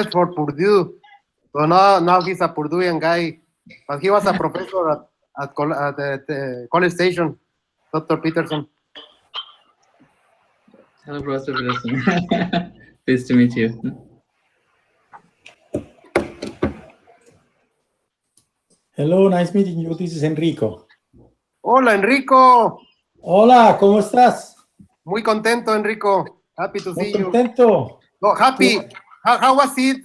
for Purdue. So now he's a Purduean guy, but he was a professor at the College Station, Dr. Peterson. Hello, Professor Peterson. Pleased to meet you. Hello, nice meeting you. This is Enrico. Hola, Enrico. Hola, ¿cómo estás? Muy contento, Enrico. Happy to see Muy you. contento. No, happy. How was it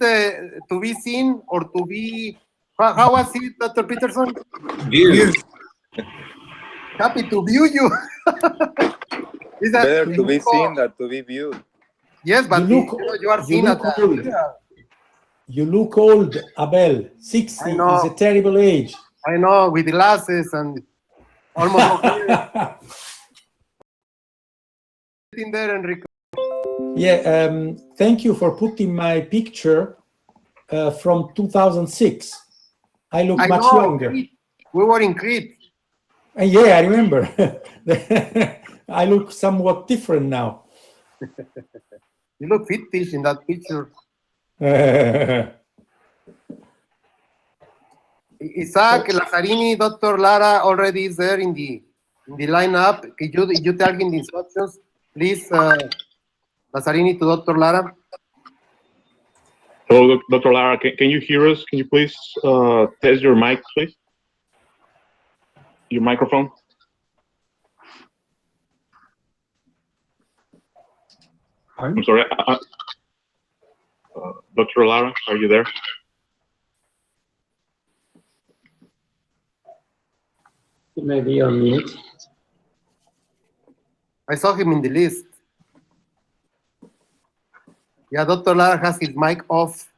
to be seen or to be? How was it, Dr. Peterson? Viewed. Happy to view you. Is that Better to be seen than to be viewed. Yes, but you are seen at old. You look old, Abel. 60 is a terrible age. I know, with glasses and almost in there, Enrico. Yeah, thank you for putting my picture from 2006. I look much younger. We were in Crete. Yeah, I remember. I look somewhat different now. You look fittish in that picture. Isaac Lazzarini, Dr. Lara already is there in the lineup. Can you tell him the instructions, please, Lazzarini to Dr. Lara? Hello, Dr. Lara. Can you hear us? Can you please test your mic, please? Your microphone. I'm sorry. Dr. Lara, are you there? He may be on mute. I saw him in the list. Yeah, Dr. Lara has his mic off.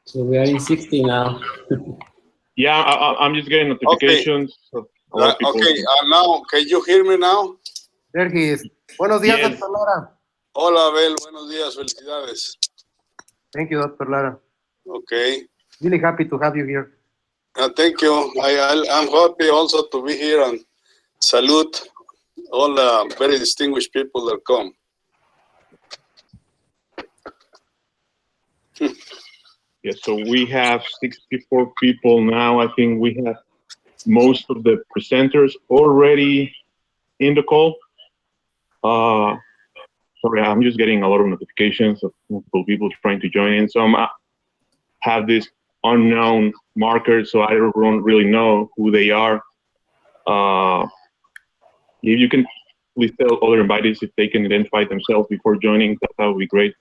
So we are in 60 now. Yeah, I'm just getting notifications. Okay, now, can you hear me now? There he is. Buenos días, Yes. Dr. Lara. Hola, Abel. Buenos días. Felicidades. Thank you, Dr. Lara. Okay. Really happy to have you here. Thank you. I'm happy also to be here and salute all the very distinguished people that come. Yes, so we have 64 people now. I think we have most of the presenters already in the call. Sorry, I'm just getting a lot of notifications of multiple people trying to join in. So I have this unknown marker, so I don't really know who they are. If you can please tell other invitees if they can identify themselves before joining, that would be great.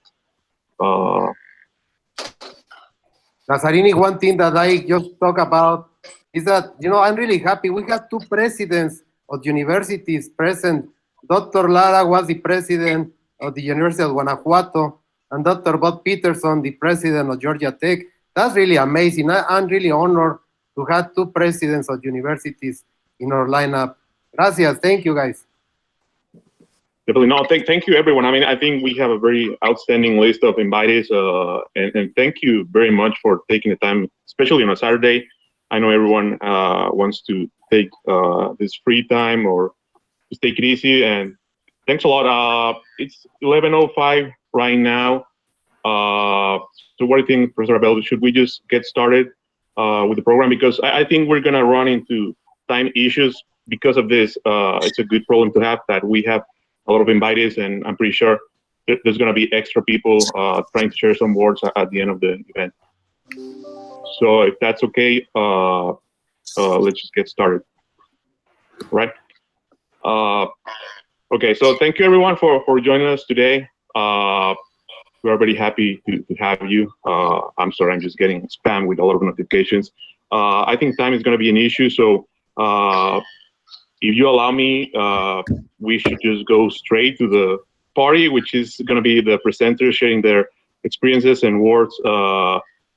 Lazzarini, one thing that I just talk about is that, I'm really happy. We have two presidents of universities present. Dr. Lara was the president of the University of Guanajuato, and Dr. Bob Peterson, the president of Georgia Tech. That's really amazing. I'm really honored to have two presidents of universities in our lineup. Gracias. Thank you, guys. Definitely. No, thank you, everyone. I mean, I think we have a very outstanding list of invitees, and thank you very much for taking the time, especially on a Saturday. I know everyone wants to take this free time or just take it easy, and thanks a lot. It's 11:05 right now. So what do you think, Professor Abel? Should we just get started with the program? Because I think we're going to run into time issues because of this. It's a good problem to have that we have a lot of invitees, and I'm pretty sure there's going to be extra people trying to share some words at the end of the event. So if that's okay, let's just get started. Right? Okay, so thank you everyone for joining us today. We're very happy to have you. I'm sorry, I'm just getting spam with a lot of notifications. I think time is going to be an issue, so if you allow me, we should just go straight to the party, which is going to be the presenters sharing their experiences and words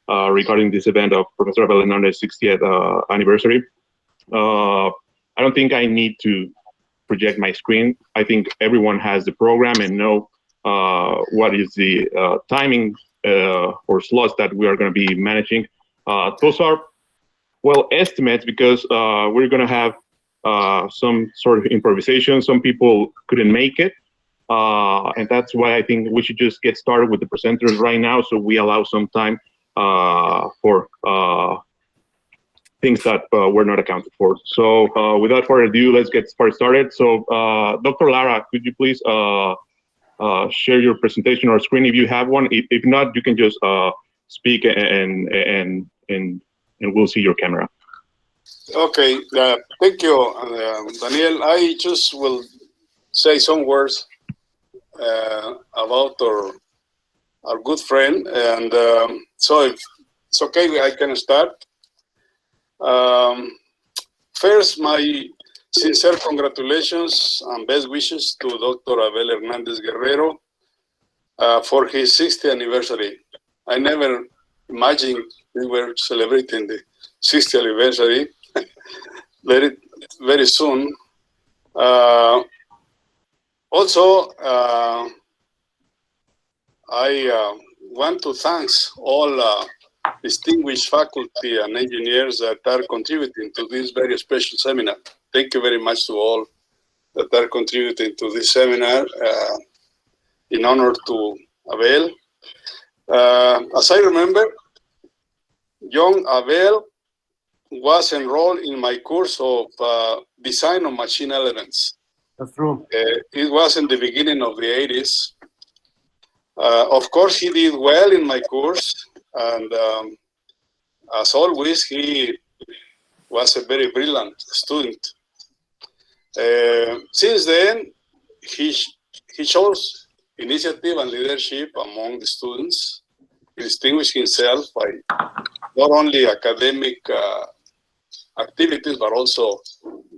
regarding this event of Professor Abel Hernandez 60th anniversary. I don't think I need to project my screen. I think everyone has the program and know what is the timing or slots that we are going to be managing. Those are, well, estimates because we're going to have some sort of improvisation. Some people couldn't make it. And that's why I think we should just get started with the presenters right now, so we allow some time for things that were not accounted for. So without further ado, let's get started. So Dr. Lara, could you please share your presentation or screen if you have one? If not, you can just speak and we'll see your camera. Okay, thank you, Daniel. I just will say some words about our good friend, and so if it's okay, I can start. First, my sincere congratulations and best wishes to Dr. Abel Hernandez-Guerrero for his 60th anniversary. I never imagined we were celebrating the 60th anniversary very soon. Also, I want to thank all distinguished faculty and engineers that are contributing to this very special seminar. Thank you very much to all that are contributing to this seminar in honor to Abel. As I remember, young Abel was enrolled in my course of design of machine elements. That's true. It was in the beginning of the 80s. Of course, he did well in my course, and as always, he was a very brilliant student. Since then, he shows initiative and leadership among the students. He distinguished himself by not only academic activities, but also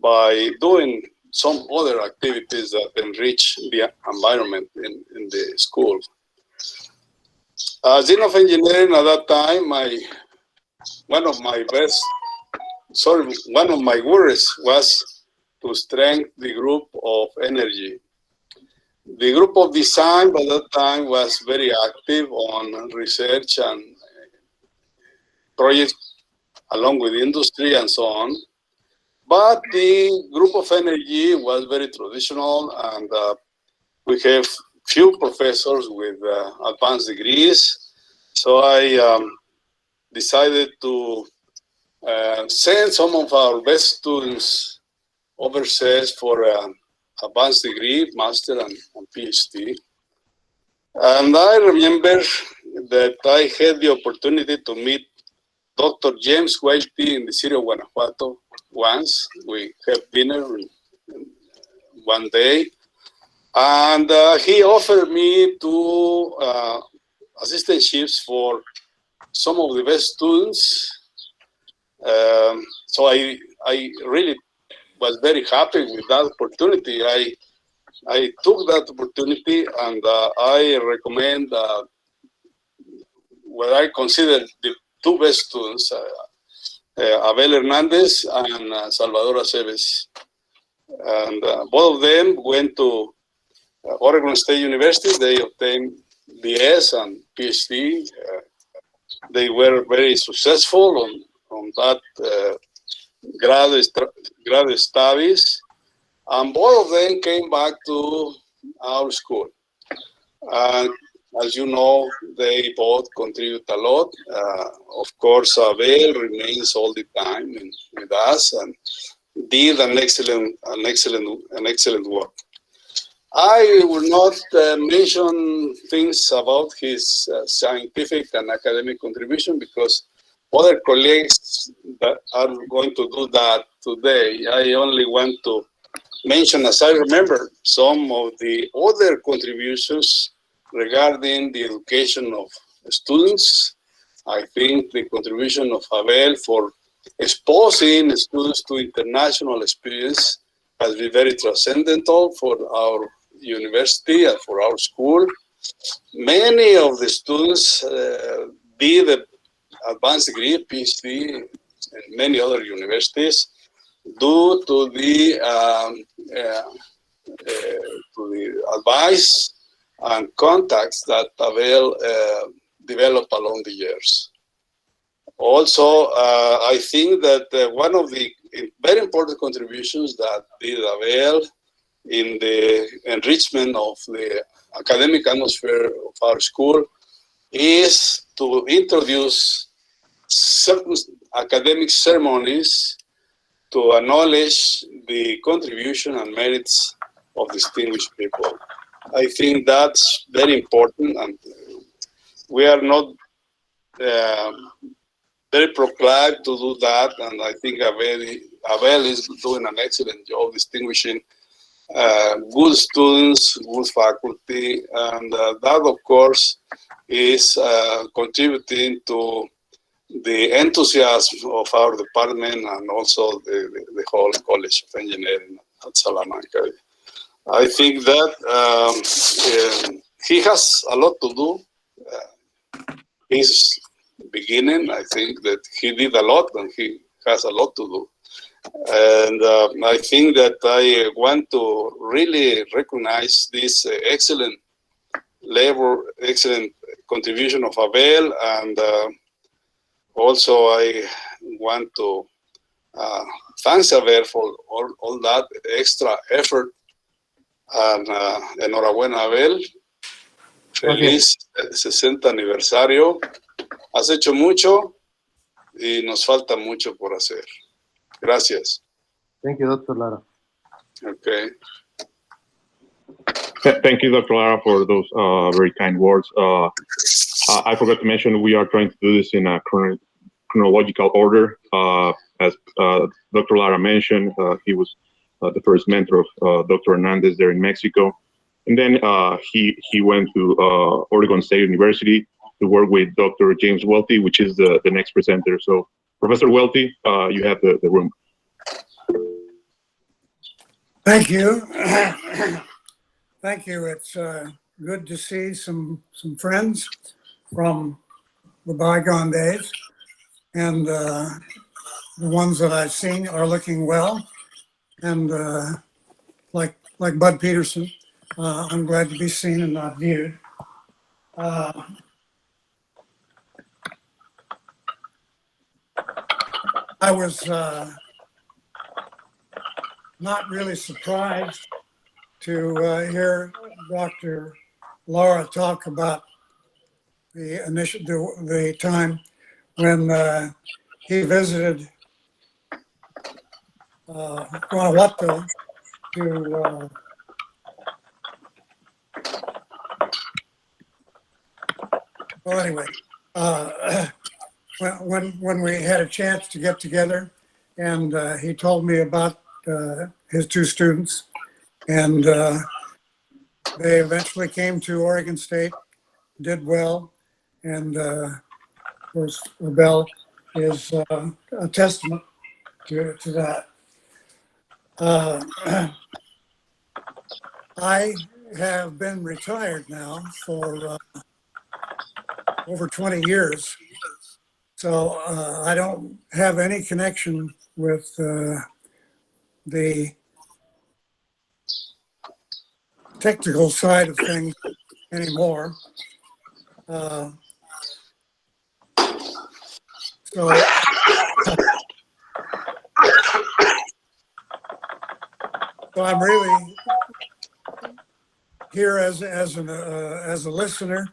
by doing some other activities that enrich the environment in the school. As Dean of Engineering at that time, one of my worries was to strengthen the group of energy. The group of design by that time was very active on research and projects along with industry and so on. But the group of energy was very traditional, and we have few professors with advanced degrees. So I decided to send some of our best students overseas for advanced degree, master and PhD. And I remember that I had the opportunity to meet Dr. James Whiteley in the city of Guanajuato once. We had dinner one day, and he offered me two assistantships for some of the best students. So I really was very happy with that opportunity. I took that opportunity, and I recommend what I consider the two best students, Abel Hernandez and Salvador Aceves. And both of them went to Oregon State University. They obtained BS and PhD. They were very successful on that graduate studies. And both of them came back to our school. And as you know, they both contribute a lot. Of course, Abel remains all the time with us and did an excellent work. I will not mention things about his scientific and academic contribution because other colleagues that are going to do that today. I only want to mention, as I remember, some of the other contributions regarding the education of students. I think the contribution of Abel for exposing students to international experience has been very transcendental for our university and for our school. Many of the students did an advanced degree, PhD, in many other universities due to the advice and contacts that Abel developed along the years. Also, I think that one of the very important contributions that did Abel in the enrichment of the academic atmosphere of our school is to introduce certain academic ceremonies to acknowledge the contribution and merits of distinguished people. I think that's very important, and we are not very proclaimed to do that, and I think Abel is doing an excellent job distinguishing good students, good faculty, and that, of course, is contributing to the enthusiasm of our department and also the whole College of Engineering at Salamanca. I think that he has a lot to do. He's beginning. I think that he did a lot and he has a lot to do. And I think that I want to really recognize this excellent labor, excellent contribution of Abel, and also I want to thank Abel for all that extra effort. And enhorabuena, Abel. Feliz 60 aniversario. Has hecho mucho y nos falta mucho por hacer. Gracias. Thank you, Dr. Lara. Okay. Thank you, Dr. Lara, for those very kind words. I forgot to mention we are trying to do this in a chronological order. As Dr. Lara mentioned, he was the first mentor of Dr. Hernandez there in Mexico. And then he went to Oregon State University to work with Dr. James Welty, which is the next presenter. So, Professor Welty, you have the room. Thank you. Thank you. It's good to see some friends from the bygone days, and the ones that I've seen are looking well. And like Bud Peterson, I'm glad to be seen and not viewed. I was not really surprised to hear Dr. Lara talk about the time when he visited Guanajuato to well, anyway, when we had a chance to get together, and he told me about his two students, and they eventually came to Oregon State, did well, and of course, Abel is a testament to that. I have been retired now for over 20 years, so I don't have any connection with the technical side of things anymore. So I'm really here as a listener,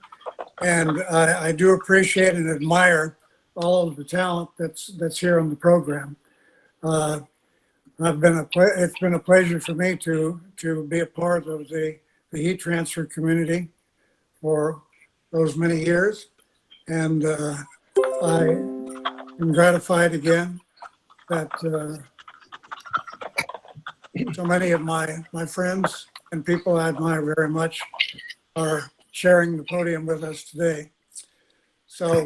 and I do appreciate and admire all of the talent that's here on the program. It's been a pleasure for me to be a part of the heat transfer community for those many years, and I am gratified again that so many of my friends and people I admire very much are sharing the podium with us today. So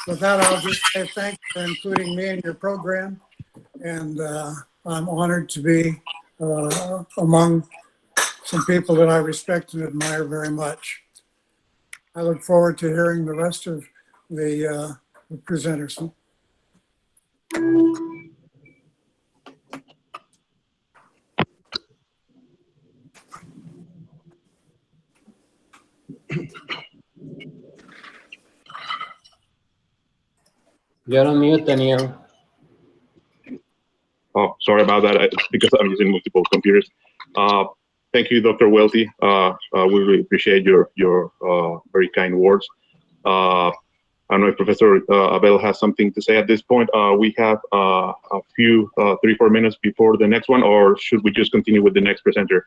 with that, I'll just say thank you for including me in your program, and I'm honored to be among some people that I respect and admire very much. I look forward to hearing the rest of the presenters. You're on mute, Daniel. Oh, sorry about that, because I'm using multiple computers. Thank you, Dr. Welty. We really appreciate your very kind words. I don't know if Professor Abel has something to say at this point. We have a few 3-4 minutes before the next one, or should we just continue with the next presenter?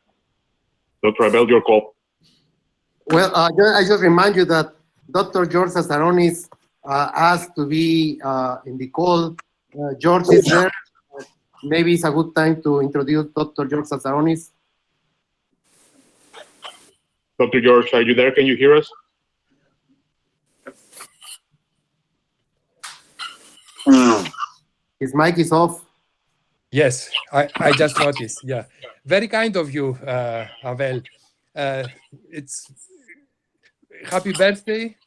Dr. Abel, your call. Well, I just remind you that Dr. George Sasaronis asked to be in the call. George is there. Maybe it's a good time to introduce Dr. George Sasaronis. Dr. George, are you there? Can you hear us? His mic is off. Yes, I just noticed. Yeah, very kind of you, Abel. It's happy birthday.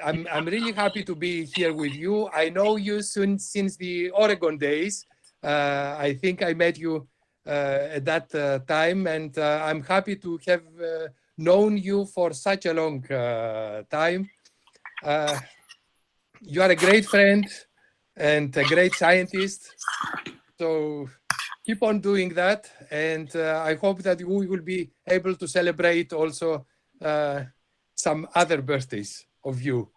I'm really happy to be here with you. I know you since the Oregon days. I think I met you at that time, and I'm happy to have known you for such a long time. You are a great friend and a great scientist. So keep on doing that. And I hope that we will be able to celebrate also some other birthdays of you.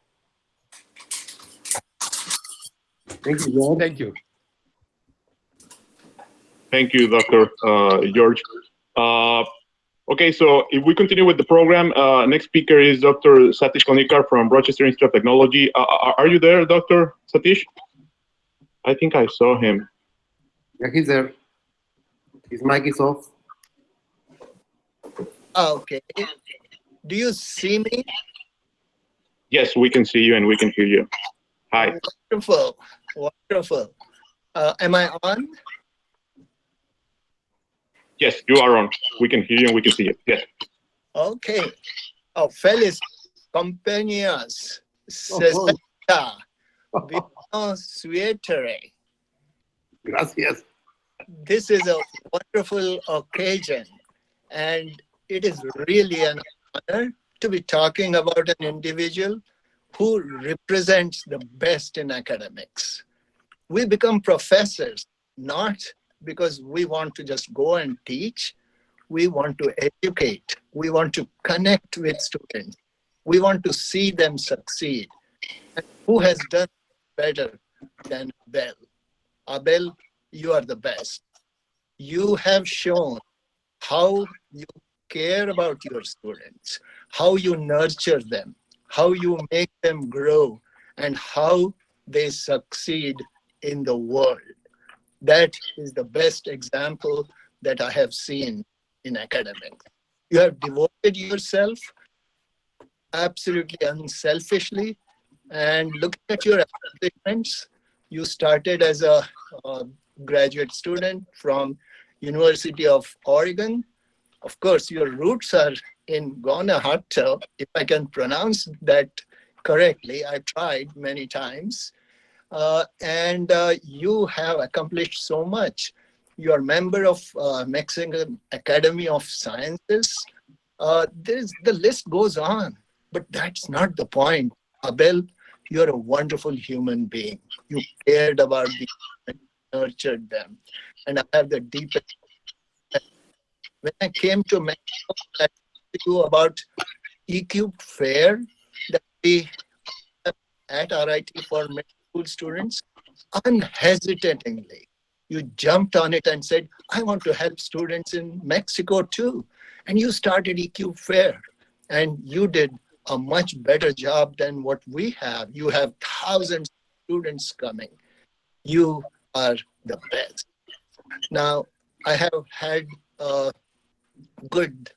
Thank you, George. Thank you. Thank you, Dr. George. Okay, so if we continue with the program, next speaker is Dr. Satish Konikar from Rochester Institute of Technology. Are you there, Dr. Satish? I think I saw him. Yeah, he's there. His mic is off. Okay. Do you see me? Yes, we can see you and we can hear you. Hi. Wonderful. Wonderful. Am I on? Yes, you are on. We can hear you and we can see you. Yes. Okay. Oh, Feliz compañeros. Sesenta. Vino suetere. Gracias. This is a wonderful occasion, and it is really an honor to be talking about an individual who represents the best in academics. We become professors not because we want to just go and teach. We want to educate. We want to connect with students. We want to see them succeed. And who has done better than Abel? Abel, you are the best. You have shown how you care about your students, how you nurture them, how you make them grow, and how they succeed in the world. That is the best example that I have seen in academics. You have devoted yourself absolutely unselfishly, and looking at your accomplishments, you started as a graduate student from University of Oregon. Of course, your roots are in Guanajuato, if I can pronounce that correctly. I tried many times. And you have accomplished so much. You are a member of Mexican Academy of Sciences. The list goes on, but that's not the point. Abel, you're a wonderful human being. You cared about them, nurtured them. And I have the deepest. When I came to Mexico, I told you about EQ Fair that we have at RIT for medical school students. Unhesitatingly, you jumped on it and said, I want to help students in Mexico too. And you started EQ Fair, and you did a much better job than what we have. You have thousands of students coming. You are the best. Now, I have had good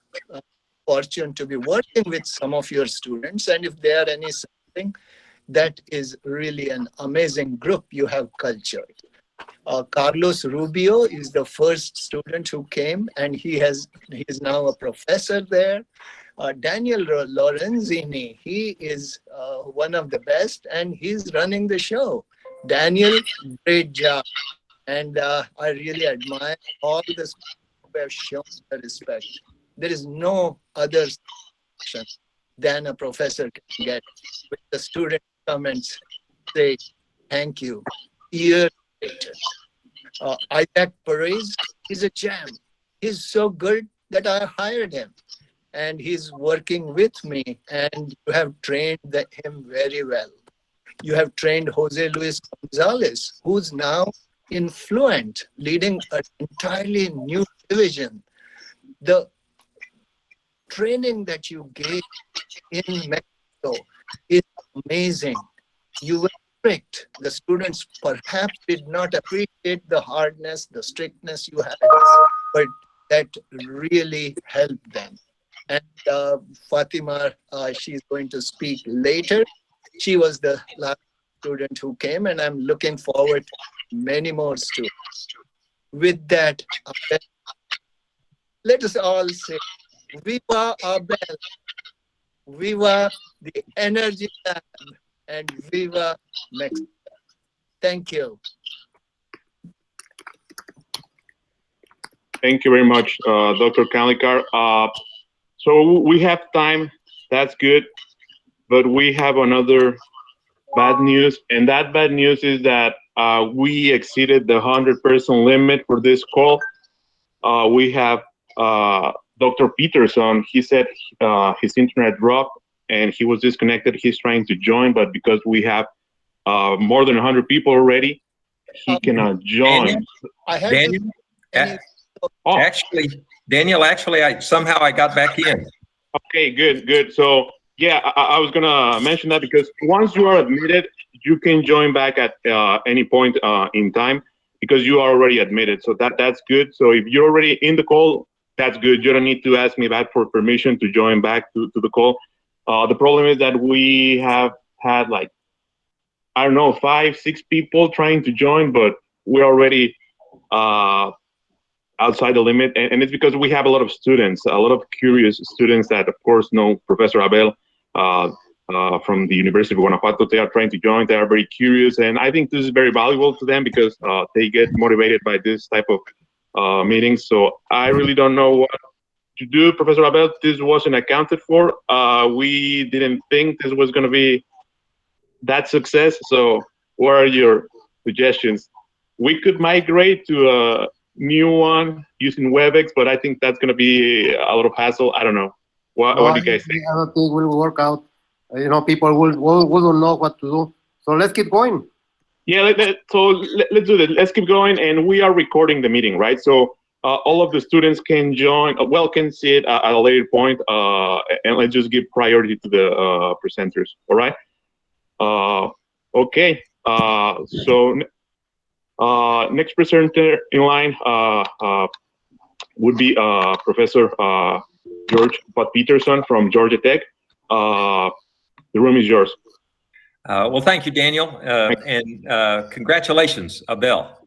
fortune to be working with some of your students, and if there are any something, that is really an amazing group you have cultured. Carlos Rubio is the first student who came, and he is now a professor there. Daniel Lorenzini, he is one of the best, and he's running the show. Daniel, great job. And I really admire all the students who have shown the respect. There is no other than a professor can get with the student comments say thank you years later. Isaac Perez is a gem. He's so good that I hired him. And he's working with me, and you have trained him very well. You have trained Jose Luis Gonzalez, who's now in Fluent, leading an entirely new division. The training that you gave in Mexico is amazing. You were strict. The students perhaps did not appreciate the hardness, the strictness you had, but that really helped them. And Fatima, she's going to speak later. She was the last student who came, and I'm looking forward to many more students. With that, let us all say, Viva Abel, Viva the Energy Lab, and Viva Mexico. Thank you. Thank you very much, Dr. Kalikar. So we have time, that's good, but we have another bad news, and that bad news is that we exceeded the 100-person limit for this call. We have Dr. Peterson. He said his internet dropped and he was disconnected. He's trying to join, but because we have more than 100 people already, he cannot join. Daniel, Daniel, actually, I got back in. Okay, good. So yeah, I was gonna mention that because once you are admitted, you can join back at any point in time because you are already admitted. So that's good. So if you're already in the call, that's good. You don't need to ask me back for permission to join back to the call. The problem is that we have had like, I don't know, 5, 6 people trying to join, but we're already outside the limit, and it's because we have a lot of students, a lot of curious students that, of course, know Professor Abel from the University of Guanajuato. They are trying to join. They are very curious, and I think this is very valuable to them because they get motivated by this type of meetings. So I really don't know what to do, Professor Abel. This wasn't accounted for. We didn't think this was going to be that success. So what are your suggestions? We could migrate to a new one using WebEx, but I think that's going to be a lot of hassle. I don't know. What do you guys think? I don't think it will work out. You know, people will know what to do. So let's keep going. Yeah, let's do that. Let's keep going, and we are recording the meeting, right? So all of the students can join. Well, can see it at a later point, and let's just give priority to the presenters. All right. Okay. So next presenter in line would be Professor George Peterson from Georgia Tech. The room is yours. Well, thank you, Daniel, and congratulations, Abel.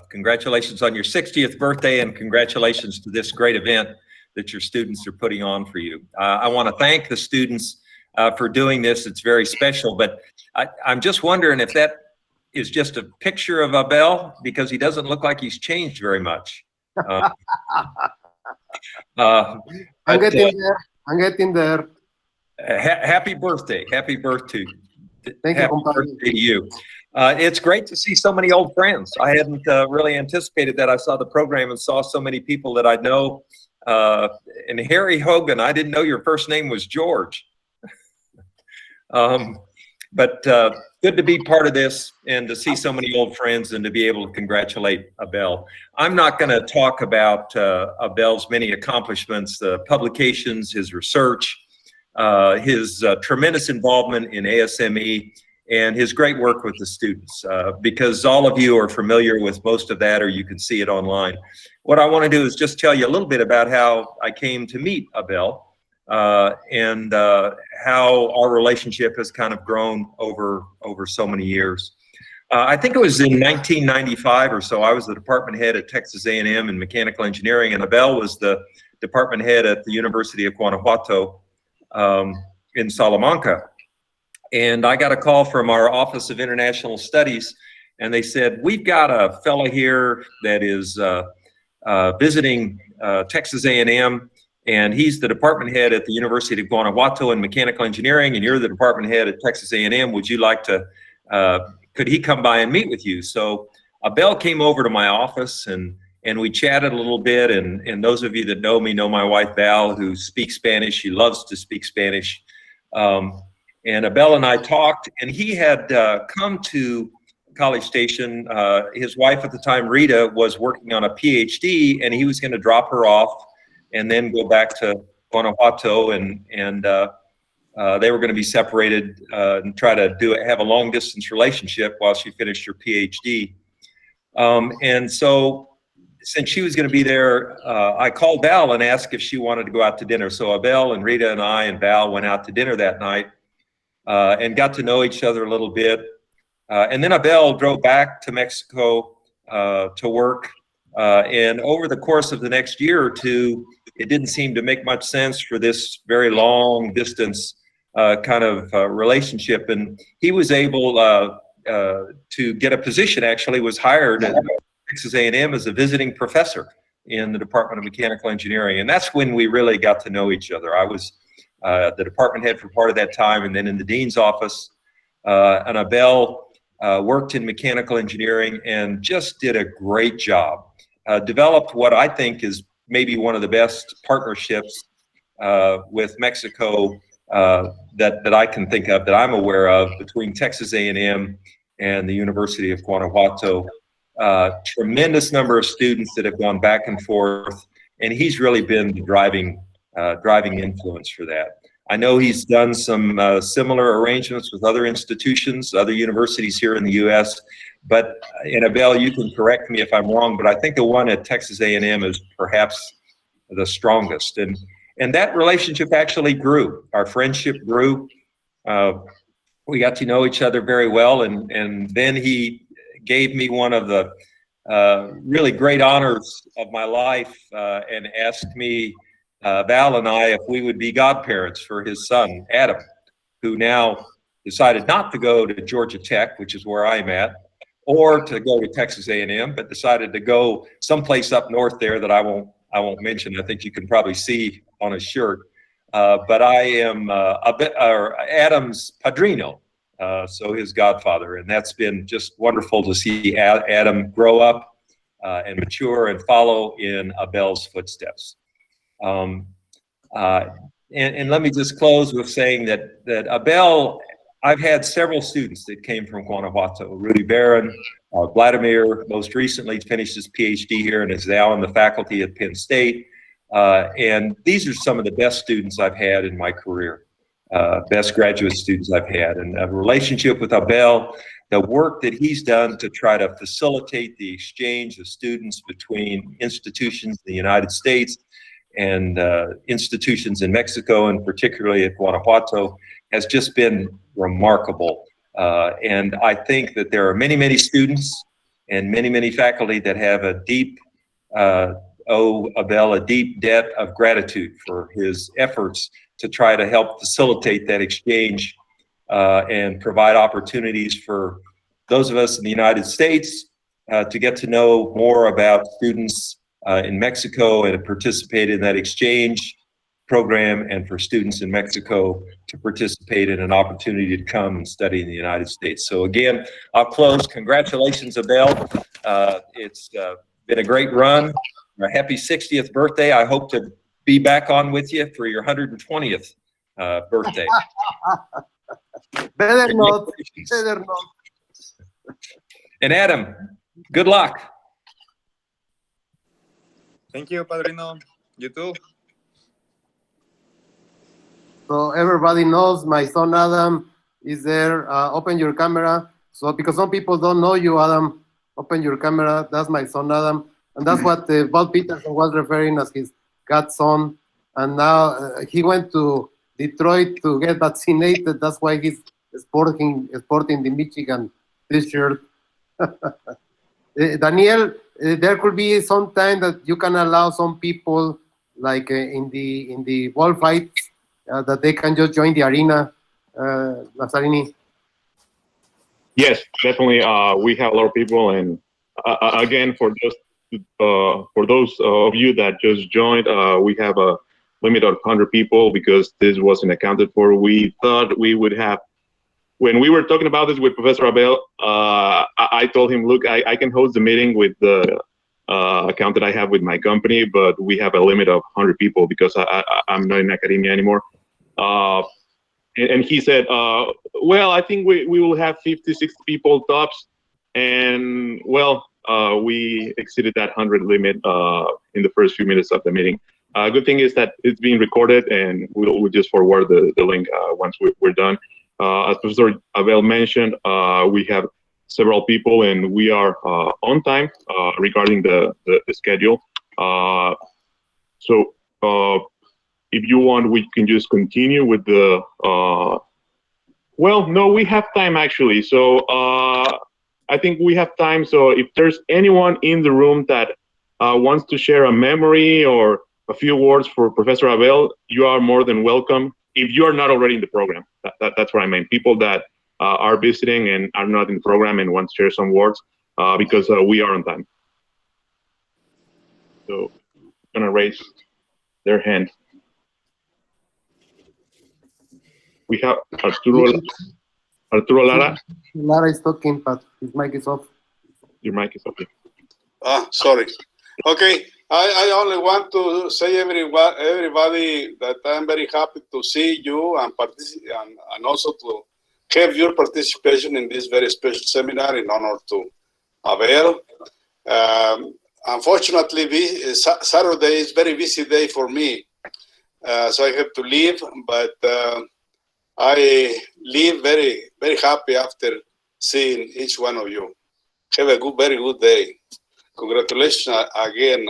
Congratulations on your 60th birthday, and congratulations to this great event that your students are putting on for you. I want to thank the students for doing this. It's very special, but I'm just wondering if that is just a picture of Abel, because he doesn't look like he's changed very much. I'm getting there. Happy birthday. Happy birthday. Thank Happy you, birthday to you. It's great to see so many old friends. I hadn't really anticipated that. I saw the program and saw so many people that I know. And Harry Hogan, I didn't know your first name was George. But good to be part of this and to see so many old friends and to be able to congratulate Abel. I'm not going to talk about Abel's many accomplishments, publications, his research, his tremendous involvement in ASME, and his great work with the students, because all of you are familiar with most of that, or you can see it online. What I want to do is just tell you a little bit about how I came to meet Abel, and how our relationship has kind of grown over so many years. I think it was in 1995 or so. I was the department head at Texas A&M in mechanical engineering, and Abel was the department head at the University of Guanajuato in Salamanca. And I got a call from our Office of International Studies, and they said, we've got a fellow here that is visiting Texas A&M, and he's the department head at the University of Guanajuato in mechanical engineering, and you're the department head at Texas A&M. Would you like to, could he come by and meet with you? So Abel came over to my office, and and we chatted a little bit. And those of you that know me know my wife Val, who speaks Spanish. She loves to speak Spanish. And Abel and I talked, and he had come to College Station. His wife at the time, Rita, was working on a PhD, and he was going to drop her off and then go back to Guanajuato, and they were going to be separated and try to have a long distance relationship while she finished her PhD. And so since she was going to be there, I called Val and asked if she wanted to go out to dinner. So Abel and Rita and I and Val went out to dinner that night and got to know each other a little bit. And then Abel drove back to Mexico to work. And over the course of the next year or two, it didn't seem to make much sense for this very long distance kind of relationship. And he was able to get a position, actually was hired at Texas A&M as a visiting professor in the Department of Mechanical Engineering. And that's when we really got to know each other. I was the department head for part of that time, and then in the dean's office. And Abel worked in mechanical engineering and just did a great job. Developed what I think is maybe one of the best partnerships with Mexico that I can think of, that I'm aware of, between Texas A&M and the University of Guanajuato. Tremendous number of students that have gone back and forth, and he's really been the driving influence for that. I know he's done some similar arrangements with other institutions, other universities here in the U.S., but, and Abel, you can correct me if I'm wrong, but I think the one at Texas A&M is perhaps the strongest. And that relationship actually grew. Our friendship grew. We got to know each other very well, and then he gave me one of the really great honors of my life and asked me, Val and I, if we would be godparents for his son, Adam, who now decided not to go to Georgia Tech, which is where I'm at, or to go to Texas A&M, but decided to go someplace up north there that I won't mention. I think you can probably see on his shirt. But I am Adam's padrino, so his godfather, and that's been just wonderful to see Adam grow up and mature and follow in Abel's footsteps. And let me just close with saying that Abel, I've had several students that came from Guanajuato. Rudy Barron, Vladimir, most recently finished his PhD here and is now in the faculty at Penn State. And these are some of the best students I've had in my career, best graduate students I've had. And a relationship with Abel, the work that he's done to try to facilitate the exchange of students between institutions in the United States and institutions in Mexico, and particularly at Guanajuato, has just been remarkable. And I think that there are many, many students and many, many faculty that have a deep, owe Abel a deep debt of gratitude for his efforts to try to help facilitate that exchange and provide opportunities for those of us in the United States to get to know more about students in Mexico and participate in that exchange program, and for students in Mexico to participate in an opportunity to come and study in the United States. So again, I'll close. Congratulations, Abel. It's been a great run. A happy 60th birthday. I hope to be back on with you for your 120th birthday. Better not. Better not. And Adam, good luck. Thank you, Padrino. You too. So everybody knows my son Adam is there. Open your camera. So because some people don't know you, Adam, open your camera. That's my son Adam. And that's what Bob Peterson was referring as his godson. And now he went to Detroit to get vaccinated. That's why he's sporting the Michigan t-shirt. Daniel, there could be some time that you can allow some people, like in the ball fights, that they can just join the arena, Lazzarini. Yes, definitely. We have a lot of people, and again, for those of you that just joined, we have a limit of 100 people because this wasn't accounted for. We thought we would have, when we were talking about this with Professor Abel, I told him, look, I can host the meeting with the account that I have with my company, but we have a limit of 100 people because I'm not in academia anymore. And he said, well, I think we will have 50, 60 people tops. And well, we exceeded that 100 limit in the first few minutes of the meeting. Good thing is that it's being recorded, and we'll just forward the link once we're done. As Professor Abel mentioned, we have several people, and we are on time regarding the schedule. So if you want, we can just continue with the. Well, no, we have time actually. So I think we have time. So if there's anyone in the room that wants to share a memory or a few words for Professor Abel, you are more than welcome. If you are not already in the program, that's what I mean. People that are visiting and are not in the program and want to share some words, because we are on time. So I'm gonna raise their hand. We have Arturo Lara. Lara is talking, but his mic is off. Your mic is open. Sorry. Okay, I only want to say everybody that I'm very happy to see you and also to have your participation in this very special seminar in honor to Abel. Unfortunately, Saturday is a very busy day for me, so I have to leave, but I leave very, very happy after seeing each one of you. Have a very good day. Congratulations again,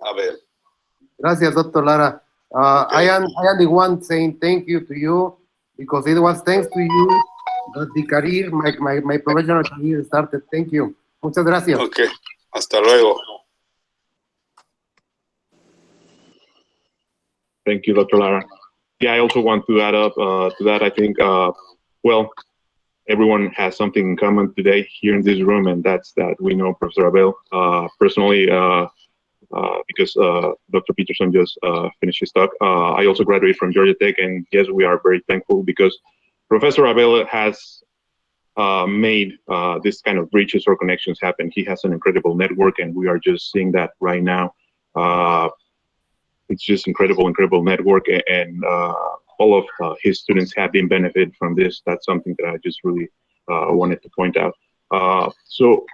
Abel. Gracias, Dr. Lara. I am the one saying thank you to you, because it was thanks to you that the career, my professional career started. Thank you. Muchas gracias. Okay. Hasta luego. Thank you, Dr. Lara. Yeah, I also want to add up to that. I think, well, everyone has something in common today here in this room, and that's that we know Professor Abel personally, because Dr. Peterson just finished his talk. I also graduated from Georgia Tech, and yes, we are very thankful because Professor Abel has made this kind of bridges or connections happen. He has an incredible network, and we are just seeing that right now. It's just incredible network, and all of his students have been benefited from this. That's something that I just really wanted to point out. So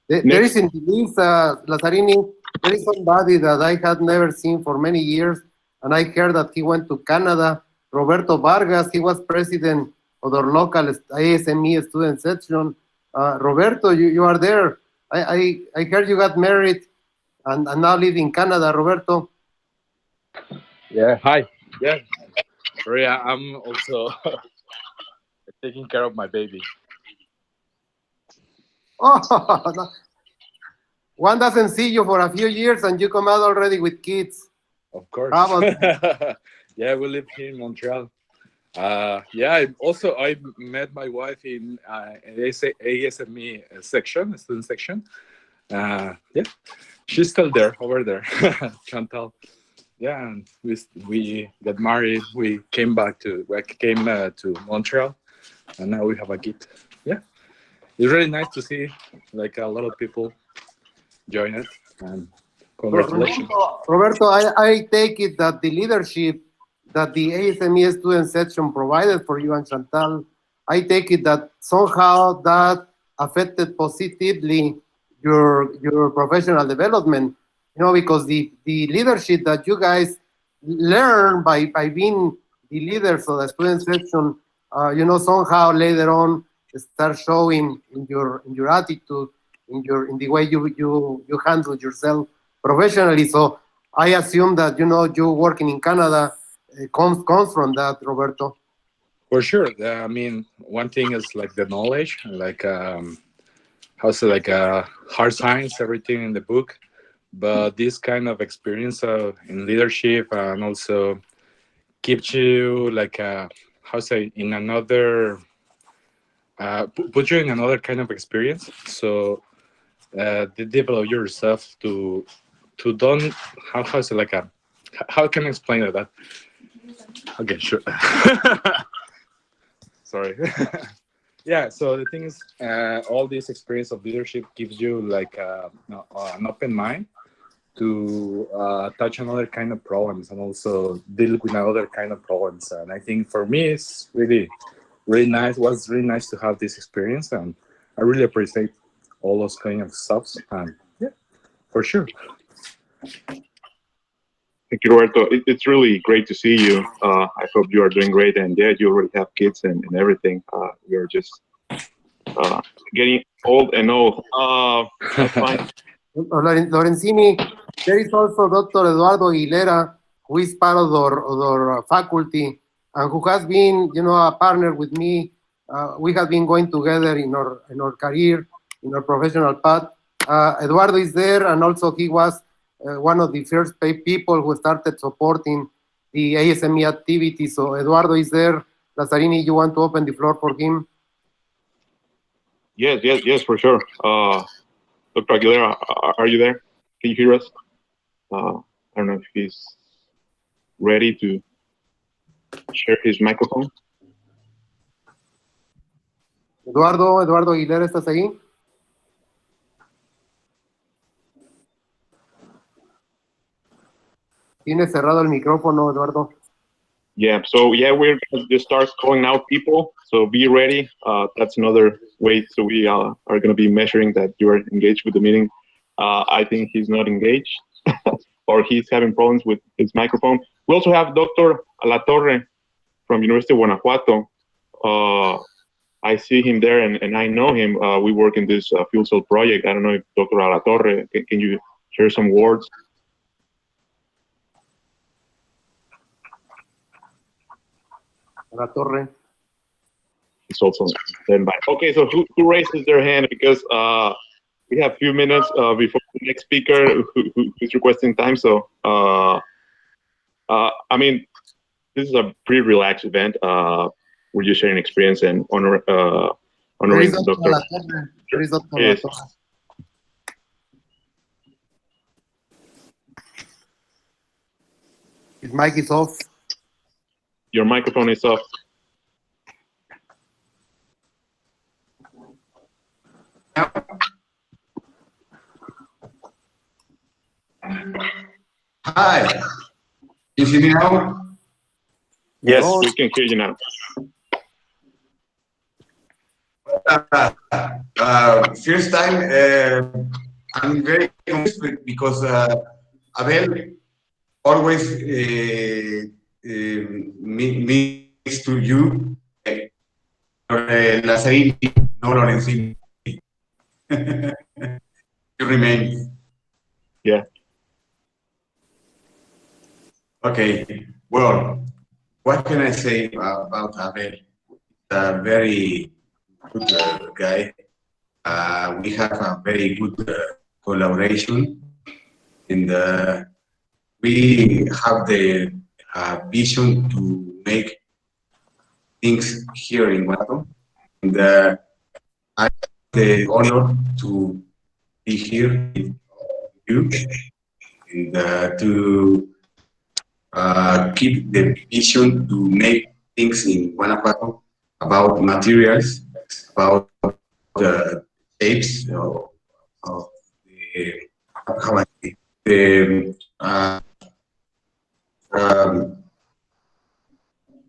there is in this, Lazzarini, there is somebody that I had never seen for many years, and I heard that he went to Canada. Roberto Vargas, he was president of our local ASME student section. Roberto, you are there. I heard you got married and now live in Canada, Roberto. Yeah, hi. Yeah, Maria, I'm also taking care of my baby. Oh, one doesn't see you for a few years and you come out already with kids. Of course. How about yeah, we live here in Montreal. Yeah, I met my wife in ASME section, student section. Yeah, she's still there, over there, Chantal. Yeah, and we got married. We came to Montreal, and now we have a kid. Yeah, it's really nice to see like a lot of people join it. And congratulations, Roberto. I take it that the leadership that the ASME student section provided for you and Chantal, I take it that somehow that affected positively your professional development. You know, because the leadership that you guys learn by being the leaders of the student section, you know, somehow later on start showing in your attitude, in the way you handle yourself professionally. So I assume that, you know, you working in Canada comes from that, Roberto. For sure. I mean, one thing is like the knowledge, like hard science, everything in the book. But this kind of experience in leadership and also keeps you like in another put you in another kind of experience. So they develop yourself to don't how can I explain that? Okay, sure. Sorry. yeah, so the thing is, all this experience of leadership gives you like an open mind to touch on other kind of problems and also deal with other kind of problems. And I think for me, it's really nice. It was really nice to have this experience, and I really appreciate all those kind of stuffs. And yeah, for sure. Thank you, Roberto. It's really great to see you. I hope you are doing great, and yeah, you already have kids and everything. You're just getting old and old. That's fine. Lorenzini, there is also Dr. Eduardo Aguilera, who is part of our faculty and who has been, a partner with me. We have been going together in our career, in our professional path. Eduardo is there, and also he was one of the first people who started supporting the ASME activity. So Eduardo is there. Lazzarini, you want to open the floor for him? Yes, for sure. Dr. Aguilera, are you there? Can you hear us? I don't know if he's ready to share his microphone. Eduardo Aguilera, ¿estás ahí? Tienes cerrado el micrófono, Eduardo. Yeah, so yeah, we're going to just start calling out people. So be ready. That's another way. So we are going to be measuring that you are engaged with the meeting. I think he's not engaged or he's having problems with his microphone. We also have Dr. Alatorre from University of Guanajuato. I see him there and I know him. We work in this fuel cell project. I don't know if Dr. Alatorre, can you share some words? La Torre. It's also standby. Okay, so who raises their hand? Because we have a few minutes before the next speaker who's requesting time. So, I mean, this is a pretty relaxed event. We're just sharing experience and honoring Dr. Yes. His mic is off. Your microphone is off. Hi. Can you hear me now? Yes, we can hear you now. First time, I'm very confused because Abel always means to you, Lazzarini, no Lorenzini. You remain. Yeah. Okay. Well, what can I say about Abel? A very good guy. We have a very good collaboration, and we have the vision to make things here in Guanajuato. And I have the honor to be here with you and to keep the vision to make things in Guanajuato about materials, about the shapes of the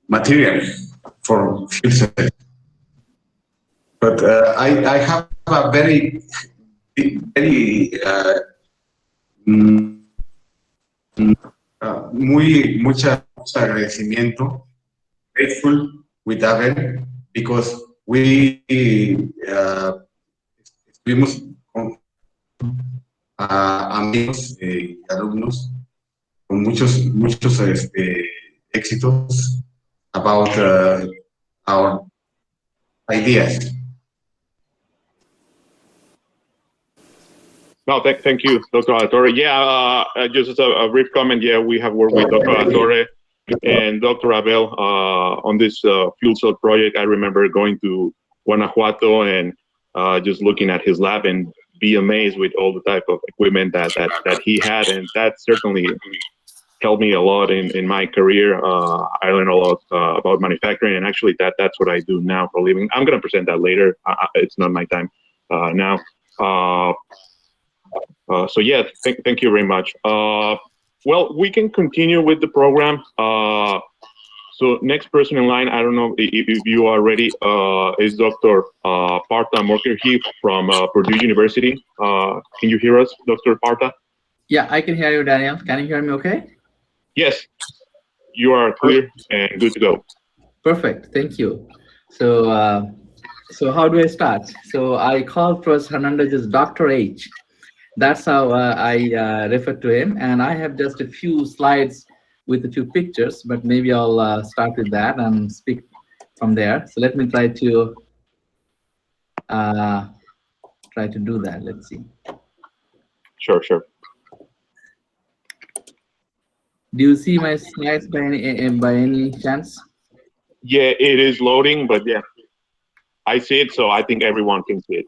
material for fuel cells. But I have a very mucho agradecimiento, grateful with Abel, because we estuvimos con amigos y alumnos con muchos éxitos about our ideas. No, thank you, Dr. Alatorre. Yeah, just as a brief comment, yeah, we have worked with Dr. Alatorre and Dr. Abel on this fuel cell project. I remember going to Guanajuato and just looking at his lab and be amazed with all the type of equipment that he had, and that certainly helped me a lot in my career. I learned a lot about manufacturing, and actually that's what I do now for a living. I'm going to present that later. It's not my time now. So yeah, thank you very much. Well, we can continue with the program. So next person in line, I don't know if you are ready, is Dr. Partha Mukherjee from Purdue University. Can you hear us, Dr. Partha? Yeah, I can hear you, Daniel. Can you hear me okay? Yes, you are clear and good to go. Perfect, thank you. So, so how do I start? So I call Professor Hernandez as Dr. H. That's how I refer to him. And I have just a few slides with a few pictures, but maybe I'll start with that and speak from there. So let me try to do that. Let's see. Sure. Do you see my slides by any chance? Yeah, it is loading, but yeah, I see it, so I think everyone can see it.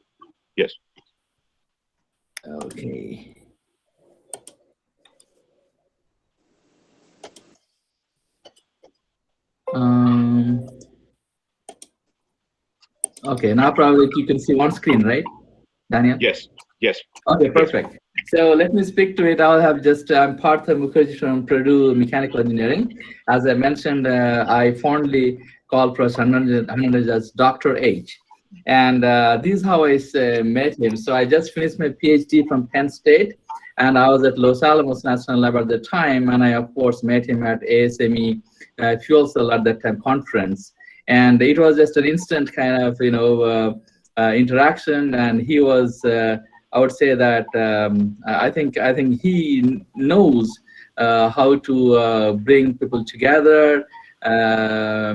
Yes. Okay. Okay, now probably you can see one screen, right, Daniel? Yes. Okay, perfect. So let me speak to it. I'll have just, I'm Partha Mukherjee from Purdue Mechanical Engineering. As I mentioned, I fondly call Professor Hernandez as Dr. H. And this is how I met him. So I just finished my PhD from Penn State, and I was at Los Alamos National Lab at the time. And I, of course, met him at ASME Fuel Cell at that time conference. And it was just an instant kind of, interaction. And he was, I would say that I think he knows how to bring people together,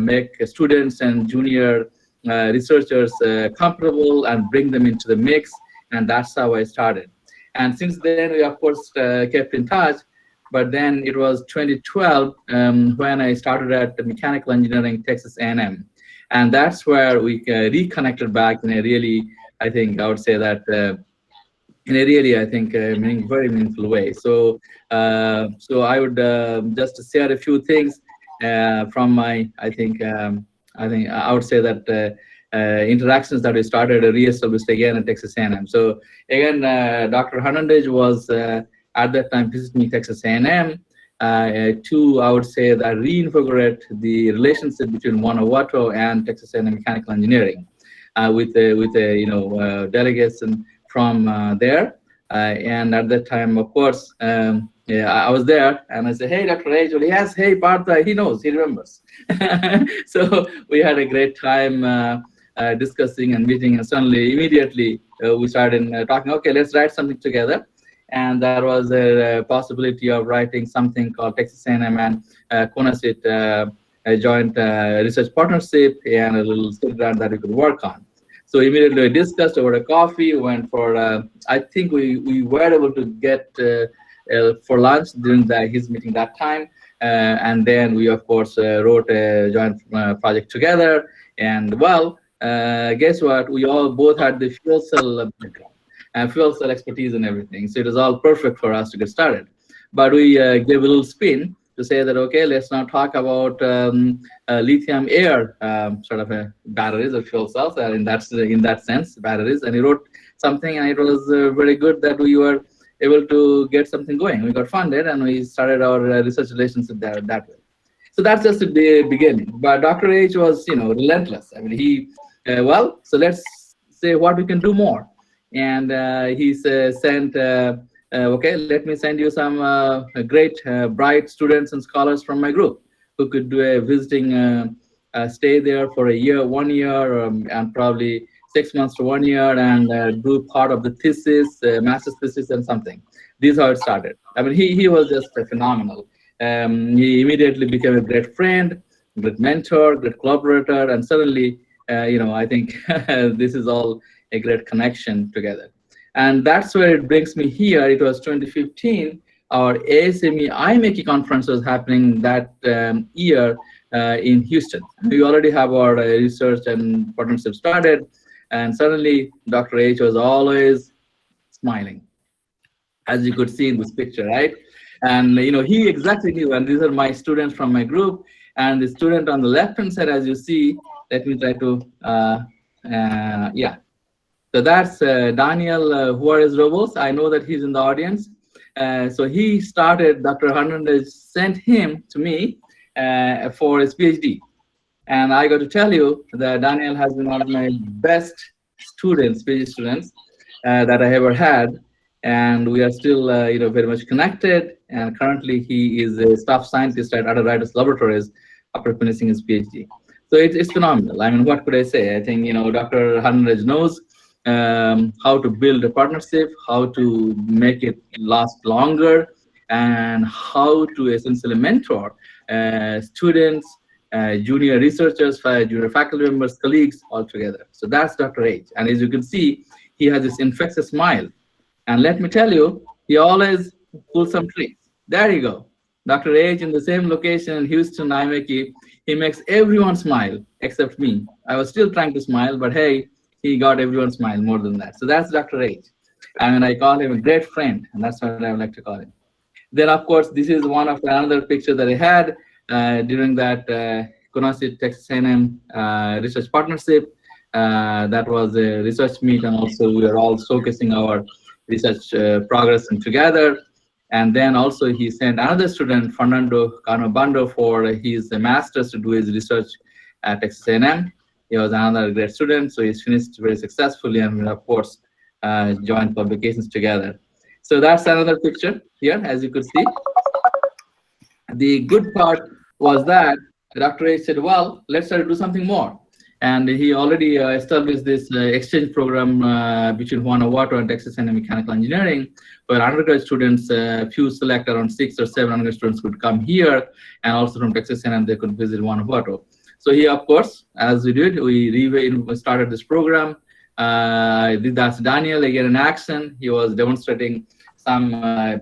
make students and junior researchers comfortable and bring them into the mix. And that's how I started. And since then, we, of course, kept in touch. But then it was 2012 when I started at Mechanical Engineering, Texas A&M. And that's where we reconnected back in a really, I think, I would say that in a really, I think, very meaningful way. So, so I would just share a few things from my, I think I would say that interactions that we started reestablished again at Texas A&M. So again, Dr. Hernandez was at that time visiting Texas A&M to, I would say, that reinvigorate the relationship between Guanajuato and Texas A&M Mechanical Engineering with delegates and from there. And at that time, of course, I was there and I said, hey, Dr. H. Well, yes, hey, Partha, he knows, he remembers. So we had a great time discussing and meeting, and suddenly, immediately, we started talking, okay, let's write something together. And there was a possibility of writing something called Texas A&M and CONACYT, a joint research partnership, and a little sit down that we could work on. So immediately we discussed over a coffee, went for, I think we were able to get for lunch during his meeting that time. And then we, of course, wrote a joint project together. And well, guess what? We all both had the fuel cell background and fuel cell expertise and everything. So it was all perfect for us to get started. But we gave a little spin to say that, okay, let's now talk about lithium air sort of batteries or fuel cells, in that sense, batteries. And he wrote something, and it was very good that we were able to get something going. We got funded, and we started our research relationship there that way. So that's just the beginning. But Dr. H was, relentless. I mean, he, well, so let's say what we can do more. And he sent, okay, let me send you some great, bright students and scholars from my group who could do a visiting stay there for a year, 1 year, and probably 6 months to 1 year, and do part of the thesis, master's thesis, and something. This is how it started. I mean, he was just phenomenal. He immediately became a great friend, great mentor, great collaborator, and suddenly, I think this is all a great connection together. And that's where it brings me here. It was 2015. Our ASME IMechE conference was happening that year in Houston. We already have our research and partnership started. And suddenly, Dr. H was always smiling, as you could see in this picture, right? And he exactly knew, and these are my students from my group. And the student on the left hand side, as you see, let me try to yeah. So that's Daniel Juarez Robles. I know that he's in the audience. So he started, Dr. Hernandez sent him to me for his PhD. And I got to tell you that Daniel has been one of my best students, PhD students, that I ever had. And we are still, very much connected. And currently he is a staff scientist at Underwriters Laboratories after finishing his PhD. So it's phenomenal. I mean, what could I say? I think, Dr. Hernandez knows how to build a partnership, how to make it last longer, and how to essentially mentor students, junior researchers, junior faculty members, colleagues all together. So that's Dr. H. And as you can see, he has this infectious smile. And let me tell you, he always pulls some tricks. There you go. Dr. H in the same location in Houston, Naimeki, he makes everyone smile except me. I was still trying to smile, but hey, he got everyone smile more than that. So that's Dr. H. I mean, I call him a great friend, and that's what I would like to call him. Then, of course, this is one of another picture that I had during that Kunasi Texas A&M research partnership. That was a research meet, and also we are all showcasing our research progress and together. And then also he sent another student, Fernando Cano-Bando, for his master's to do his research at Texas A&M. He was another great student, so he's finished very successfully, and of course, joined publications together. So that's another picture here, as you could see. The good part was that Dr. H said, well, let's try to do something more. And he already established this exchange program between Guanajuato and Texas A&M Mechanical Engineering, where undergraduate students, few select around 6 or 7 undergraduate students could come here, and also from Texas A&M they could visit Guanajuato. So here, of course, as we did, we started this program. That's Daniel again in action. He was demonstrating some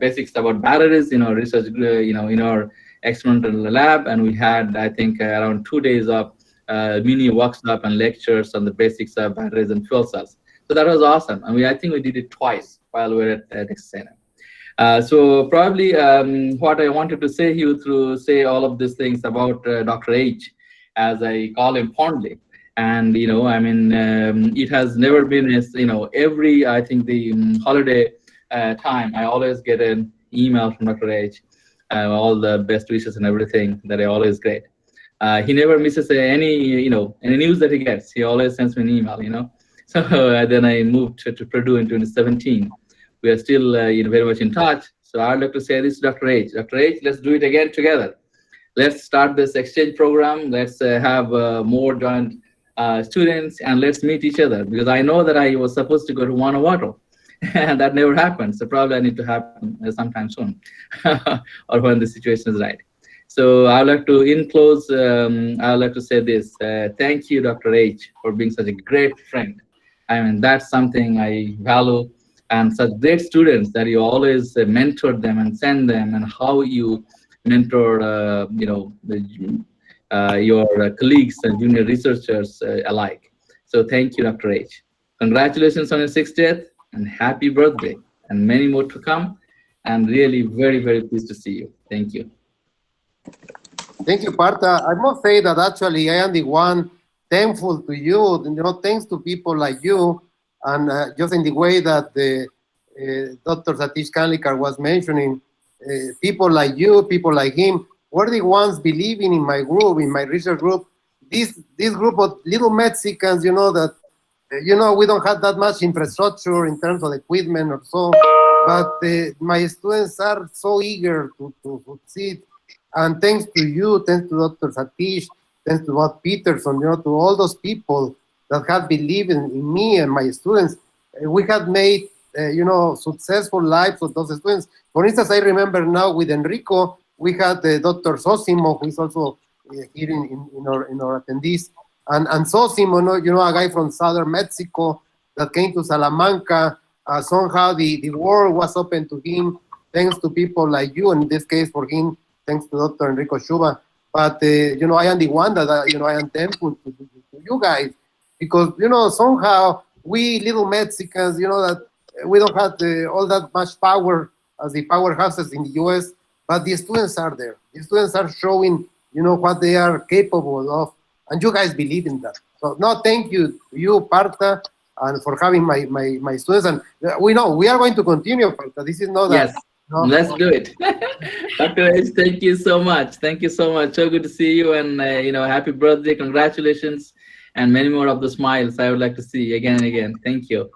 basics about batteries, research, in our experimental lab, and we had, I think, around 2 days of mini workshop and lectures on the basics of batteries and fuel cells. So that was awesome. And I think we did it twice while we were at Texas A&M. So probably what I wanted to say here through all of these things about Dr. H, as I call him fondly. And, it has never been as, every, I think the holiday time, I always get an email from Dr. H, all the best wishes and everything that I always get. He never misses any news that he gets. He always sends me an email, So then I moved to Purdue in 2017. We are still, very much in touch. So I'd like to say this to Dr. H. Dr. H, let's do it again together. Let's start this exchange program. Let's have more joint students, and let's meet each other, because I know that I was supposed to go to Guanajuato, and that never happened. So probably I need to happen sometime soon, or when the situation is right. So I'd like to, in close, I'd like to say this. Thank you, Dr. H, for being such a great friend. I mean, that's something I value, and such great students that you always mentor them and send them, and how you mentor, your colleagues and junior researchers alike. So thank you, Dr. H. Congratulations on your 60th, and happy birthday, and many more to come. And really very, very pleased to see you. Thank you. Thank you, Partha. I must say that actually I am the one thankful to you, thanks to people like you, and just in the way that the Dr. Satish Kanlikar was mentioning, people like you, people like him, were the ones believing in my group, in my research group. This group of little Mexicans, that, we don't have that much infrastructure in terms of equipment or so, but my students are so eager to succeed. And thanks to you, thanks to Dr. Satish, thanks to Bob Peterson, to all those people that have believed in me and my students, we have made, successful lives of those students. For instance, I remember now with Enrico, we had Dr. Sosimo, who is also here in our attendees. And Sosimo, a guy from southern Mexico that came to Salamanca. Somehow the world was open to him, thanks to people like you, in this case for him, thanks to Dr. Enrico Schuba. But, I am the one that, I am thankful to you guys, because, somehow we little Mexicans, that we don't have all that much power as the powerhouses in the US. but the students are there. The students are showing, you know, what they are capable of, and you guys believe in that. So no, thank you, Partha, and for having my students. And we know we are going to continue, Partha. This is not Yes, that. No. let's do it. Dr. H, thank you so much. Thank you so much. So good to see you, and you know, happy birthday, congratulations, and many more of the smiles I would like to see again and again. Thank you.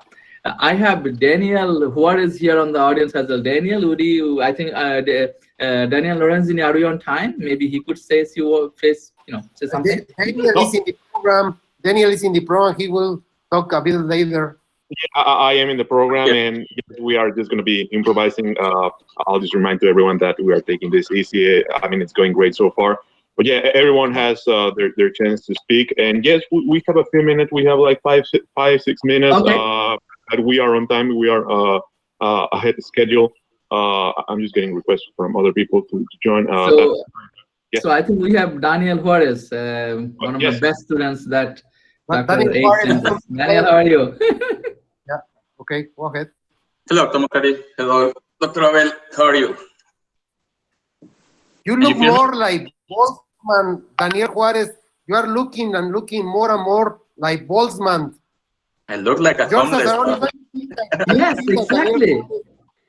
I have Daniel, who is here on the audience as well. Daniel, would you, I think, Daniel Lorenzini, are we on time? Maybe he could say say something. Daniel is in the program. Daniel is in the program. He will talk a bit later. Yeah, I am in the program, and we are just going to be improvising. I'll just remind to everyone that we are taking this easy. I mean, it's going great so far. But yeah, everyone has their chance to speak. And yes, we have a few minutes. We have like 5-6 minutes. Okay. But we are on time. We are ahead of schedule. I'm just getting requests from other people to join. So I think we have Daniel Juarez, one of my best students that Dr. H sent us. Daniel, how are you? Yeah. Okay, go ahead. Hello, Dr. Mukari. Hello, Dr. Abel. How are you? You look more like Boltzmann, Daniel Juarez. You are looking and looking more and more like Boltzmann. I look like a homeless. Yes, exactly.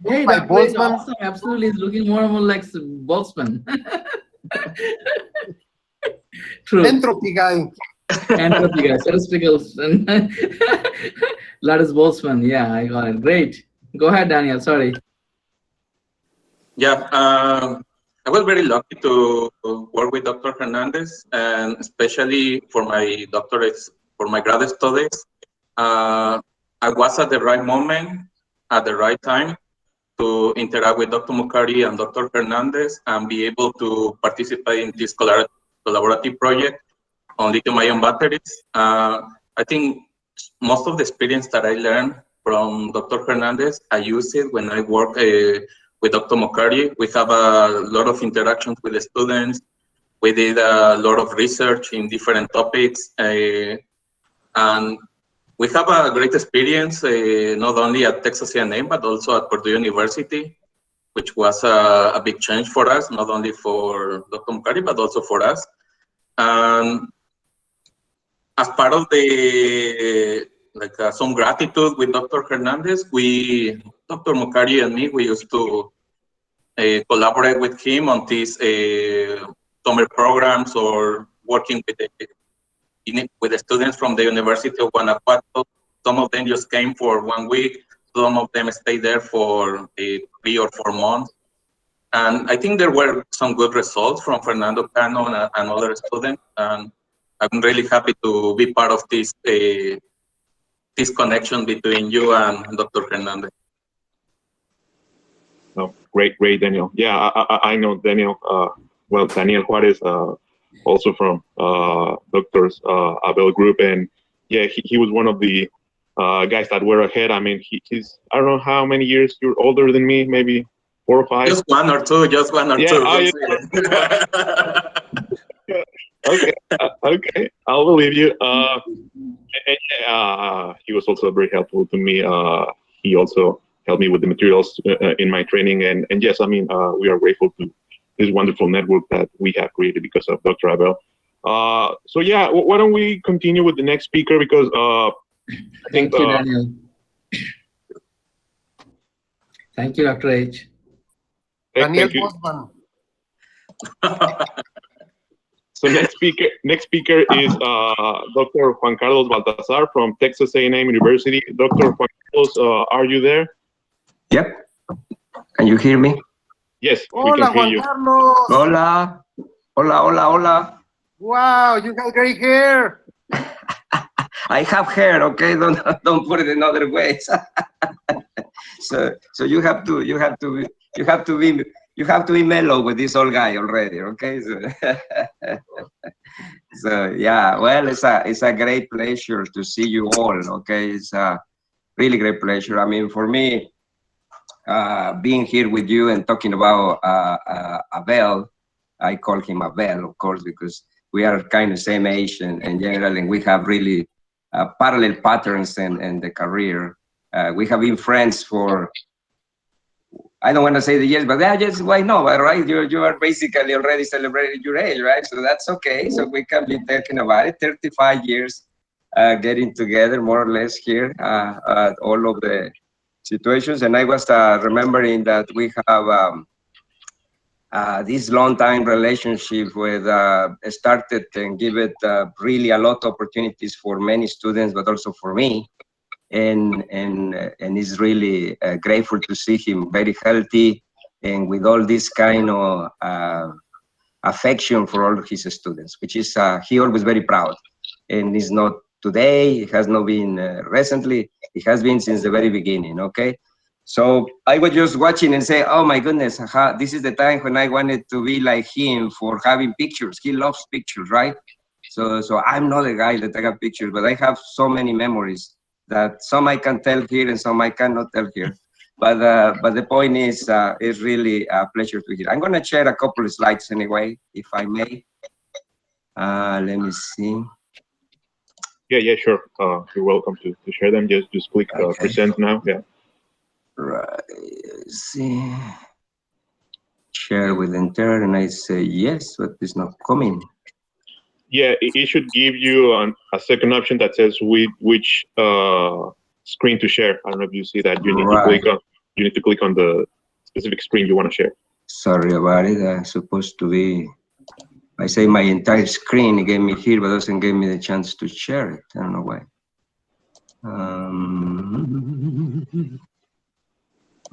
Hey, like Dr. H, Boltzmann. awesome. Absolutely, he's looking more and more like Boltzmann. True. Entropy guy. Entropy guy, statistical. Lattice Boltzmann. Yeah, I got it. Great. Go ahead, Daniel. Sorry. Yeah, I was very lucky to work with Dr. Hernandez, and especially for my doctorates, for my grad studies. I was at the right moment, at the right time, to interact with Dr. Mukari and Dr. Hernandez and be able to participate in this collaborative project on lithium-ion batteries. I think most of the experience that I learned from Dr. Hernandez, I use it when I work with Dr. Mukari. We have a lot of interactions with the students. We did a lot of research in different topics. And we have a great experience, not only at Texas A&M, but also at Purdue University, which was a big change for us, not only for Dr. Mukari, but also for us. And as part of the, some gratitude with Dr. Hernandez, Dr. Mukari and me, we used to collaborate with him on these summer programs or working with the students from the University of Guanajuato. Some of them just came for 1 week. Some of them stayed there for 3 or 4 months. And I think there were some good results from Fernando Cano and other students. And I'm really happy to be part of this this connection between you and Dr. Hernandez. Oh, great, Daniel. Yeah, I know Daniel. Well, Daniel Juarez, also from Doctor's Abel group, and yeah, he was one of the guys that were ahead. I mean, he's I don't know how many years you're older than me, maybe 4 or 5. Just one or two. Okay, I'll believe you. He was also very helpful to me. He also helped me with the materials in my training, and yes, I mean, we are grateful to this wonderful network that we have created because of Dr. Abel. So yeah, why don't we continue with the next speaker, because I think. Thank you, Daniel. Thank you, Dr. H. Daniel Boltzmann. So next speaker is Dr. Juan Carlos Baltazar from Texas A&M University. Dr. Juan Carlos, are you there? Yep. Can you hear me? Yes, Hola, we can hear Juan you. Carlos. Hola. Hola. Wow, you have great hair. I have hair, okay? Don't put it in other ways. So you have to be mellow with this old guy already, okay? So yeah, well, it's a great pleasure to see you all, okay? It's a really great pleasure. I mean, for me, being here with you and talking about Abel, I call him Abel, of course, because we are kind of same age in general, and we have really parallel patterns in the career. We have been friends for I don't want to say the years, but yeah, just why not, right? You are basically already celebrating your age, right? So that's okay. So we can be talking about it. 35 years getting together, more or less here, all of the situations. And I was remembering that we have this long time relationship with started and give it really a lot of opportunities for many students, but also for me. And it's really grateful to see him very healthy and with all this kind of affection for all of his students, which is he always very proud. And it's not today, it has not been recently, it has been since the very beginning, okay? So I was just watching and say, oh my goodness, this is the time when I wanted to be like him for having pictures. He loves pictures, right? So I'm not a guy that I have pictures, but I have so many memories that some I can tell here and some I cannot tell here. But the point is, it's really a pleasure to hear. I'm gonna share a couple of slides anyway, if I may. Let me see. Yeah, sure. You're welcome to share them. Just click present now. Yeah. Right. See. Share with enter, and I say yes, but it's not coming. Yeah, it should give you a second option that says which screen to share. I don't know if you see that. You need to click on the specific screen you want to share. Sorry about it. I'm supposed to be. I say my entire screen. It gave me here, but doesn't give me the chance to share it. I don't know why.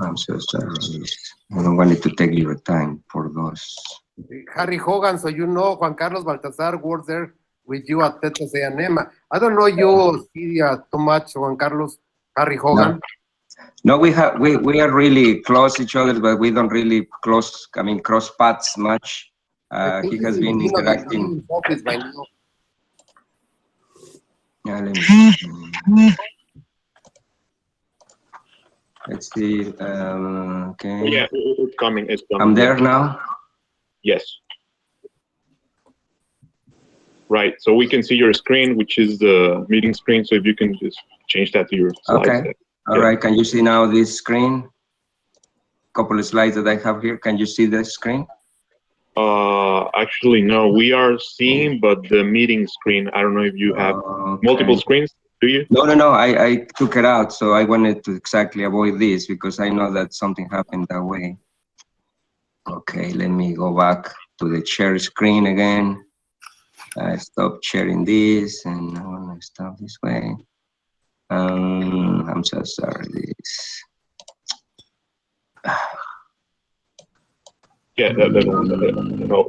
I'm so sorry. I don't want it to take your time for those. Harry Hogan, so you know Juan Carlos Baltazar works there with you at Texas A&M. I don't know you see too much, Juan Carlos, Harry Hogan. No, we are really close each other, but we don't really cross paths much. He has been interacting. Yeah, let me see. Let's see. Okay. Yeah, it's coming. It's coming. I'm there now. Yes. Right. So we can see your screen, which is the meeting screen. So if you can just change that to your slides. Okay. All right. Can you see now this screen? Couple of slides that I have here. Can you see the screen? Actually, no. We are seeing, but the meeting screen. I don't know if you have multiple screens. Do you? No. I took it out, so I wanted to exactly avoid this because I know that something happened that way. Okay, let me go back to the share screen again. I stopped sharing this, and I want to stop this way. I'm so sorry. This. Yeah, no.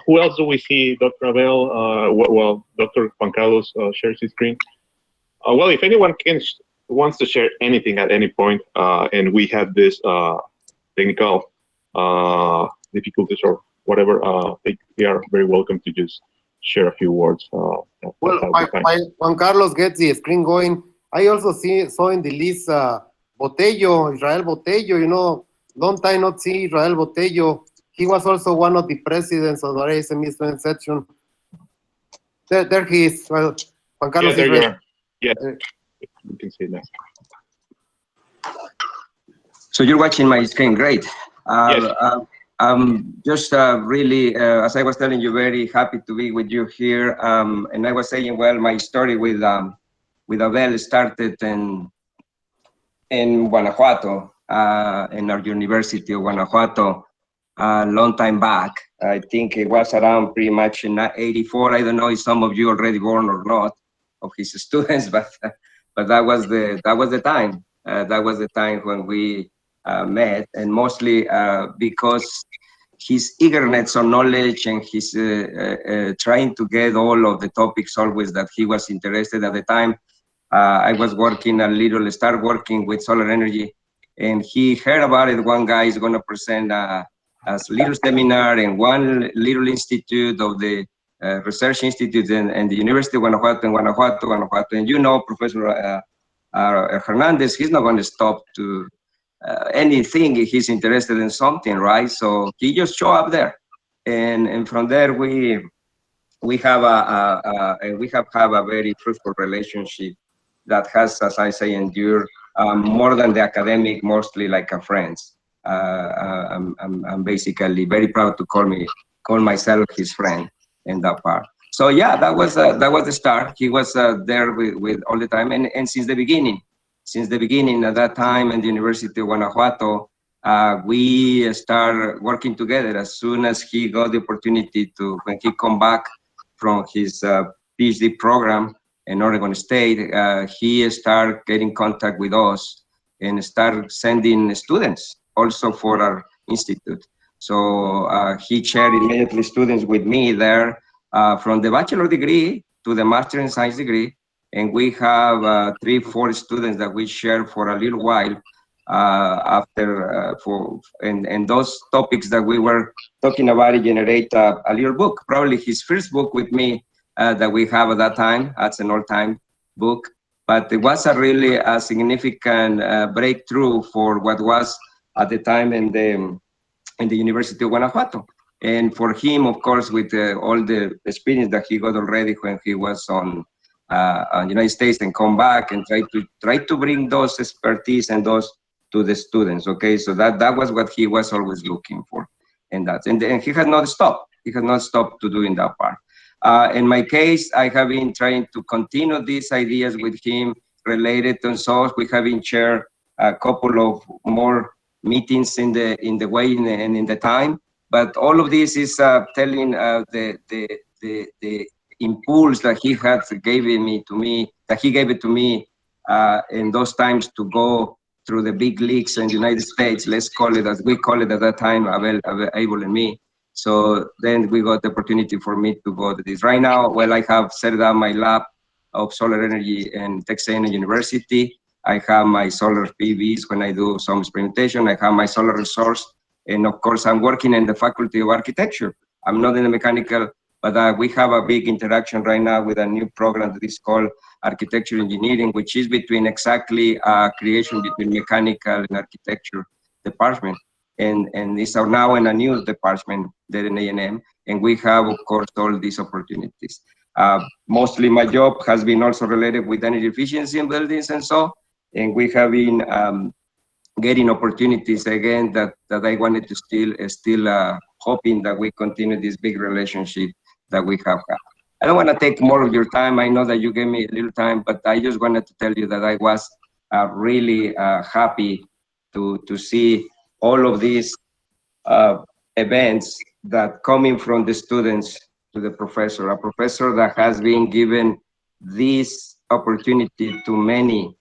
Who else do we see? Dr. Abel. Well, Dr. Juan Carlos shares his screen. Well, if anyone wants to share anything at any point, and we have this technical difficulties or whatever, they are very welcome to just share a few words. Well, Juan Carlos gets the screen going. I also saw in the list Botello, Israel Botello, you know, long time not see Israel Botello. He was also one of the presidents of the ASME student section. There he is. Well, Juan Carlos is ready. Yeah, you can see that. So you're watching my screen, great. Yes. I'm just really, as I was telling you, very happy to be with you here. And I was saying, well, my story with Abel started in Guanajuato, in our University of Guanajuato, a long time back. I think it was around pretty much in '84. I don't know if some of you already born or not of his students, but that was the time. That was the time when we met, and mostly because his eagerness on knowledge and his trying to get all of the topics always that he was interested at the time. I was start working with solar energy, and he heard about it. One guy is going to present a little seminar in one little institute of the research institute and the University of Guanajuato. And you know, Professor Hernandez, he's not going to stop to anything. He's interested in something, right? So he just show up there, and from there we have a very fruitful relationship that has, as I say, endured more than the academic, mostly like a friends. I'm basically very proud to call myself his friend in that part. So yeah, that was the start. He was there with all the time, and since the beginning at that time in the University of Guanajuato, we started working together as soon as he got the opportunity to, when he come back from his PhD program in Oregon State, he started getting contact with us and started sending students also for our institute. So he shared immediately students with me there from the bachelor degree to the master in science degree. And we have 3-4 students that we share for a little while and those topics that we were talking about generate a little book, probably his first book with me that we have at that time. That's an all-time book, but it was a really significant breakthrough for what was at the time in the University of Guanajuato. And for him, of course, with all the experience that he got already when he was on United States and come back and try to bring those expertise and those to the students. Okay, so that was what he was always looking for, and he has not stopped. He has not stopped to doing that part. In my case, I have been trying to continue these ideas with him related, and so we have been shared a couple of more meetings in the way and in the time. But all of this is telling the impulse that he had given it to me in those times to go through the big leagues in the United States. Let's call it as we call it at that time, Abel and me. So then we got the opportunity for me to go to this. Right now, well, I have set up my lab of solar energy in Texas A&M University. I have my solar PVs when I do some experimentation. I have my solar resource. And of course, I'm working in the Faculty of Architecture. I'm not in the mechanical, but we have a big interaction right now with a new program that is called Architecture Engineering, which is between exactly creation between mechanical and architecture department. And these are now in a new department there in A&M. And we have, of course, all these opportunities. Mostly my job has been also related with energy efficiency in buildings and so. And we have been getting opportunities again that I wanted to still hoping that we continue this big relationship that we have had. I don't want to take more of your time. I know that you gave me a little time, but I just wanted to tell you that I was really happy to see all of these events that coming from the students to the professor, a professor that has been given this opportunity to many,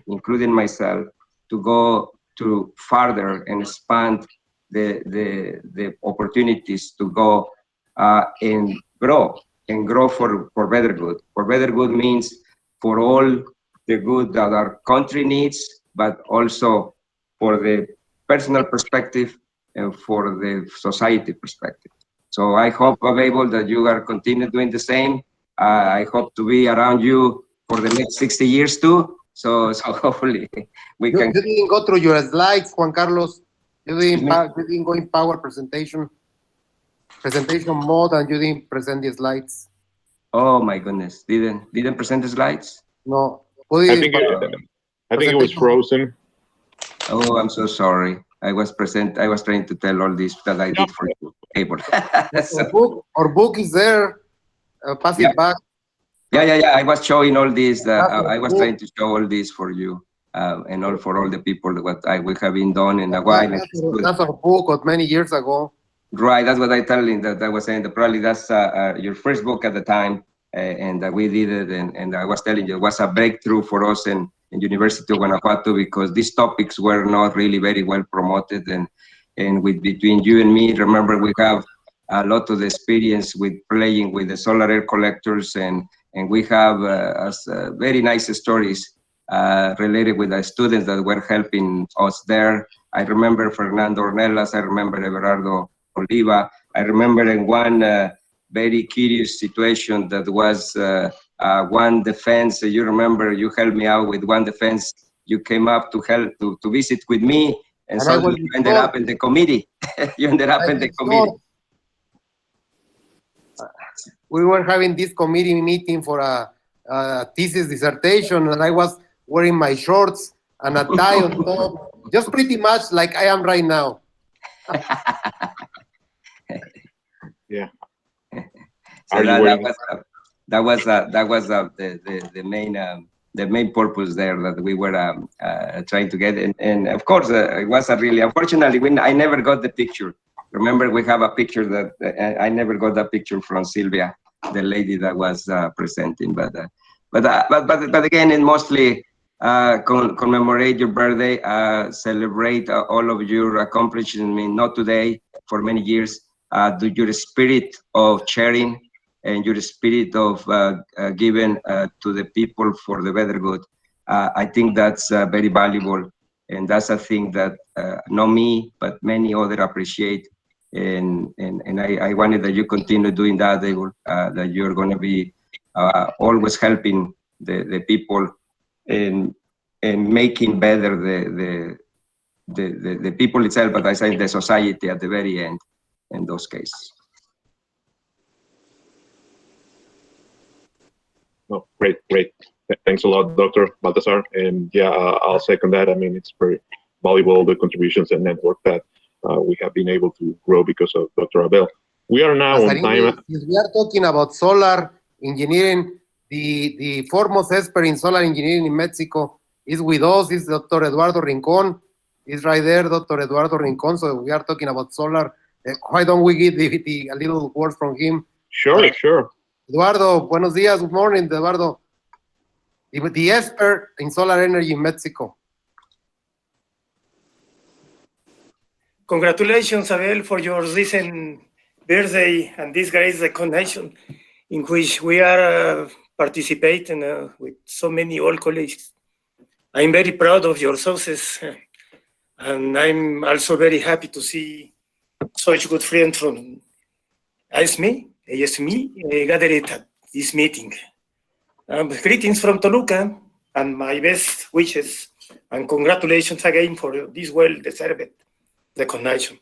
including myself, to go to further and expand the opportunities to go and grow for better good. For better good means for all the good that our country needs, but also for the personal perspective and for the society perspective. So I hope, Abel, that you are continue doing the same. I hope to be around you for the next 60 years too. So hopefully we can. You didn't go through your slides, Juan Carlos. You didn't go in PowerPoint presentation mode, and you didn't present the slides. Oh my goodness! Didn't present the slides? No. I think it was frozen. Oh, I'm so sorry. I was trying to tell all this that I did for you, Abel. Our book is there. Pass it back. Yeah. I was showing all this. I was trying to show all this for you and all for all the people what we have been done in a while. That's our book of many years ago. Right. That's what I telling that I was saying that probably that's your first book at the time, and that we did it. And I was telling you it was a breakthrough for us in University of Guanajuato because these topics were not really very well promoted. And between you and me, remember we have a lot of experience with playing with the solar air collectors and we have very nice stories related with the students that were helping us there. I remember Fernando Ornelas, I remember Everardo Oliva. I remember in one very curious situation that was one defense. You remember you helped me out with one defense. You came up to help to visit with me, and so you ended up in the committee. You ended up in the committee. We were having this committee meeting for a thesis dissertation, and I was wearing my shorts and a tie on top. just pretty much like I am right now. Yeah. So Are you that wearing? was the main purpose there that we were trying to get, and of course it was a really, unfortunately I never got the picture. Remember, we have a picture that I never got that picture from Sylvia, the lady that was presenting. But again, it mostly commemorate your birthday, celebrate all of your accomplishments, not today, for many years. Your spirit of sharing and your spirit of giving to the people for the better good. I think that's very valuable, and that's a thing that not me, but many other appreciate. And I wanted that you continue doing that, Abel, that you're going to be always helping the people and making better the people itself, but I say the society at the very end in those cases. Oh, great. Thanks a lot, Dr. Baltasar. And yeah, I'll second that. I mean, it's very valuable, the contributions and network that we have been able to grow because of Dr. Abel. We are now on time. We are talking about solar engineering. The foremost expert in solar engineering in Mexico is with us. Is Dr. Eduardo Rincon. He's right there, Dr. Eduardo Rincon. So we are talking about solar. Why don't we get a little word from him? Sure. Eduardo, buenos días. Good morning, Eduardo. The expert in solar energy in Mexico. Congratulations, Abel, for your recent birthday and this great recognition in which we are participating with so many old colleagues. I'm very proud of your success, and I'm also very happy to see such good friends from ASME gathered at this meeting. Greetings from Toluca, and my best wishes, and congratulations again for this well-deserved recognition.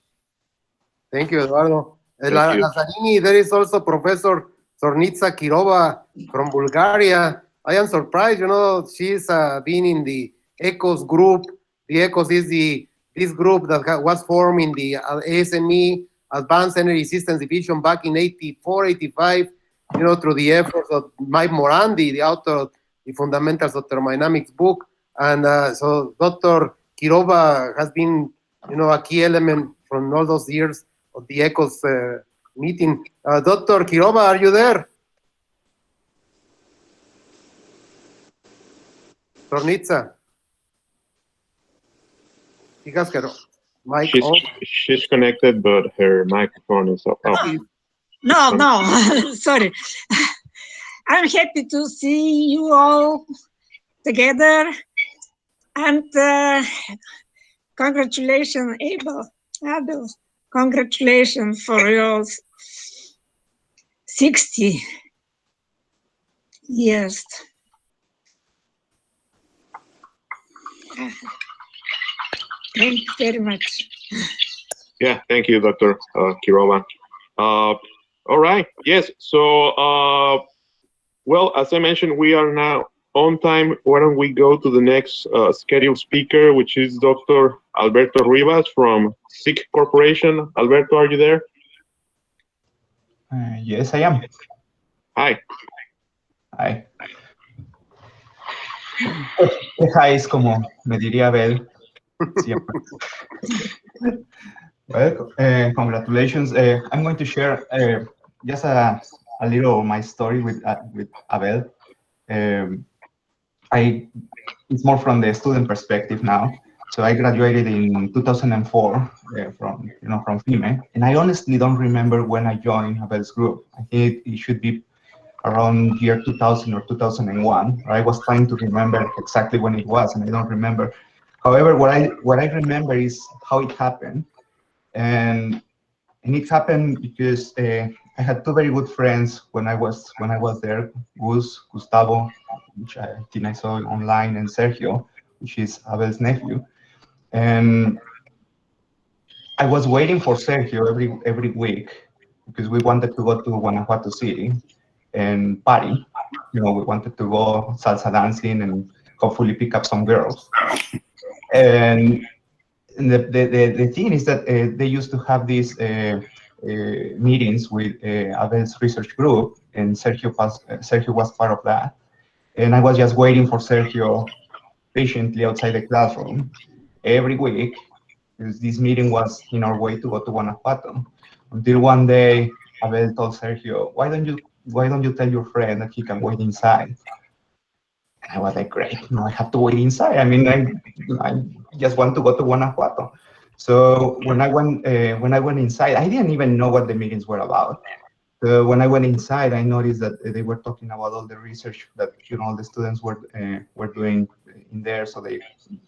Thank you, Eduardo. Thank you. Lazarini, there is also Professor Zornitsa Kirova from Bulgaria. I am surprised, she's been in the ECOS group. The ECOS is this group that was formed in the ASME, Advanced Energy Systems Division, back in 84, 85, through the efforts of Mike Morandi, the author of the Fundamentals of Thermodynamics book. And so Dr. Kirova has been a key element from all those years of the ECOS meeting. Dr. Kirova, are you there? Zornitsa. She has her mic on. She's connected, but her microphone is off. Oh. No, sorry. I'm happy to see you all together, and congratulations, Abel. Congratulations for your 60 years. Thank you very much. Yeah, thank you, Dr. Kirova. All right, yes, so, well, as I mentioned, we are now on time. Why don't we go to the next scheduled speaker, which is Dr. Alberto Rivas from SIC Corporation. Alberto, are you there? Yes, I am. Hi. Hi. Hi es como me diría Abel siempre. Well, congratulations. I'm going to share just a little of my story with Abel. It's more from the student perspective now. So I graduated in 2004 from FIME, and I honestly don't remember when I joined Abel's group. I think it should be around year 2000 or 2001. I was trying to remember exactly when it was, and I don't remember. However, what I remember is how it happened, and it happened because I had two very good friends when I was there, Gustavo, which I think I saw online, and Sergio, which is Abel's nephew. And I was waiting for Sergio every week because we wanted to go to Guanajuato City and party. We wanted to go salsa dancing and hopefully pick up some girls. And and the thing is that they used to have these meetings with Abel's research group, and Sergio was part of that. And I was just waiting for Sergio patiently outside the classroom every week, because this meeting was in our way to go to Guanajuato. Until one day, Abel told Sergio, why don't you tell your friend that he can wait inside? And I was like, great, no, I have to wait inside. I mean, I just want to go to Guanajuato. So when I went inside, I didn't even know what the meetings were about. When I went inside, I noticed that they were talking about all the research that all the students were doing in there. So they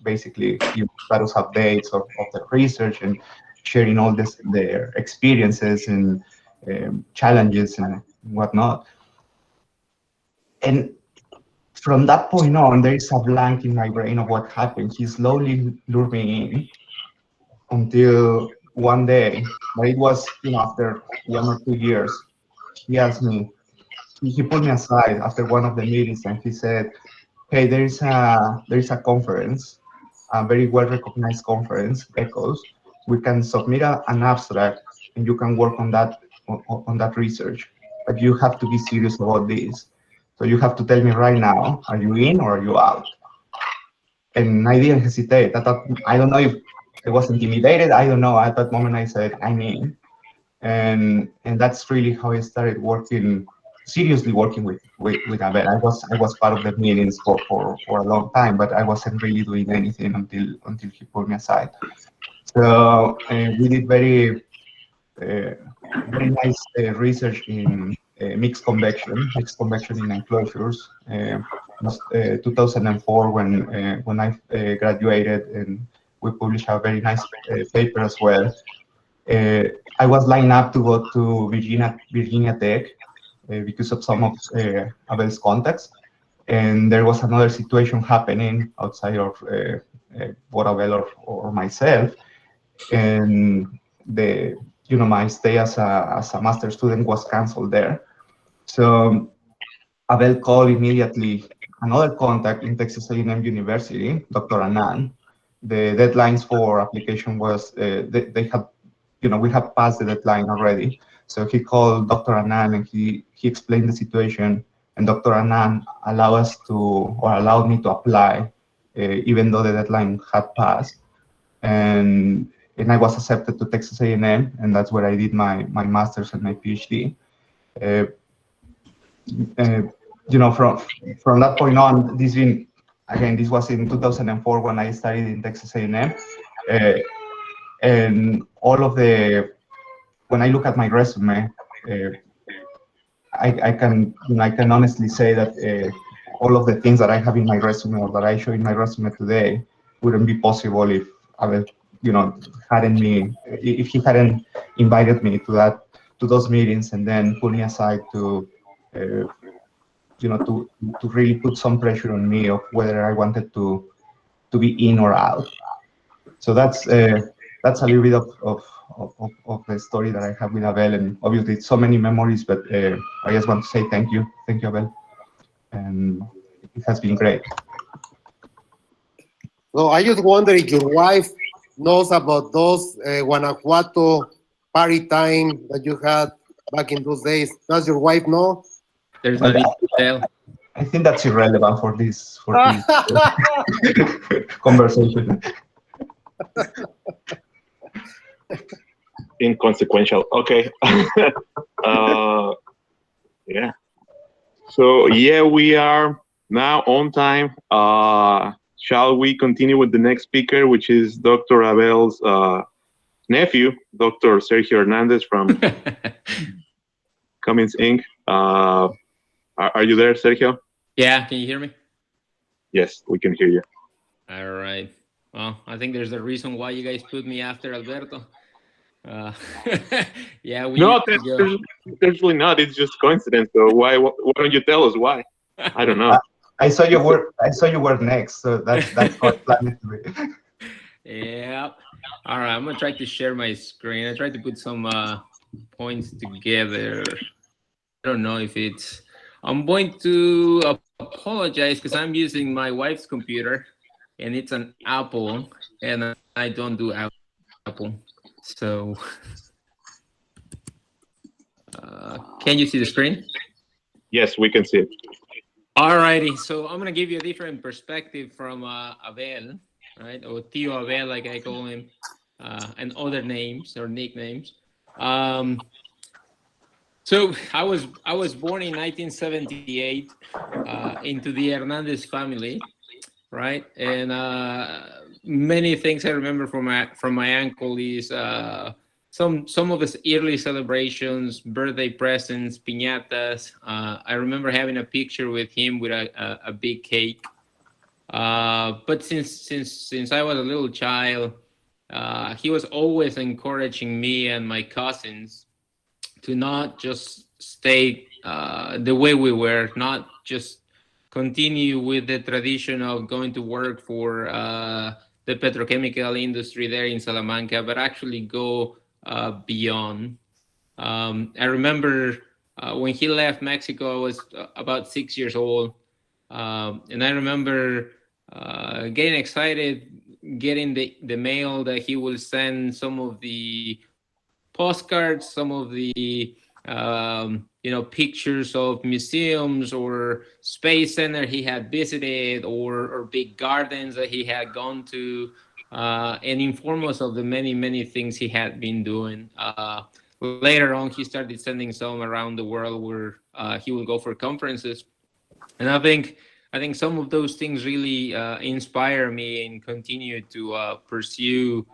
basically give status updates of the research and sharing all their experiences and challenges and whatnot. And from that point on, there is a blank in my brain of what happened. He slowly lured me in until one day, but it was after 1 or 2 years. He asked me, he pulled me aside after one of the meetings, and he said, hey, there is a conference, a very well-recognized conference, ECHOS. We can submit an abstract, and you can work on that research, but you have to be serious about this. So you have to tell me right now, are you in or are you out? And I didn't hesitate. I don't know if I was intimidated. I don't know. At that moment, I said, I'm in. And that's really how I started seriously working with Abel. I was part of the meetings for a long time, but I wasn't really doing anything until he pulled me aside. So we did very nice research in mixed convection in enclosures. Was 2004 when I graduated, and we published a very nice paper as well. I was lined up to go to Virginia Tech because of some of Abel's contacts, and there was another situation happening outside of both Abel or myself, and my stay as a master student was canceled there. So Abel called immediately another contact in Texas A&M University, Dr. Anand. The deadlines for application was they had, we had passed the deadline already. So he called Dr. Anand, and he explained the situation, and Dr. Anand allowed me to apply, even though the deadline had passed. And I was accepted to Texas A&M, and that's where I did my master's and my PhD. From that point on, this was in 2004 when I studied in Texas A&M, and when I look at my resume, I can honestly say that all of the things that I have in my resume or that I show in my resume today wouldn't be possible if Abel, if he hadn't invited me to those meetings and then put me aside to really put some pressure on me of whether I wanted to be in or out. So that's a little bit of the story that I have with Abel, and obviously it's so many memories, but I just want to say thank you, Abel, and it has been great. So I just wonder if your wife knows about those Guanajuato party time that you had back in those days. Does your wife know? There's no need to tell. I think that's irrelevant for this conversation. Inconsequential. Okay. Yeah. So yeah, we are now on time. Shall we continue with the next speaker, which is Dr. Abel's nephew, Dr. Sergio Hernandez from Cummins Inc. Are you there, Sergio? Yeah, can you hear me? Yes, we can hear you. All right. Well, I think there's a reason why you guys put me after Alberto. Yeah, there's really not. It's just coincidence. So why don't you tell us why? I don't know. I saw you were next, so that's how I planned it to be. Yeah. All right, I'm gonna try to share my screen. I tried to put some points together. I don't know if it's. I'm going to apologize because I'm using my wife's computer. and it's an apple, and I don't do apple. So, can you see the screen? Yes, we can see it. Alrighty, so I'm gonna give you a different perspective from Abel, right, or Tio Abel, like I call him, and other names or nicknames. So I was born in 1978 into the Hernandez family, right? And many things I remember from my uncle is some of his early celebrations, birthday presents, piñatas. I remember having a picture with him with a big cake. But since I was a little child, he was always encouraging me and my cousins to not just stay the way we were, not just continue with the tradition of going to work for the petrochemical industry there in Salamanca, but actually go beyond. I remember when he left Mexico, I was about 6 years old. And I remember getting excited, getting the mail that he will send some of the postcards, some of the pictures of museums or space center he had visited, or big gardens that he had gone to, and inform us of the many things he had been doing. Later on, he started sending some around the world where he would go for conferences, and I think some of those things really inspire me and continue to pursue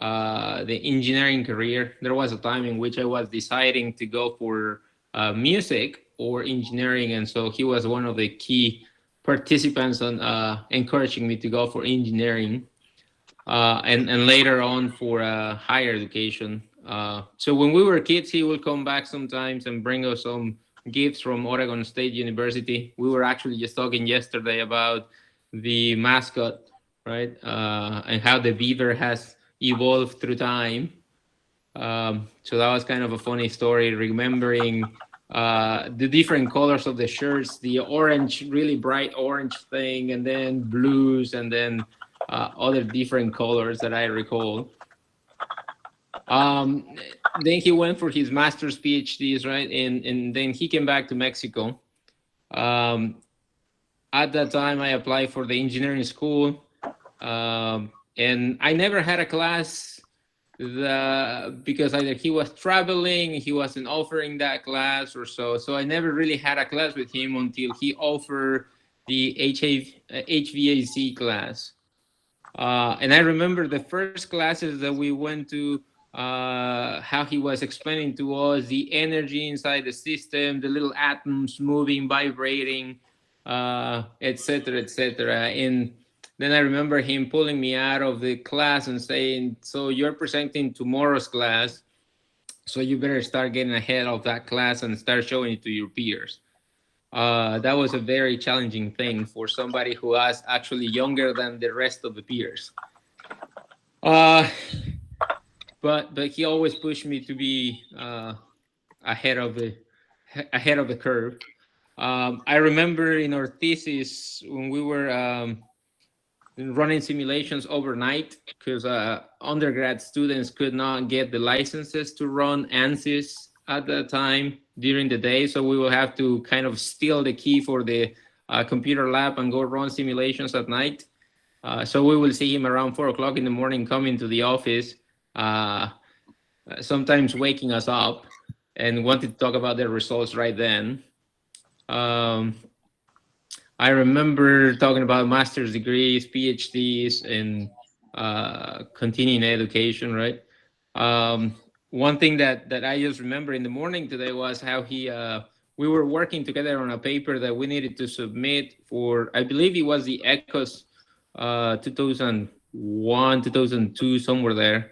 the engineering career. There was a time in which I was deciding to go for music or engineering, and so he was one of the key participants on encouraging me to go for engineering, and later on for higher education. So when we were kids, he would come back sometimes and bring us some gifts from Oregon State University. We were actually just talking yesterday about the mascot, right? And how the beaver has evolved through time. So that was kind of a funny story, remembering the different colors of the shirts, the orange, really bright orange thing, and then blues, and then other different colors that I recall. Then he went for his master's PhDs, right? And then he came back to Mexico. At that time, I applied for the engineering school, and I never had a class because either he was traveling, he wasn't offering that class or so. So I never really had a class with him until he offered the HVAC class. And I remember the first classes that we went to, how he was explaining to us the energy inside the system, the little atoms moving, vibrating, etc., etc. And then I remember him pulling me out of the class and saying, "So you're presenting tomorrow's class, so you better start getting ahead of that class and start showing it to your peers." That was a very challenging thing for somebody who was actually younger than the rest of the peers. But he always pushed me to be ahead of the curve. I remember in our thesis when we were running simulations overnight, because undergrad students could not get the licenses to run ANSYS at that time during the day, so we will have to kind of steal the key for the computer lab and go run simulations at night. So we will see him around 4 o'clock in the morning coming to the office, sometimes waking us up and wanted to talk about their results right then. I remember talking about master's degrees, PhDs, and continuing education, right? One thing that I just remember in the morning today was how we were working together on a paper that we needed to submit for, I believe it was the ECOS 2001, 2002, somewhere there.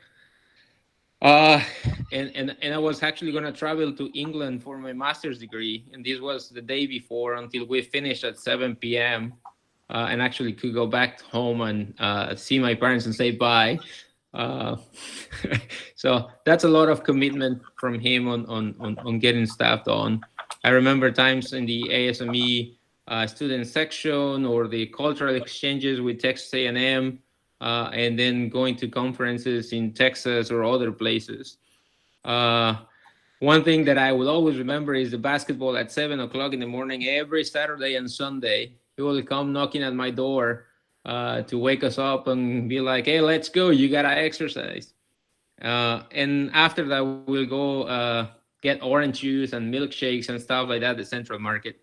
And I was actually going to travel to England for my master's degree, and this was the day before, until we finished at 7 p.m. And actually could go back home and see my parents and say bye. So that's a lot of commitment from him on getting stuff done. I remember times in the ASME student section or the cultural exchanges with Texas A&M, and then going to conferences in Texas or other places. One thing that I will always remember is the basketball at 7 o'clock in the morning, every Saturday and Sunday. He will come knocking at my door to wake us up and be like, hey, let's go, you gotta exercise. And after that, we'll go get orange juice and milkshakes and stuff like that at the Central Market.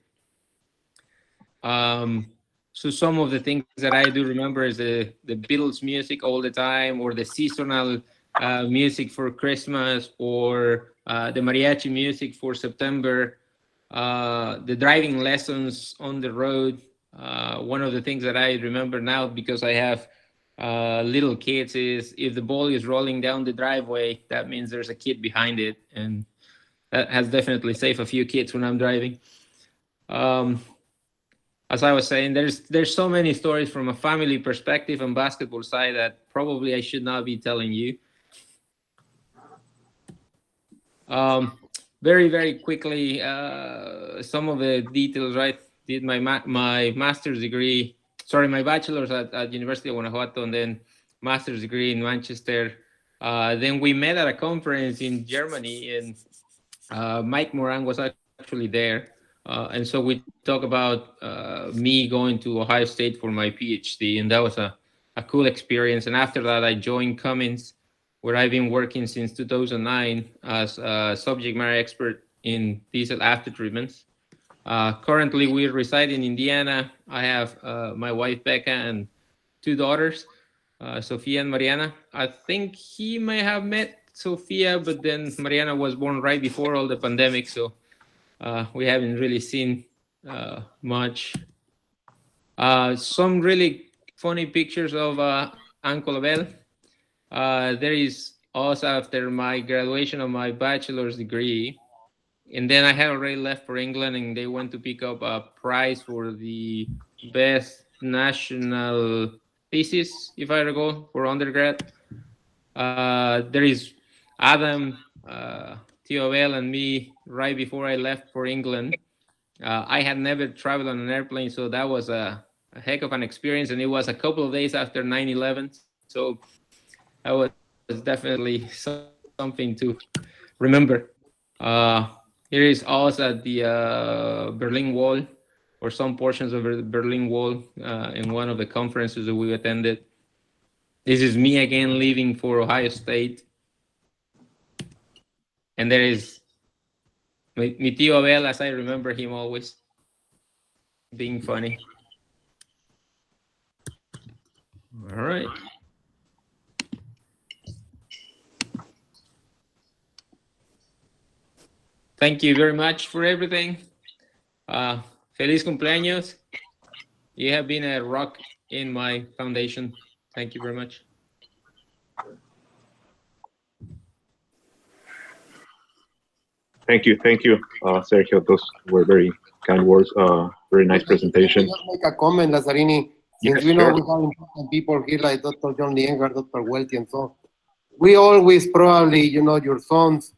So some of the things that I do remember is the Beatles music all the time, or the seasonal music for Christmas, or the mariachi music for September, the driving lessons on the road. One of the things that I remember now, because I have little kids, is if the ball is rolling down the driveway, that means there's a kid behind it, and that has definitely saved a few kids when I'm driving. As I was saying, there's so many stories from a family perspective and basketball side that probably I should not be telling you. Very, very quickly, some of the details, right? Did my master's degree, sorry, my bachelor's at University of Guanajuato, and then master's degree in Manchester. Then we met at a conference in Germany, and Mike Moran was actually there. And so we talk about me going to Ohio State for my PhD, and that was a cool experience. And after that, I joined Cummins, where I've been working since 2009 as a subject matter expert in diesel after treatments. Currently, we reside in Indiana. I have my wife, Becca, and 2 daughters, Sophia and Mariana. I think he may have met Sophia, but then Mariana was born right before all the pandemic, so we haven't really seen much. Some really funny pictures of Uncle Abel. There is us after my graduation of my bachelor's degree. And then I had already left for England, and they went to pick up a prize for the best national thesis, if I recall, for undergrad. There is Adam, Tio Abel, and me right before I left for England. I had never traveled on an airplane, so that was a heck of an experience. And it was a couple of days after 9/11. So that was definitely something to remember. Here is us at the Berlin Wall, or some portions of the Berlin Wall, in one of the conferences that we attended. This is me again leaving for Ohio State. And there is mi tío Abel, as I remember him always being funny. All right. Thank you very much for everything. Feliz cumpleaños. You have been a rock in my foundation. Thank you very much. Thank you, Sergio. Those were very kind words. Very nice presentation. Just make a comment, Lazzarini. Since Yes, we know sure. we have important people here like Dr. John Lienger, Dr. Welty, and so we always probably, your sons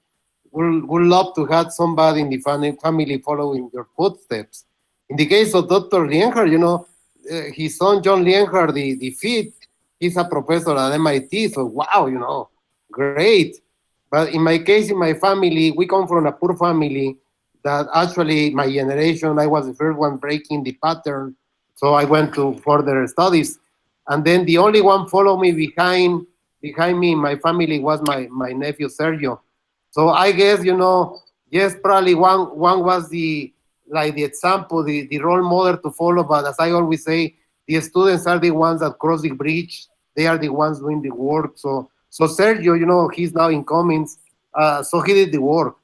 would love to have somebody in the family following your footsteps. In the case of Dr. Lienger, his son John Lienger, the fifth, he's a professor at MIT. So wow, great. But in my case, in my family, we come from a poor family that actually my generation, I was the first one breaking the pattern. So I went to further studies. And then the only one follow me behind me in my family was my nephew Sergio. So I guess, yes, probably one was the example, the role model to follow. But as I always say, the students are the ones that cross the bridge. They are the ones doing the work. So Sergio, he's now in Cummins. So he did the work.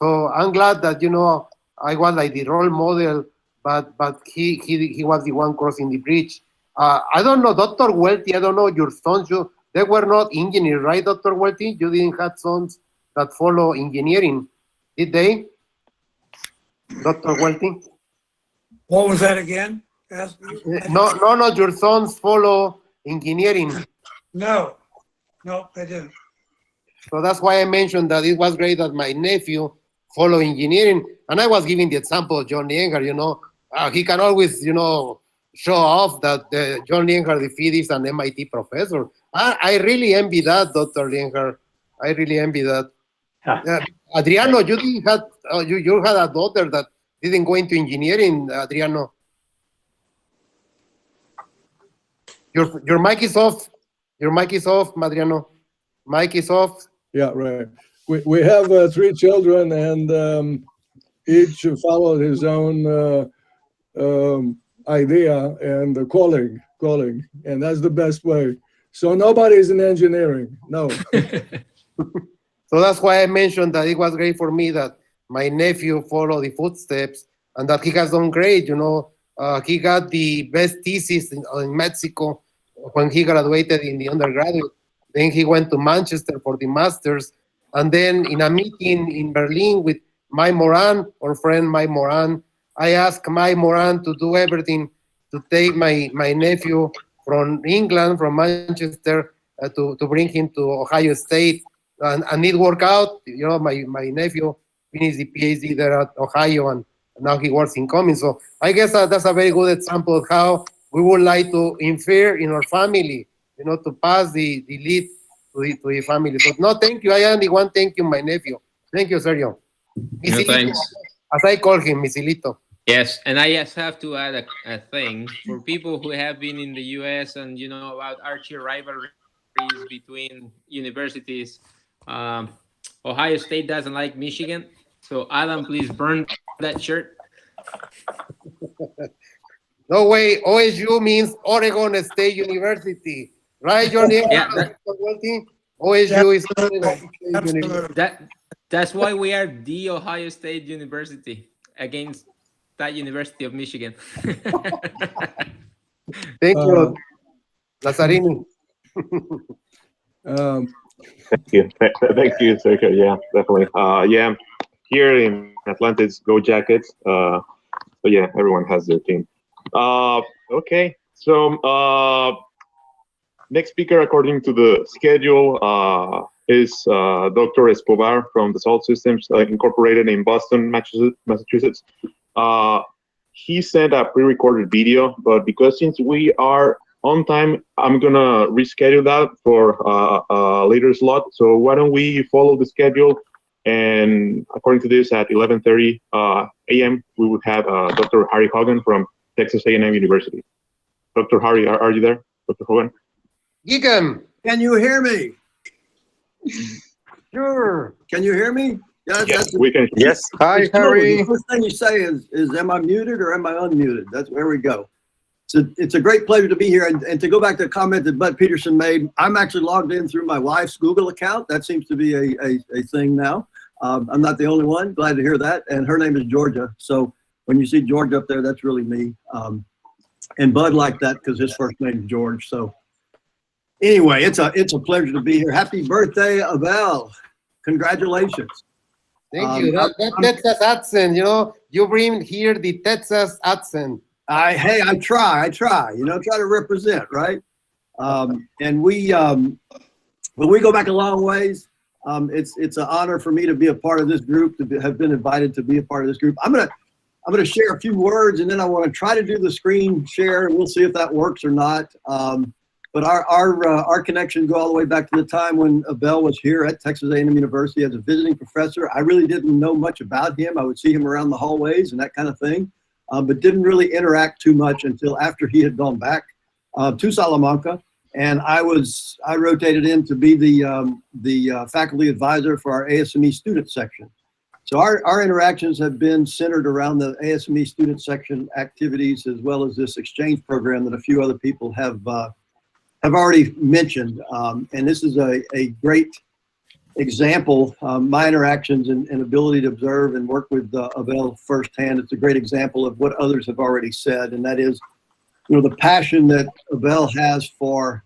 So I'm glad that, I was like the role model, but he was the one crossing the bridge. I don't know, Dr. Welty, I don't know, your sons, they were not engineers, right, Dr. Welty? You didn't have sons that follow engineering, did they? Dr. Welty? What was that again? No, your sons follow engineering. No, they didn't. So that's why I mentioned that it was great that my nephew followed engineering. And I was giving the example of John Lienger, he can always, show off that John Lienhard Defeat is an MIT professor. I really envy that, Dr. Lienhard. I really envy that. Adriano, you had you had a daughter that didn't go into engineering, Adriano. Your mic is off. Your mic is off, Adriano. Mic is off. Yeah, right. We have 3 children, and each followed his own idea and calling, and that's the best way. So nobody's in engineering, no. So that's why I mentioned that it was great for me that my nephew followed the footsteps and that he has done great. He got the best thesis in Mexico when he graduated in the undergraduate. Then he went to Manchester for the master's. And then in a meeting in Berlin with Mai Moran, our friend Mai Moran, I asked Mai Moran to do everything to take my nephew from England, from Manchester, to bring him to Ohio State. And it worked out. My nephew finished the PhD there at Ohio, and now he works in Cummins. So I guess that's a very good example of how we would like to infer in our family, to pass the lead to the family. So no, thank you. I only want thank you, my nephew. Thank you, Sergio. No, thanks. As I call him, Misilito. Yes, and I just have to add a thing for people who have been in the U.S. and about archie rivalries between universities. Ohio State doesn't like Michigan, so Adam, please burn that shirt. No way. OSU means Oregon State University, right, Johnny? Yeah, OSU is Oregon State University. That's why we are the Ohio State University against that University of Michigan. Thank you, Lazzarini. Thank you. Thank you, Sergio. Yeah, definitely. Yeah, here in Atlanta, it's Go Jackets. So yeah, everyone has their team. Okay, so next speaker, according to the schedule, is Dr. Escobar from the Salt Systems Incorporated in Boston, Massachusetts. He sent a pre-recorded video, but because since we are on time, I'm gonna reschedule that for a later slot. So why don't we follow the schedule? And according to this, at 11:30 a.m., we would have Dr. Harry Hogan from Texas A&M University. Dr. Harry, are you there, Dr. Hogan? Gigan. Can you hear me? Sure. Can you hear me? Yes, we can. Yes. Hi, Harry. The first thing you say is am I muted or am I unmuted? That's where we go. So it's a great pleasure to be here. And to go back to a comment that Bud Peterson made, I'm actually logged in through my wife's Google account. That seems to be a thing now. I'm not the only one. Glad to hear that. And her name is Georgia. So when you see George up there, that's really me. And Bud liked that because his first name is George. So anyway, it's a pleasure to be here. Happy birthday, Abel. Congratulations. Thank you. That Texas accent, you bring here the Texas accent. Hey, I try, try to represent, right? And we go back a long ways. It's an honor for me to be a part of this group, to have been invited to be a part of this group. I'm gonna share a few words, and then I want to try to do the screen share, and we'll see if that works or not. But our connections go all the way back to the time when Abel was here at Texas A&M University as a visiting professor. I really didn't know much about him. I would see him around the hallways and that kind of thing, but didn't really interact too much until after he had gone back to Salamanca. And I rotated in to be the faculty advisor for our ASME student section. So our interactions have been centered around the ASME student section activities, as well as this exchange program that a few other people have already mentioned. And this is a great example. My interactions and ability to observe and work with Abel firsthand. It's a great example of what others have already said, and that is, the passion that Abel has for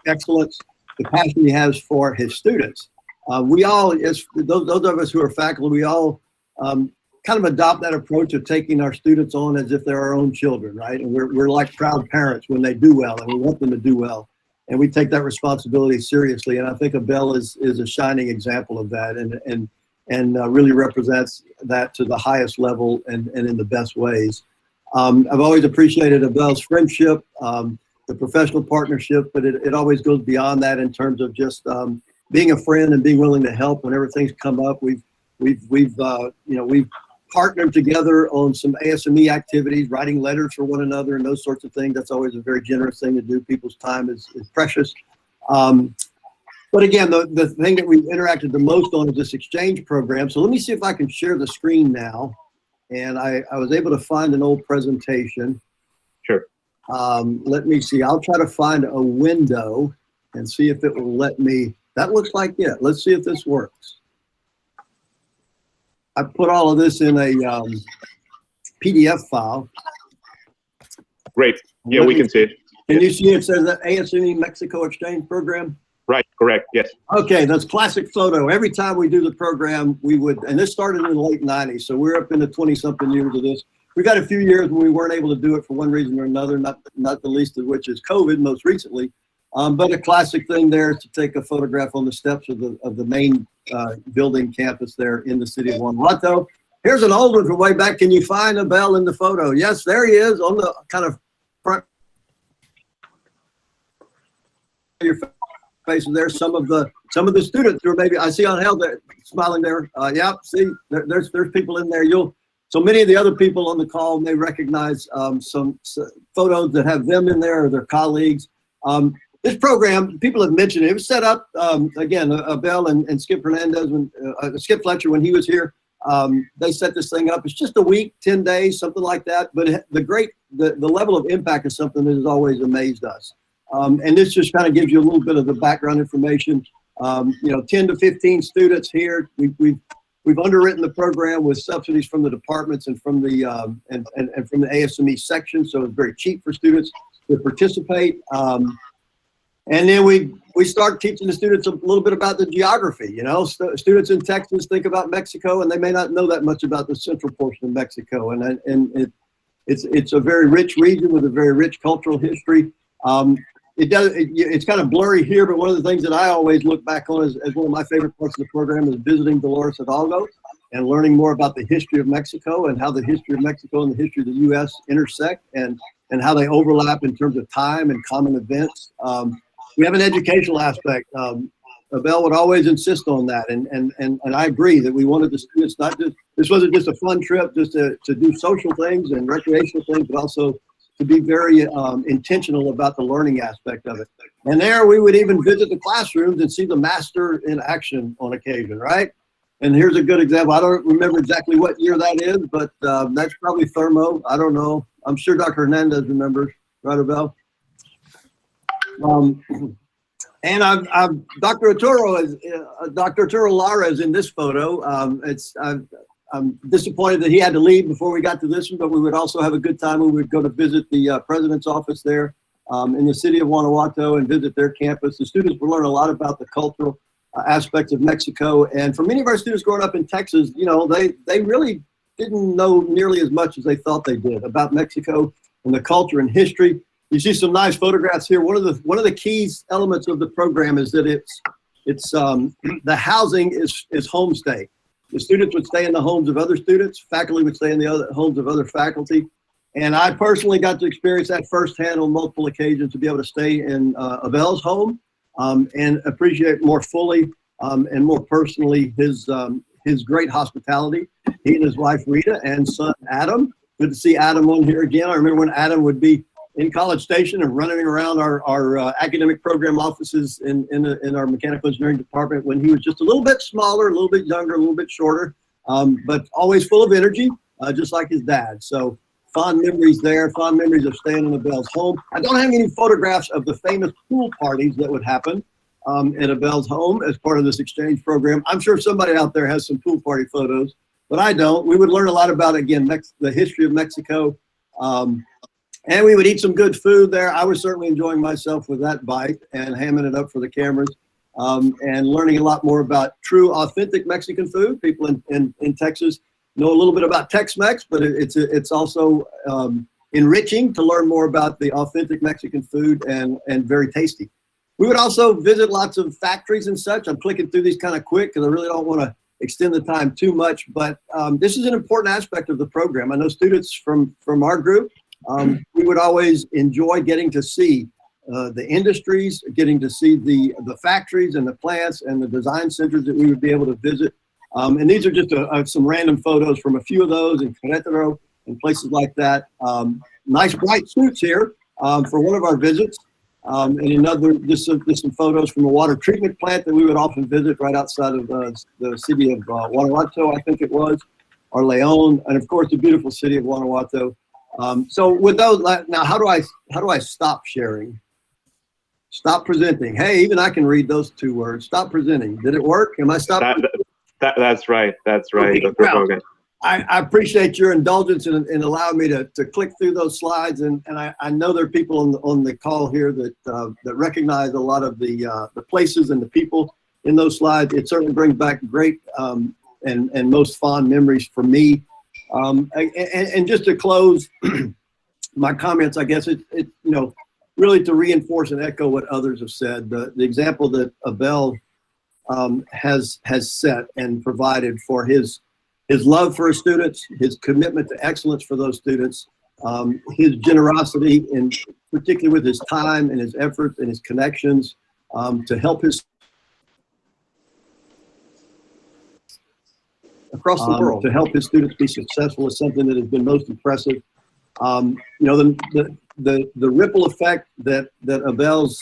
excellence, the passion he has for his students. We all, as those of us who are faculty, we all kind of adopt that approach of taking our students on as if they're our own children, right? And we're like proud parents when they do well, and we want them to do well. And we take that responsibility seriously. And I think Abel is a shining example of that. And really represents that to the highest level and in the best ways. I've always appreciated Abel's friendship, the professional partnership, but it always goes beyond that in terms of just being a friend and being willing to help whenever things come up. We've partnered together on some ASME activities, writing letters for one another and those sorts of things. That's always a very generous thing to do. People's time is precious. But again, the thing that we've interacted the most on is this exchange program. So let me see if I can share the screen now. And I was able to find an old presentation. Sure. Let me see. I'll try to find a window and see if it will let me. That looks like it. Let's see if this works. I put all of this in a PDF file. Great. Yeah, we can see it. Can you see it says that ASME Mexico Exchange Program? Right, correct, yes. Okay, that's classic photo. Every time we do the program, we would, and this started in the late 90s, so we're up into 20-something years of this. We've got a few years when we weren't able to do it for one reason or another, not the least of which is COVID most recently. But a classic thing there is to take a photograph on the steps of the main building campus there in the city of Guanajuato. Here's an old one from way back. Can you find Abel in the photo? Yes, there he is on the kind of front of your faces there. Some of the students who are maybe, I see Angel there smiling there. Yeah, see, there's people in there. So many of the other people on the call may recognize some photos that have them in there or their colleagues. This program, people have mentioned it was set up, again, Abel and Skip Hernandez, Skip Fletcher, when he was here, they set this thing up. It's just a week, 10 days, something like that. But the level of impact is something that has always amazed us. And this just kind of gives you a little bit of the background information. 10 to 15 students here. We've underwritten the program with subsidies from the departments and from the and from the ASME section, so it's very cheap for students to participate. And then we start teaching the students a little bit about the geography. Students in Texas think about Mexico, and they may not know that much about the central portion of Mexico. And it's a very rich region with a very rich cultural history. It's kind of blurry here, but one of the things that I always look back on as one of my favorite parts of the program is visiting Dolores Hidalgo and learning more about the history of Mexico and how the history of Mexico and the history of the U.S. intersect and how they overlap in terms of time and common events. We have an educational aspect. Abel would always insist on that, and I agree that we wanted the students this wasn't just a fun trip just to do social things and recreational things, but also to be very intentional about the learning aspect of it. And there we would even visit the classrooms and see the master in action on occasion, right? And here's a good example. I don't remember exactly what year that is, but that's probably Thermo. I don't know. I'm sure Dr. Hernandez remembers, right, Abel? And Dr. Arturo Lara is in this photo. I'm disappointed that he had to leave before we got to this one, but we would also have a good time. We would go to visit the president's office there in the city of Guanajuato and visit their campus. The students would learn a lot about the cultural aspects of Mexico. And for many of our students growing up in Texas, they really didn't know nearly as much as they thought they did about Mexico and the culture and history. You see some nice photographs here. One of the key elements of the program is that it's the housing is homestay. The students would stay in the homes of other students. Faculty would stay in the homes of other faculty. And I personally got to experience that firsthand on multiple occasions to be able to stay in Abel's home and appreciate more fully and more personally his great hospitality. He and his wife Rita and son Adam. Good to see Adam on here again. I remember when Adam would be in College Station and running around our academic program offices in our mechanical engineering department when he was just a little bit smaller, a little bit younger, a little bit shorter, but always full of energy, just like his dad. So fond memories there, fond memories of staying in Abel's home. I don't have any photographs of the famous pool parties that would happen at Abel's home as part of this exchange program. I'm sure somebody out there has some pool party photos, but I don't. We would learn a lot about, again, the history of Mexico. And we would eat some good food there. I was certainly enjoying myself with that bite and hamming it up for the cameras and learning a lot more about true, authentic Mexican food. People in Texas know a little bit about Tex-Mex, but it's also enriching to learn more about the authentic Mexican food and very tasty. We would also visit lots of factories and such. I'm clicking through these kind of quick because I really don't want to extend the time too much, but this is an important aspect of the program. I know students from our group, we would always enjoy getting to see the industries, getting to see the factories and the plants and the design centers that we would be able to visit. And these are just some random photos from a few of those in Querétaro and places like that. Nice bright suits here for one of our visits. And another, just some photos from a water treatment plant that we would often visit right outside of the city of Guanajuato, I think it was, or León, and of course the beautiful city of Guanajuato. So with those, now how do I stop sharing? Stop presenting. Hey, even I can read those two words. Stop presenting. Did it work? Am I stopping? That's right. That's right, Okay, Dr. Hogan. I appreciate your indulgence in allowing me to click through those slides, and I know there are people on the call here that recognize a lot of the places and the people in those slides. It certainly brings back great and most fond memories for me. And just to close my comments, I guess it really to reinforce and echo what others have said. The example that Abel has set and provided for his love for his students, his commitment to excellence for those students, his generosity, and particularly with his time and his efforts and his connections to help his across the world, to help his students be successful is something that has been most impressive. The ripple effect that Abel's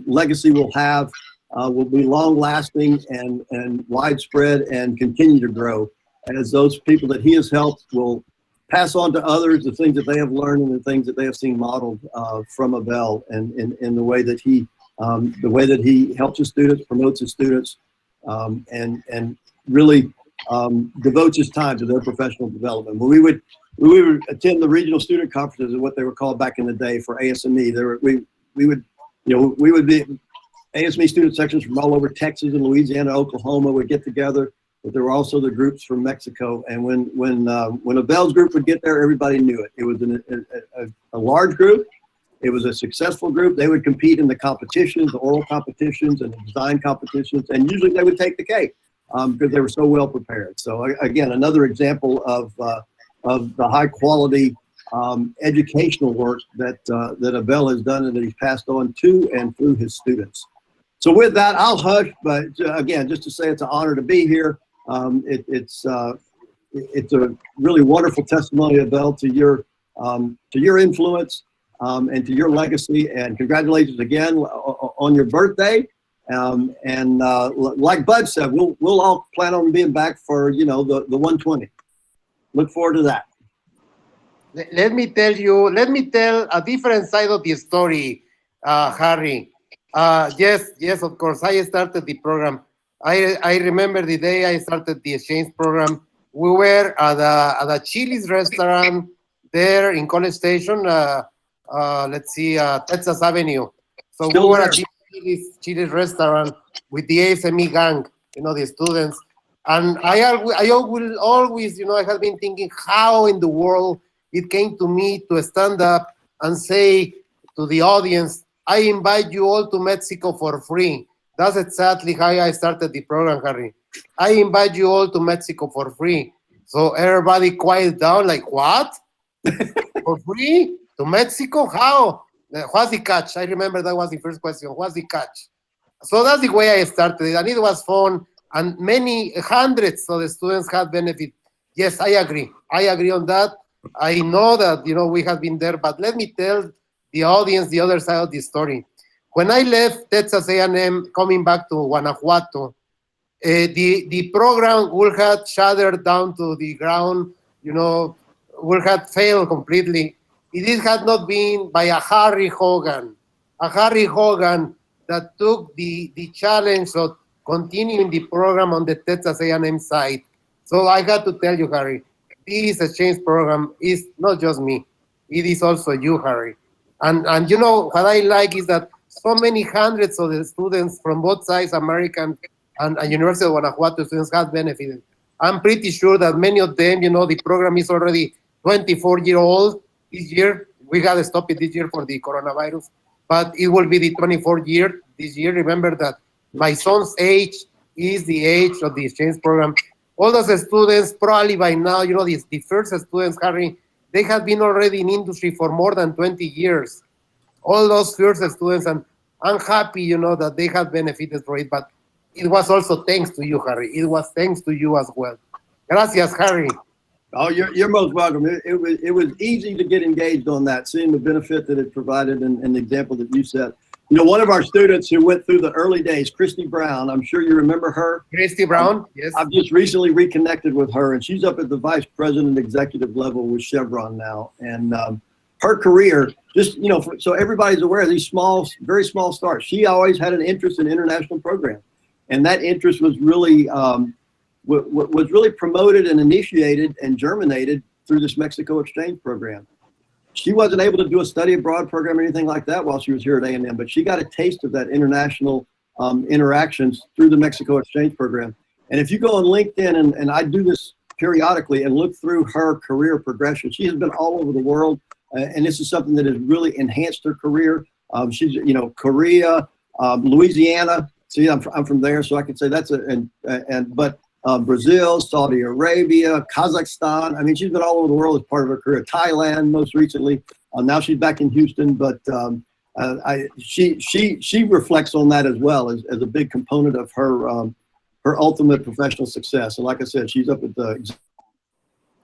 legacy will have will be long lasting and widespread and continue to grow, as those people that he has helped will pass on to others the things that they have learned and the things that they have seen modeled from Abel, and in the way that he helps his students, promotes his students, and really devotes his time to their professional development. When we would attend the regional student conferences, or what they were called back in the day for ASME, we would be ASME student sections from all over Texas and Louisiana, Oklahoma would get together, but there were also the groups from Mexico. And when Abel's group would get there, everybody knew it. It was a large group. It was a successful group. They would compete in the competitions, the oral competitions and the design competitions, and usually they would take the cake because they were so well prepared. So again, another example of the high quality educational work that Abel has done and that he's passed on to and through his students. So with that, I'll hush, but again, just to say it's an honor to be here. It's a really wonderful testimony, Abel, to your influence and to your legacy, and congratulations again on your birthday. And like Bud said, we'll all plan on being back for the 120. Look forward to that. Let me tell a different side of the story, Harry. Yes, of course. I started the program. I remember the day I started the exchange program. We were at a Chili's restaurant there in College Station. Texas Avenue. So Still we were there. at Chili's restaurant with the ASME gang, the students. And I will always, I have been thinking how in the world it came to me to stand up and say to the audience, I invite you all to Mexico for free. That's exactly how I started the program, Harry. I invite you all to Mexico for free. So everybody quiet down, like, what? For free? To Mexico? How? What's the catch? I remember that was the first question. What's the catch? So that's the way I started, and it was fun, and many hundreds of the students had benefit. Yes, I agree. I agree on that. I know that, we have been there, but let me tell the audience the other side of the story. When I left Texas A&M, coming back to Guanajuato, the program would have shattered down to the ground, would have failed completely. It had not been by a Harry Hogan that took the challenge of continuing the program on the Texas A&M side. So I got to tell you, Harry, this exchange program is not just me. It is also you, Harry. And what I like is that so many hundreds of the students from both sides, American and University of Guanajuato students, have benefited. I'm pretty sure that many of them, the program is already 24-year-old this year. We got to stop it this year for the coronavirus, but it will be the 24th year this year. Remember that my son's age is the age of the exchange program. all those students, probably by now, you know, the first students, Harry, they have been already in industry for more than 20 years. All those first students, and I'm happy, you know, that they have benefited from it, but it was also thanks to you, Harry. It was thanks to you as well. Gracias, Harry. Oh, you're most welcome. It was easy to get engaged on that, seeing the benefit that it provided and the example that you set. You know, one of our students who went through the early days, Christy Brown, I'm sure you remember her. Christy Brown, yes. I've just recently reconnected with her, and she's up at the vice president executive level with Chevron now. And her career, just, you know, so everybody's aware of these small, very small starts. She always had an interest in international programs. And that interest was really promoted and initiated and germinated through this Mexico exchange program. She wasn't able to do a study abroad program or anything like that while she was here at A&M, but she got a taste of that international interactions through the Mexico exchange program. And if you go on LinkedIn, and I do this periodically and look through her career progression, she has been all over the world. And this is something that has really enhanced her career. She's, you know, Korea, Louisiana. See, I'm from there, so I can say that's Brazil, Saudi Arabia, Kazakhstan. I mean, she's been all over the world as part of her career. Thailand, most recently. Now she's back in Houston, but she reflects on that as well as a big component of her ultimate professional success. And like I said, she's up at the.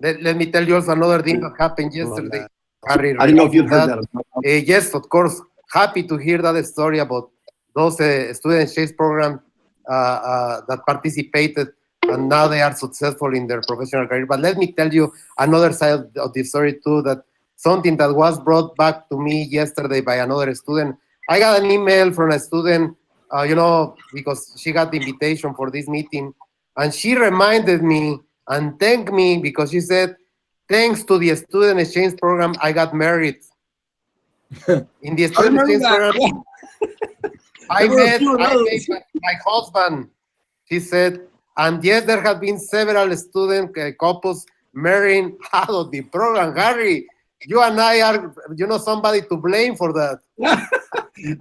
Let me tell you also another thing that happened yesterday. Harry, I didn't know if you'd heard that. Yes, of course. Happy to hear that story about those student exchange programs that participated, and now they are successful in their professional career. But let me tell you another side of the story too, that something that was brought back to me yesterday by another student. I got an email from a student, you know, because she got the invitation for this meeting, and she reminded me and thanked me because she said, thanks to the student exchange program, I got married. In the student exchange program, I met my husband, she said, and yes, there have been several student couples marrying out of the program. Harry, you and I are, you know, somebody to blame for that.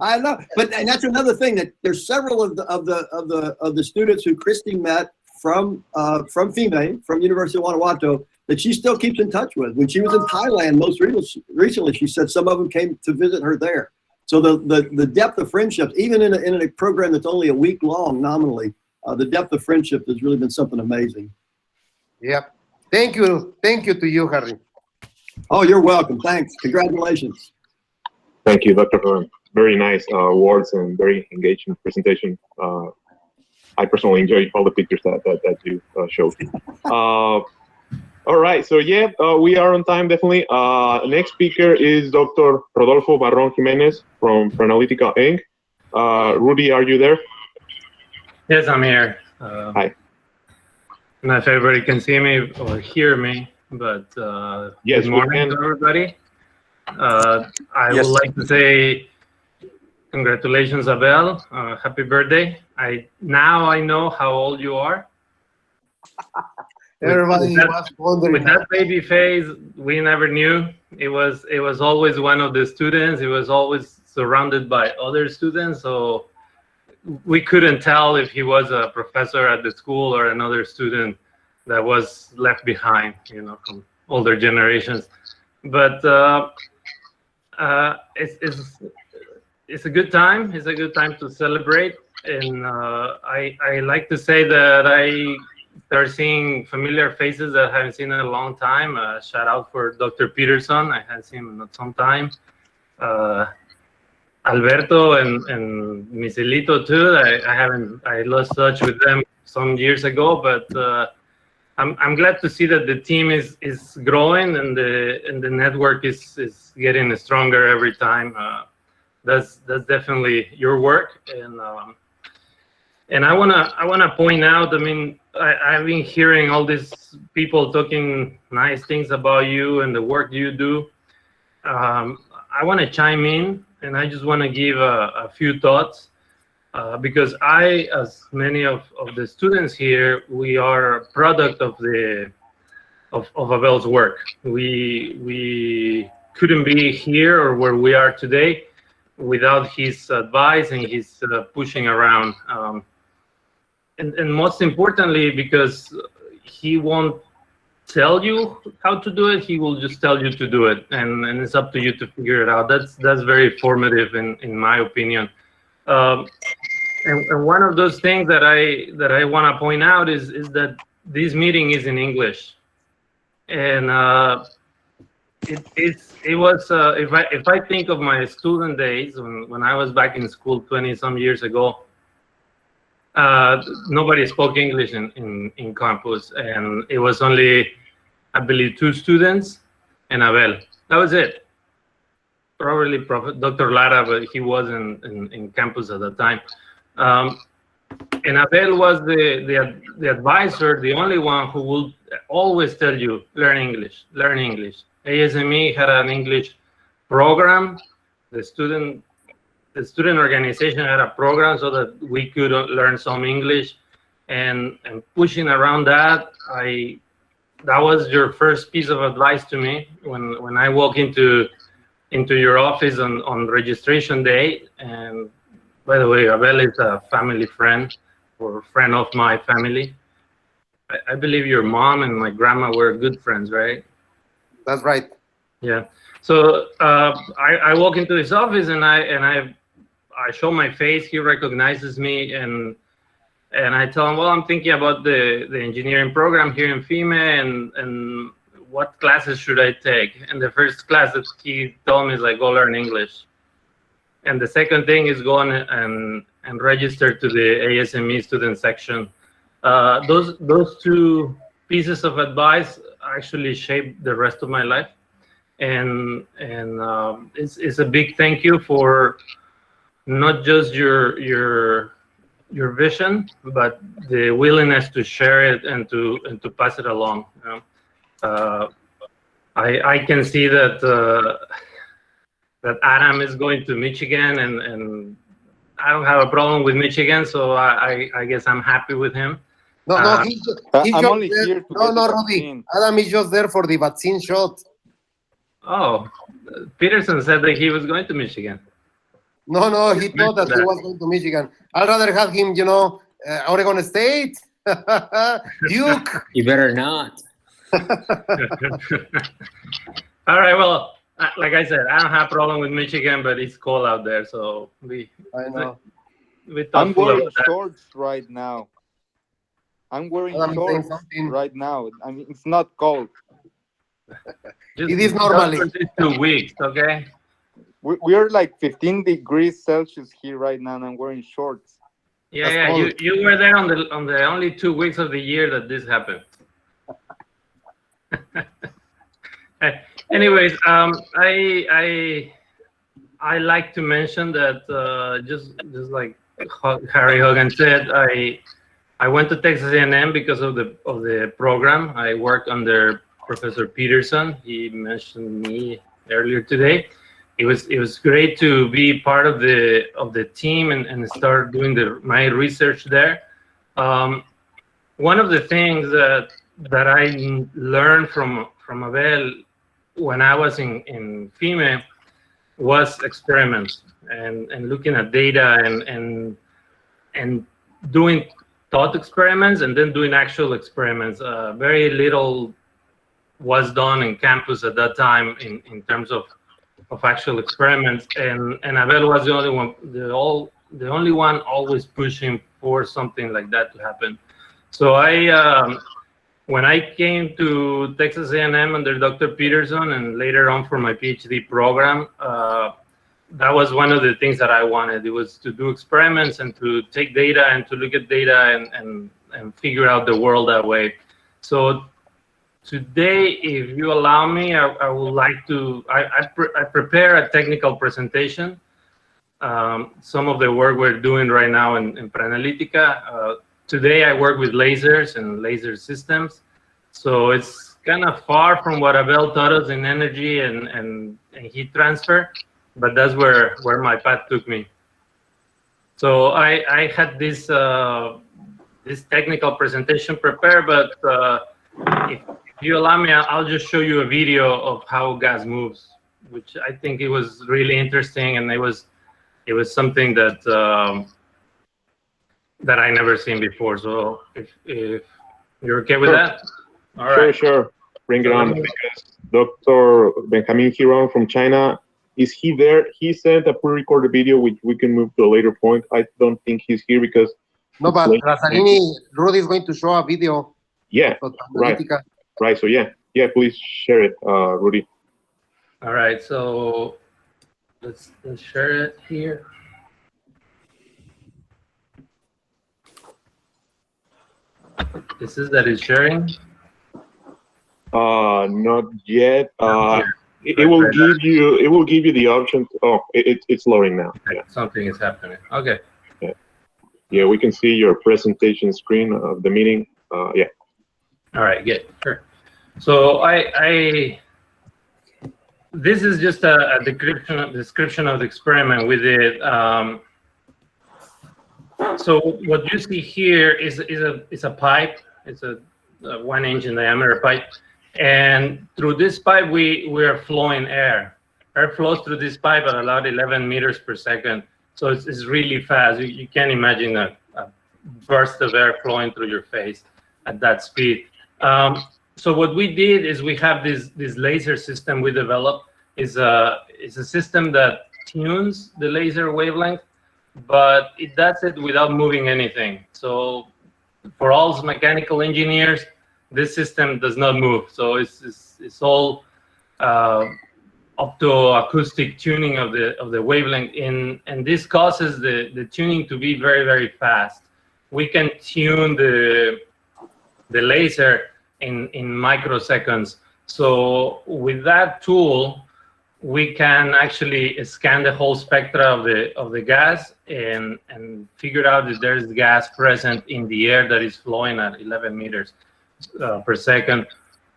I know, and that's another thing, that there's several of the students who Christy met from FEMA, from University of Guanajuato, that she still keeps in touch with. When she was in Thailand most recently, she said some of them came to visit her there. So the depth of friendships, even in a program that's only a week long nominally, the depth of friendship has really been something amazing. Yep. Thank you to you, Harry. Oh, you're welcome. Thanks. Congratulations. Thank you, Dr. Horn. Very nice words and very engaging presentation. I personally enjoyed all the pictures that you showed. All right, so yeah, we are on time, definitely. Next speaker is Dr. Rodolfo Barron Jimenez from Analytica Inc. Rudy, are you there? Yes, I'm here. Hi. I'm not if everybody can see me or hear me, but yes, good morning to everybody. I would like to say congratulations, Abel. Happy birthday. Now I know how old you are. Everybody was wondering. With that baby face, we never knew. It was always one of the students. It was always surrounded by other students, so we couldn't tell if he was a professor at the school or another student that was left behind, you know, from older generations. But it's a good time. It's a good time to celebrate, and I like to say that I start seeing familiar faces that I haven't seen in a long time. Shout out for Dr. Peterson. I hadn't seen him in some time. Alberto and Michelito too. I lost touch with them some years ago, but I'm glad to see that the team is growing and the network is getting stronger every time. That's definitely your work, and I wanna point out. I mean, I've been hearing all these people talking nice things about you and the work you do. I want to chime in, and I just want to give a few thoughts because I, as many of the students here, we are a product of Abel's work. We couldn't be here or where we are today without his advice and his pushing around. And most importantly, because he won't tell you how to do it. He will just tell you to do it, and it's up to you to figure it out. That's very formative in my opinion. And one of those things that I want to point out is that this meeting is in English, and it was if I think of my student days when I was back in school 20-some years ago, nobody spoke English in campus, and it was only, I believe, 2 students and Abel. That was it. Probably Dr. Lara, but he wasn't in campus at the time. And Abel was the advisor, the only one who would always tell you, learn English, learn English. ASME had an English program. The student organization had a program so that we could learn some English, and pushing around that, that was your first piece of advice to me when I walk into your office on registration day. And by the way, Abel is a family friend, or friend of my family. I believe your mom and my grandma were good friends, right? That's right. Yeah. So I walk into his office and I show my face. He recognizes me, and I tell him, well, I'm thinking about the engineering program here in FIME, and what classes should I take? And the first class that he told me is like, go learn English. And the second thing is go on and register to the ASME student section. Those 2 pieces of advice actually shaped the rest of my life. And it's a big thank you for not just your vision, but the willingness to share it and to pass it along. You know? I can see that Adam is going to Michigan, and I don't have a problem with Michigan, so I guess I'm happy with him. No, he's I'm just only there. here to No, get the Rudy. vaccine. Adam is just there for the vaccine shot. Oh, Peterson said that he was going to Michigan. No, he thought that he was going to Michigan. I'd rather have him, Oregon State, Duke. You better not. All right, well, like I said, I don't have a problem with Michigan, but it's cold out there, so I know. I'm wearing shorts right now. I'm wearing Adam is saying shorts something. right now. I mean, it's not cold. It is normally. Just for 2 weeks, okay? We are like 15 degrees Celsius here right now, and I'm wearing shorts. Yeah, you were there on the only 2 weeks of the year that this happened. Anyways, I like to mention that just like Harry Hogan said, I went to Texas A&M because of the program. I worked under Professor Peterson. He mentioned me earlier today. It was great to be part of the team and start doing my research there. One of the things that I learned from Abel when I was in FIME was experiments and looking at data and doing thought experiments and then doing actual experiments. Very little was done in campus at that time in terms of actual experiments, and Abel was the only one always pushing for something like that to happen. So when I came to Texas A&M under Dr. Peterson and later on for my PhD program, that was one of the things that I wanted. It was to do experiments and to take data and to look at data and figure out the world that way. So today, if you allow me, I would like to, I prepare a technical presentation. Some of the work we're doing right now in Preanalytica. Today, I work with lasers and laser systems. So it's kind of far from what Abel taught us in energy and heat transfer, but that's where my path took me. So I had this technical presentation prepared, but if you allow me, I'll just show you a video of how gas moves, which I think it was really interesting, and it was something that I never seen before. So if You're okay with that? All Sure, right. sure. Bring it So on. let me- Because Dr. Benjamin Hiron from China, is he there? He sent a pre-recorded video, which we can move to a later point. I don't think he's here because No, it's but late. Lazzarini, Rudy is going to show a video. Yeah, of right. analytica. Right. So yeah, please share it, Rudy. All right. So let's share it here. This is that is sharing. Not yet. It Right, will right. give you. It will give you the option. It's loading now. Yeah. Something is happening. Okay. Yeah, we can see your presentation screen of the meeting. Yeah. All right. Good. Sure. So this is just a description of the experiment we did. So what you see here is a pipe. It's a 1 inch in diameter pipe, and through this pipe we are flowing air. Air flows through this pipe at about 11 meters per second. So it's really fast. You can't imagine a burst of air flowing through your face at that speed. So what we did is we have this laser system we developed. Is a system that tunes the laser wavelength, but it does it without moving anything. So for all mechanical engineers, this system does not move. So it's all opto-acoustic tuning of the wavelength, and this causes the tuning to be very, very fast. We can tune the laser in microseconds. So with that tool, we can actually scan the whole spectra of the gas and figure out if there's gas present in the air that is flowing at 11 meters per second.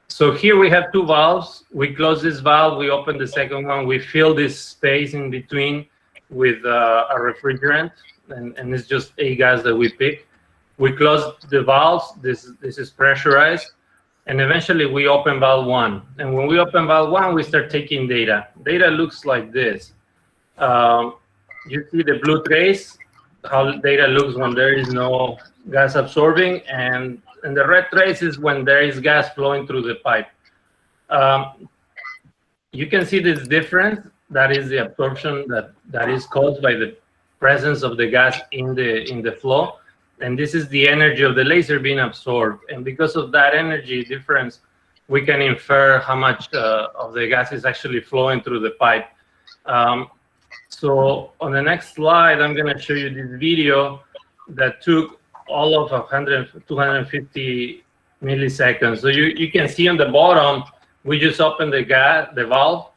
So here we have two valves. We close this valve, we open the second one, we fill this space in between with a refrigerant, and it's just a gas that we pick. We close the valves, this is pressurized, and eventually we open valve 1. And when we open valve 1, we start taking data. Data looks like this. You see the blue trace, how data looks when there is no gas absorbing, and the red trace is when there is gas flowing through the pipe. You can see this difference. That is the absorption that is caused by the presence of the gas in the flow. And this is the energy of the laser being absorbed. And because of that energy difference, we can infer how much of the gas is actually flowing through the pipe. So on the next slide, I'm going to show you this video that took all of 250 milliseconds. So you can see on the bottom, we just open the valve,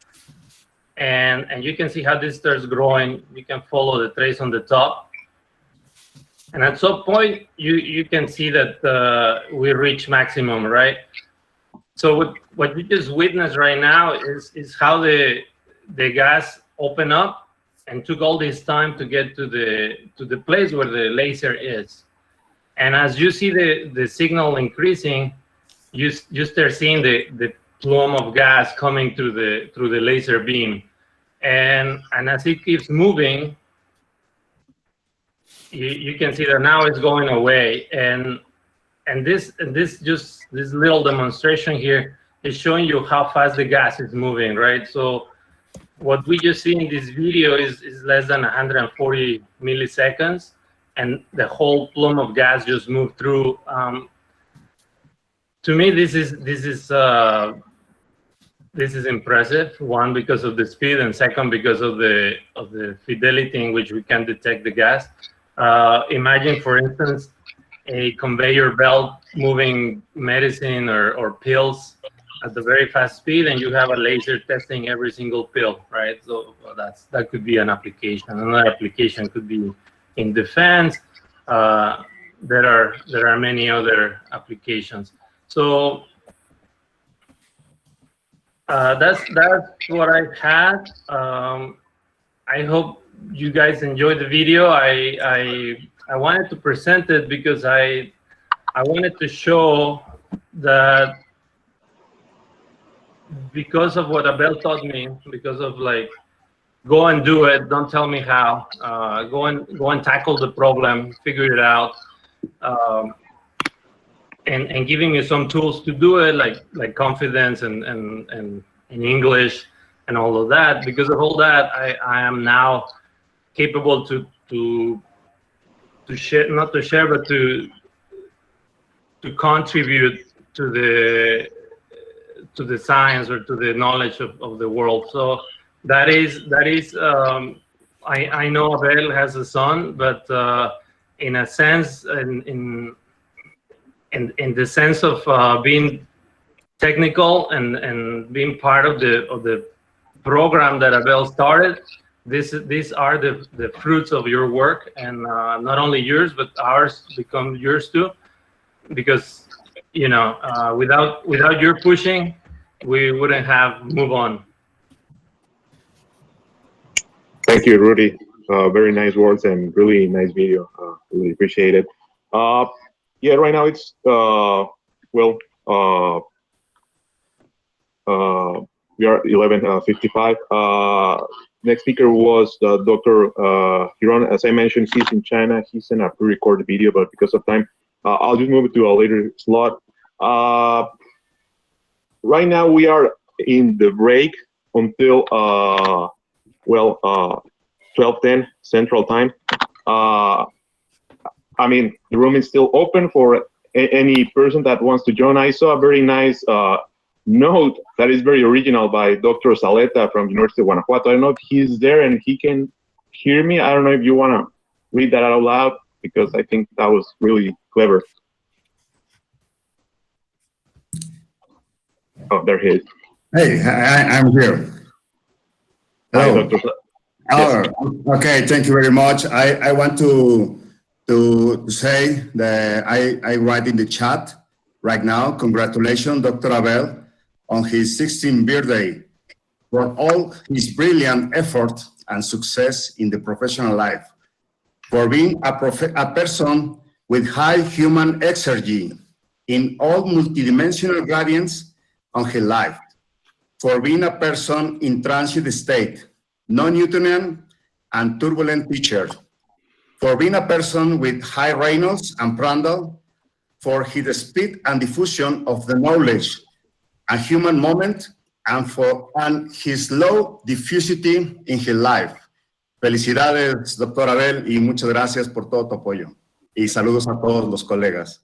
and you can see how this starts growing. You can follow the trace on the top. And at some point, you can see that we reach maximum, right? So what you just witnessed right now is how the gas opened up and took all this time to get to the place where the laser is. And as you see the signal increasing, you start seeing the plume of gas coming through the laser beam. And as it keeps moving, you can see that now it's going away, and this little demonstration here is showing you how fast the gas is moving, right? So what we just see in this video is less than 140 milliseconds, and the whole plume of gas just moved through. To me, this is impressive. One, because of the speed, and second, because of the fidelity in which we can detect the gas. Imagine, for instance, a conveyor belt moving medicine or pills at a very fast speed, and you have a laser testing every single pill, right? So that could be an application. Another application could be in defense. There are many other applications. So that's what I've had. I hope you guys enjoyed the video. I wanted to present it because I wanted to show that because of what Abel taught me, because of like, go and do it, don't tell me how, go and tackle the problem, figure it out. and giving me some tools to do it, like confidence and English and all of that. Because of all that, I am now capable to share, not to share, but to contribute to the science or to the knowledge of the world. So that is I know Abel has a son, but in a sense, in the sense of being technical and being part of the program that Abel started, these are the fruits of your work, and not only yours, but ours become yours too, because without your pushing, we wouldn't have move on. Thank you, Rudy. Very nice words and really nice video. Really appreciate it. Yeah, right now it's we are 11:55. Next speaker was Dr. Hiron. As I mentioned, he's in China. He's in a pre-recorded video, but because of time, I'll just move it to a later slot. Right now we are in the break until 12:10 Central Time. I mean, the room is still open for any person that wants to join. I saw a very nice note that is very original by Dr. Saleta from University of Guanajuato. I don't know if he's there and he can hear me. I don't know if you want to read that out loud, because I think that was really clever. Oh, there he is. Hey, I'm here. Hello. Hi, Dr. Oh, okay, thank you very much. I want to say that I write in the chat right now, congratulations, Dr. Abel, on his 16th birthday for all his brilliant effort and success in the professional life, for being a person with high human exergy in all multidimensional gradients on his life, for being a person in transit state, non-Newtonian and turbulent teacher, for being a person with high Reynolds and Prandtl, for his speed and diffusion of the knowledge and human moment, and his low diffusivity in his life. Felicidades, Dr. Abel, y muchas gracias por todo tu apoyo. Y saludos a todos los colegas.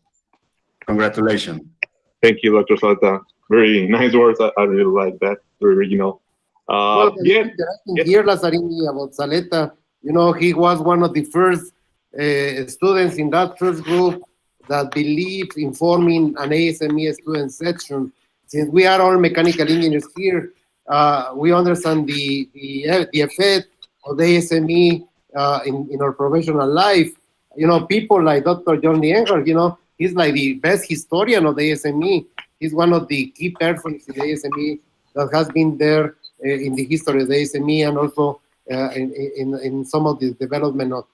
Congratulations. Thank you, Dr. Saleta. Very nice words. I really like that. Very original. Well, I can hear Lazzarini about Saleta. You know, he was one of the first students in that first group that believed in forming an ASME student section. Since we are all mechanical engineers here, we understand the effect of the ASME in our professional life. You know, people like Dr. John Lienger, you know, he's like the best historian of the ASME. He's one of the key persons in the ASME that has been there in the history of the ASME, and also in some of the development of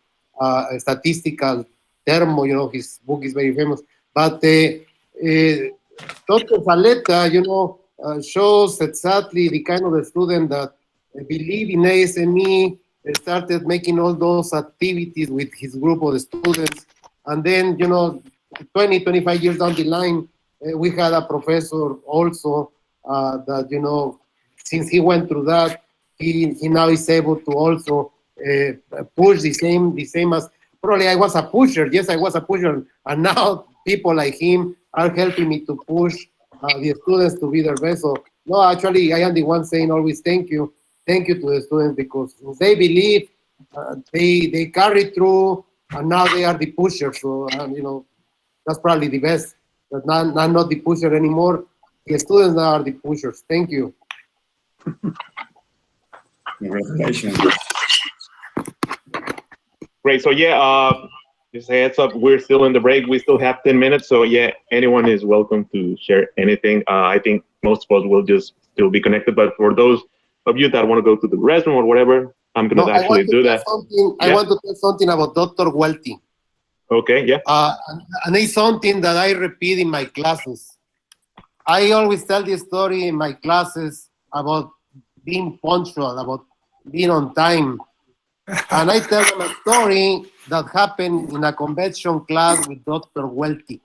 statistical thermo. You know, his book is very famous. But Dr. Saleta, you know, shows exactly the kind of a student that believe in ASME, started making all those activities with his group of the students. And then, you know, 25 years down the line, we had a professor also that, you know, since he went through that, he now is able to also push the same as, probably I was a pusher. Yes, I was a pusher. And now people like him are helping me to push the students to be their best. So, no, actually, I am the one saying always thank you. Thank you to the students, because they believe, they carry through, and now they are the pushers. So, you know, that's probably the best. But I'm not the pusher anymore. The students now are the pushers. Thank you. Congratulations. Great. So yeah, just a heads up, we're still in the break. We still have 10 minutes. So yeah, anyone is welcome to share anything. I think most of us will just still be connected. But for those of you that want to go to the restroom or whatever, I'm going to actually do that. I want to tell something about Dr. Welty. Okay, yeah. And it's something that I repeat in my classes. I always tell this story in my classes about being punctual, about being on time. And I tell them a story that happened in a convention class with Dr. Welty.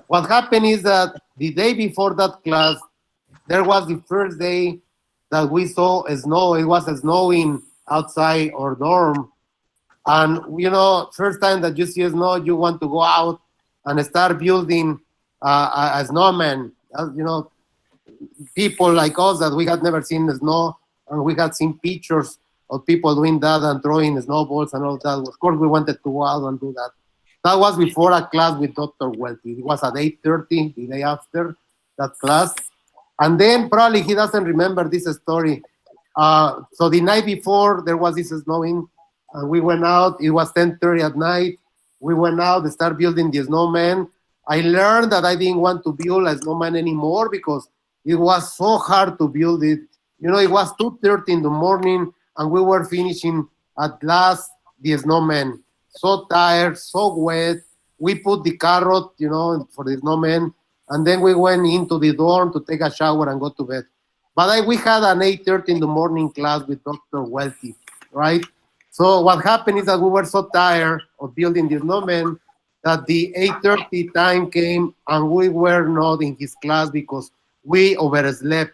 what happened is that the day before that class, there was the first day that we saw snow. It was snowing outside our dorm. And, first time that you see snow, you want to go out and start building a snowman. People like us that we had never seen the snow, and we had seen pictures of people doing that and throwing snowballs and all that. Of course, we wanted to go out and do that. That was before a class with Dr. Welty. It was at 8:30, the day after that class. And then probably he doesn't remember this story. So the night before, there was this snowing, and we went out. It was 10:30 at night. We went out to start building the snowman. I learned that I didn't want to build a snowman anymore because it was so hard to build it. It was 2:30 in the morning, and we were finishing at last the snowman. So tired, so wet. We put the carrot, for the snowman, and then we went into the dorm to take a shower and go to bed. But we had an 8:30 in the morning class with Dr. Welty, right? So what happened is that we were so tired of building the snowman that the 8:30 time came and we were not in his class because we overslept.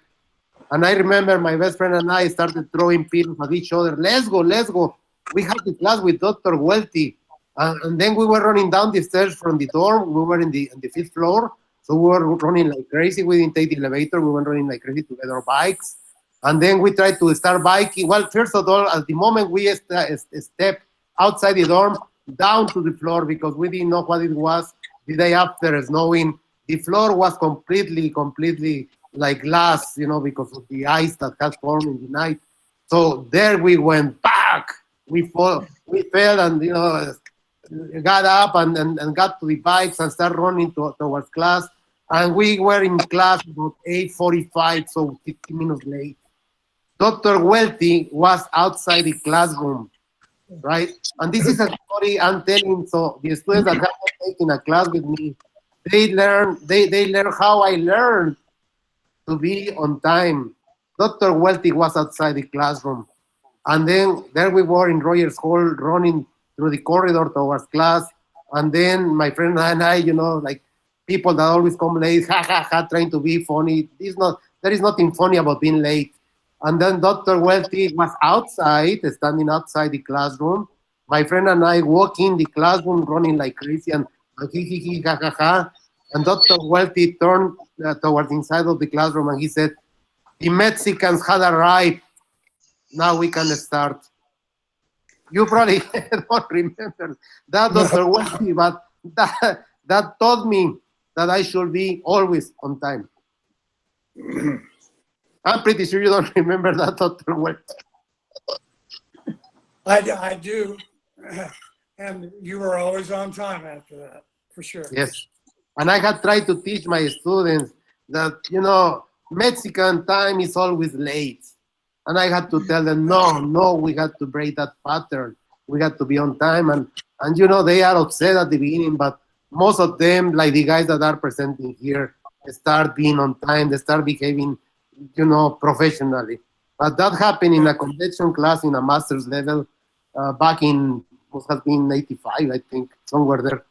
And I remember my best friend and I started throwing pillows at each other. Let's go, let's go. We had the class with Dr. Welty. And then we were running down the stairs from the dorm. We were in the 5th floor. So we were running like crazy. We didn't take the elevator. We were running like crazy to get our bikes. And then we tried to start biking. Well, first of all, at the moment we stepped outside the dorm, down to the floor because we didn't know what it was. The day after snowing, the floor was completely like glass, because of the ice that had formed in the night. So there we went back. We fell and, got up and got to the bikes and started running towards class. And we were in class about 8:45, so 15 minutes late. Dr. Welty was outside the classroom, right? And this is a story I'm telling. So the students that have taken a class with me, they learn how I learned to be on time. Dr. Welty was outside the classroom. And then there we were in Rogers Hall running through the corridor towards class. And then my friend and I, like people that always come late, trying to be funny. There is nothing funny about being late. And then Dr. Welty was outside, standing outside the classroom. My friend and I walk in the classroom running like crazy and And Dr. Welty turned towards the inside of the classroom and he said, "The Mexicans had arrived. Now we can start." You probably don't remember that, Dr. Welty, but that taught me that I should be always on time. I'm pretty sure you don't remember that, Dr. Welty. I do. And you were always on time after that, for sure. Yes. And I had tried to teach my students that, Mexican time is always late. And I had to tell them, no, we had to break that pattern. We had to be on time. And they are upset at the beginning, but most of them, like the guys that are presenting here, start being on time. They start behaving, professionally. But that happened in a convention class in a master's level back in, must have been 85, I think, somewhere there,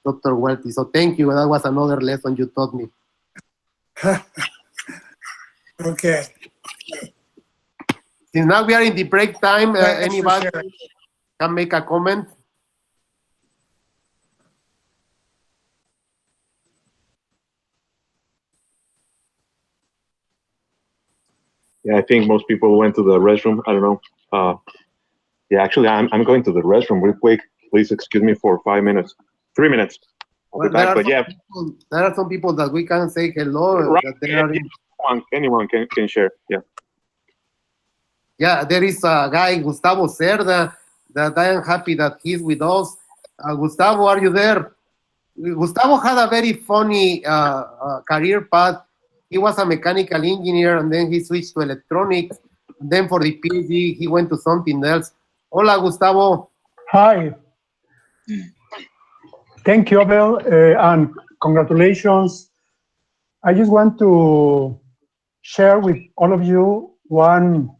Dr. Welty. So thank you. That was another lesson you taught me. Okay. Since now we are in the break time, anybody can make a comment? Yeah, I think most people went to the restroom. I don't know. Yeah, actually, I'm going to the restroom real quick. Please excuse me for 5 minutes, 3 minutes. Well, there are some people that we can say hello. Right. That they are anyone can share. Yeah. Yeah, there is a guy, Gustavo Cerda, that I am happy that he's with us. Gustavo, are you there? Gustavo had a very funny career path. He was a mechanical engineer, and then he switched to electronics. And then for the PhD, he went to something else. Hola, Gustavo. Hi. Thank you, Abel, and congratulations. I just want to share with all of you one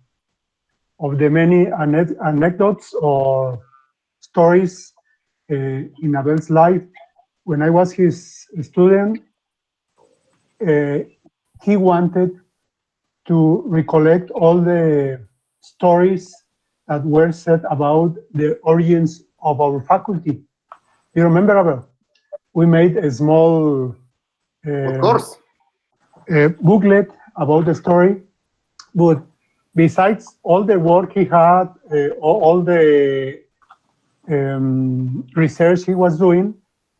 of the many anecdotes or stories in Abel's life. when I was his student, he wanted to recollect all the stories that were said about the origins of our faculty. You remember, Abel? We made a small Of course. booklet about the story, but besides all the work he had, all the research he was doing,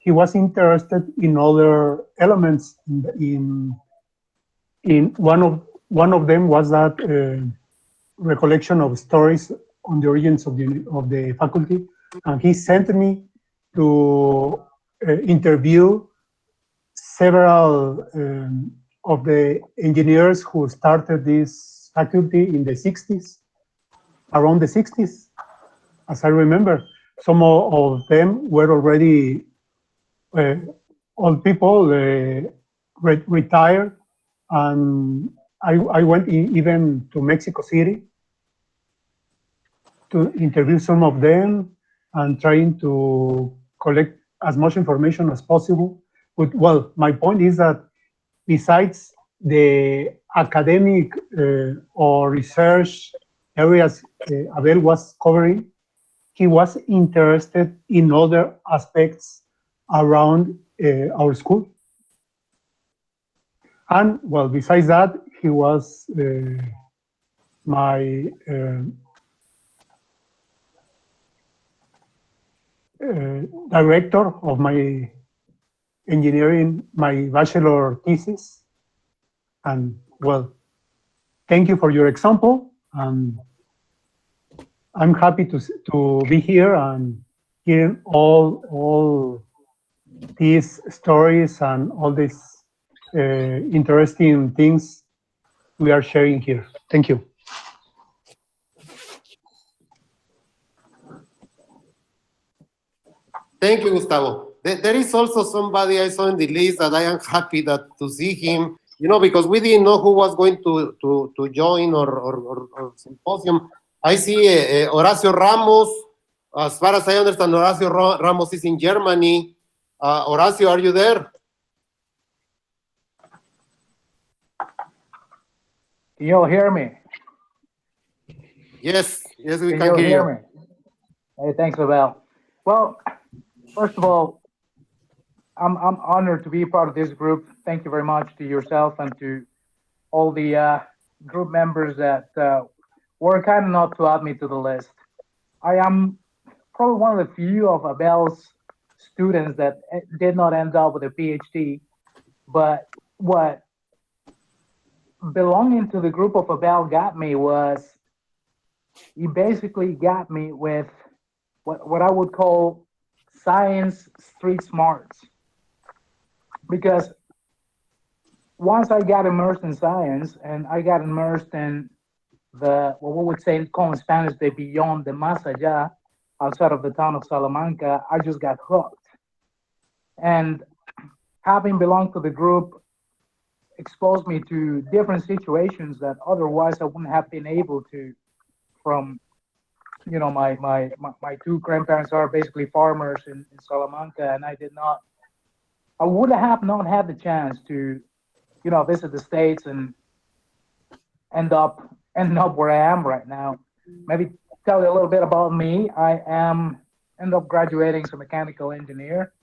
he was interested in other elements. In one of them was that recollection of stories on the origins of the faculty, and he sent me to interview several of the engineers who started this faculty in the 60s, around the 60s, as I remember. Some of them were already old people, retired, and I went even to Mexico City to interview some of them and trying to collect as much information as possible. But, well, my point is that besides the academic or research areas Abel was covering, he was interested in other aspects around our school. And, well, besides that, he was my director of my engineering, my bachelor thesis. And, well, thank you for your example. I'm happy to be here and hearing all these stories and all these interesting things we are sharing here. Thank you. Thank you, Gustavo. There is also somebody I saw in the list that I am happy to see him, because we didn't know who was going to join or Symposium. I see Horacio Ramos. As far as I understand, Horacio Ramos is in Germany. Horacio, are you there? Can you all hear me? Yes, we can hear you. Me? Hey, thanks, Abel. Well, first of all, I'm honored to be part of this group. Thank you very much to yourself and to all the group members that were kind enough to add me to the list. I am probably one of the few of Abel's students that did not end up with a PhD, but what belonging to the group of Abel got me was he basically got me with what I would call science street smarts. Because once I got immersed in science and I got immersed in what we would say call in Spanish, the beyond, the más allá, outside of the town of Salamanca, I just got hooked. And having belonged to the group exposed me to different situations that otherwise I wouldn't have been able to. From, my two grandparents are basically farmers in Salamanca, and I would have not had the chance to, visit the States and end up where I am right now. Maybe tell you a little bit about me. I end up graduating as a mechanical engineer,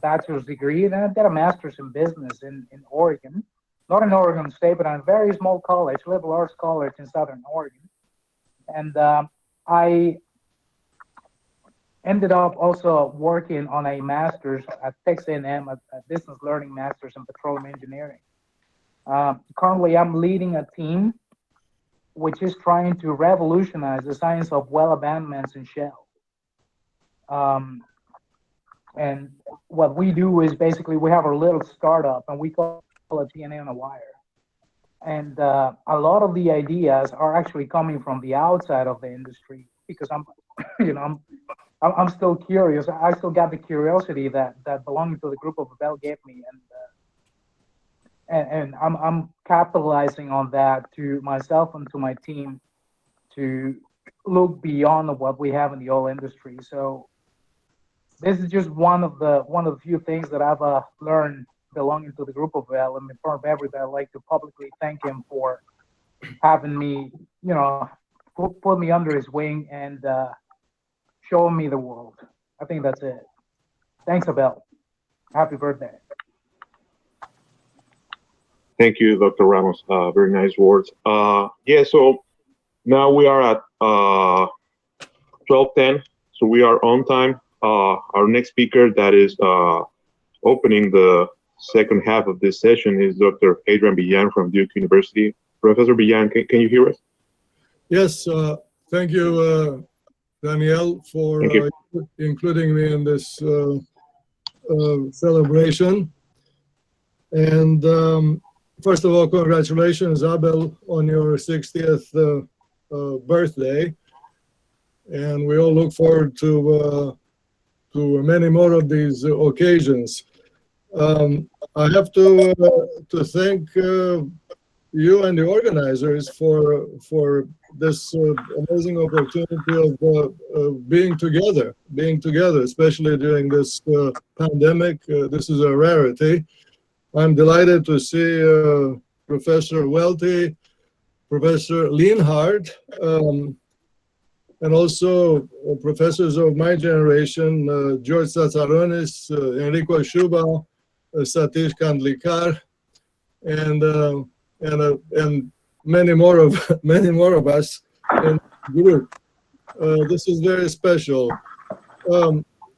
bachelor's degree, and then I did a master's in business in Oregon, not in Oregon State, but in a very small college, liberal arts college in Southern Oregon. And I ended up also working on a master's at Texas A&M, a business learning master's in petroleum engineering. Currently, I'm leading a team which is trying to revolutionize the science of well abandonments in shale. And what we do is basically we have our little startup, and we call it DNA on a Wire. And a lot of the ideas are actually coming from the outside of the industry because I'm still curious. I still got the curiosity that belonging to the group of Abel gave me, and I'm capitalizing on that to myself and to my team to look beyond what we have in the oil industry. So this is just one of the few things that I've learned belonging to the group of Abel. And in front of everybody, I'd like to publicly thank him for having me, put me under his wing and showing me the world. I think that's it. Thanks, Abel. Happy birthday. Thank you, Dr. Ramos. Very nice words. Yeah, so now we are at 12:10, so we are on time. Our next speaker that is opening the second half of this session is Dr. Adrian Villan from Duke University. Professor Villan, can you hear us? Yes, thank you, Daniel, for including me in this celebration. And first of all, congratulations, Abel, on your 60th birthday. And we all look forward to many more of these occasions. I have to thank you and the organizers for this amazing opportunity of being together, especially during this pandemic. This is a rarity. I'm delighted to see Professor Welty, Professor Lienhardt, and also professors of my generation, George Tsatsaronis, Enrico Schuba, Satish Kandlikar, and many more of us in the group. This is very special.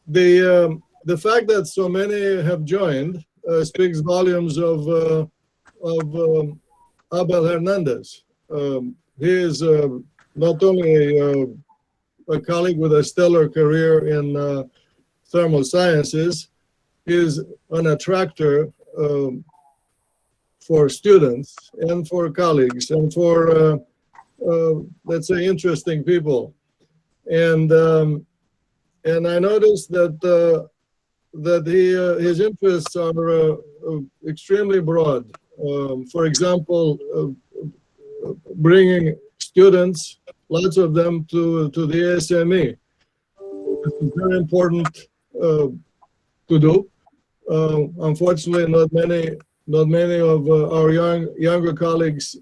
The fact that so many have joined speaks volumes of Abel Hernandez. He is not only a colleague with a stellar career in thermal sciences, he is an attractor for students and for colleagues and for, let's say, interesting people. And I noticed that his interests are extremely broad. For example, bringing students, lots of them, to the ASME. This is very important to do. Unfortunately, not many of our younger colleagues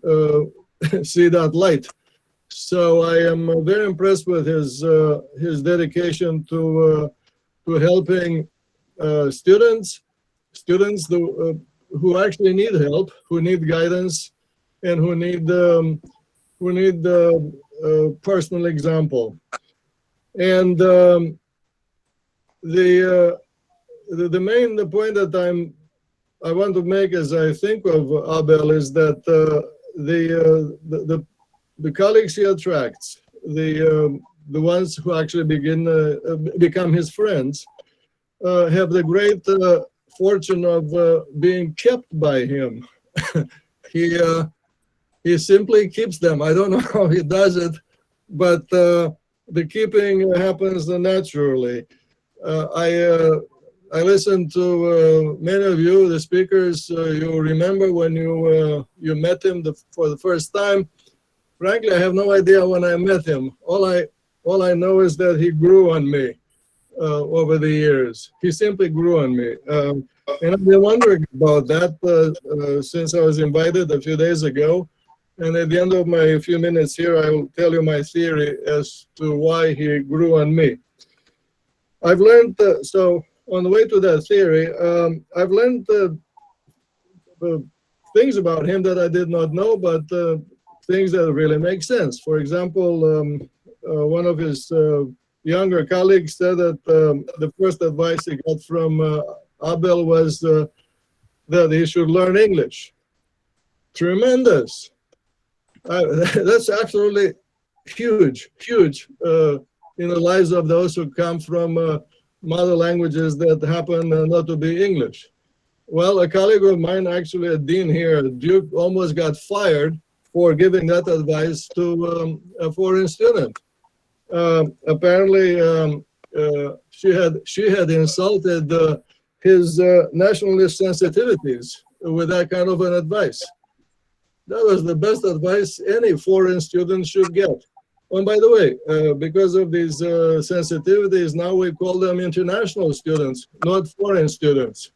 see that light. So I am very impressed with his dedication to helping students who actually need help, who need guidance, and who need personal example. And the point that I want to make as I think of Abel is that the colleagues he attracts, the ones who actually become his friends, have the great fortune of being kept by him. He simply keeps them. I don't know how he does it, but the keeping happens naturally. I listened to many of you, the speakers. You remember when you met him for the first time. Frankly, I have no idea when I met him. All I know is that he grew on me over the years. He simply grew on me. And I've been wondering about that since I was invited a few days ago. And at the end of my few minutes here, I will tell you my theory as to why he grew on me. I've learned, so on the way to that theory, I've learned things about him that I did not know, but things that really make sense. For example, one of his younger colleagues said that the first advice he got from Abel was that he should learn English. Tremendous. That's absolutely huge in the lives of those who come from mother languages that happen not to be English. Well, a colleague of mine, actually a dean here at Duke, almost got fired for giving that advice to a foreign student. Apparently, she had insulted his nationalist sensitivities with that kind of an advice. That was the best advice any foreign student should get. And by the way, because of these sensitivities, now we call them international students, not foreign students.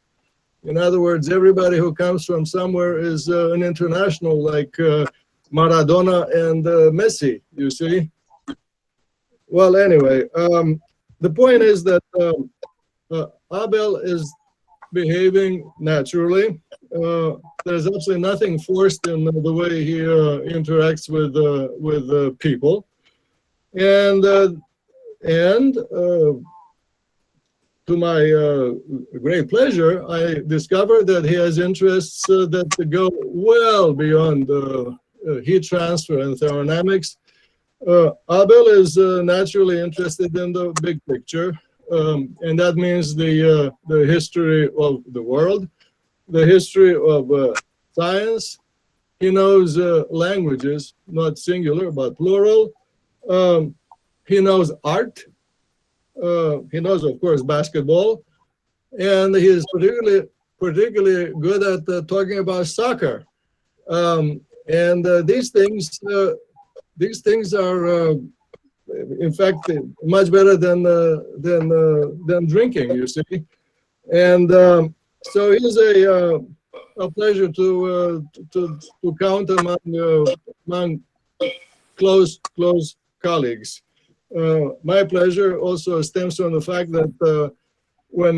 In other words, everybody who comes from somewhere is an international, like Maradona and Messi, you see? Well, anyway, the point is that Abel is behaving naturally. There's absolutely nothing forced in the way he interacts with people. And to my great pleasure, I discovered that he has interests that go well beyond heat transfer and thermodynamics. Abel is naturally interested in the big picture, and that means the history of the world, the history of science. He knows languages, not singular, but plural. He knows art. He knows, of course, basketball. And he is particularly good at talking about soccer. And these things are, in fact, much better than drinking, you see. And so it is a pleasure to count among close colleagues. My pleasure also stems from the fact that when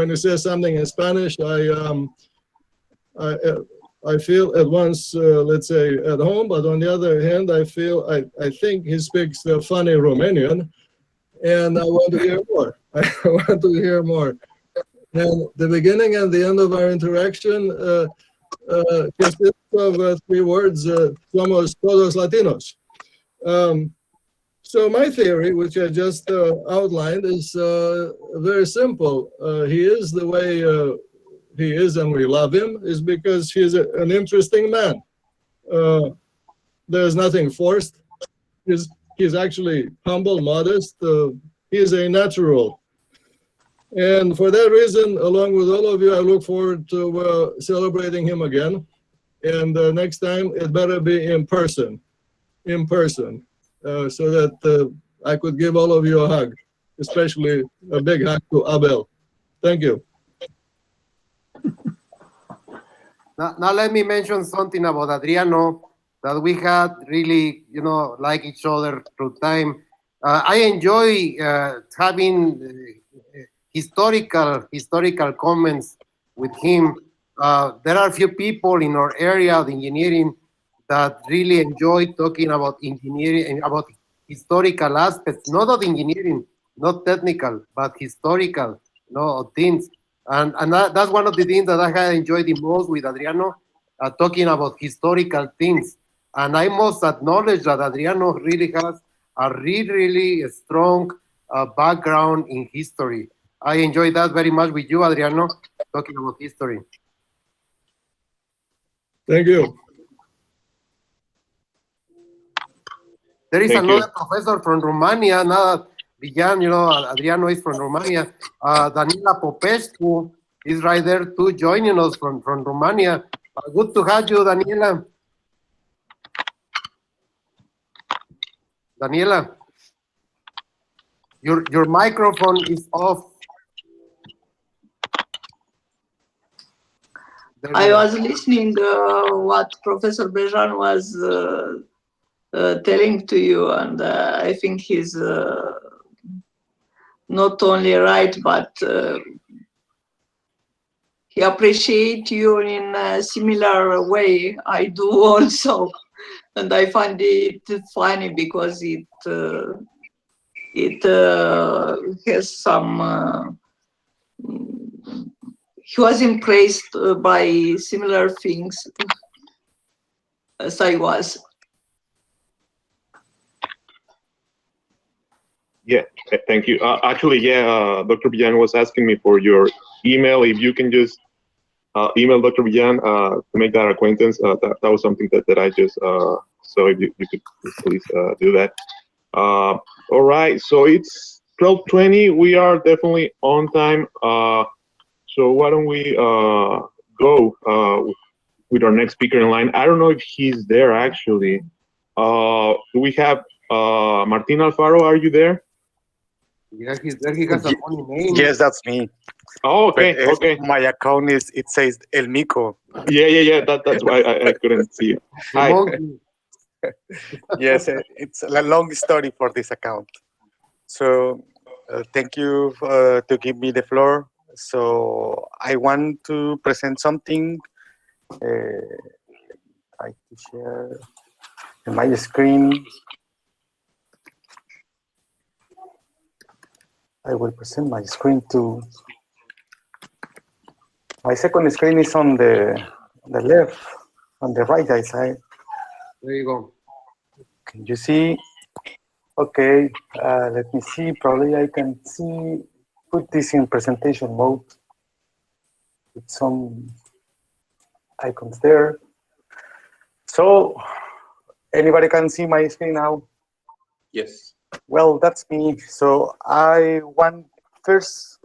he says something in Spanish, I feel at once, let's say, at home, but on the other hand, I think he speaks funny Romanian, and I want to hear more. I want to hear more. And the beginning and the end of our interaction consists of 3 words, somos todos Latinos. So my theory, which I just outlined, is very simple. He is the way he is, and we love him, is because he's an interesting man. There's nothing forced. He's actually humble, modest. He is a natural. And for that reason, along with all of you, I look forward to celebrating him again. And next time, it better be in person, so that I could give all of you a hug, especially a big hug to Abel. Thank you. Now let me mention something about Adriano that we had really, like each other through time. I enjoy having historical comments with him. There are a few people in our area of engineering that really enjoy talking about engineering and about historical aspects, not of engineering, not technical, but historical, things. And that's one of the things that I have enjoyed the most with Adriano, talking about historical things. And I must acknowledge that Adriano really has a really strong background in history. I enjoyed that very much with you, Adriano, talking about history. Thank you. There is another professor from Romania, now that Villan, Adriano is from Romania. Daniela Popescu is right there too, joining us from Romania. Good to have you, Daniela. Daniela, your microphone is off. I was listening what Professor Bejan was telling to you, and I think he's not only right, but he appreciates you in a similar way. I do also, and I find it funny because it has some. He was impressed by similar things as I was. Yeah, thank you. Actually, yeah, Dr. Villan was asking me for your email. If you can just email Dr. Villan to make that acquaintance, that was something that I just so if you could please do that. All right, so it's 12:20. We are definitely on time. So why don't we go with our next speaker in line? I don't know if he's there actually. Do we have Martin Alfaro? Are you there? Yeah, he's there. He has a funny name. Yes, that's me. Oh, okay, But, okay. My account it says El Mico. Yeah. That's why I couldn't see it. The Hi. monkey. Yes, it's a long story for this account. So thank you to give me the floor. So I want to present something. I to share my screen. I will present my screen to. My second screen is on the left, on the right side. There you go. Can you see? Okay, let me see. Probably I can put this in presentation mode with some icons there. So, anybody can see my screen now? Yes. Well, that's me. So I want first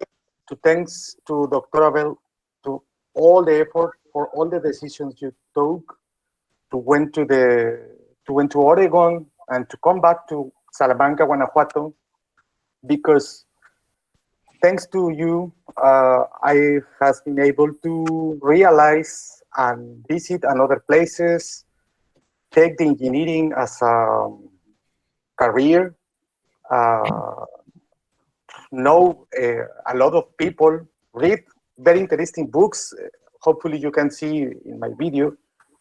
to thanks to Dr. Abel to all the effort for all the decisions you took to went to Oregon and to come back to Salamanca, Guanajuato, because thanks to you, I has been able to realize and visit another places, take the engineering as a career, know a lot of people, read very interesting books. Hopefully you can see in my video.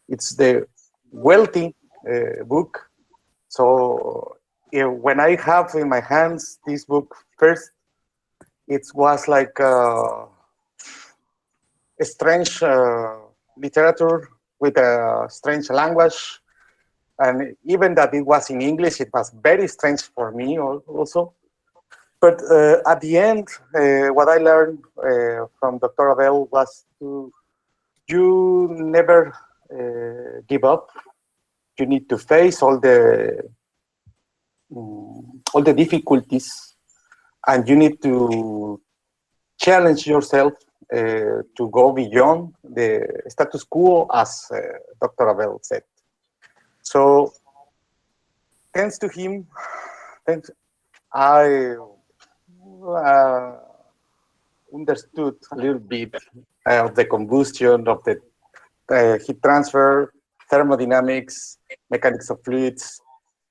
It's the Wealthy book. So when I have in my hands this book first, it was like a strange literature with a strange language. And even that it was in English, it was very strange for me also. But at the end, what I learned from Dr. Abel was you never give up. You need to face all the difficulties, and you need to challenge yourself to go beyond the status quo, as Dr. Abel said. So, thanks to him, I understood a little bit of the combustion, of the heat transfer, thermodynamics, mechanics of fluids,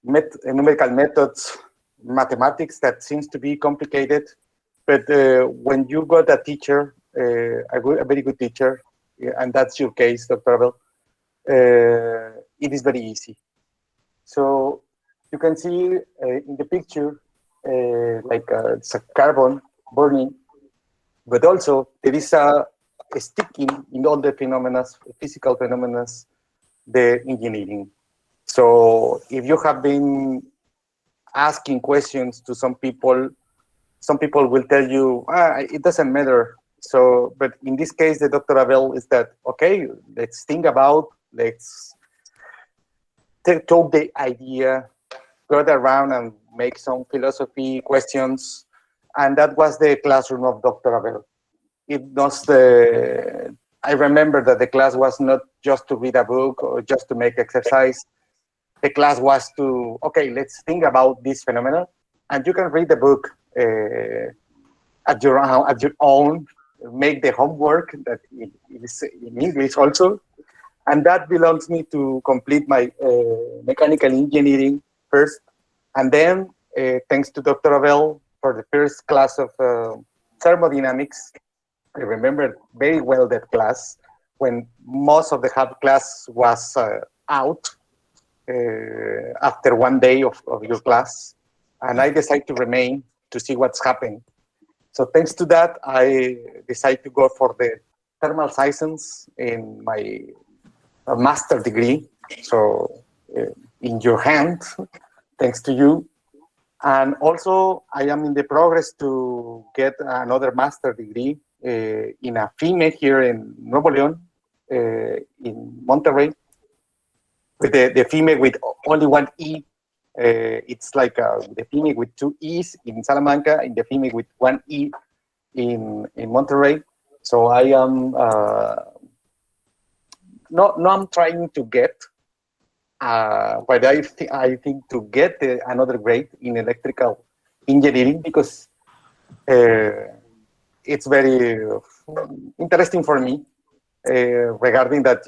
numerical methods, mathematics that seems to be complicated. But when you got a teacher, a very good teacher, and that's your case, Dr. Abel, it is very easy. So you can see in the picture, it's a carbon burning, but also there is a sticking in all the phenomena, physical phenomena, the engineering. So if you have been asking questions to some people will tell you, it doesn't matter. So, but in this case, the Dr. Abel is that, okay, let's think about, let's talk the idea, go around and make some philosophy questions. And that was the classroom of Dr. Abel. It was I remember that the class was not just to read a book or just to make exercise. The class was to, okay, let's think about this phenomenon. And you can read the book at your own, make the homework that is in English also. And that belongs me to complete my mechanical engineering first. And then, thanks to Dr. Abel for the first class of thermodynamics, I remember very well that class when most of the class was out after one day of your class. And I decided to remain to see what's happening. So thanks to that, I decided to go for the thermal science in my master degree. So in your hand, thanks to you. And also I am in the progress to get another master degree in a FIME here in Nuevo León, in Monterrey, with the FIME with only one E. It's like the FIME with two E's in Salamanca, and the FIME with one E in Monterrey. So I am I'm trying to get. but I think to get another grade in electrical engineering because it's very interesting for me regarding that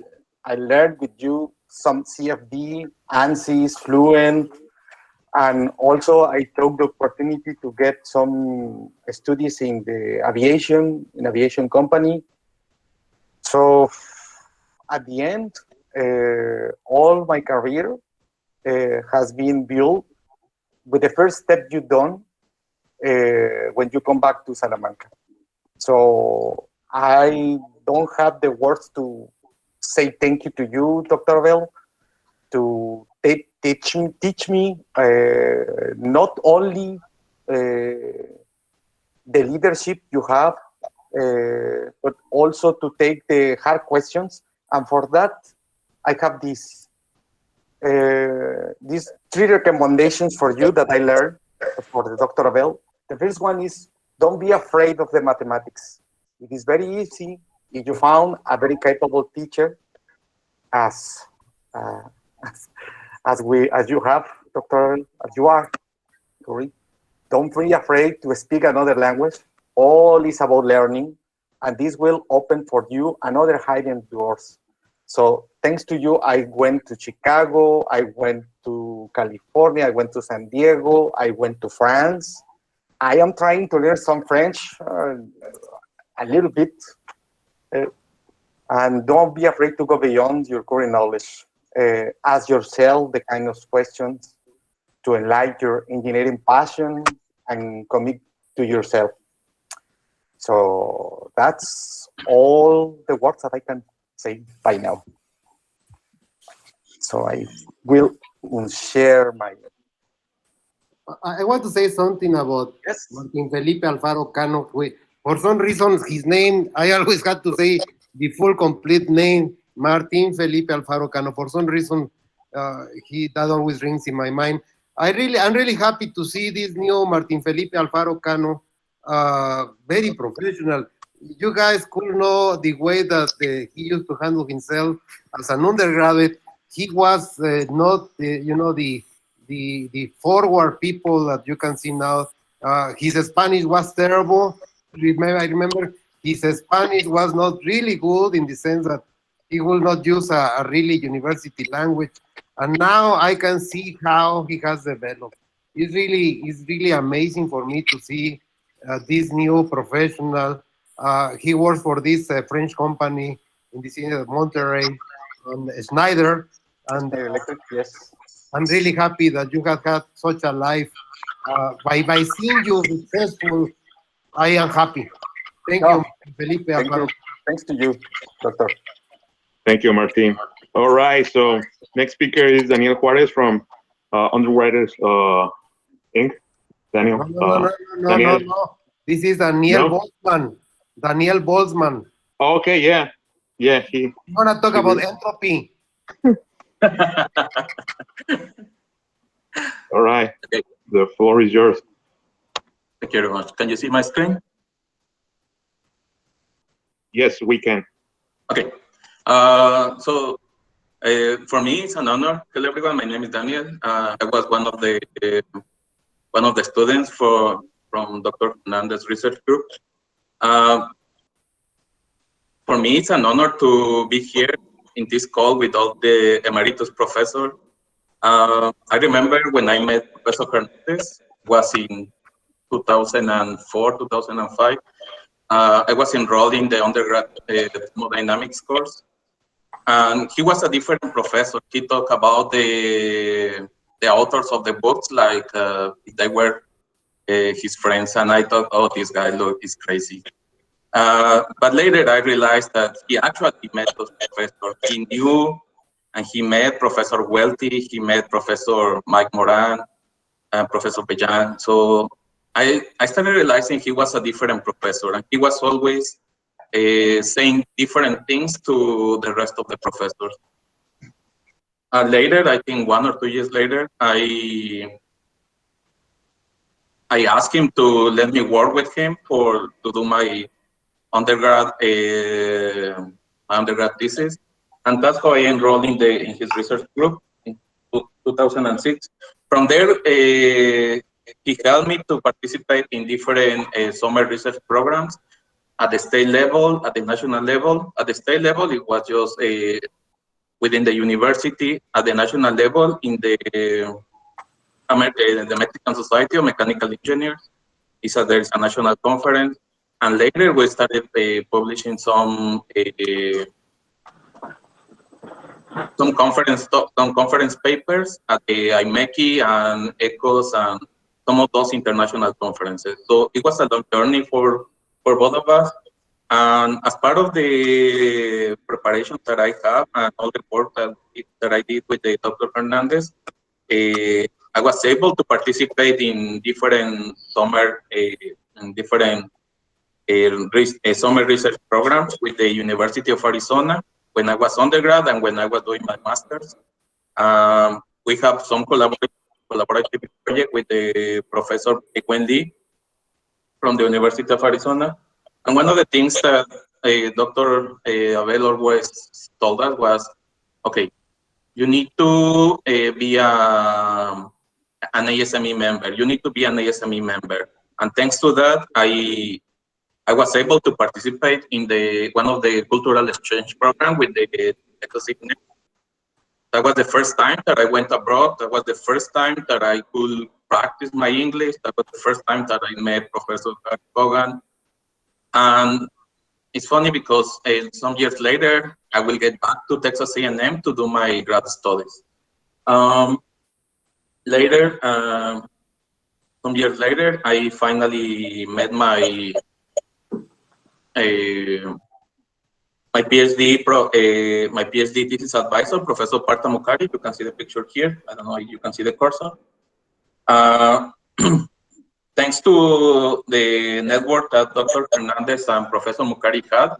I learned with you some CFD, ANSYS, Fluent, and also I took the opportunity to get some studies in the aviation company. So at the end, all my career has been built with the first step you've done when you come back to Salamanca. So I don't have the words to say thank you to you, Dr. Abel, to teach me not only the leadership you have, but also to take the hard questions. And for that, I have these 3 recommendations for you that I learned for the Dr. Abel. The first one is don't be afraid of the mathematics. It is very easy if you found a very capable teacher as you have, Dr. Abel, as you are. Sorry. Don't be afraid to speak another language. All is about learning, and this will open for you another hidden doors. So thanks to you, I went to Chicago, I went to California, I went to San Diego, I went to France. I am trying to learn some French, a little bit. And don't be afraid to go beyond your current knowledge. Ask yourself the kind of questions to enlighten your engineering passion and commit to yourself. So that's all the words that I can say by now. So I will share my... I want to say something about Martin Felipe Alfaro Cano. For some reason, his name, I always had to say the full complete name, Martin Felipe Alfaro Cano. For some reason, that always rings in my mind. I'm really happy to see this new Martin Felipe Alfaro Cano, very professional. You guys could know the way that he used to handle himself as an undergraduate. He was not, the forward people that you can see now. His Spanish was terrible. I remember his Spanish was not really good in the sense that he will not use a really university language. And now I can see how he has developed. It's really amazing for me to see this new professional. He works for this French company in the city of Monterrey, Schneider. And yes. I'm really happy that you have had such a life. By seeing you successful, I am happy. Thank you, Felipe. Thank you. Thanks to you, Doctor. Thank you, Martin. All right, so next speaker is Daniel Juarez from Underwriters Inc. Daniel. No. This is Daniel Boltzmann. Daniel Boltzmann. Okay, yeah. We're gonna talk about entropy. All right. Okay. The floor is yours. Thank you very much. Can you see my screen? Yes, we can. Okay. So for me, it's an honor. Hello, everyone. My name is Daniel. I was one of the students from Dr. Hernandez Research Group. For me, it's an honor to be here in this call with all the emeritus professor. I remember when I met Professor Hernandez, was in 2004, 2005. I was enrolled in the undergrad thermodynamics course, and he was a different professor. He talked about the authors of the books like if they were his friends, and I thought, oh, this guy is crazy. But later I realized that he actually met those professors. He knew, and he met Professor Welty, he met Professor Mike Moran, and Professor Bejan. So I started realizing he was a different professor, and he was always saying different things to the rest of the professors. Later, I think 1 or 2 years later, I asked him to let me work with him to do my undergrad thesis, and that's how I enrolled in his research group. 2006. From there, he helped me to participate in different summer research programs at the state level, at the national level. At the state level, it was just within the university. At the national level, in the Mexican Society of Mechanical Engineers. There's a national conference, and later we started publishing some conference papers at the IMECI and ECOS and some of those international conferences. So it was a long journey for both of us. And as part of the preparation that I have and all the work that I did with the Dr. Hernandez, I was able to participate in different summer summer research programs with the University of Arizona when I was undergrad and when I was doing my master's. We have some collaborative project with the Professor Gwen Lee from the University of Arizona. And one of the things that Dr. Abel always told us was, okay, you need to be an ASME member. You need to be an ASME member. And thanks to that, I was able to participate in one of the cultural exchange program with the ecosystem. That was the first time that I went abroad. That was the first time that I could practice my English. That was the first time that I met Professor Kogan. And it's funny because some years later, I will get back to Texas A&M to do my grad studies. Later, some years later, I finally met my PhD thesis advisor, Professor Partha Mukhari. You can see the picture here. I don't know if you can see the cursor. Thanks to the network that Dr. Hernandez and Professor Mukhari had,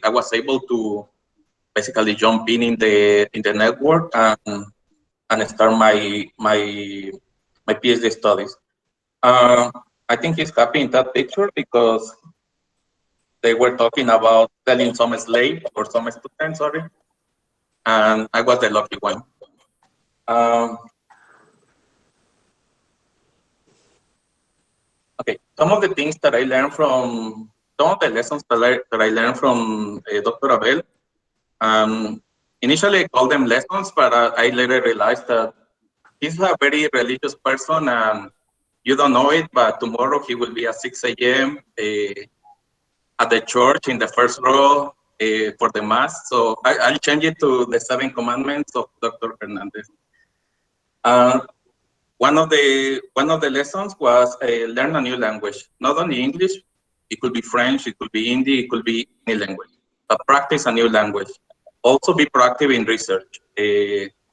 I was able to basically jump in the network and start my PhD studies. I think he's happy in that picture because they were talking about telling some slave or some student, sorry, and I was the lucky one. Okay, some of the things that I learned from, some of the lessons that I learned from Dr. Abel, initially I called them lessons, but I later realized that he's a very religious person and you don't know it, but tomorrow he will be at 6 a.m. At the church in the first row for the mass. So I'll change it to the 7 commandments of Dr. Hernandez. One of the lessons was learn a new language, not only English. It could be French, it could be Hindi, it could be any language, but practice a new language. Also be proactive in research.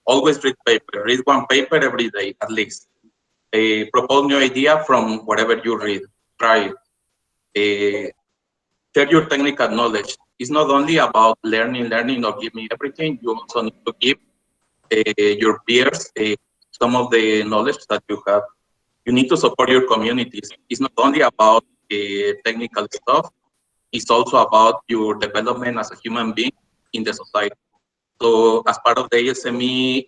Always read paper, read one paper every day at least. Propose new idea from whatever you read, try it. Share your technical knowledge. It's not only about learning or give me everything. You also need to give your peers some of the knowledge that you have. You need to support your communities. It's not only about technical stuff. It's also about your development as a human being in the society. So as part of the ASME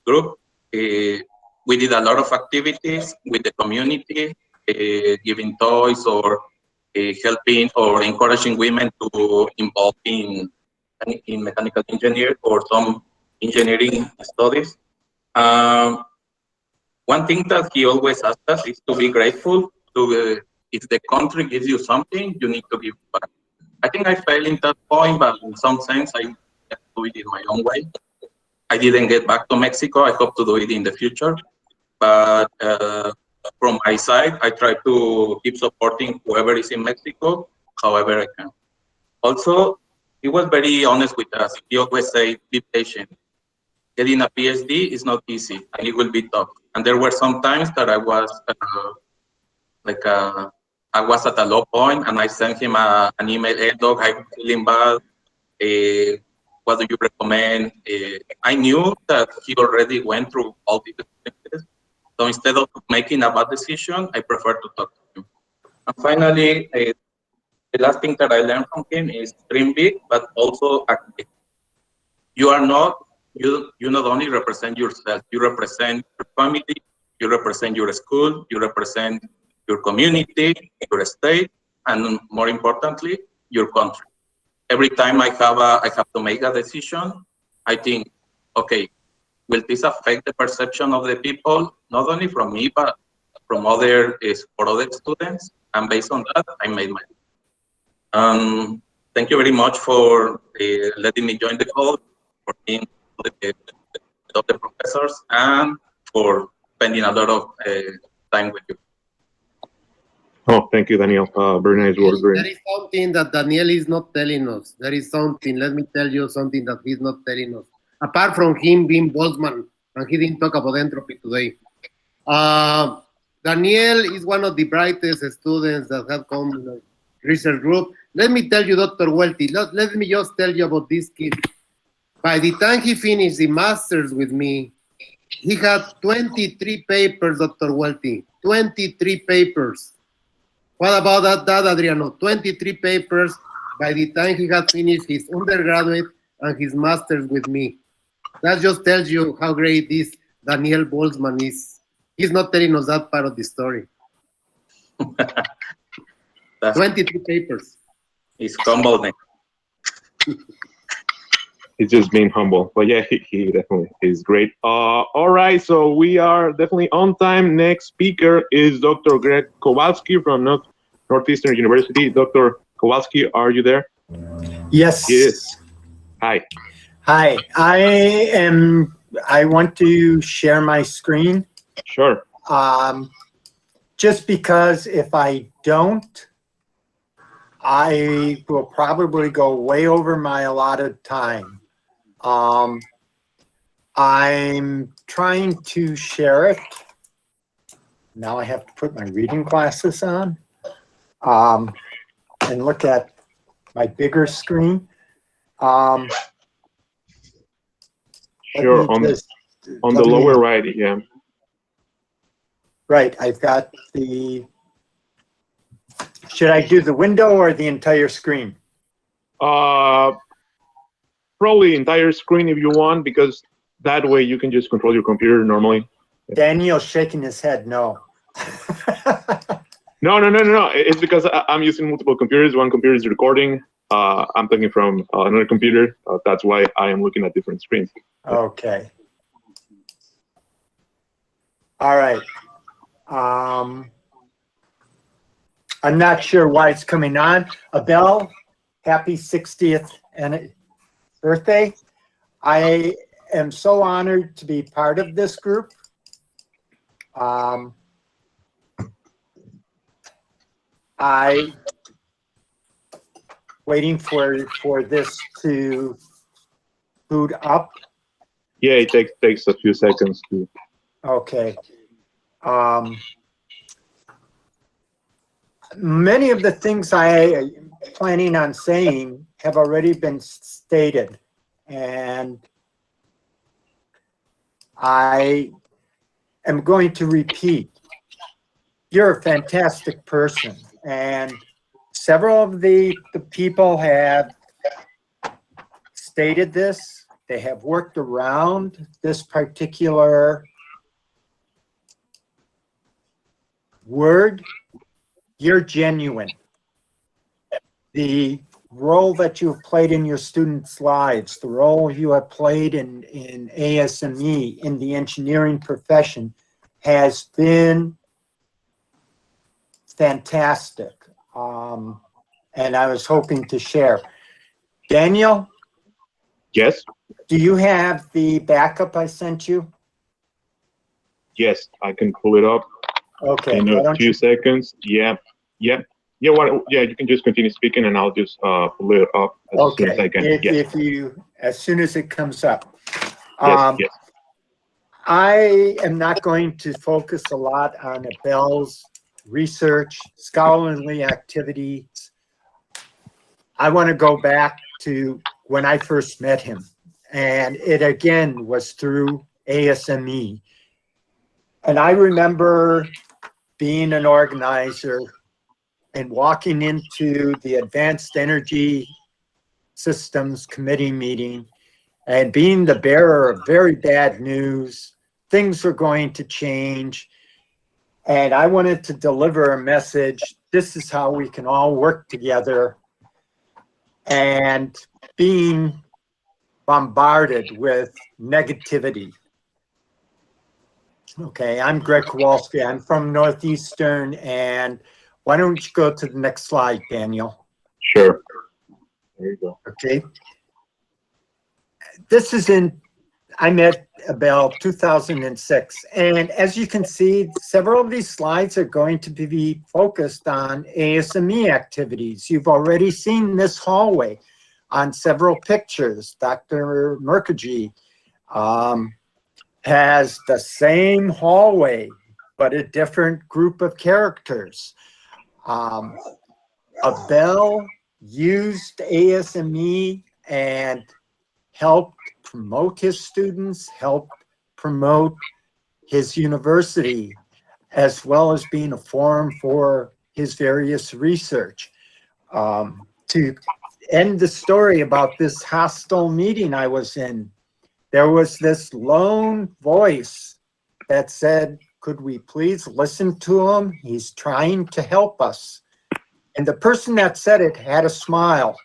group, we did a lot of activities with the community, giving toys or helping or encouraging women to involve in mechanical engineering or some engineering studies. One thing that he always asks us is to be grateful. If the country gives you something, you need to give back. I think I failed in that point, but in some sense, I do it in my own way. I didn't get back to Mexico. I hope to do it in the future. But from my side, I try to keep supporting whoever is in Mexico, however I can. Also, he was very honest with us. He always said, be patient. Getting a PhD is not easy, and it will be tough. And there were some times that I was I was at a low point, and I sent him an email, hey, Doc, I'm feeling bad. What do you recommend? I knew that he already went through all these experiences. So instead of making a bad decision, I prefer to talk to him. And finally, the last thing that I learned from him is dream big, but also act big. You are not you not only represent yourself, you represent your family, you represent your school, you represent your community, your state, and more importantly, your country. Every time I have to make a decision, I think, okay, will this affect the perception of the people, not only from me, but from other students? And based on that, I made my. Thank you very much for letting me join the call, for being with the professors, and for spending a lot of time with you. Oh, thank you, Daniel. Very nice words. There is something that Daniel is not telling us. There is something. Let me tell you something that he's not telling us. Apart from him being Boltzmann, and he didn't talk about entropy today. Daniel is one of the brightest students that have come in the research group. Let me tell you, Dr. Welty, let me just tell you about this kid. By the time he finished the master's with me, he had 23 papers, Dr. Welty, 23 papers. What about that, Adriano? 23 papers by the time he had finished his undergraduate and his master's with me. That just tells you how great this Daniel Boltzmann is. He's not telling us that part of the story. 23 papers. He's humble. He's just being humble. But yeah, he definitely is great. All right, so we are definitely on time. Next speaker is Dr. Greg Kowalski from Northeastern University. Dr. Kowalski, are you there? Yes. Yes. Hi. Hi. I want to share my screen. Sure. Just because if I don't, I will probably go way over my allotted time. I'm trying to share it. Now I have to put my reading glasses on and look at my bigger screen. Sure, on the lower right, yeah. Right, I've got the, should I do the window or the entire screen? Probably entire screen if you want, because that way you can just control your computer normally. Daniel's shaking his head, no. No. It's because I'm using multiple computers. One computer is recording. I'm talking from another computer. That's why I am looking at different screens. Okay. All right. I'm not sure why it's coming on. Abel, happy 60th birthday. I am so honored to be part of this group. I waiting for this to boot up. Yeah, it takes a few seconds to. Okay. Many of the things I am planning on saying have already been stated, and I am going to repeat. You're a fantastic person, and several of the people have stated this. They have worked around this particular word. You're genuine. The role that you've played in your students' lives, the role you have played in ASME, in the engineering profession, has been fantastic. And I was hoping to share. Daniel? Yes? Do you have the backup I sent you? Yes, I can pull it up. Okay. In a few seconds. Yeah. You can just continue speaking and I'll just pull it up as soon as I can. As soon as it comes up. Yes. I am not going to focus a lot on Abel's research, scholarly activities. I want to go back to when I first met him. And it again was through ASME. And I remember being an organizer and walking into the Advanced Energy Systems Committee meeting and being the bearer of very bad news. Things were going to change. And I wanted to deliver a message. This is how we can all work together. And being bombarded with negativity. Okay, I'm Greg Kowalski. I'm from Northeastern. And why don't you go to the next slide, Daniel? Sure. There you go. Okay. This is I met Abel 2006. And as you can see, several of these slides are going to be focused on ASME activities. You've already seen this hallway on several pictures. Dr. Mukherjee has the same hallway, but a different group of characters. Abel used ASME and helped promote his students, helped promote his university, as well as being a forum for his various research. To end the story about this hostile meeting I was in, there was this lone voice that said, could we please listen to him? He's trying to help us. And the person that said it had a smile.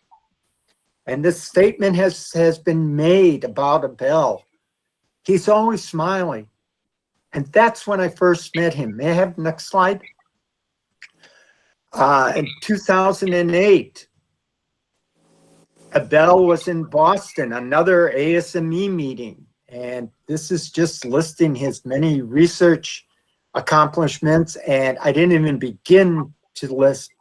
And this statement has been made about Abel. He's always smiling. And that's when I first met him. May I have the next slide? In 2008, Abel was in Boston, another ASME meeting. And this is just listing his many research accomplishments. And I didn't even begin to list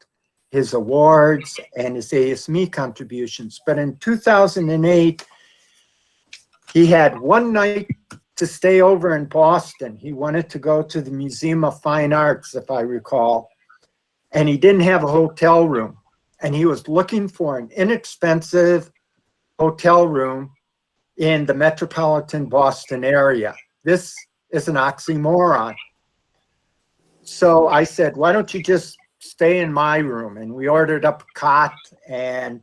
his awards and his ASME contributions. But in 2008, he had one night to stay over in Boston. He wanted to go to the Museum of Fine Arts, if I recall, and he didn't have a hotel room. And he was looking for an inexpensive hotel room in the metropolitan Boston area. This is an oxymoron. So I said, why don't you just stay in my room? And we ordered up a cot. And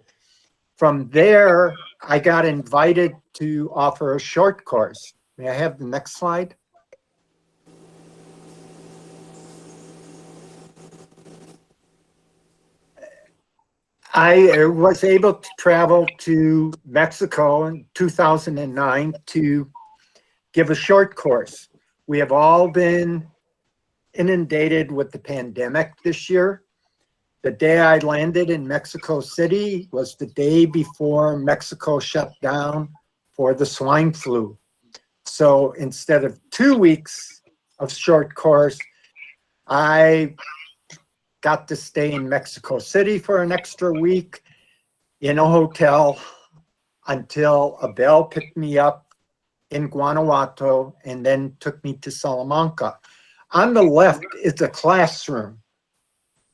from there, I got invited to offer a short course. May I have the next slide? I was able to travel to Mexico in 2009 to give a short course. We have all been inundated with the pandemic this year. The day I landed in Mexico City was the day before Mexico shut down for the swine flu. So instead of 2 weeks of short course, I got to stay in Mexico City for an extra week in a hotel until Abel picked me up in Guanajuato and then took me to Salamanca. On the left is a classroom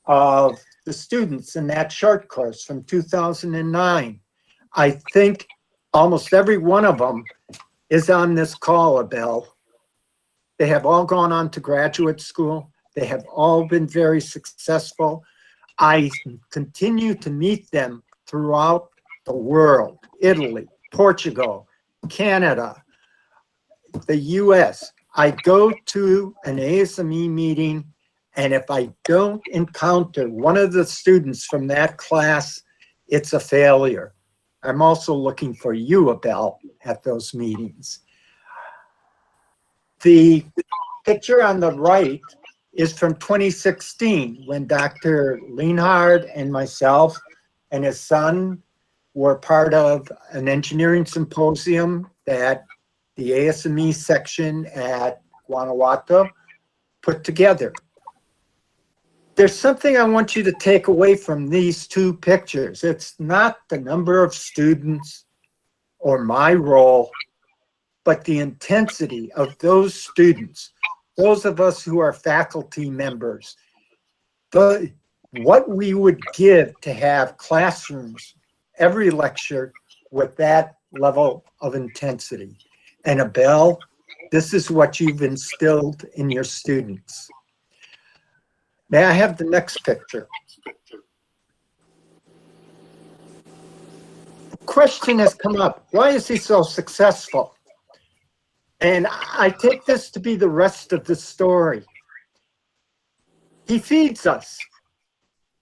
of the students in that short course from 2009. I think almost every one of them is on this call, Abel. They have all gone on to graduate school. They have all been very successful. I continue to meet them throughout the world, Italy, Portugal, Canada, the US. I go to an ASME meeting, and if I don't encounter one of the students from that class, it's a failure. I'm also looking for you, Abel, at those meetings. The picture on the right is from 2016, when Dr. Lienhard and myself and his son were part of an engineering symposium that the ASME section at Guanajuato put together. There's something I want you to take away from these two pictures. It's not the number of students or my role, but the intensity of those students, those of us who are faculty members, what we would give to have classrooms, every lecture with that level of intensity. And Abel, this is what you've instilled in your students. May I have the next picture? question has come up. Why is he so successful? And I take this to be the rest of the story. He feeds us.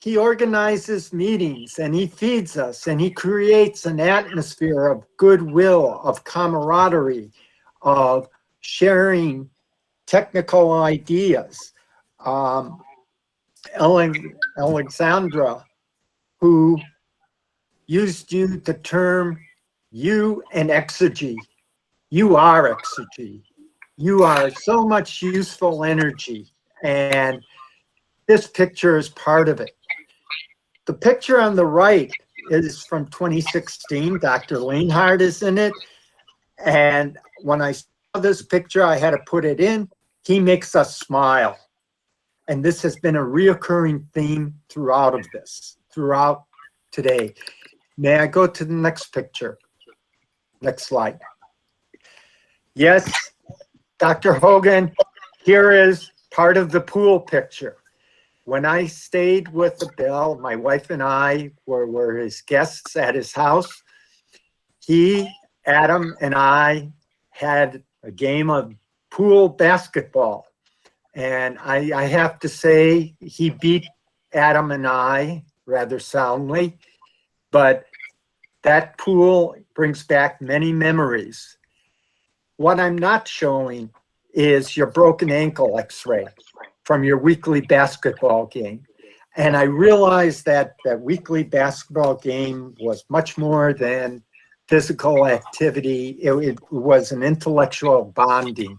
He organizes meetings and he feeds us and he creates an atmosphere of goodwill, of camaraderie, of sharing technical ideas. Alexandra, who used the term you and exegy. You are exegy. You are so much useful energy. And this picture is part of it. The picture on the right is from 2016. Dr. Lienhardt is in it. And when I saw this picture, I had to put it in. He makes us smile. And this has been a reoccurring theme throughout today. May I go to the next picture? Next slide. Yes, Dr. Hogan, here is part of the pool picture. When I stayed with Abel, my wife and I were his guests at his house. He, Adam, and I had a game of pool basketball. And I have to say, he beat Adam and I rather soundly. But that pool brings back many memories. What I'm not showing is your broken ankle x-ray from your weekly basketball game. And I realized that that weekly basketball game was much more than physical activity. It was an intellectual bonding.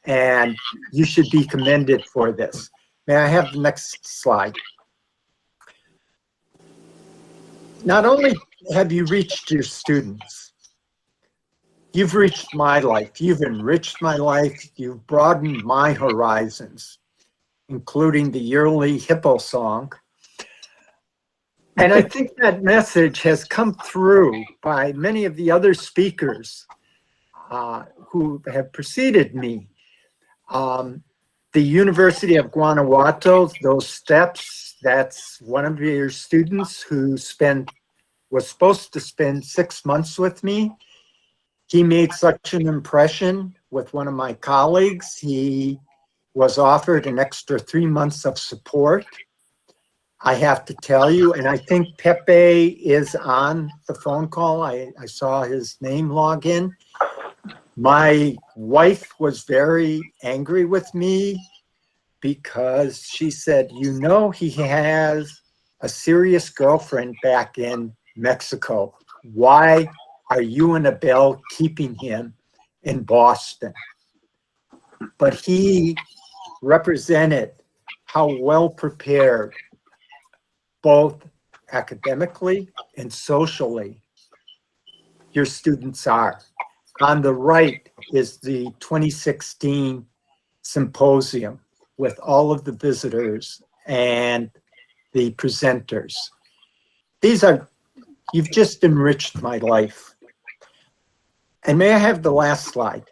And you should be commended for this. May I have the next slide? Not only have you reached your students, you've reached my life. You've enriched my life. You've broadened my horizons, including the yearly Hippo song. And I think that message has come through by many of the other speakers who have preceded me. The University of Guanajuato, those steps, that's one of your students who was supposed to spend 6 months with me. He made such an impression with one of my colleagues. He was offered an extra 3 months of support. I have to tell you, and I think Pepe is on the phone call. I saw his name log in. My wife was very angry with me because she said, you know, he has a serious girlfriend back in Mexico. Why are you and Abel keeping him in Boston? But he represented how well prepared, both academically and socially, your students are. On the right is the 2016 Symposium with all of the visitors and the presenters. You've just enriched my life. And may I have the last slide?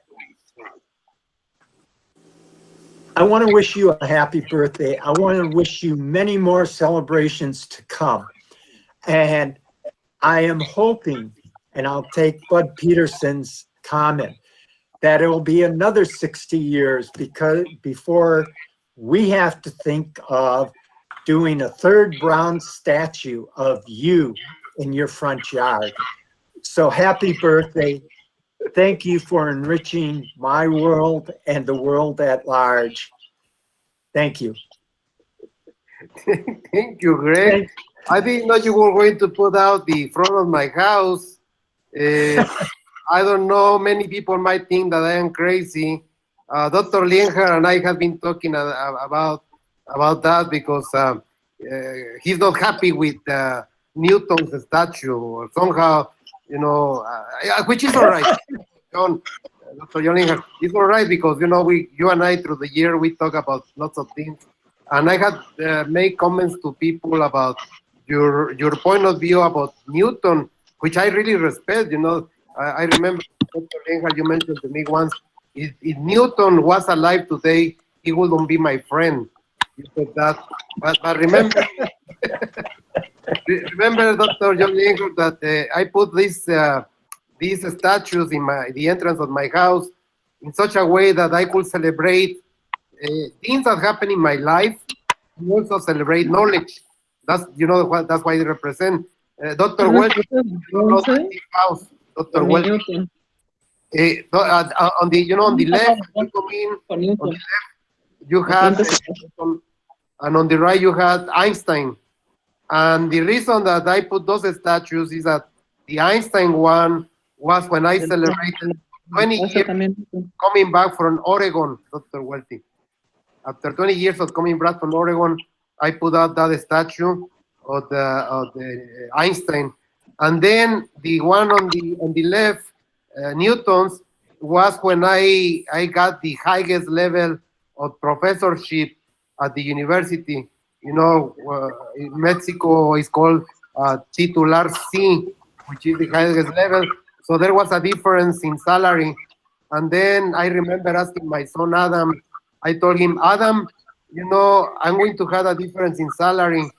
I want to wish you a happy birthday. I want to wish you many more celebrations to come. And I am hoping, and I'll take Bud Peterson's comment, that it will be another 60 years before we have to think of doing a third bronze statue of you in your front yard. So happy birthday. Thank you for enriching my world and the world at large. Thank you. Thank you, Greg. I didn't know you were going to put out the front of my house. I don't know, many people might think that I am crazy. Dr. Lienhardt and I have been talking about that because he's not happy with Newton's statue or somehow, you know, which is all right. Dr. John Lienhardt, it's all right because, you know, you and I through the year, we talk about lots of things. And I had made comments to people about your point of view about Newton, which I really respect, you know. I remember, Dr. Lienhardt, you mentioned to me once, if Newton was alive today, he wouldn't be my friend. You said that. But remember, Remember, Dr. John Lienhardt, that I put these statues in the entrance of my house in such a way that I could celebrate things that happen in my life, and also celebrate knowledge. That's that's why they represent. Dr. Welch, house, Dr. Welch. On the on the left, you had Newton, and on the right you had Einstein. And the reason that I put those statues is that the Einstein one was when I celebrated 20 years coming back from Oregon, Dr. Welty. After 20 years of coming back from Oregon, I put out that statue of the Einstein. And then the one on the left, Newton's, was when I got the highest level of professorship at the university. In Mexico, it's called Titular C, which is the highest level. So there was a difference in salary. And then I remember asking my son Adam, I told him, Adam, I'm going to have a difference in salary,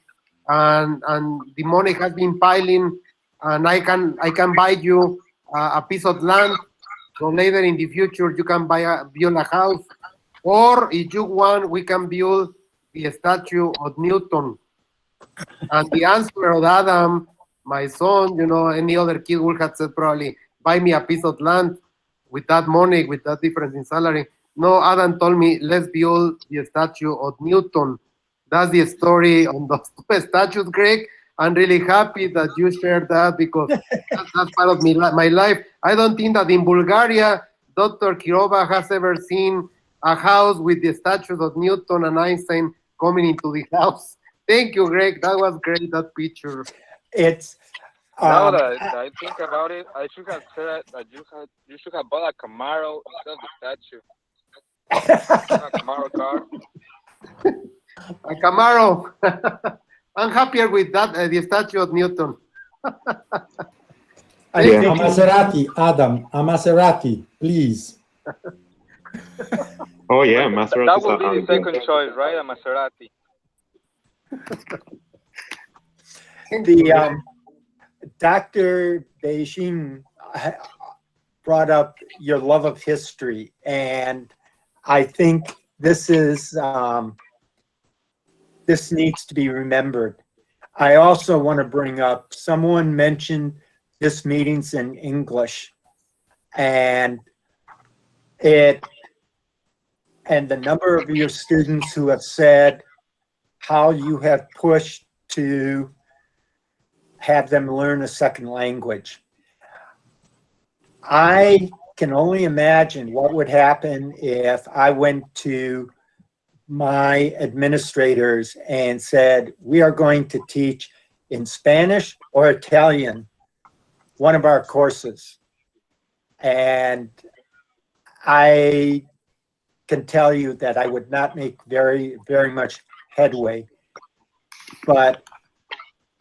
and the money has been piling, and I can buy you a piece of land, so later in the future you can build a house, or if you want, we can build the statue of Newton. And the answer of Adam, my son, any other kid would have said probably, buy me a piece of land with that money, with that difference in salary. No, Adam told me, let's build the statue of Newton. That's the story on those two statues, Greg. I'm really happy that you shared that, because that's part of my life. I don't think that in Bulgaria, Dr. Kirova has ever seen a house with the statues of Newton and Einstein coming into the house. Thank you, Greg. That was great, that picture. It's now that I think about it, I should have said that you should have bought a Camaro instead of the statue. A Camaro car. A Camaro. I'm happier with that, the statue of Newton. A Maserati, Adam. A Maserati, please. Oh yeah, Maserati. That would be the second choice, right? A Maserati. The Dr. Beijing brought up your love of history, and I think this is this needs to be remembered. I also want to bring up, someone mentioned this meeting's in English, and the number of your students who have said how you have pushed to have them learn a second language. I can only imagine what would happen if I went to my administrators and said, we are going to teach in Spanish or Italian, one of our courses. And I can tell you that I would not make very, very much headway. But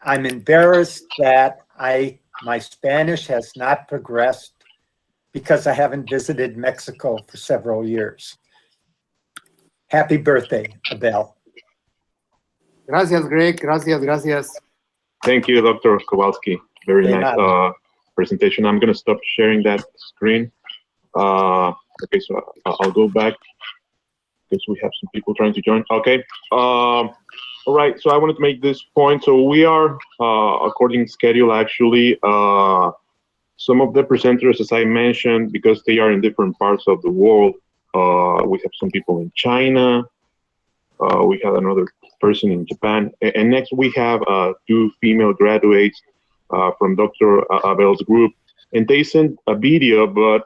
I'm embarrassed that my Spanish has not progressed because I haven't visited Mexico for several years. Happy birthday, Abel. Gracias, Greg. Gracias. Thank you, Dr. Kowalski. Very nice presentation. I'm going to stop sharing that screen. Okay, so I'll go back because we have some people trying to join. Okay. All right, so I wanted to make this point. So we are, according to schedule, actually, some of the presenters, as I mentioned, because they are in different parts of the world, we have some people in China, we have another person in Japan, and next we have two female graduates from Dr. Abel's group, and they sent a video, but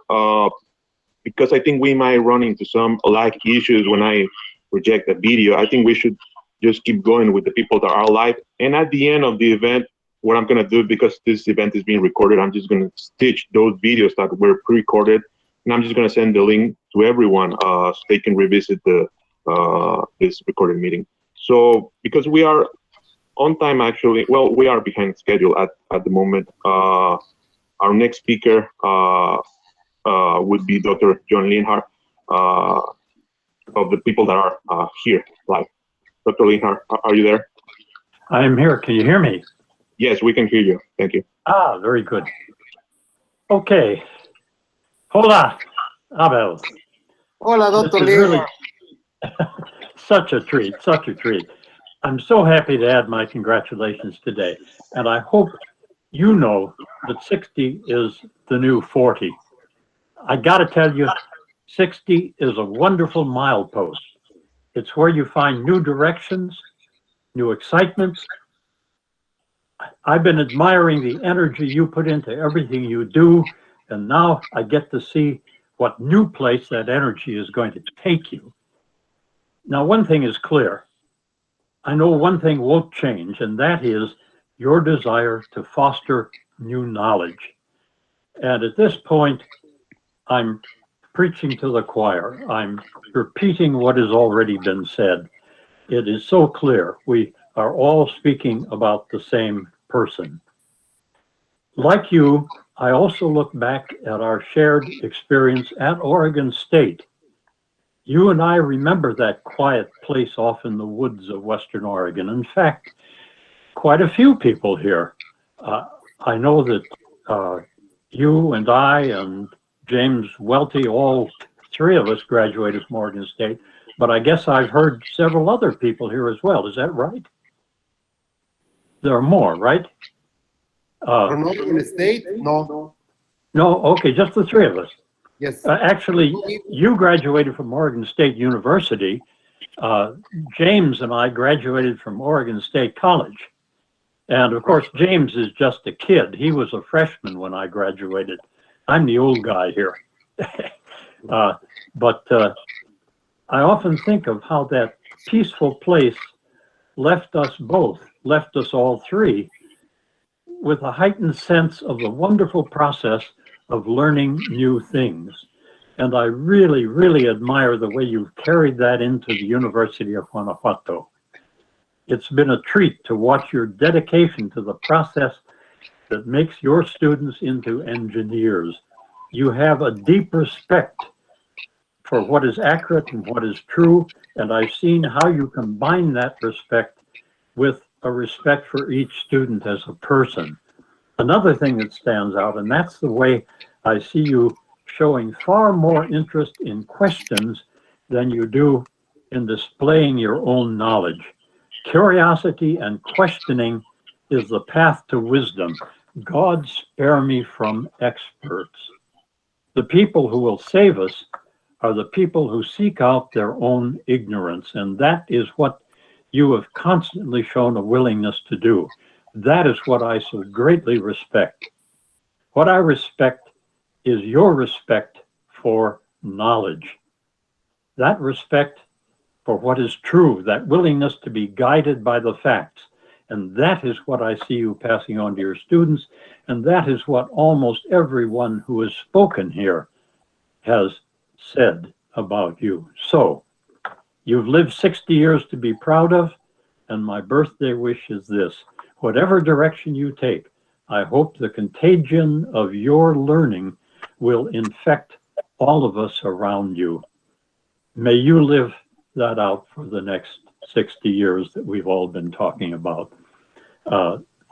because I think we might run into some lag issues when I project the video, I think we should just keep going with the people that are live. And at the end of the event, what I'm going to do, because this event is being recorded, I'm just going to stitch those videos that were pre-recorded, and I'm just going to send the link to everyone so they can revisit the this recorded meeting. So because we are on time, actually, well, we are behind schedule at the moment. Our next speaker would be Dr. John Lienhardt, of the people that are here live. Dr. Lienhardt, are you there? I am here. Can you hear me? Yes, we can hear you. Thank you. Ah, very good. Okay. Hola, Abel. Hola, This Dr. is Lee. really such a treat, such a treat. I'm so happy to add my congratulations today. And I hope you know that 60 is the new 40. I got to tell you, 60 is a wonderful milepost. It's where you find new directions, new excitement. I've been admiring the energy you put into everything you do, and now I get to see what new place that energy is going to take you. Now, one thing is clear. I know one thing won't change, and that is your desire to foster new knowledge. And at this point, I'm preaching to the choir. I'm repeating what has already been said. It is so clear. We are all speaking about the same person. Like you, I also look back at our shared experience at Oregon State. You and I remember that quiet place off in the woods of Western Oregon. In fact, quite a few people here. I know that you and I and James Welty, all three of us graduated from Oregon State, but I guess I've heard several other people here as well. Is that right? There are more, right? From Oregon State? No. No, okay, just the three of us. Yes. Actually, you graduated from Oregon State University. James and I graduated from Oregon State College. And of course, James is just a kid. He was a freshman when I graduated. I'm the old guy here. But I often think of how that peaceful place left us both, left us all three, with a heightened sense of the wonderful process of learning new things. And I really, really admire the way you've carried that into the University of Guanajuato. It's been a treat to watch your dedication to the process that makes your students into engineers. You have a deep respect for what is accurate and what is true, and I've seen how you combine that respect with a respect for each student as a person. Another thing that stands out, and that's the way I see you showing far more interest in questions than you do in displaying your own knowledge. Curiosity and questioning is the path to wisdom. God spare me from experts. The people who will save us are the people who seek out their own ignorance, and that is what you have constantly shown a willingness to do. That is what I so greatly respect. What I respect is your respect for knowledge. That respect for what is true, that willingness to be guided by the facts. And that is what I see you passing on to your students. And that is what almost everyone who has spoken here has said about you. So you've lived 60 years to be proud of. And my birthday wish is this: whatever direction you take, I hope the contagion of your learning will infect all of us around you. May you live that out for the next 60 years that we've all been talking about.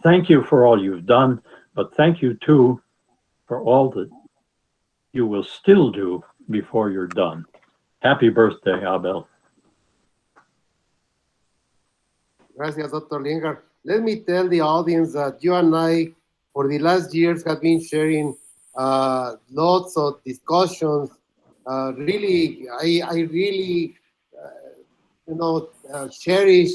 Thank you for all you've done, but thank you too for all that you will still do before you're done. Happy birthday, Abel. Gracias, Dr. Linger. Let me tell the audience that you and I, for the last years, have been sharing lots of discussions. Really, I really, cherish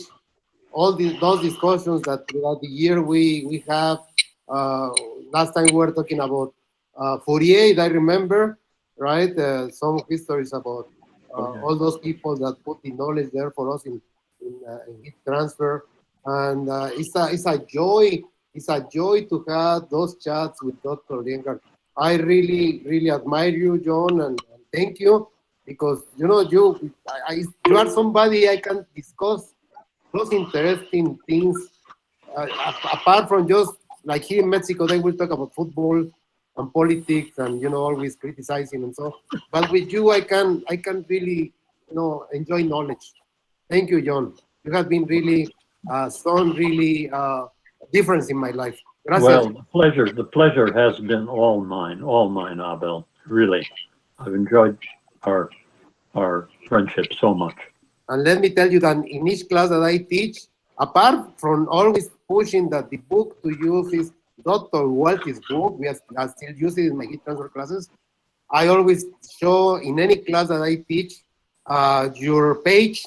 all those discussions that throughout the year we have. Last time we were talking about 48, I remember, right? Some histories about all those people that put the knowledge there for us in heat transfer, and it's a joy. It's a joy to have those chats with Dr. Linger. I really, really admire you, John, and thank you, because you are somebody I can discuss those interesting things. Apart from just like here in Mexico, they will talk about football and politics, and always criticizing and so. But with you, I can really enjoy knowledge. Thank you, John. You have been really, son, really difference in my life. Gracias. Well, the pleasure has been all mine, Abel. Really, I've enjoyed our friendship so much. And let me tell you that in each class that I teach, apart from always pushing that the book to use is Dr. Walt's book, I still use it in my heat transfer classes. I always show in any class that I teach your page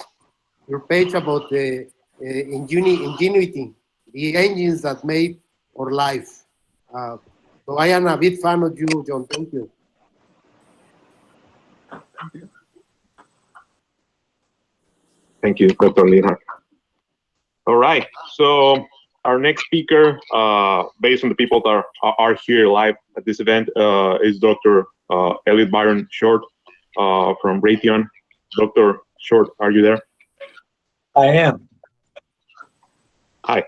about the ingenuity, the engines that made our life. So I am a big fan of you, John. Thank you. Thank you, Dr. Lina. All right, so our next speaker, based on the people that are here live at this event, is Dr. Elliot Byron Short from Raytheon. Dr. Short, are you there? I am. Hi.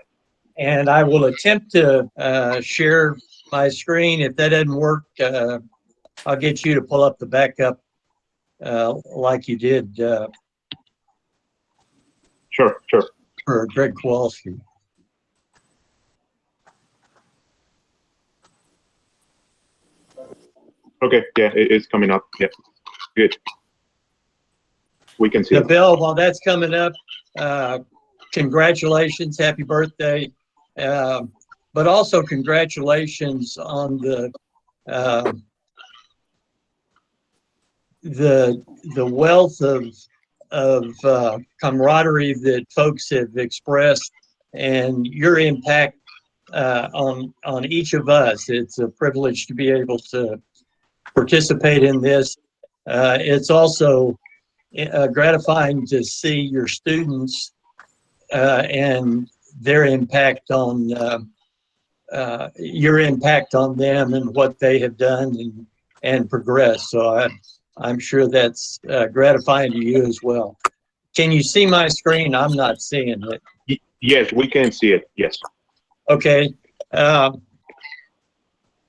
And I will attempt to share my screen. If that doesn't work, I'll get you to pull up the backup like you did. Sure. For Greg Kowalski. Okay, yeah, it's coming up. Yeah, good. We can see it. Bill, while that's coming up, congratulations, happy birthday. But also congratulations on the wealth of camaraderie that folks have expressed and your impact on each of us. It's a privilege to be able to participate in this. It's also gratifying to see your students and their impact on your impact on them and what they have done and progressed. So I'm sure that's gratifying to you as well. Can you see my screen? I'm not seeing it. Yes, we can see it. Yes. Okay.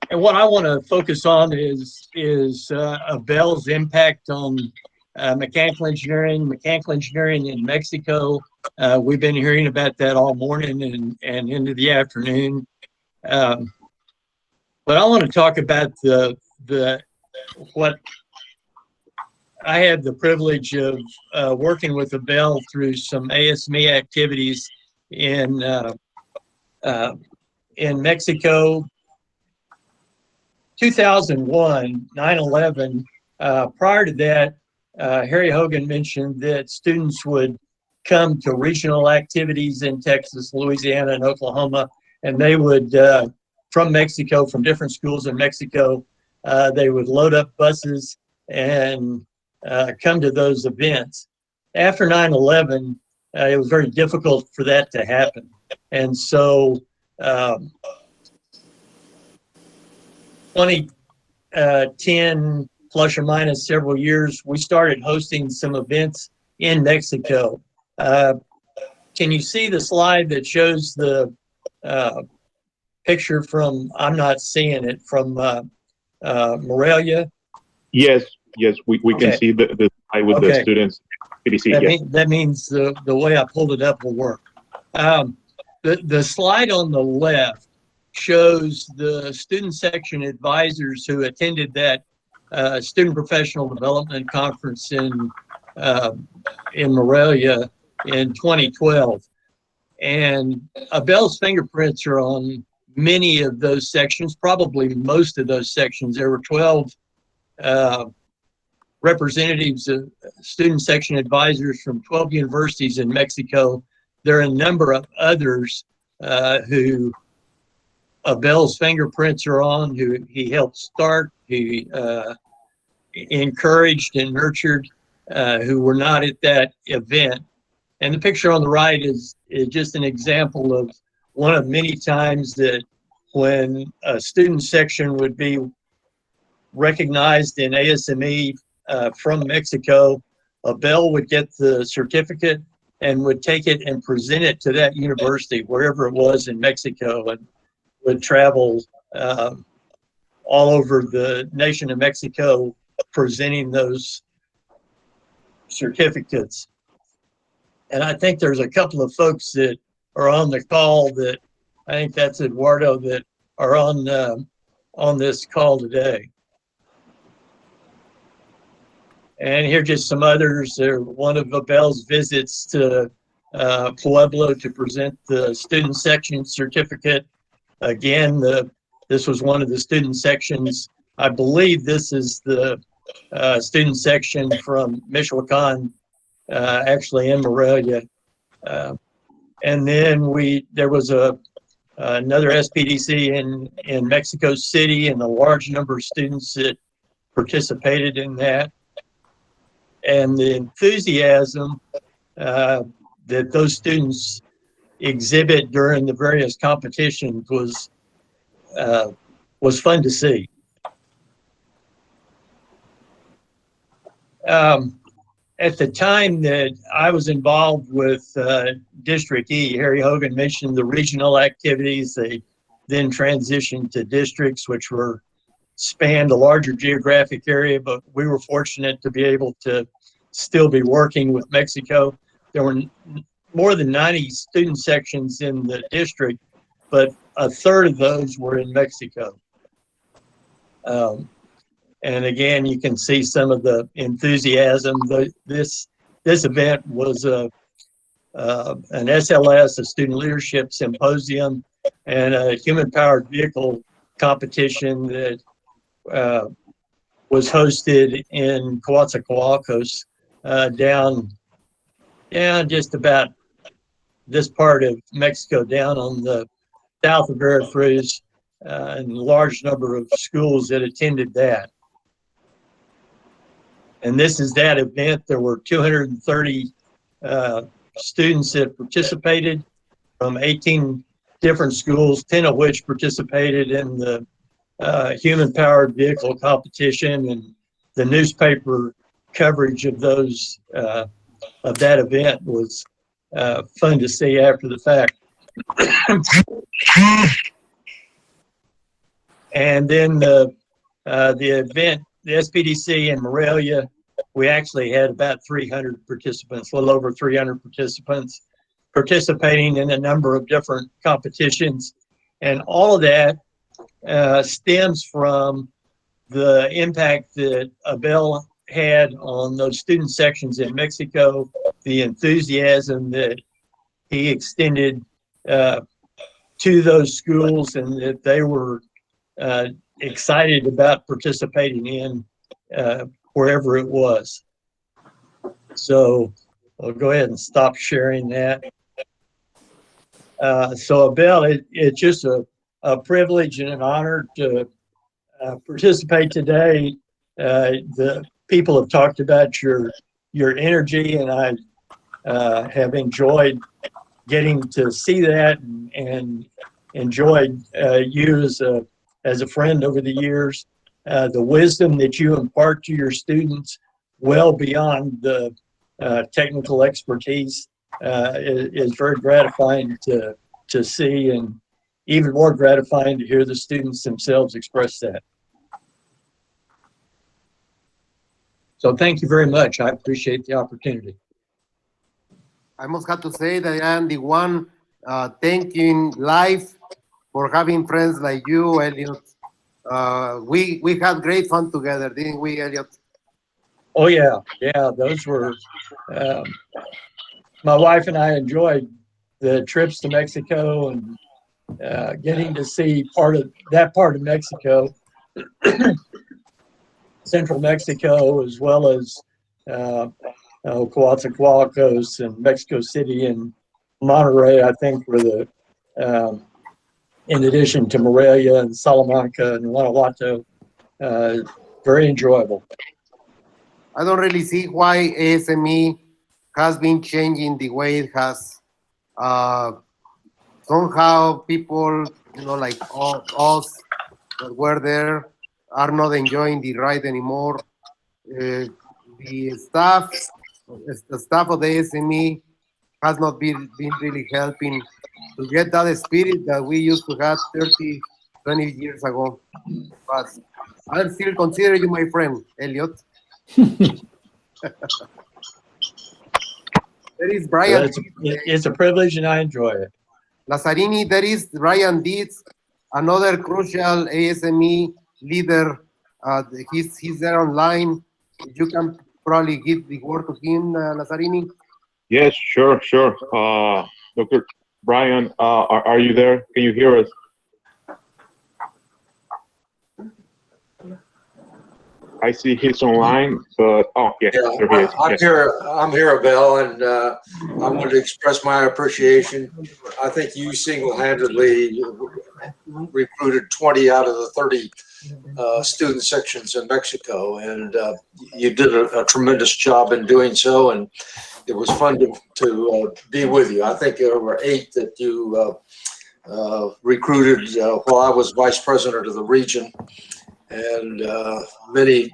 And what I want to focus on is Abel's impact on mechanical engineering in Mexico. We've been hearing about that all morning and into the afternoon. But I want to talk about what I had the privilege of working with Abel through some ASME activities in Mexico. 2001, 9/11. Prior to that, Harry Hogan mentioned that students would come to regional activities in Texas, Louisiana, and Oklahoma, and they would, from Mexico, from different schools in Mexico, they would load up buses and come to those events. After 9/11, it was very difficult for that to happen. And so 2010, plus or minus several years, we started hosting some events in Mexico. Can you see the slide that shows the picture from, I'm not seeing it, from Morelia? Yes, we Okay. can see the slide with the students. That means the way I pulled it up will work. The slide on the left shows the student section advisors who attended that student professional development conference in Morelia in 2012. And Abel's fingerprints are on many of those sections, probably most of those sections. There were 12 representatives of student section advisors from 12 universities in Mexico. There are a number of others who Abel's fingerprints are on, who he helped start, who encouraged and nurtured, who were not at that event. And the picture on the right is just an example of one of many times that when a student section would be recognized in ASME from Mexico, Abel would get the certificate and would take it and present it to that university, wherever it was in Mexico, and would travel all over the nation of Mexico presenting those certificates. And I think there's a couple of folks that are on the call that I think that's Eduardo that are on this call today. And here are just some others. One of Abel's visits to Pueblo to present the student section certificate. Again, this was one of the student sections. I believe this is the student section from Michoacan, actually in Morelia. And then there was another SPDC in Mexico City, and a large number of students that participated in that. And the enthusiasm that those students exhibit during the various competitions was fun to see. At the time that I was involved with District E, Harry Hogan mentioned the regional activities. They then transitioned to districts, which spanned a larger geographic area, but we were fortunate to be able to still be working with Mexico. There were more than 90 student sections in the district, but a third of those were in Mexico. And again, you can see some of the enthusiasm. This event was an SLS, a student leadership symposium, and a human-powered vehicle competition that was hosted in Coatzacoalcos, down just about this part of Mexico, down on the south of Veracruz, and a large number of schools that attended that. And this is that event. There were 230 students that participated from 18 different schools, 10 of which participated in the human-powered vehicle competition, and the newspaper coverage of those of that event was fun to see after the fact. And then the event, the SPDC in Morelia, we actually had about 300 participants, a little over 300 participants participating in a number of different competitions. And all of that stems from the impact that Abel had on those student sections in Mexico, the enthusiasm that he extended to those schools, and that they were excited about participating in wherever it was. So I'll go ahead and stop sharing that. So Abel, it's just a privilege and an honor to participate today. The people have talked about your energy, and I have enjoyed getting to see that, and enjoyed you as a friend over the years. The wisdom that you impart to your students, well beyond the technical expertise, is very gratifying to see, and even more gratifying to hear the students themselves express that. So thank you very much. I appreciate the opportunity. I must have to say that I am the one thanking life for having friends like you, Elliot. We had great fun together, didn't we, Elliot? Oh yeah, those were, my wife and I enjoyed the trips to Mexico, and getting to see that part of Mexico, central Mexico, as well as Coatzacoalcos and Mexico City and Monterrey, I think were the, in addition to Morelia and Salamanca and Guanajuato, very enjoyable. I don't really see why ASME has been changing the way it has. Somehow people, like us that were there, are not enjoying the ride anymore. The staff of the ASME has not been really helping to get that spirit that we used to have 30, 20 years ago. But I still consider you my friend, Elliot. There is Brian. Well, it's a privilege, and I enjoy it. Lazzarini, there is Ryan Dietz, another crucial ASME leader. He's there online. You can probably give the word to him, Lazzarini. Yes, sure. Dr. Brian, are you there? Can you hear us? I see he's online, but there he is. I'm Yes. I'm here, Abel, and I wanted to express my appreciation. I think you single-handedly recruited 20 out of the 30 student sections in Mexico, and you did a tremendous job in doing so, and it was fun to be with you. I think there were 8 that you recruited while I was vice president of the region, and many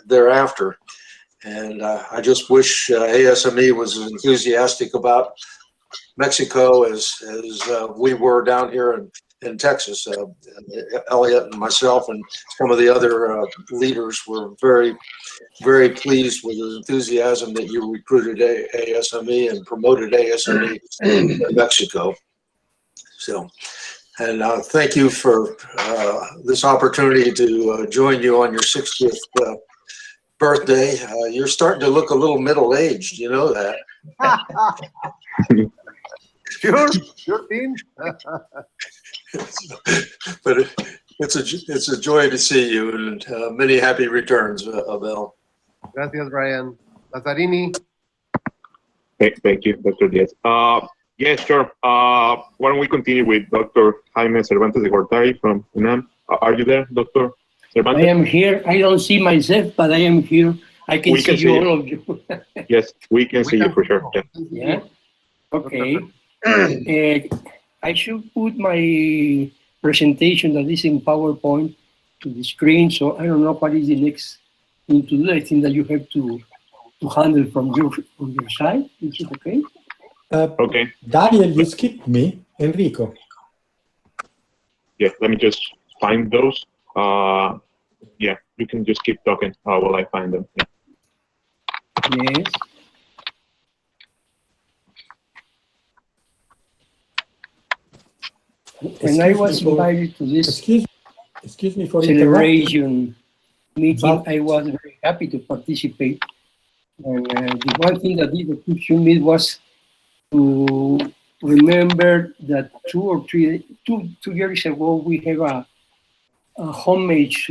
thereafter. And I just wish ASME was as enthusiastic about Mexico as we were down here in Texas. Elliot and myself and some of the other leaders were very, very pleased with the enthusiasm that you recruited ASME and promoted ASME in Mexico. So, and thank you for this opportunity to join you on your 60th birthday. You're starting to look a little middle-aged, you know that. Sure thing. But it's a joy to see you, and many happy returns, Abel. Gracias, Brian. Lazzarini. Thank you, Dr. Diaz. Yes, sure. Why don't we continue with Dr. Jaime Cervantes de Gortari from UNAM? Are you there, Dr. Cervantes? I am here. I don't see myself, but I am here. I can We see can see you, you. all of you. Yes, we can see you for sure. Yeah. Yeah. Okay. I should put my presentation that is in PowerPoint to the screen. So I don't know what is the next thing to do. I think that you have to handle from your side. Is it okay? Okay. Daniel, you skipped me. Enrico. Yeah, let me just find those. Yeah, you can just keep talking while I find them. Yeah. Yes. When I was invited to this excuse me for celebration meeting, I was very happy to participate. And the one thing that did keep me was to remember that 2 years ago we have a homage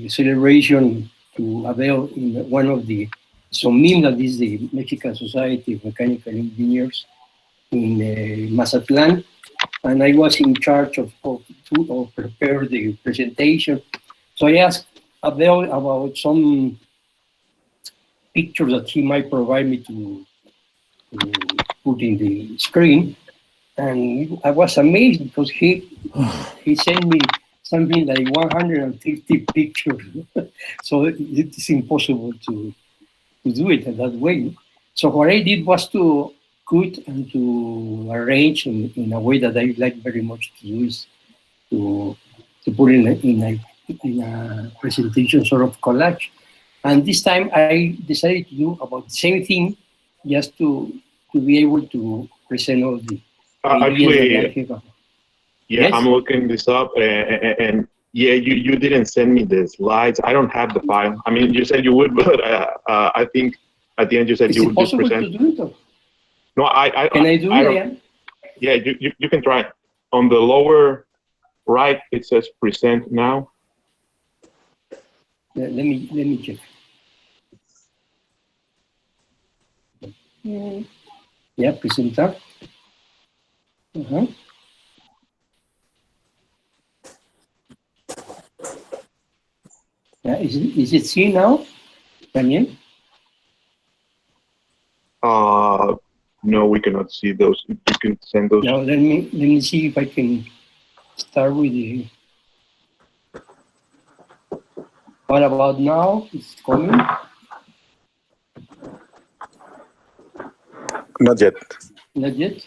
celebration to Abel in one of the SOMIM, that is the Mexican Society of Mechanical Engineers in Mazatlan, and I was in charge of prepare the presentation. So I asked Abel about some pictures that he might provide me to put in the screen, and I was amazed because he sent me something like 150 pictures. So it's impossible to do it in that way. So what I did was to cut and to arrange in a way that I like very much to do, is to put in a presentation sort of collage. And this time I decided to do about the same thing, just to be able to present all the Actually, yeah, Yes? I'm looking this up, and yeah, you didn't send me the slides. I don't have the file. I mean, you said you would, but I think at the end you said Is you it would just possible present. to do it? Or? No, Can I do I it? don't, yeah, you can try. On the lower right, it says present now. Let me check. Yeah, presentar. Yeah, is it seen now, Daniel? No, we cannot see those. You can send those. Now let me see if I can start with the. What about now? It's coming. Not yet. Not yet.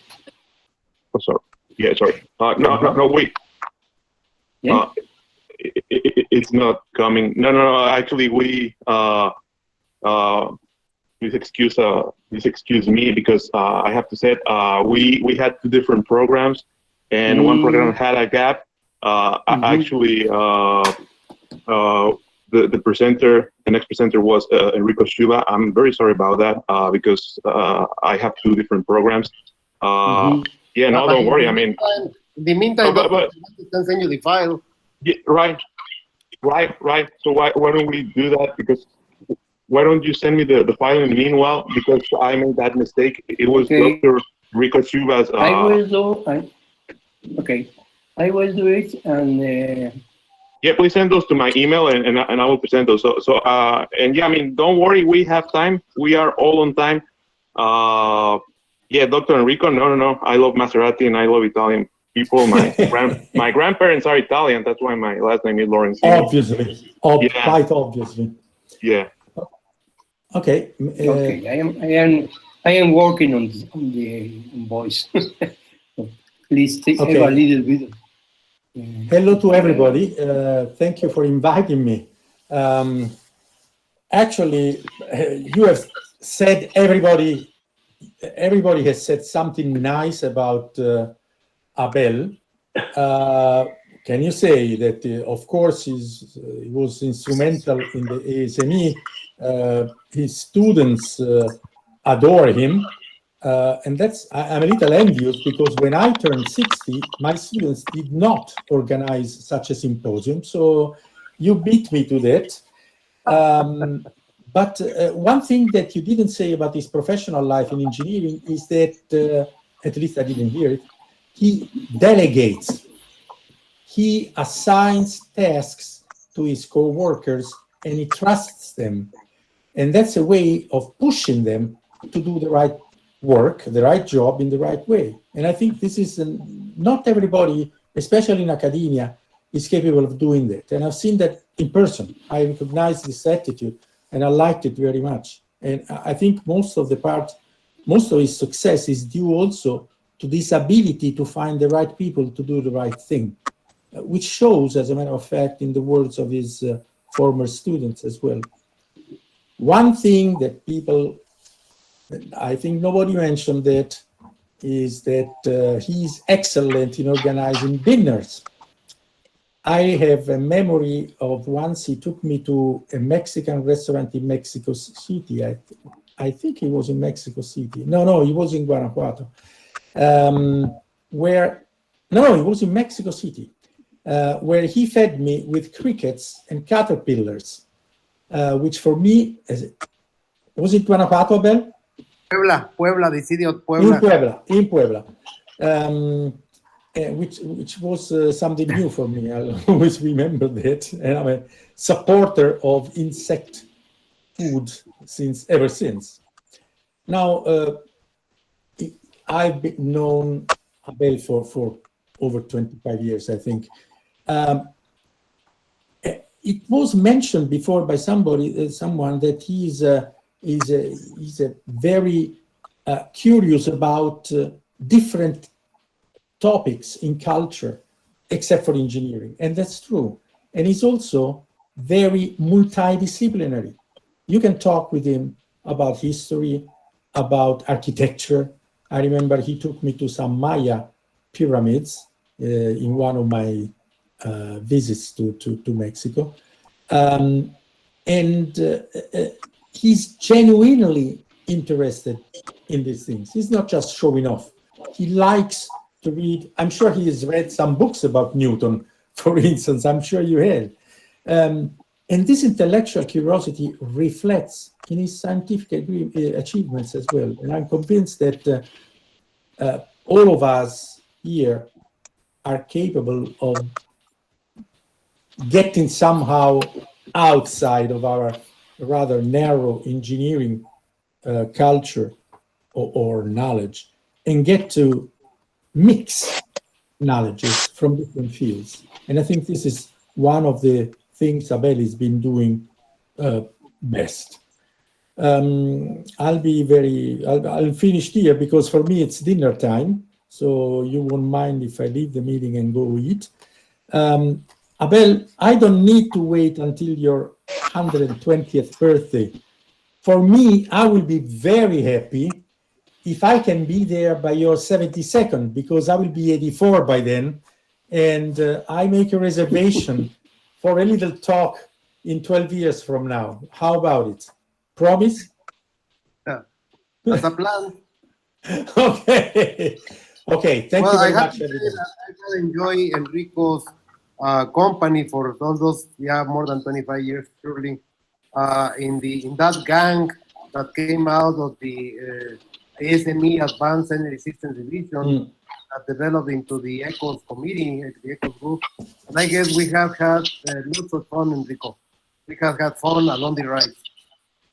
Oh, sorry. Yeah, sorry. No, wait. Yeah. It's not coming. No. Actually, we please excuse please excuse me because I have to say we had two different programs, and one program had a gap. Actually, the presenter, the next presenter was Enrico Schuba. I'm very sorry about that because I have two different programs. Yeah, no, don't worry. I mean, in the meantime, Dr. can send you the file. Yeah, right. So why don't we do that? Because why don't you send me the file in the meanwhile? Because I made that mistake. It was Dr. Rico Chuba's. I will do. Okay, I will do it, and yeah, please send those to my email, and I will present those. So and yeah, I mean, don't worry, we have time. We are all on time. Yeah, Dr. Enrico. No. I love Maserati and I love Italian people. My grandparents are Italian. That's why my last name is Lorenzini. Obviously, yeah. Quite obviously. Yeah. Okay. Okay. I am working on the voice. Please take a little bit. Hello to everybody. Thank you for inviting me. Actually, you have said everybody has said something nice about Abel. Can you say that, of course, he was instrumental in the ASME? His students adore him. And I'm a little envious because when I turned 60, my students did not organize such a symposium. So you beat me to that. But one thing that you didn't say about his professional life in engineering is that, at least I didn't hear it, he delegates. He assigns tasks to his co-workers and he trusts them. And that's a way of pushing them to do the right work, the right job in the right way. And I think this is not everybody, especially in academia, is capable of doing that. And I've seen that in person. I recognize this attitude and I liked it very much. And I think most of his success is due also to this ability to find the right people to do the right thing, which shows, as a matter of fact, in the words of his former students as well. One thing that I think nobody mentioned that, is that he's excellent in organizing dinners. I have a memory of once he took me to a Mexican restaurant in Mexico City. I think he was in Mexico City. No, he was in Guanajuato. He was in Mexico City, where he fed me with crickets and caterpillars, which for me, was it Guanajuato, Abel? Puebla, the city of Puebla. In Puebla. Which was something new for me. I'll always remember that. And I'm a supporter of insect food ever since. Now, I've known Abel for over 25 years, I think. It was mentioned before by someone that he's a very curious about different topics in culture, except for engineering, and that's true. And he's also very multidisciplinary. You can talk with him about history, about architecture. I remember he took me to some Maya pyramids in one of my visits to Mexico. He's genuinely interested in these things. He's not just showing off. He likes to read. I'm sure he has read some books about Newton, for instance. I'm sure you have. And this intellectual curiosity reflects in his scientific achievements as well. And I'm convinced that all of us here are capable of getting somehow outside of our rather narrow engineering culture or knowledge and get to mix knowledges from different fields. And I think this is one of the things Abel has been doing best. I'll finish here because for me it's dinner time, so you won't mind if I leave the meeting and go eat. Abel, I don't need to wait until your 120th birthday for me, I will be very happy if I can be there by your 72nd, because I will be 84 by then, and I make a reservation for a little talk in 12 years from now. How about it? Promise? Yeah. That's a plan. Okay. Okay, thank you very much, everybody. I really enjoy Enrico's company for all those, more than 25 years, surely. In that gang that came out of the ASME Advanced Energy Systems Division that developed into the ECOS committee, the ECOS group. And I guess we have had lots of fun, Enrico. We have had fun along the ride.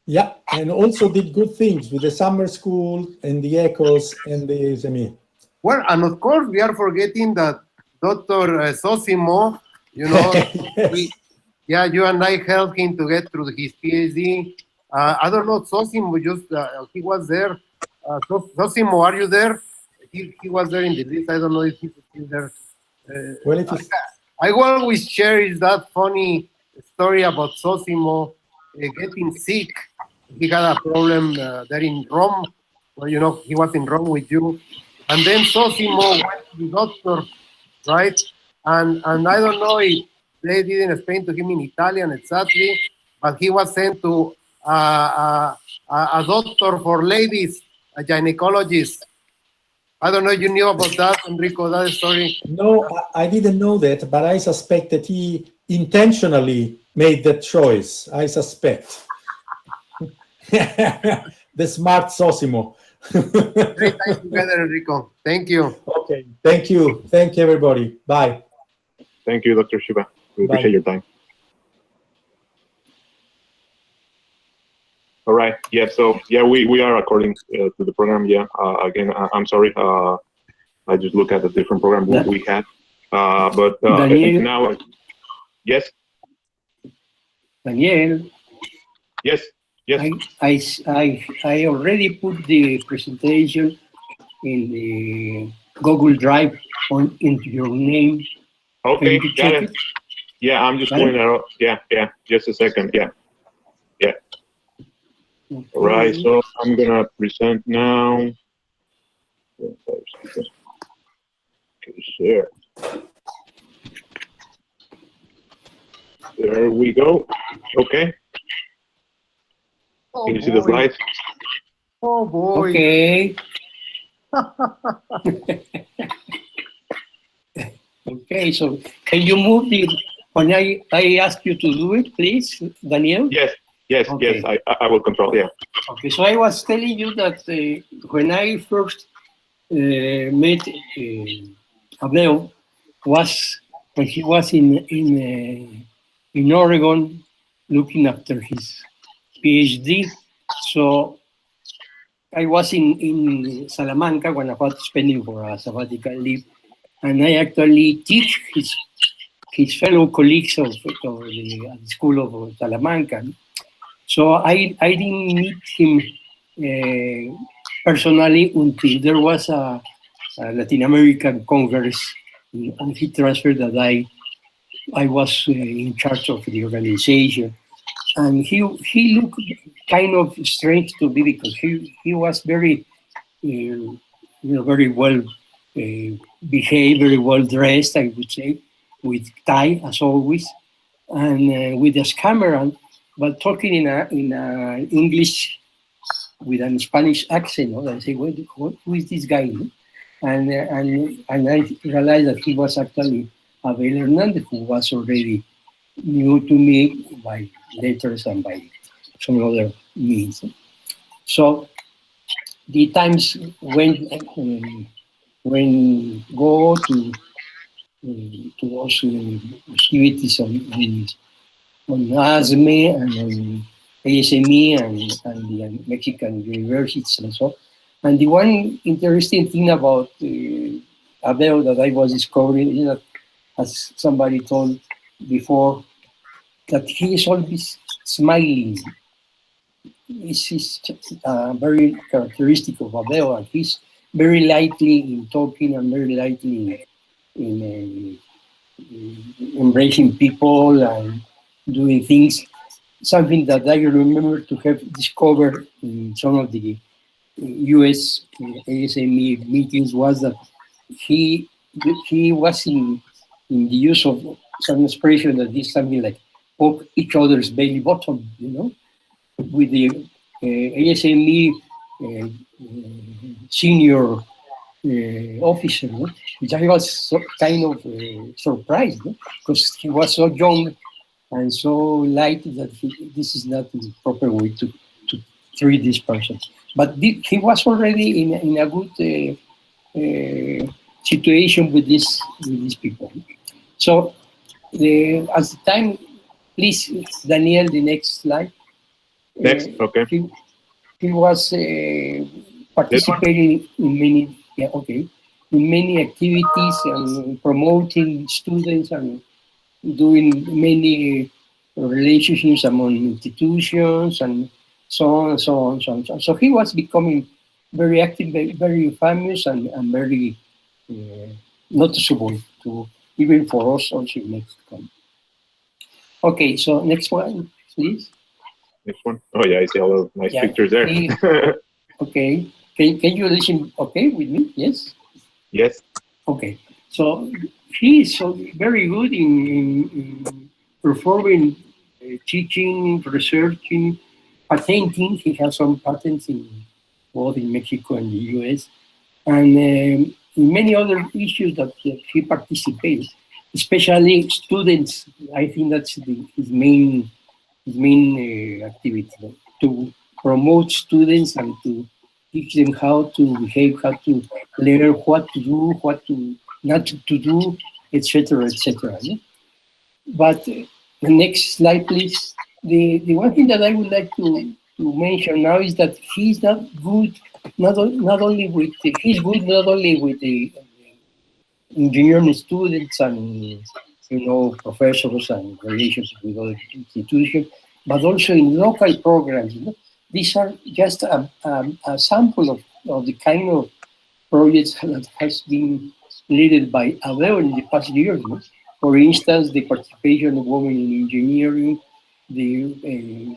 Yeah, and also did good things with the summer school and the ECOS and the ASME. Well, and of course, we are forgetting that Dr. Sosimo, you know, you and I helped him to get through his PhD. I don't know, Sosimo, he was there. Sosimo, are you there? He was there in the list. I don't know if he's still there. Well, I always cherish that funny story about Sosimo getting sick. He had a problem there in Rome. Well, you know, he was in Rome with you. And then Sosimo went to the doctor, right? And I don't know if they didn't explain to him in Italian exactly, but he was sent to a doctor for ladies, a gynecologist. I don't know if you knew about that, Enrico, that story. No, I didn't know that, but I suspect that he intentionally made that choice. I suspect. The smart Sosimo. Great time together, Enrico. Thank you. Okay, thank you. Thank you, everybody. Bye. Thank you, Dr. Shiba. We Bye. appreciate your time. All right. Yeah. So we are according to the program. Yeah. Again, I'm sorry. I just look at the different program we had. But now, yes. Daniel. Yes. Yes. I already put the presentation in the Google Drive into your name. Okay. Can you Got check it. Yeah. I'm just Got going it? out. Yeah. Yeah. Just a second. Yeah. Yeah. All right, so I'm gonna present now. Okay, share. There we go. Okay. Oh, can you see the slides? Oh boy. Okay. Okay, so can you move when I ask you to do it, please, Daniel? Yes, Okay. yes, I will control, yeah. Okay, so I was telling you that when I first met Abel was when he was in Oregon looking after his PhD. So I was in Salamanca, Guanajuato, spending for a sabbatical leave, and I actually teach his fellow colleagues of the School of Salamanca. So I didn't meet him personally until there was a Latin American Congress, and he transferred that I was in charge of the organization. And he looked kind of strange to me because he was very, very well behaved, very well dressed, I would say, with tie as always, and with a camera, but talking in a English with a Spanish accent. No? I say, who is this guy? No? And I realized that he was actually Abel Hernandez, who was already new to me by letters and by some other means. So the times when go to those activities on ASME and on ASME and the Mexican universities and so. And the one interesting thing about Abel that I was discovering is that, as somebody told before, that he is always smiling. This is very characteristic of Abel, and he's very lightly in talking and very lightly in embracing people and doing things something that I remember to have discovered in some of the U.S. ASME meetings was that he was in the use of some expression that is something like poke each other's belly button, with the ASME senior officer, which I was kind of surprised, because he was so young and so light that this is not the proper way to treat this person. But he was already in a good situation with these people. So as the time, please, Daniel, the next slide. Next, okay. He was participating in many, in many activities and promoting students and doing many relationships among institutions and so on and so on, so on. So he was becoming very active, very famous, and very noticeable to even for us also in Mexico. Okay, so next one, please. Next one. Oh yeah, I see all those nice pictures there. Okay, can you listen? Okay, with me? Yes. Yes. Okay, so he is so very good in performing, teaching, researching, patenting. He has some patents in both in Mexico and the U.S. and in many other issues that he participates, especially students. I think that's his main activity, to promote students and to teach them how to behave, how to learn what to do, what to not to do, etc., etc. But the next slide, please. The one thing that I would like to mention now is that he's not good, not only with he's good not only with the engineering students and professors and relations with other institutions, but also in local programs. These are just a sample of the kind of projects that has been led by Abel in the past years. For instance, the participation of women in engineering, the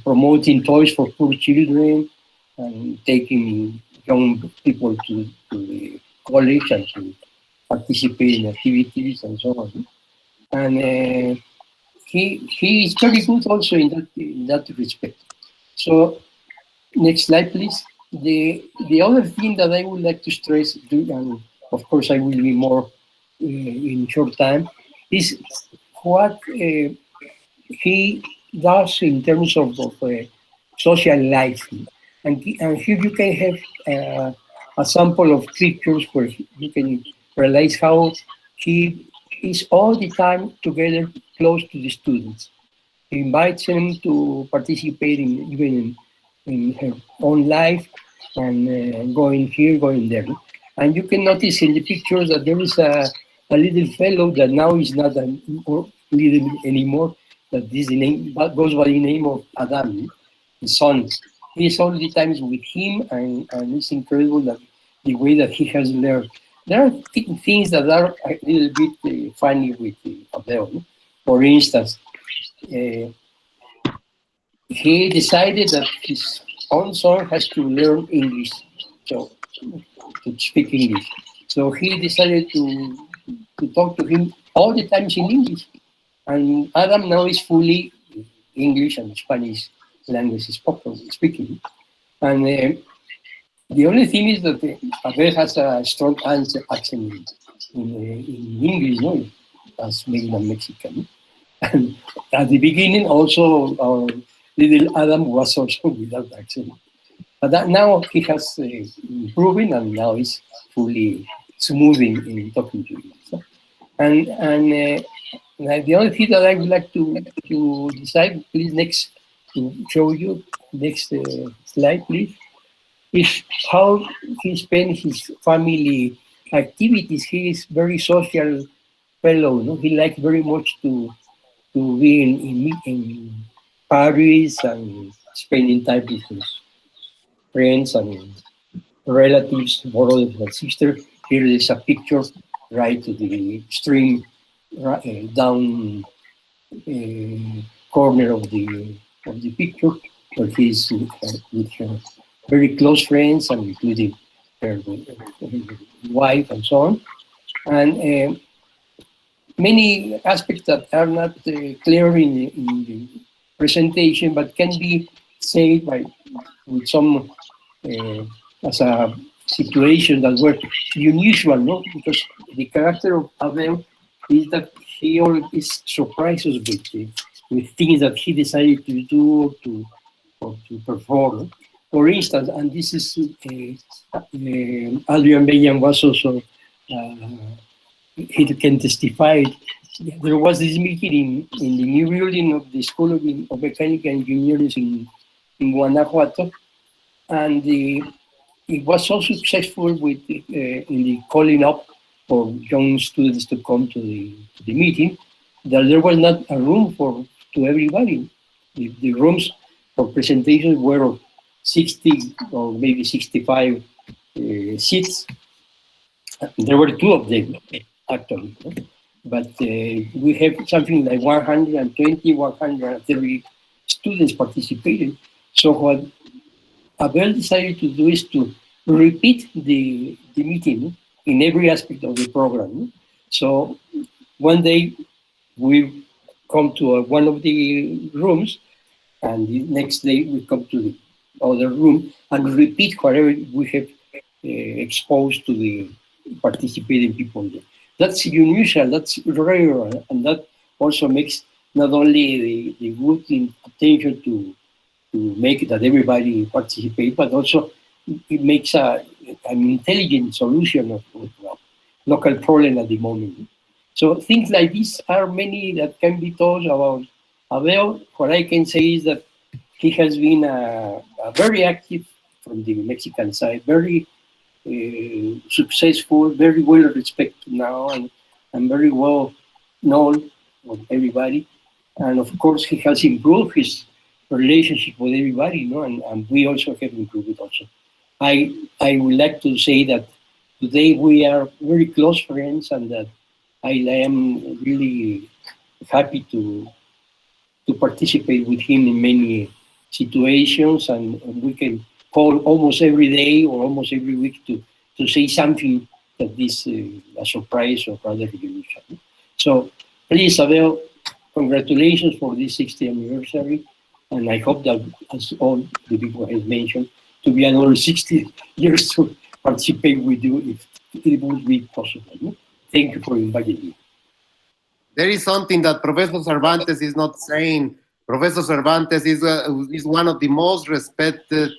promoting toys for poor children, and taking young people to the college and to participate in activities and so on. And he is very good also in that respect. So next slide, please. The other thing that I would like to stress, and of course I will be more in short time, is what he does in terms of social life. And here you can have a sample of pictures where you can realize how he is all the time together, close to the students. He invites them to participate even in her own life, and going here, going there. And you can notice in the pictures that there is a little fellow that now is not a little anymore, that is the name, but goes by the name of Adam, his son. He is all the times with him, and it's incredible that the way that he has learned. There are things that are a little bit funny with Abel. For instance, he decided that his own son has to learn English, so to speak English. So he decided to talk to him all the times in English. And Adam now is fully English and Spanish language speaking. And the only thing is that Abel has a strong accent in English, as being a Mexican. And at the beginning, also, our little Adam was also without accent. But now he has improved, and now he's fully smooth in talking to you. And the only thing that I would like to decide, please, next, to show you, next slide, please, is how he spent his family activities. He is very social fellow. He likes very much to be in Paris and spending time with his friends and relatives, brothers and sisters. Here is a picture right to the extreme down corner of the picture, where he's with her very close friends and including her wife and so on. And many aspects that are not clear in the presentation, but can be said with some as a situation that were unusual, no? Because the character of Abel is that he always surprises with things that he decided to do or to perform. For instance, and this is Adrian Bellan was also he can testify. There was this meeting in the new building of the School of Mechanical Engineering in Guanajuato, and it was so successful with in the calling up for young students to come to the meeting that there was not a room to everybody. The rooms for presentations were of 60 or maybe 65 seats. There were two of them actually, but we have something like 120, 130 students participated. So what Abel decided to do is to repeat the meeting in every aspect of the program. So one day we come to one of the rooms, and the next day we come to the other room and repeat whatever we have exposed to the participating people there. That's unusual, that's rare, and that also makes not only the good attention to make that everybody participate, but also it makes an intelligent solution of local problem at the moment. So things like this are many that can be told about Abel. What I can say is that he has been a very active from the Mexican side, very successful, very well respected now, and very well known of everybody. And of course, he has improved his relationship with everybody, you know, and we also have improved it also. I would like to say that today we are very close friends, and that I am really happy to participate with him in many situations, and we can call almost every day or almost every week to say something that is a surprise or rather unusual. So please, Abel, congratulations for this 60th anniversary, and I hope that, as all the people have mentioned, to be another 60 years to participate with you if it would be possible. Thank you for inviting me. There is something that Professor Cervantes is not saying. Professor Cervantes is one of the most respected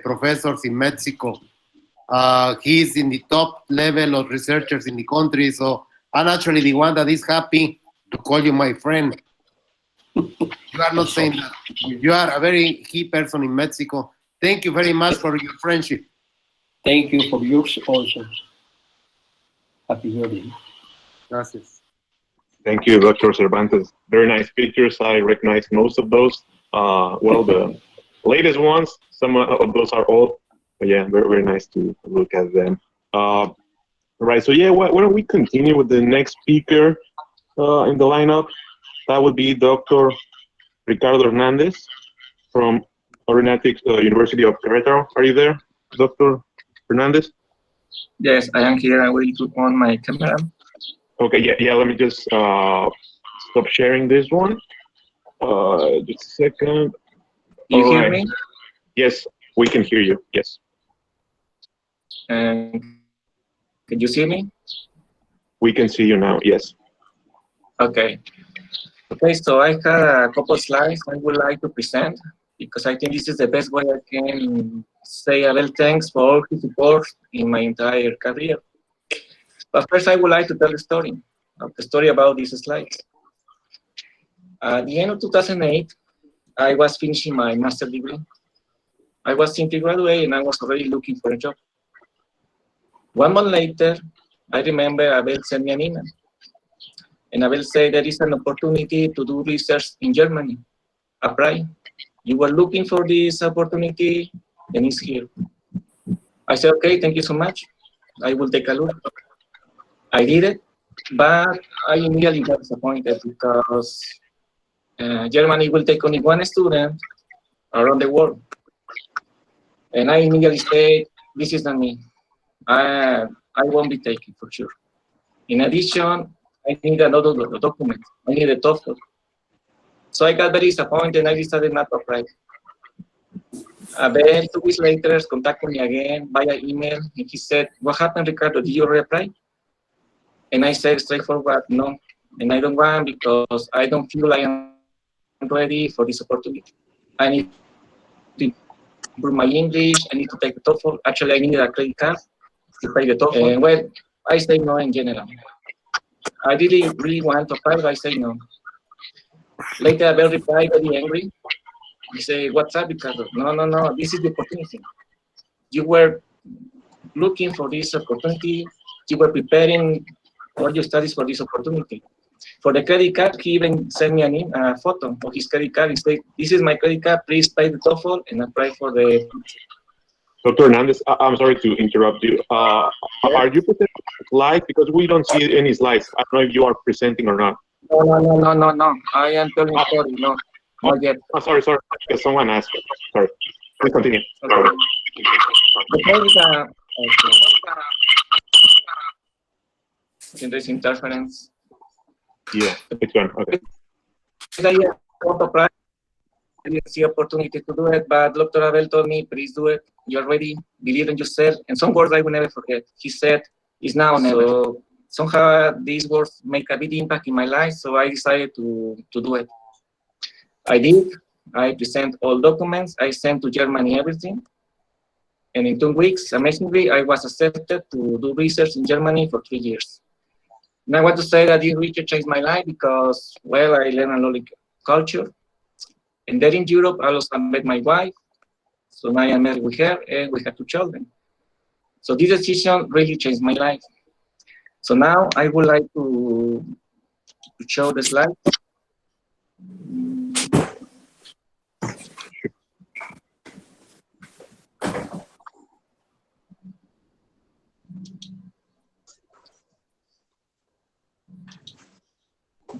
professors in Mexico. He's in the top level of researchers in the country, so I'm actually the one that is happy to call you my friend. You are not saying that. You are a very key person in Mexico. Thank you very much for your friendship. Thank you for yours also. Happy birthday. Gracias. Thank you, Dr. Cervantes. Very nice pictures. I recognize most of those. Well, the latest ones, some of those are old, but yeah, very, very nice to look at them. Right, so yeah, why don't we continue with the next speaker in the lineup? That would be Dr. Ricardo Hernandez from Aeronautics University of Querétaro. Are you there, Dr. Hernandez? Yes, I am here. I will put on my camera. Okay, yeah, let me just stop sharing this one. Just a second. You hear me? Yes, we can hear you, yes. And can you see me? We can see you now, yes. Okay. Okay, so I had a couple slides I would like to present, because I think this is the best way I can say Abel thanks for all his support in my entire career. But first, I would like to tell the story about these slides. At the end of 2008, I was finishing my master's degree. I was simply graduated and I was already looking for a job. 1 month later, I remember Abel sent me an email. And Abel said there is an opportunity to do research in Germany. Apply. You were looking for this opportunity, and it's here. I said, okay, thank you so much. I will take a look. I did it, but I immediately got disappointed because Germany will take only one student around the world. And I immediately say, this is not me. I won't be taken for sure. In addition, I need another document. I need a TOEFL. So I got very disappointed and I decided not to apply. Then 2 weeks later, contacted me again via email, and he said, "What happened, Ricardo? Did you reapply?" And I said straightforward, "No, and I don't want because I don't feel I am ready for this opportunity. I need to improve my English. I need to take the TOEFL. Actually, I needed a credit card to pay the TOEFL." And well, I say no in general. I really want to apply, but I say no. Later, Abel replied very angry. He said, "What's up, Ricardo? No, this is the opportunity. You were looking for this opportunity. You were preparing all your studies for this opportunity." For the credit card, he even sent me a photo of his credit card. He said, "This is my credit card. Please pay the TOEFL and apply for the..." Dr. Hernandez, I'm sorry to interrupt you. Are you presenting slides? Because we don't see any slides. I don't know if you are presenting or not. No. I am telling a story. No, not yet. Oh, sorry. Because someone asked. Sorry. Please continue. Okay. There's interference. Yeah, it's gone. Okay. I didn't see opportunity to do it, but Dr. Abel told me, "Please do it. You're ready. Believe in yourself." And some words I will never forget. He said, "It's now or never." So somehow these words make a big impact in my life, so I decided to do it. I did. I present all documents. I sent to Germany everything. And in 2 weeks, amazingly, I was accepted to do research in Germany for 3 years. And I want to say that this research changed my life because, well, I learned a lot of culture. And then in Europe, I also met my wife. So now I married with her and we have 2 children. So this decision really changed my life. So now I would like to show the slide.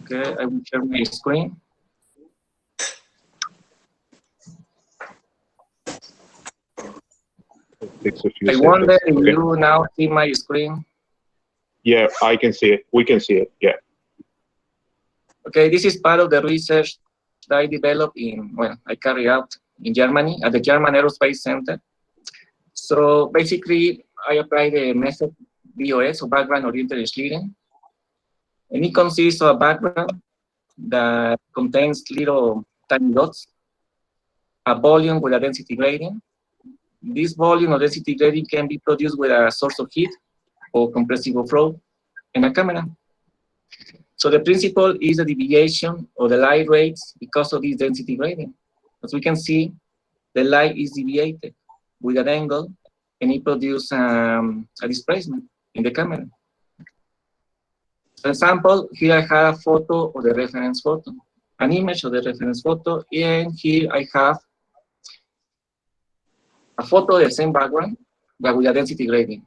Okay, I will share my screen. I wonder if you now see my screen. Yeah, I can see it. We can see it. Yeah. Okay, this is part of the research that I developed I carry out in Germany at the German Aerospace Center. So basically, I apply the method BOS, or background oriented steering. And it consists of a background that contains little tiny dots, a volume with a density gradient. This volume or density gradient can be produced with a source of heat or compressible flow and a camera. So the principle is the deviation of the light rays because of this density gradient. As we can see, the light is deviated with an angle and it produces a displacement in the camera. For example, here I have a photo of the reference photo, an image of the reference photo, and here I have a photo of the same background, but with a density gradient.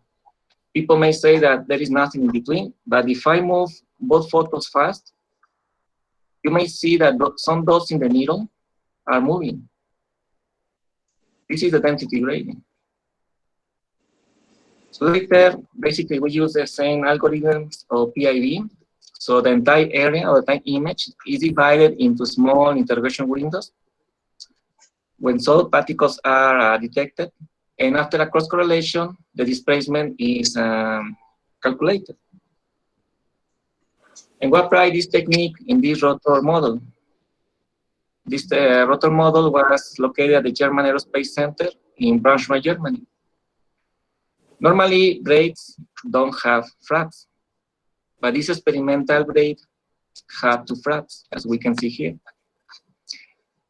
People may say that there is nothing in between, but if I move both photos fast, you may see that some dots in the middle are moving. This is the density gradient. So later, basically, we use the same algorithms of PIV. So the entire area or the entire image is divided into small interrogation windows. When solid particles are detected, and after a cross correlation, the displacement is calculated. And we apply this technique in this rotor model. This rotor model was located at the German Aerospace Center in Braunschweig, Germany. Normally, grades don't have flaps, but this experimental grade had 2 flaps, as we can see here.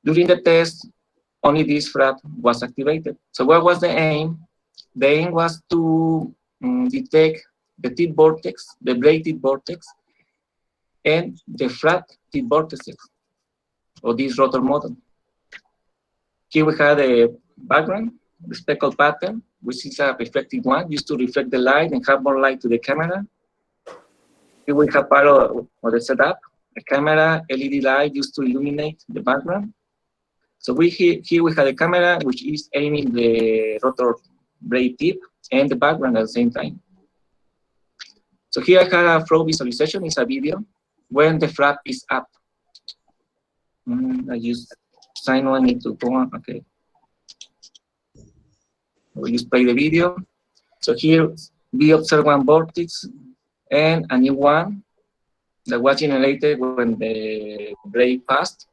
During the test, only this flap was activated. So what was the aim? The aim was to detect the tip vortex, the blade tip vortex, and the flat tip vortices of this rotor model. Here we have the background, the speckled pattern, which is a reflective one, used to reflect the light and have more light to the camera. Here we have part of the setup, a camera LED light used to illuminate the background. So here we have a camera which is aiming the rotor blade tip and the background at the same time. So here I have a flow visualization. It's a video when the flap is up. I use sign one, need to go on. Okay. We just play the video. So here we observe one vortex and a new one that was generated when the blade passed.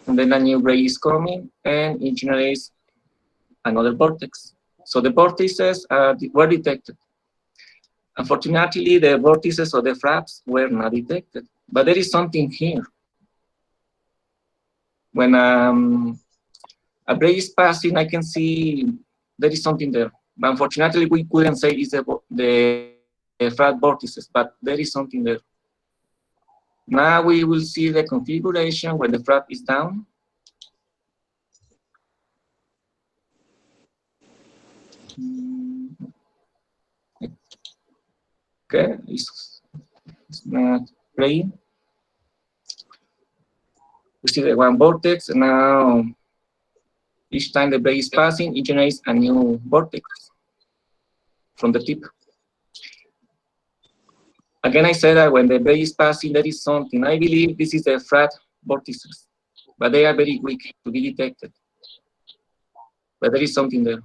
And then a new blade is coming and it generates another vortex. So the vortices were detected. Unfortunately, the vortices of the flaps were not detected. But there is something here. When a blade is passing, I can see there is something there. But unfortunately, we couldn't say it's the flap vortices, but there is something there. Now we will see the configuration when the flap is down. Okay, it's not playing. We see the one vortex. Now, each time the blade is passing, it generates a new vortex from the tip. Again, I said that when the blade is passing, there is something. I believe this is the flat vortices, but they are very weak to be detected. But there is something there.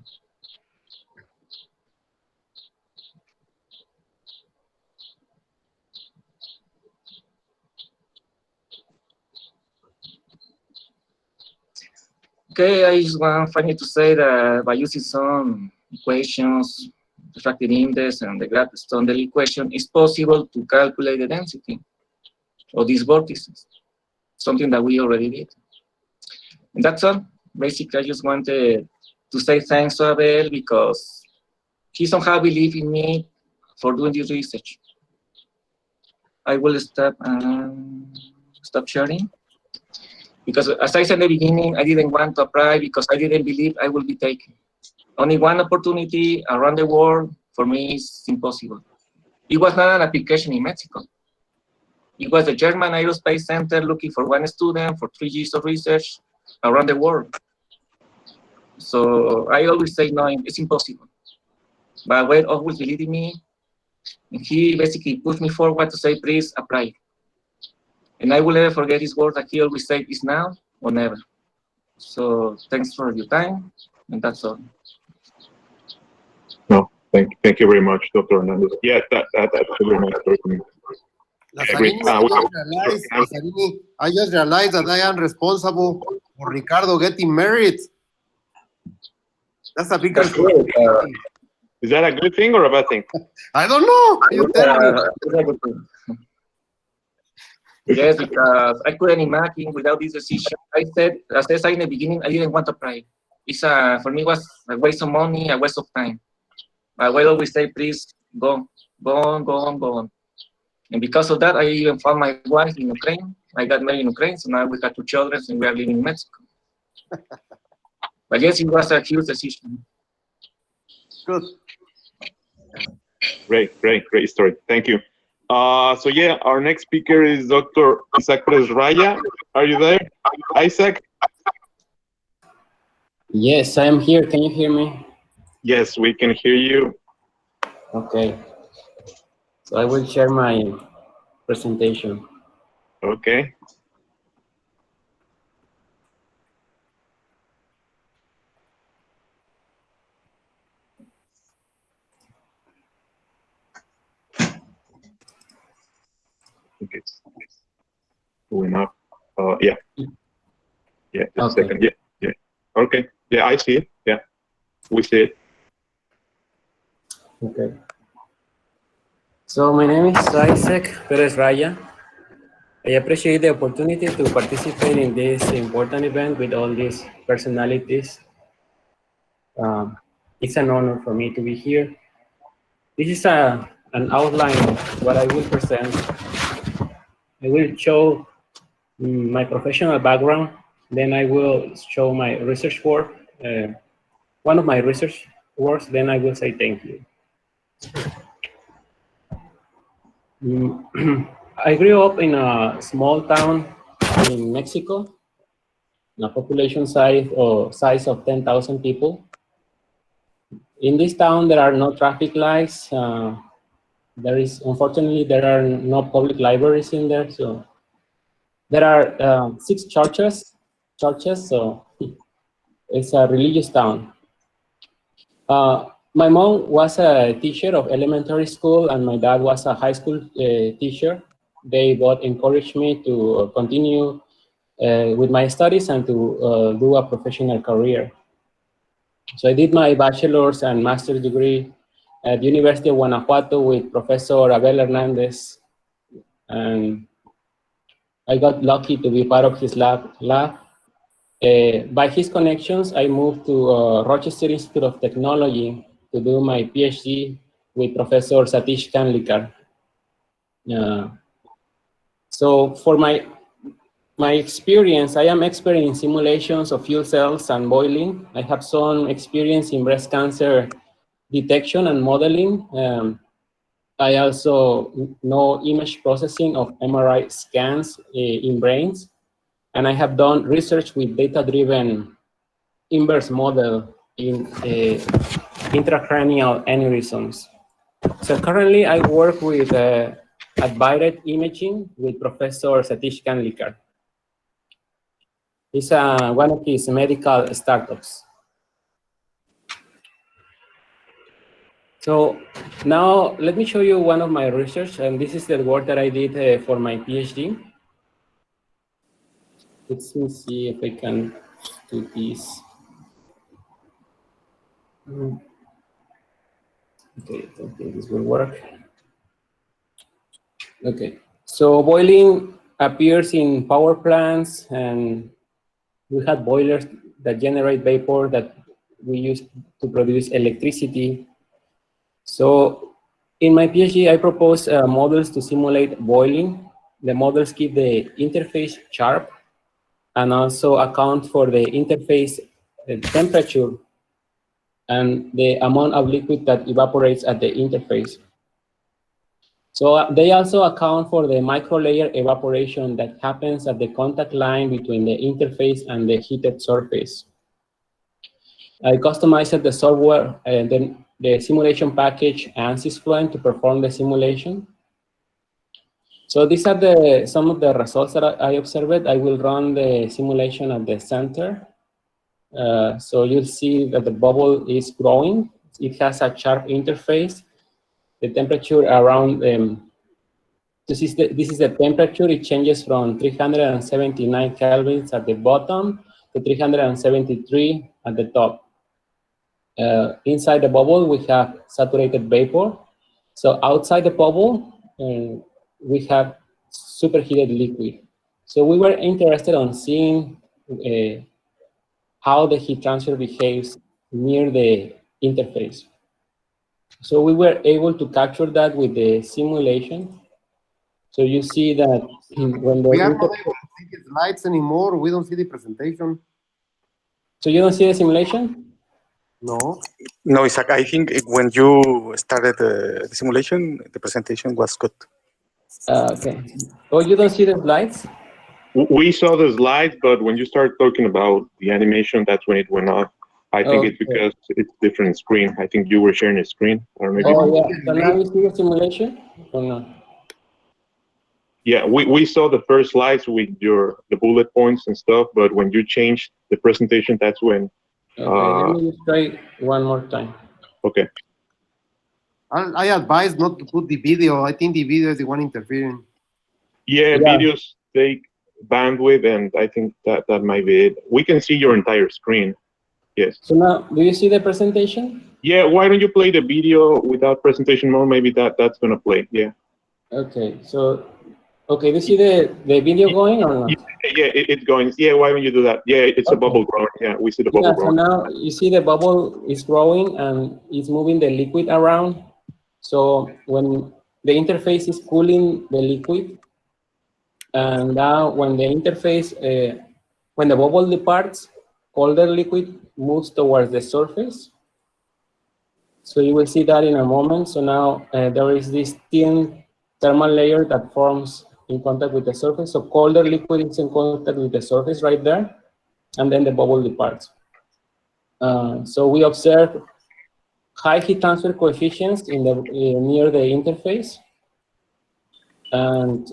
Okay, I just want finally to say that by using some equations, refractive index and the Gladstone-Daly equation, it's possible to calculate the density of these vortices, something that we already did. And that's all. Basically, I just wanted to say thanks to Abel because he somehow believed in me for doing this research. I will stop sharing. Because as I said in the beginning, I didn't want to apply because I didn't believe I would be taken. Only one opportunity around the world for me is impossible. It was not an application in Mexico. It was the German Aerospace Center looking for one student for 3 years of research around the world. So I always say, no, it's impossible. But Wade always believed in me. And he basically pushed me forward to say, please apply. And I will never forget his word that he always said, it's now or never. So thanks for your time, and that's all. No, thank you very much, Dr. Hernandez. Yeah, that's a very nice story for me. Lazarini, I just realized that I am responsible for Ricardo getting married. That's a big responsibility. Is that a good thing or a bad thing? I don't know. You tell me. Yes, because I couldn't imagine without this decision. I said, as I said in the beginning, I didn't want to apply. It's for me, it was a waste of money, a waste of time. I will always say, please go on. And because of that, I even found my wife in Ukraine. I got married in Ukraine, so now we got 2 children and we are living in Mexico. But yes, it was a huge decision. Good. Great story. Thank you. So yeah, our next speaker is Dr. Isaac Perez Raya. Are you there, Isaac? Yes, I am here. Can you hear me? Yes, we can hear you. Okay. So I will share my presentation. Okay. Okay. Going up. Yeah. Yeah, just okay. a second. Yeah. Okay. Yeah, I see it. Yeah. We see it. Okay. So my name is Isaac Perez Raya. I appreciate the opportunity to participate in this important event with all these personalities. It's an honor for me to be here. This is an outline of what I will present. I will show my professional background, then I will show my research work, one of my research works, then I will say thank you. I grew up in a small town in Mexico, a population size of 10,000 people. In this town, there are no traffic lights. Unfortunately, there are no public libraries in there. So there are 6 churches, so it's a religious town. My mom was a teacher of elementary school, and my dad was a high school teacher. They both encouraged me to continue with my studies and to do a professional career. So I did my bachelor's and master's degree at the University of Guanajuato with Professor Abel Hernandez, and I got lucky to be part of his lab. By his connections, I moved to Rochester Institute of Technology to do my PhD with Professor Satish Kanlikar. So for my experience, I am expert in simulations of fuel cells and boiling. I have some experience in breast cancer detection and modeling. I also know image processing of MRI scans in brains. And I have done research with data-driven inverse model in intracranial aneurysms. So currently I work with advanced imaging with Professor Satish Kanlikar. It's one of his medical startups. So now let me show you one of my research, and this is the work that I did for my PhD. Let me see if I can do this. Okay, I don't think this will work. Okay, so boiling appears in power plants, and we have boilers that generate vapor that we use to produce electricity. So in my PhD, I propose models to simulate boiling. The models keep the interface sharp and also account for the interface temperature and the amount of liquid that evaporates at the interface. So they also account for the micro-layer evaporation that happens at the contact line between the interface and the heated surface. I customized the software and then the simulation package ANSYS Fluent to perform the simulation. So these are some of the results that I observed. I will run the simulation at the center. So you'll see that the bubble is growing. It has a sharp interface. The temperature around this is the temperature. It changes from 379 kelvins at the bottom to 373 at the top. Inside the bubble, we have saturated vapor. So outside the bubble, we have superheated liquid. So we were interested on seeing how the heat transfer behaves near the interface. So we were able to capture that with the simulation. So you see that when the we are not able to see the slides anymore. We don't see the presentation. So you don't see the simulation? No. No, Isaac, I think when you started the simulation, the presentation was good. Okay. Oh, you don't see the slides? We saw the slides, but when you start talking about the animation, that's when it went off. I think it's because it's different screen. I think you were sharing a screen. Or maybe yeah. So now you see the simulation or not? Yeah, we saw the first slides with the bullet points and stuff, but when you changed the presentation, that's when. Okay, let me just try one more time. Okay. I advise not to put the video. I think the video is the one interfering. Yeah, videos take bandwidth, and I think that might be it. We can see your entire screen. Yes. So now, do you see the presentation? Yeah, why don't you play the video without presentation mode? Maybe that's gonna play. Yeah. Okay, so do you see the video going or not? Yeah, it's going. Yeah, why don't you do that? Yeah, it's a bubble growing. Yeah, we see the bubble growing. So now you see the bubble is growing and it's moving the liquid around. So when the interface is cooling the liquid, and now when the interface, when the bubble departs, colder liquid moves towards the surface. So you will see that in a moment. So now there is this thin thermal layer that forms in contact with the surface. So colder liquid is in contact with the surface right there, and then the bubble departs. So we observe high heat transfer coefficients in the near the interface, and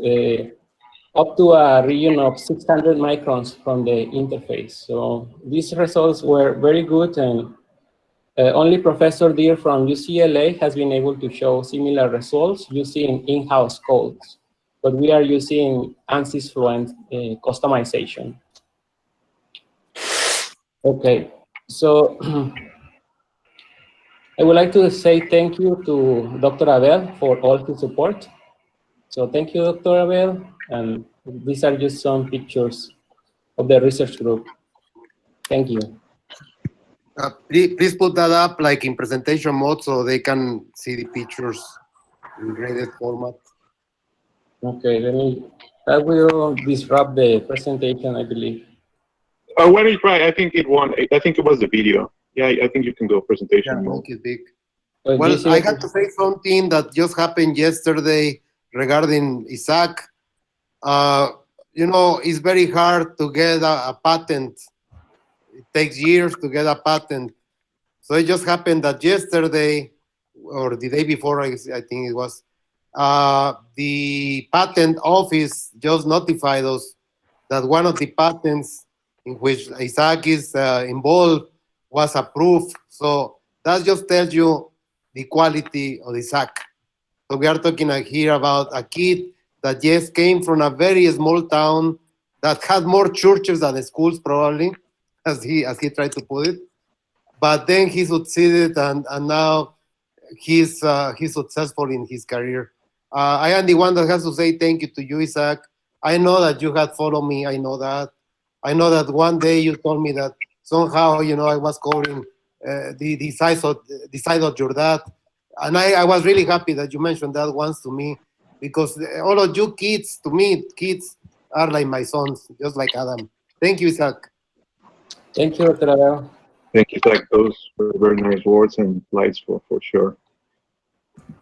up to a region of 600 microns from the interface. So these results were very good, and only Professor Deer from UCLA has been able to show similar results using in-house codes, but we are using ANSYS Fluent customization. Okay, so I would like to say thank you to Dr. Abel for all his support. So thank you, Dr. Abel, and these are just some pictures of the research group. Thank you. Please put that up like in presentation mode so they can see the pictures in graded format. Okay, that will disrupt the presentation, I believe. Why don't you try? I think it won. I think it was the video. Yeah, I think you can go presentation mode. Make it big. Well, I had to say something that just happened yesterday regarding Isaac. You know, it's very hard to get a patent. It takes years to get a patent. So it just happened that yesterday, or the day before, I think it was, the patent office just notified us that one of the patents in which Isaac is involved was approved. So that just tells you the quality of Isaac. So we are talking here about a kid that just came from a very small town that had more churches than schools, probably, as he tried to put it. But then he succeeded, and now he's successful in his career. I am the one that has to say thank you to you, Isaac. I know that you had followed me. I know that. I know that one day you told me that somehow, you know, I was covering the size of your dad. And I was really happy that you mentioned that once to me, because all of you kids, to me, kids are like my sons, just like Adam. Thank you, Isaac. Thank you, Dr. Abel. Thank you, Isaac. Those were very nice words and slides for sure.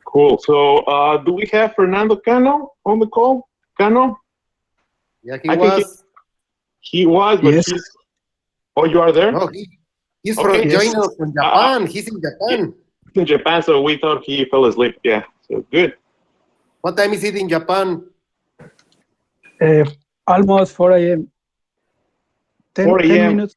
Cool. So do we have Fernando Cano on the call? Cano? Yeah, he was, but yes. He's... Oh, you are there? No, he's joining us from Japan. He's in Japan. He's in Japan, so we thought he fell asleep. Yeah, so good. What time is it in Japan? Almost 4 a.m. 4 a.m.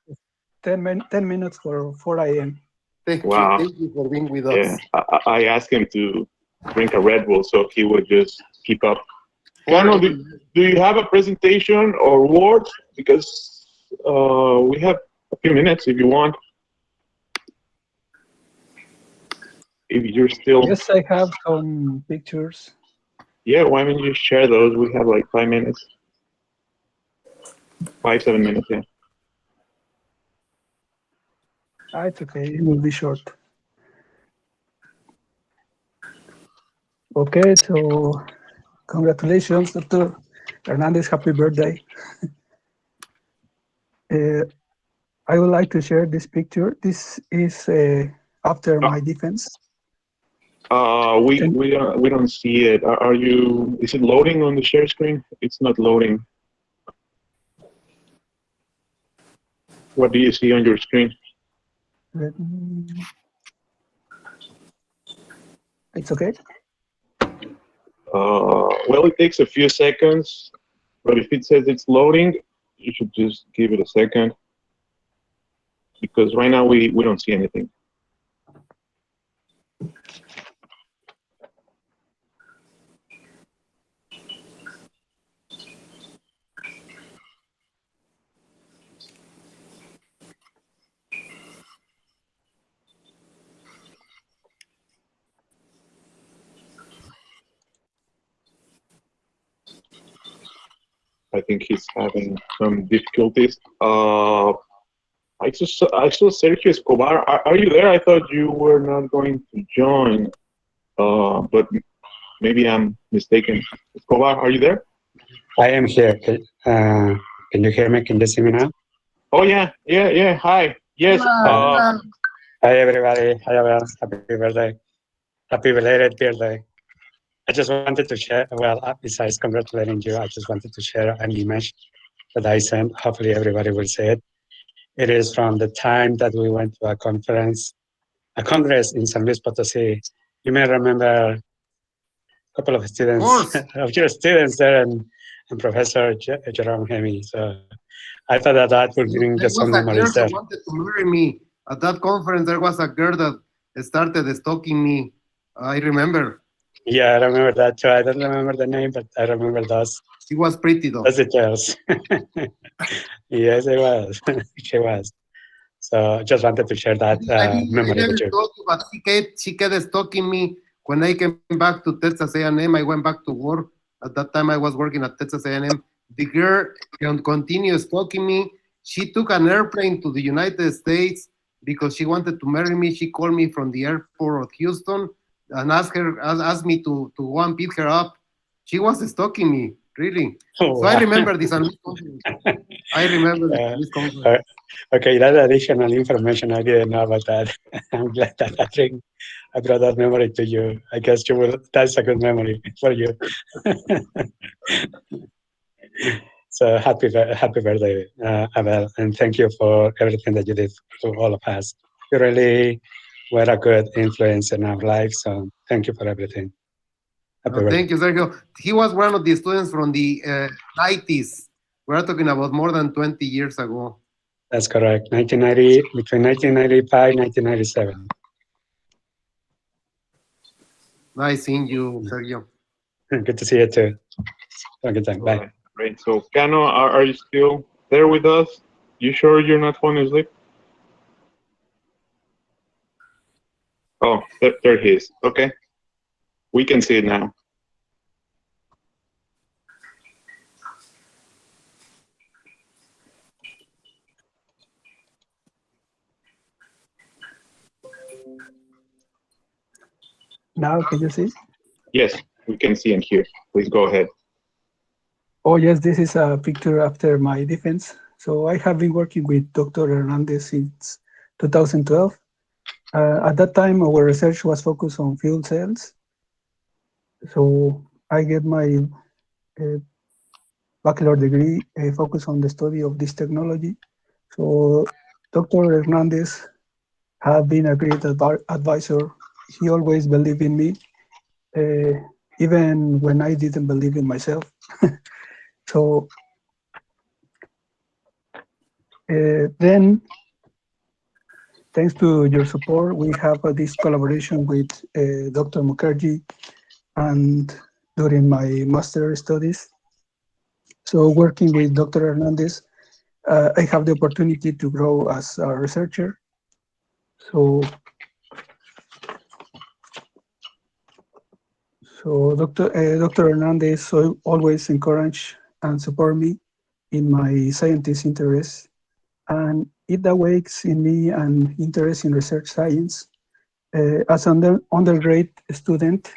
10 minutes for 4 a.m. Thank you for being with us. Yeah, I asked him to drink a Red Bull so he would just keep up. Cano, do you have a presentation or words? Because we have a few minutes if you want. If you're still... Yes, I have some pictures. Yeah, why don't you share those? We have like 5 minutes. 7 minutes, yeah. It's okay, it will be short. Okay, so congratulations, Dr. Hernandez, happy birthday. I would like to share this picture. This is after my defense. We don't see it. Are you? Is it loading on the share screen? It's not loading. What do you see on your screen? It's okay. Well, it takes a few seconds, but if it says it's loading, you should just give it a second, because right now we don't see anything. I think he's having some difficulties. I saw Sergio Escobar. Are you there? I thought you were not going to join, but maybe I'm mistaken. Escobar, are you there? I am here. Can you hear me? Can you see me now? Oh yeah. Hi. Yes. Hi everybody. Hi Abel. Happy birthday. Happy belated birthday. I just wanted to share, well, besides congratulating you, I just wanted to share an image that I sent. Hopefully everybody will see it. It is from the time that we went to a congress in San Luis Potosí. You may remember a couple of students, of your students there, and Professor Jerome Hemi. So I thought that would bring There just some was a girl memories there. that wanted to marry me. At that conference, there was a girl that started stalking me. I remember. Yeah, I remember that too. I don't remember the name, but I remember those. She was pretty though. Those details. Yes, it was. She was. So just wanted to share that I memory never with you. told you, but she kept stalking me. When I came back to Texas A&M, I went back to work. At that time, I was working at Texas A&M. The girl continued stalking me. She took an airplane to the United States because she wanted to marry me. She called me from the airport of Houston and asked me to go and pick her up. She was stalking me, really. Oh, So I wow. remember this. I remember this conference. Okay, that's additional information. I didn't know about that. I'm glad that I brought that memory to you. I guess you will. That's a good memory for you. So happy birthday, Abel, and thank you for everything that you did to all of us. You really were a good influence in our lives. So thank you for everything. Happy birthday. Thank you, Sergio. He was one of the students from the 90s. We're talking about more than 20 years ago. That's correct. 1990, between 1995 and 1997. Nice seeing you, Sergio. Good to see you too. Have a good time. Bye. Great. So, Cano, are you still there with us? You sure you're not falling asleep? Oh, there he is. Okay. We can see it now. Now, can you see? Yes, we can see and hear. Please go ahead. Oh, yes, this is a picture after my defense. So I have been working with Dr. Hernandez since 2012. At that time, our research was focused on fuel cells. So I get my bachelor degree focused on the study of this technology. So Dr. Hernandez have been a great advisor. He always believed in me, even when I didn't believe in myself. So then, thanks to your support, we have this collaboration with Dr. Mukherjee and during my master studies. So working with Dr. Hernandez, I have the opportunity to grow as a researcher. So Dr. Hernandez always encourage and support me in my scientist interests, and it awakes in me an interest in research science. As an undergrad student,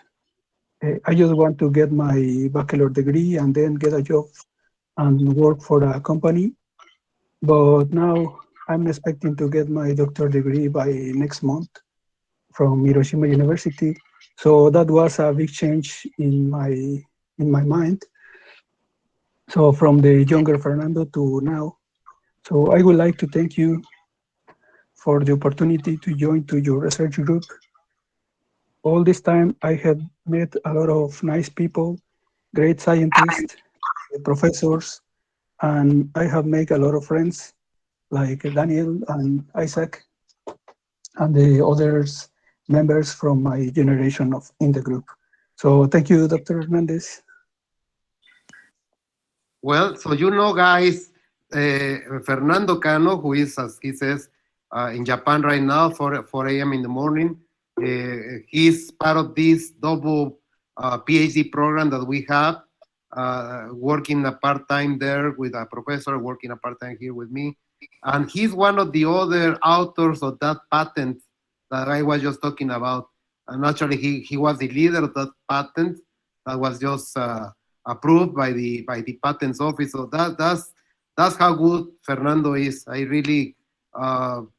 I just want to get my bachelor degree and then get a job and work for a company. But now I'm expecting to get my doctor degree by next month from Hiroshima University. So that was a big change in my mind. So from the younger Fernando to now. So I would like to thank you for the opportunity to join to your research group. All this time I had met a lot of nice people, great scientists, professors, and I have made a lot of friends like Daniel and Isaac and the others members from my generation in the group. So thank you, Dr. Hernandez. Well, so guys, Fernando Cano, who is, as he says, in Japan right now, 4 a.m. in the morning. He's part of this double PhD program that we have, working a part-time there with a professor, working a part-time here with me. And he's one of the other authors of that patent that I was just talking about. And actually, he was the leader of that patent that was just approved by the patents office. So that's how good Fernando is. I really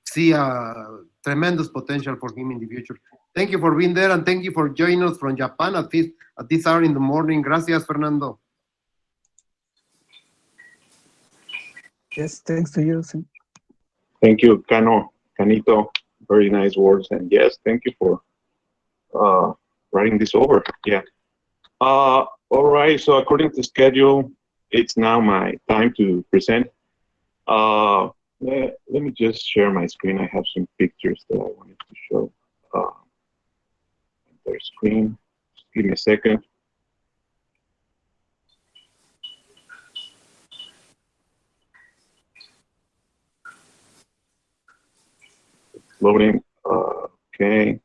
see a tremendous potential for him in the future. Thank you for being there, and thank you for joining us from Japan at this hour in the morning. Gracias, Fernando. Yes, thanks to you. Thank you, Canito. Very nice words. And yes, thank you for writing this over. Yeah. All right. So according to schedule, it's now my time to present. Let me just share my screen. I have some pictures that I wanted to show. Their screen. Just give me a second. Loading. Okay.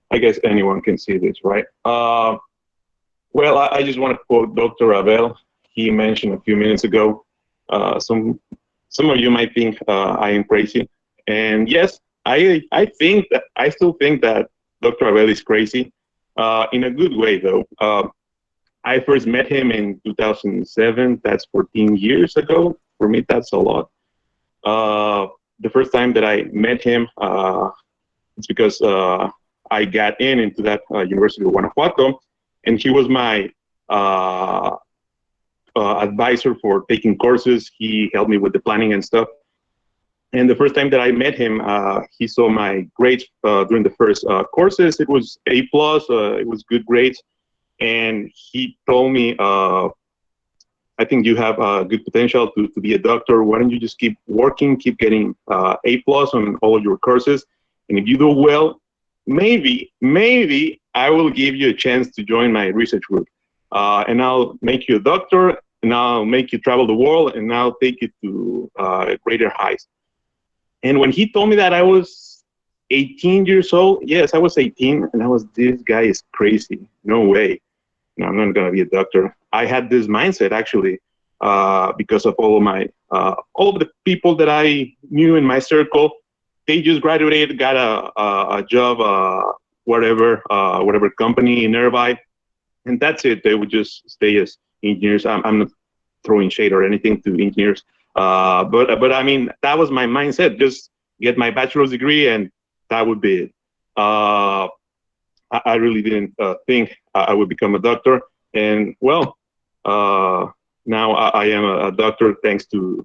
I guess anyone can see this, right? Well, I just want to quote Dr. Abel. He mentioned a few minutes ago, some of you might think I am crazy. And yes, I still think that Dr. Abel is crazy, in a good way though. I first met him in 2007. That's 14 years ago. For me, that's a lot. The first time that I met him, it's because I got into that University of Guanajuato, and he was my advisor for taking courses. He helped me with the planning and stuff. And the first time that I met him, he saw my grades during the first courses. It was A+, it was good grades. And he told me, I think you have good potential to be a doctor. Why don't you just keep working, keep getting A+ on all of your courses. And if you do well, maybe I will give you a chance to join my research group. And I'll make you a doctor, and I'll make you travel the world, and I'll take you to greater heights. And when he told me that, I was 18 years old. Yes, I was 18, and I was, this guy is crazy. No way. No, I'm not gonna be a doctor. I had this mindset actually because of all of the people that I knew in my circle. They just graduated, got a job, whatever company nearby, and that's it. They would just stay as engineers. I'm not throwing shade or anything to engineers, but I mean, that was my mindset. Just get my bachelor's degree, and that would be it. I really didn't think I would become a doctor, and well, now I am a doctor thanks to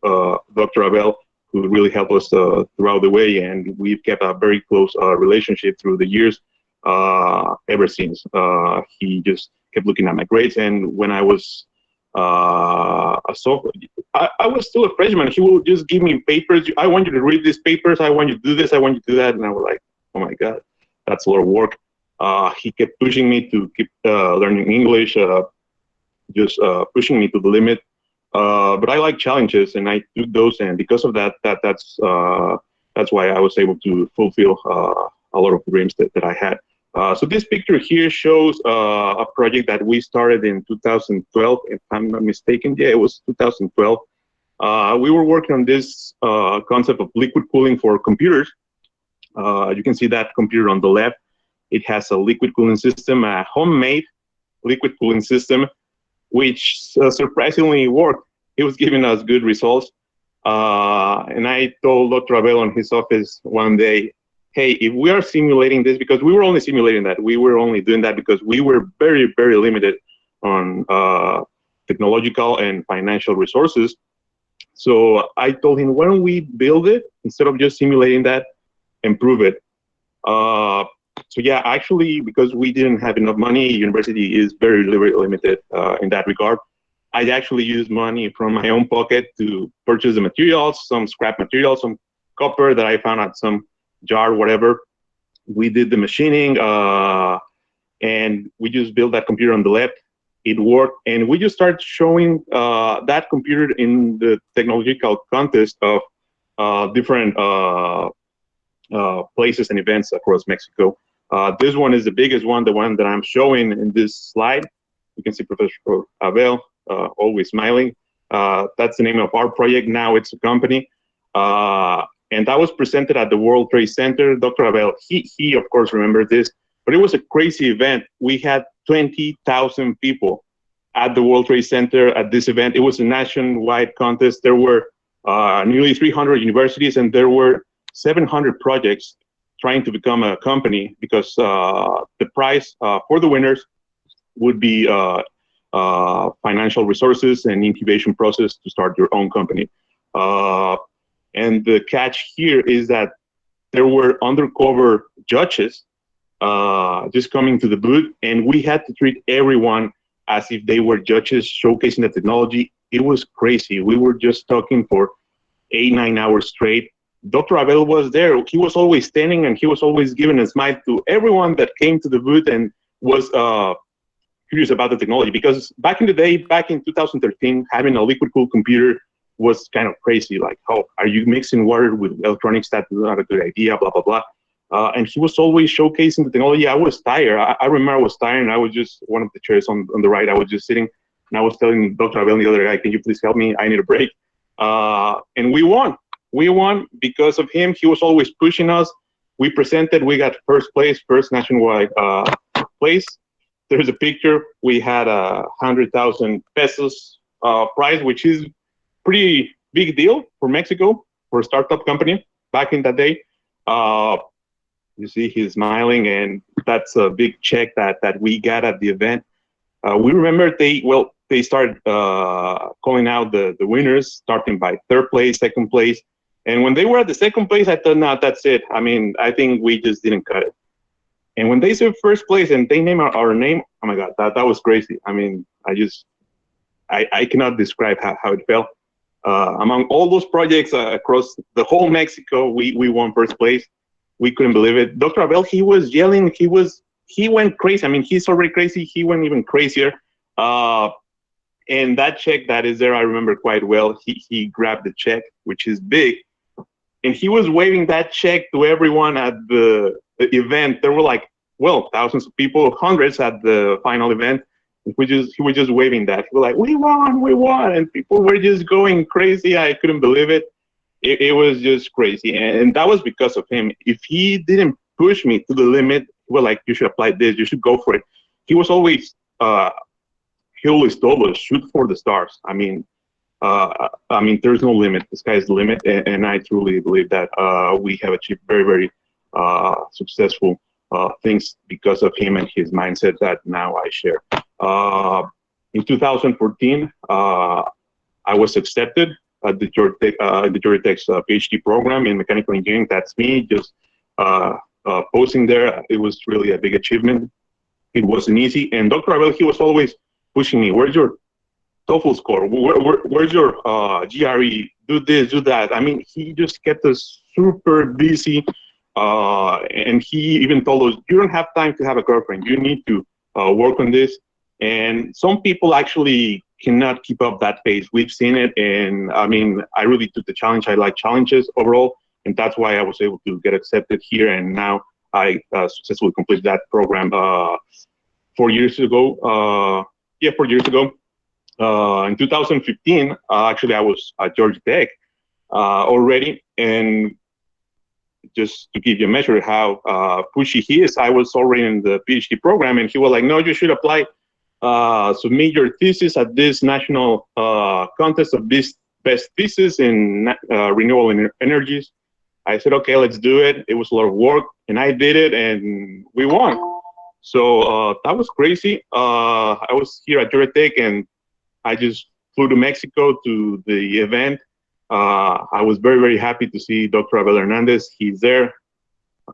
Dr. Abel, who really helped us throughout the way, and we've kept a very close relationship through the years ever since. He just kept looking at my grades, and when I was a sophomore, I was still a freshman. He would just give me papers. I want you to read these papers. I want you to do this. I want you to do that. And I was like, oh my God, that's a lot of work. He kept pushing me to keep learning English, just pushing me to the limit. But I like challenges, and I took those, and because of that, that's why I was able to fulfill a lot of dreams that I had. So this picture here shows a project that we started in 2012, if I'm not mistaken. Yeah, it was 2012. We were working on this concept of liquid cooling for computers. You can see that computer on the left. It has a liquid cooling system, a homemade liquid cooling system, which surprisingly worked. It was giving us good results. And I told Dr. Abel in his office one day, hey, if we are simulating this, because we were only simulating that, we were only doing that because we were very, very limited on technological and financial resources. So I told him, why don't we build it instead of just simulating that, improve it. So yeah, actually, because we didn't have enough money, university is very limited in that regard. I actually used money from my own pocket to purchase the materials, some scrap materials, some copper that I found at some jar, whatever. We did the machining, and we just built that computer on the left. It worked, and we just started showing that computer in the technological contest of different places and events across Mexico. This one is the biggest one, the one that I'm showing in this slide. You can see Professor Abel always smiling. That's the name of our project. Now it's a company. And that was presented at the World Trade Center. Dr. Abel, he of course remembered this, but it was a crazy event. We had 20,000 people at the World Trade Center at this event. It was a nationwide contest. There were nearly 300 universities, and there were 700 projects trying to become a company because the prize for the winners would be financial resources and incubation process to start your own company. And the catch here is that there were undercover judges just coming to the booth, and we had to treat everyone as if they were judges showcasing the technology. It was crazy. We were just talking for 8-9 hours straight. Dr. Abel was there. He was always standing, and he was always giving a smile to everyone that came to the booth and was curious about the technology. Because back in the day, back in 2013, having a liquid-cooled computer was kind of crazy. Like, oh, are you mixing water with electronics? That's not a good idea, blah, blah, blah. And he was always showcasing the technology. I was tired. I remember I was tired, and I was just one of the chairs on the right. I was just sitting, and I was telling Dr. Abel and the other guy, can you please help me? I need a break. And we won. We won because of him. He was always pushing us. We presented. We got first place, first nationwide place. There's a picture. We had 100,000 pesos prize, which is pretty big deal for Mexico, for a startup company back in that day. You see he's smiling, and that's a big check that we got at the event. We remember they started calling out the winners, starting by third place, second place. And when they were at the second place, I thought, no, that's it. I mean, I think we just didn't cut it. And when they said first place and they named our name, oh my God, that was crazy. I mean, I cannot describe how it felt. Among all those projects across the whole Mexico, we won first place. We couldn't believe it. Dr. Abel, he was yelling. He went crazy. I mean, he's already crazy. He went even crazier. And that check that is there, I remember quite well. He grabbed the check, which is big, and he was waving that check to everyone at the event. There were like, well, thousands of people, hundreds at the final event. He was just waving that. He was like, we won, and people were just going crazy. I couldn't believe it. It was just crazy, and that was because of him. If he didn't push me to the limit, he was like, you should apply this, you should go for it. He was always, he always told us, shoot for the stars. I mean, there's no limit. The sky is the limit, and I truly believe that we have achieved very, very successful things because of him and his mindset that now I share. In 2014, I was accepted at the Georgia Tech's PhD program in mechanical engineering. That's me just posting there. It was really a big achievement. It wasn't easy. And Dr. Abel, he was always pushing me. Where's your TOEFL score? Where's your GRE? Do this, do that. I mean, he just kept us super busy. And he even told us, you don't have time to have a girlfriend. You need to work on this. And some people actually cannot keep up that pace. We've seen it. And I mean, I really took the challenge. I like challenges overall. And that's why I was able to get accepted here. And now I successfully completed that program 4 years ago. 4 years ago. In 2015, actually, I was at Georgia Tech already. And just to give you a measure how pushy he is, I was already in the PhD program, and he was like, no, you should apply, submit your thesis at this national contest of this best thesis in renewable energies. I said, okay, let's do it. It was a lot of work, and I did it, and we won. So that was crazy. I was here at Georgia Tech, and I just flew to Mexico to the event. I was very, very happy to see Dr. Abel Hernandez. He's there,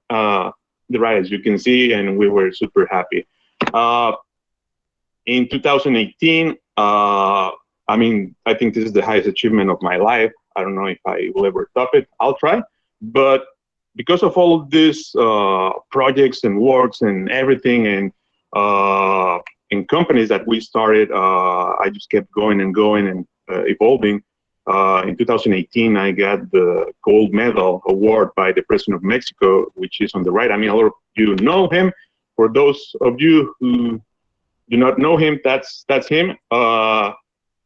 the right, as you can see, and we were super happy. In 2018, I mean, I think this is the highest achievement of my life. I don't know if I will ever top it. I'll try. But because of all of these projects and works and everything and companies that we started, I just kept going and going and evolving. In 2018, I got the gold medal award by the President of Mexico, which is on the right. I mean, a lot of you know him. For those of you who do not know him, that's him.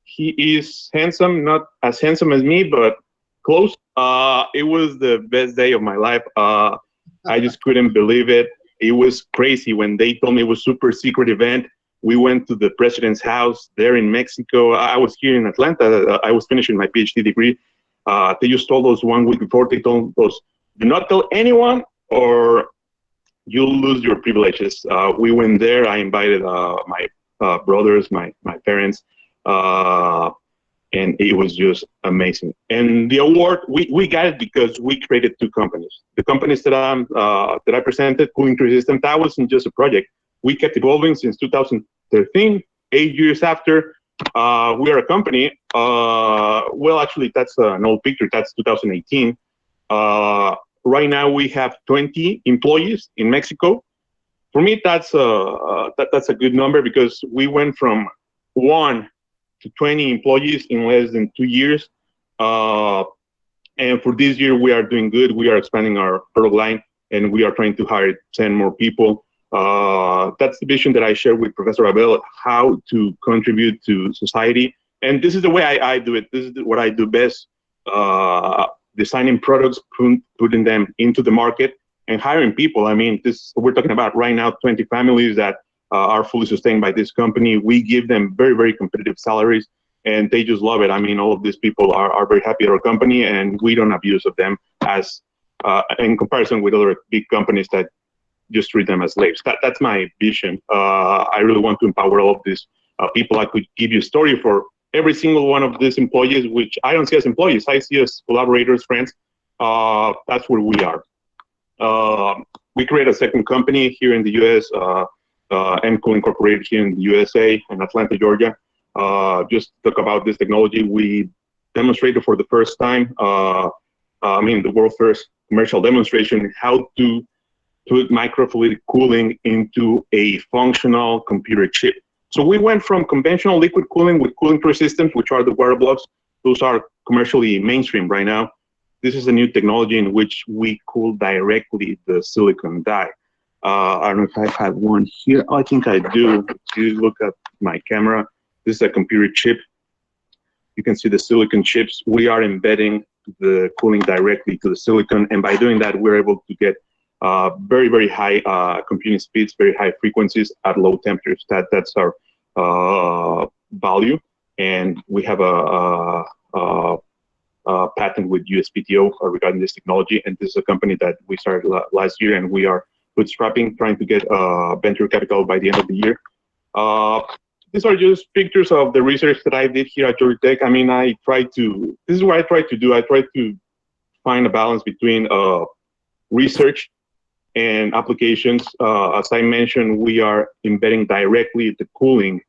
He is handsome, not as handsome as me, but close. It was the best day of my life. I just couldn't believe it. It was crazy when they told me it was a super secret event. We went to the president's house there in Mexico. I was here in Atlanta. I was finishing my PhD degree. They just told us 1 week before, they told us, do not tell anyone or you'll lose your privileges. We went there. I invited my brothers, my parents, and it was just amazing. And the award, we got it because we created two companies. The companies that I presented, Cooling Tree System, that wasn't just a project. We kept evolving since 2013. 8 years after, we are a company. Well, actually, that's an old picture. That's 2018. Right now, we have 20 employees in Mexico. For me, that's a good number because we went from 1 to 20 employees in less than 2 years. And for this year, we are doing good. We are expanding our product line, and we are trying to hire 10 more people. That's the vision that I share with Professor Abel, how to contribute to society. And this is the way I do it. This is what I do best, designing products, putting them into the market, and hiring people. I mean, we're talking about right now 20 families that are fully sustained by this company. We give them very, very competitive salaries, and they just love it. I mean, all of these people are very happy at our company, and we don't abuse of them as in comparison with other big companies that just treat them as slaves. That's my vision. I really want to empower all of these people. I could give you a story for every single one of these employees, which I don't see as employees. I see as collaborators, friends. That's where we are. We create a second company here in the U.S., MCO Incorporated here in the USA, in Atlanta, Georgia. Just talk about this technology. We demonstrated for the first time, the world's first commercial demonstration, how to put microfluidic cooling into a functional computer chip. So we went from conventional liquid cooling with cooling tree systems, which are the water blocks. Those are commercially mainstream right now. This is a new technology in which we cool directly the silicon die. I don't know if I have one here. I think I do. If you look at my camera, this is a computer chip. You can see the silicon chips. We are embedding the cooling directly to the silicon, and by doing that, we're able to get very, very high computing speeds, very high frequencies at low temperatures. That's our value, and we have a patent with USPTO regarding this technology. And this is a company that we started last year, and we are bootstrapping, trying to get venture capital by the end of the year. These are just pictures of the research that I did here at Georgia Tech. I mean, this is what I try to do. I try to find a balance between research and applications. As I mentioned, we are embedding directly the cooling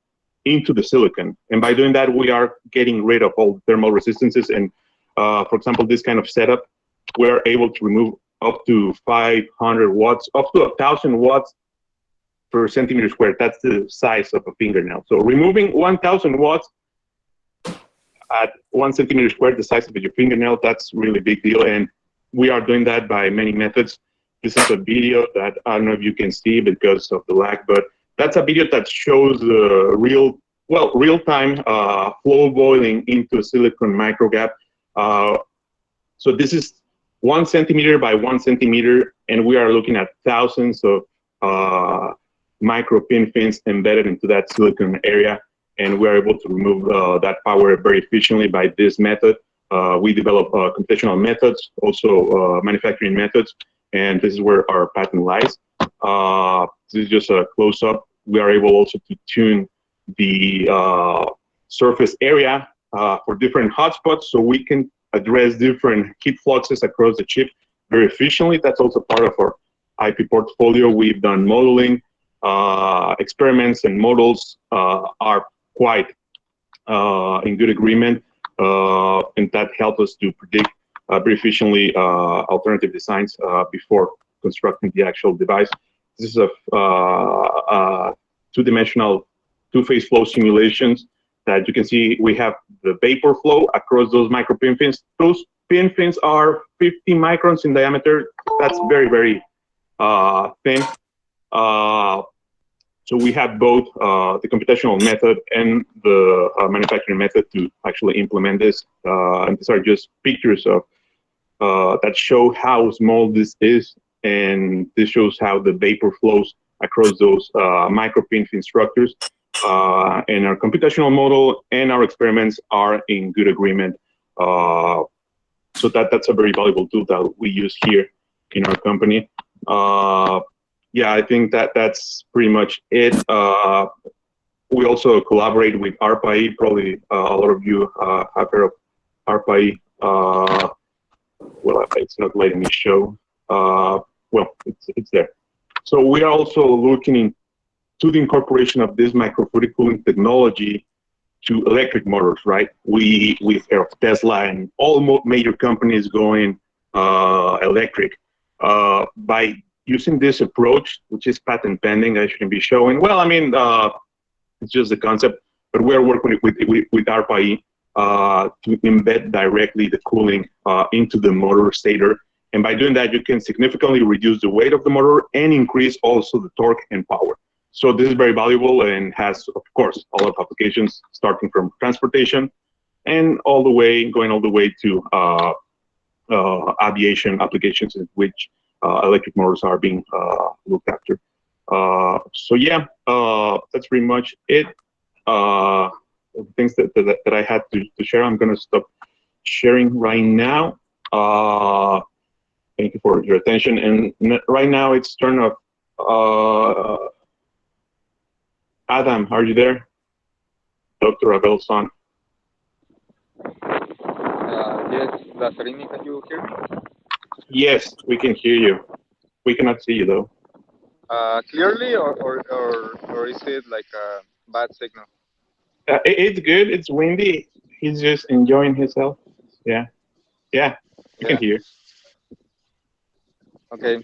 into the silicon. And by doing that, we are getting rid of all thermal resistances. And for example, this kind of setup, we're able to remove up to 500 watts, up to 1,000 watts per centimeter squared. That's the size of a fingernail. So removing 1,000 watts at 1 centimeter squared, the size of your fingernail, that's really big deal. And we are doing that by many methods. This is a video that I don't know if you can see because of the lag, but that's a video that shows real-time flow boiling into a silicon microgap. So this is 1 centimeter by 1 centimeter, and we are looking at thousands of micro pin fins embedded into that silicon area, and we are able to remove that power very efficiently by this method. We develop computational methods, also manufacturing methods, and this is where our patent lies. This is just a close-up. We are able also to tune the surface area for different hotspots, so we can address different heat fluxes across the chip very efficiently. That's also part of our IP portfolio. We've done modeling, experiments, and models are quite in good agreement, and that helps us to predict very efficiently alternative designs before constructing the actual device. This is a two-dimensional, two-phase flow simulations that you can see. We have the vapor flow across those micro pin fins. Those pin fins are 50 microns in diameter. That's very, very thin. So we have both the computational method and the manufacturing method to actually implement this. And these are just pictures of that show how small this is, and this shows how the vapor flows across those micro pin fin structures. And our computational model and our experiments are in good agreement. So that's a very valuable tool that we use here in our company. Yeah, I think that's pretty much it. We also collaborate with ARPA-E. Probably a lot of you have heard of ARPA-E. Well, it's not letting me show. Well, it's there. So we are also looking into the incorporation of this microfluidic cooling technology to electric motors, right? We hear of Tesla and all major companies going electric. By using this approach, which is patent pending, I shouldn't be showing. Well, I mean, it's just the concept, but we're working with ARPA-E to embed directly the cooling into the motor stator. And by doing that, you can significantly reduce the weight of the motor and increase also the torque and power. So this is very valuable and has, of course, a lot of applications starting from transportation and going all the way to aviation applications in which electric motors are being looked after. So yeah, that's pretty much it. The things that I had to share. I'm going to stop sharing right now. Thank you for your attention. And right now it's turn of Adam. Are you there? Dr. Abel's son. Yes, Lazzarini, can you hear me? Yes, we can hear you. We cannot see you though. Clearly, or is it like a bad signal? It's good. It's windy. He's just enjoying himself. Yeah. Yeah. You can hear. Okay.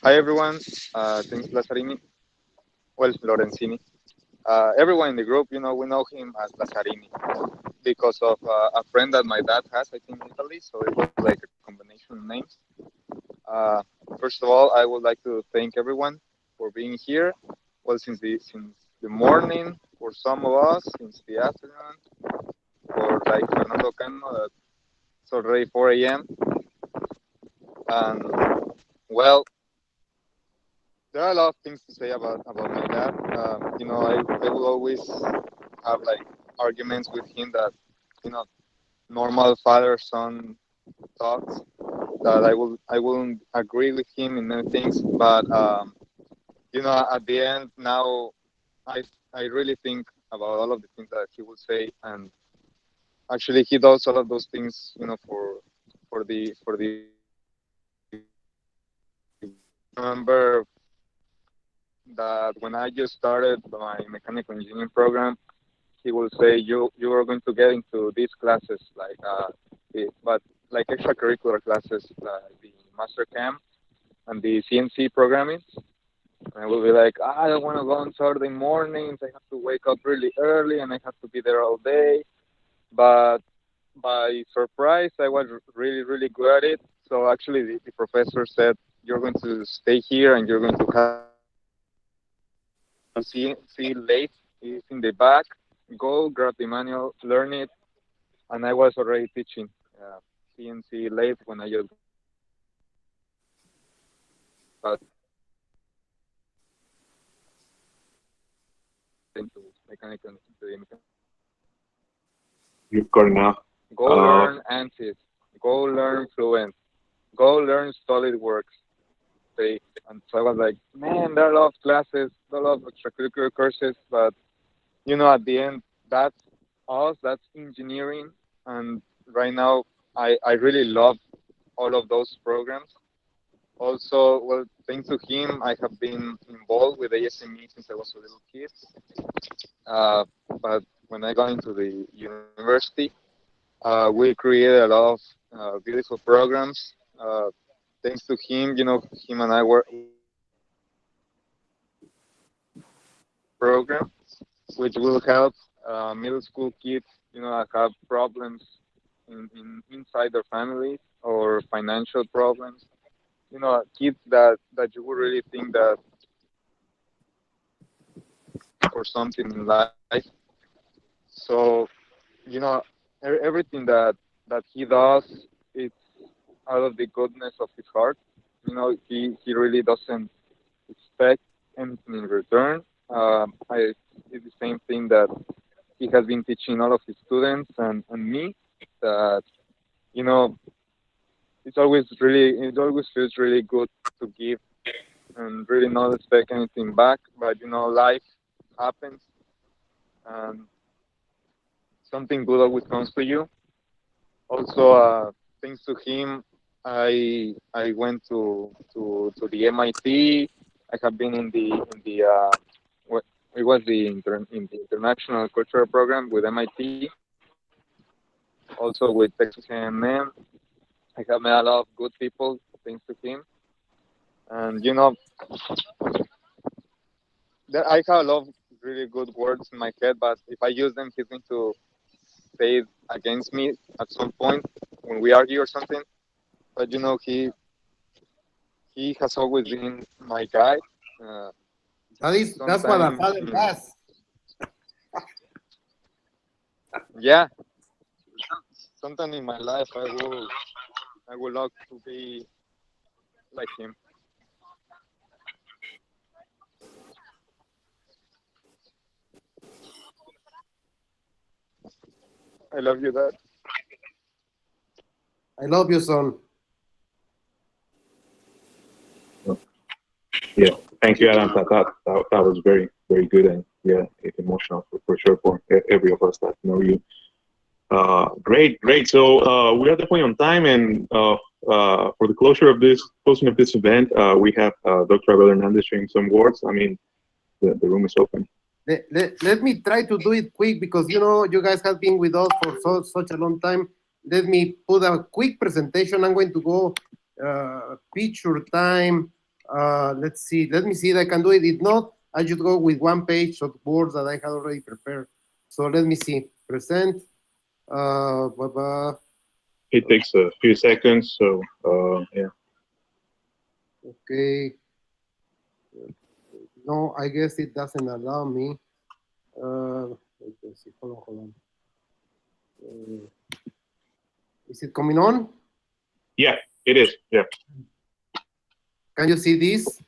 Hi, everyone. Thanks, Lazzarini. Well, Lorenzini. Everyone in the group, we know him as Lazzarini because of a friend that my dad has, I think, in Italy. So it was like a combination of names. First of all, I would like to thank everyone for being here. Well, since the morning, for some of us, since the afternoon, for like Fernando Cano, it's already 4 a.m. And well, there are a lot of things to say about my dad. I will always have like arguments with him that, normal father-son talks that I wouldn't agree with him in many things, but at the end now I really think about all of the things that he will say, and actually he does all of those things, for the remember that when I just started my mechanical engineering program, he will say you are going to get into these classes but like extracurricular classes like the master camp and the CNC programming. And I will be like, I don't want to go on Saturday mornings. I have to wake up really early and I have to be there all day. But by surprise, I was really, really good at it. So actually the professor said, you're going to stay here and you're going to have see late is in the back. Go grab the manual, learn it. And I was already teaching CNC late when I just into mechanical engineering. You've got enough. Go learn ANSYS. Go learn Fluent. Go learn SolidWorks. And so I was like, man, there are a lot of classes, a lot of extracurricular courses, but at the end, that's us, that's engineering. And right now, I really love all of those programs. Also, well, thanks to him, I have been involved with ASME since I was a little kid. But when I got into the university, we created a lot of beautiful programs. Thanks to him, him and I were program, which will help middle school kids, have problems inside their families or financial problems. Kids that you would really think that for something in life. So, everything that he does, it's out of the goodness of his heart. He really doesn't expect anything in return. I did the same thing that he has been teaching all of his students and me, that it always feels really good to give and really not expect anything back. But life happens, and something good always comes to you. Also, thanks to him, I went to the MIT. I have been in the what it was in the international cultural program with MIT. Also with Texas A&M. I have met a lot of good people thanks to him. And I have a lot of really good words in my head, but if I use them, he's going to say it against me at some point when we argue or something. But he has always been my guy. That's what a father does. Yeah. Sometime in my life, I would love to be like him. I love you, Dad. I love you, son. Yeah, thank you, Adam. That was very, very good, and yeah, emotional for sure for every of us that know you. Great. So we are definitely on time, and for the closing of this event, we have Dr. Abel Hernandez sharing some words. I mean, the room is open. Let me try to do it quick because you guys have been with us for such a long time. Let me put a quick presentation. I'm going to go picture time. Let's see. Let me see if I can do it. If not, I should go with one page of words that I had already prepared. So let me see. Present. It takes a few seconds, so yeah. Okay. No, I guess it doesn't allow me. Let's see. Hold on. Is it coming on? Yeah, it is. Yeah. Can you see this?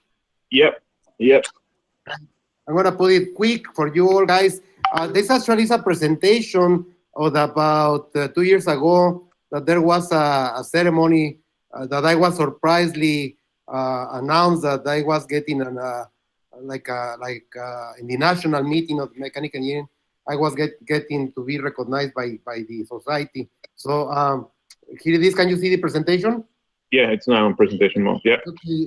Yep. I'm gonna put it quick for you all guys. This actually is a presentation of about 2 years ago that there was a ceremony that I was surprisingly announced that I was getting in the national meeting of mechanical engineering. I was getting to be recognized by the society. So here it is. Can you see the presentation? Yeah, it's now in presentation mode. Yeah.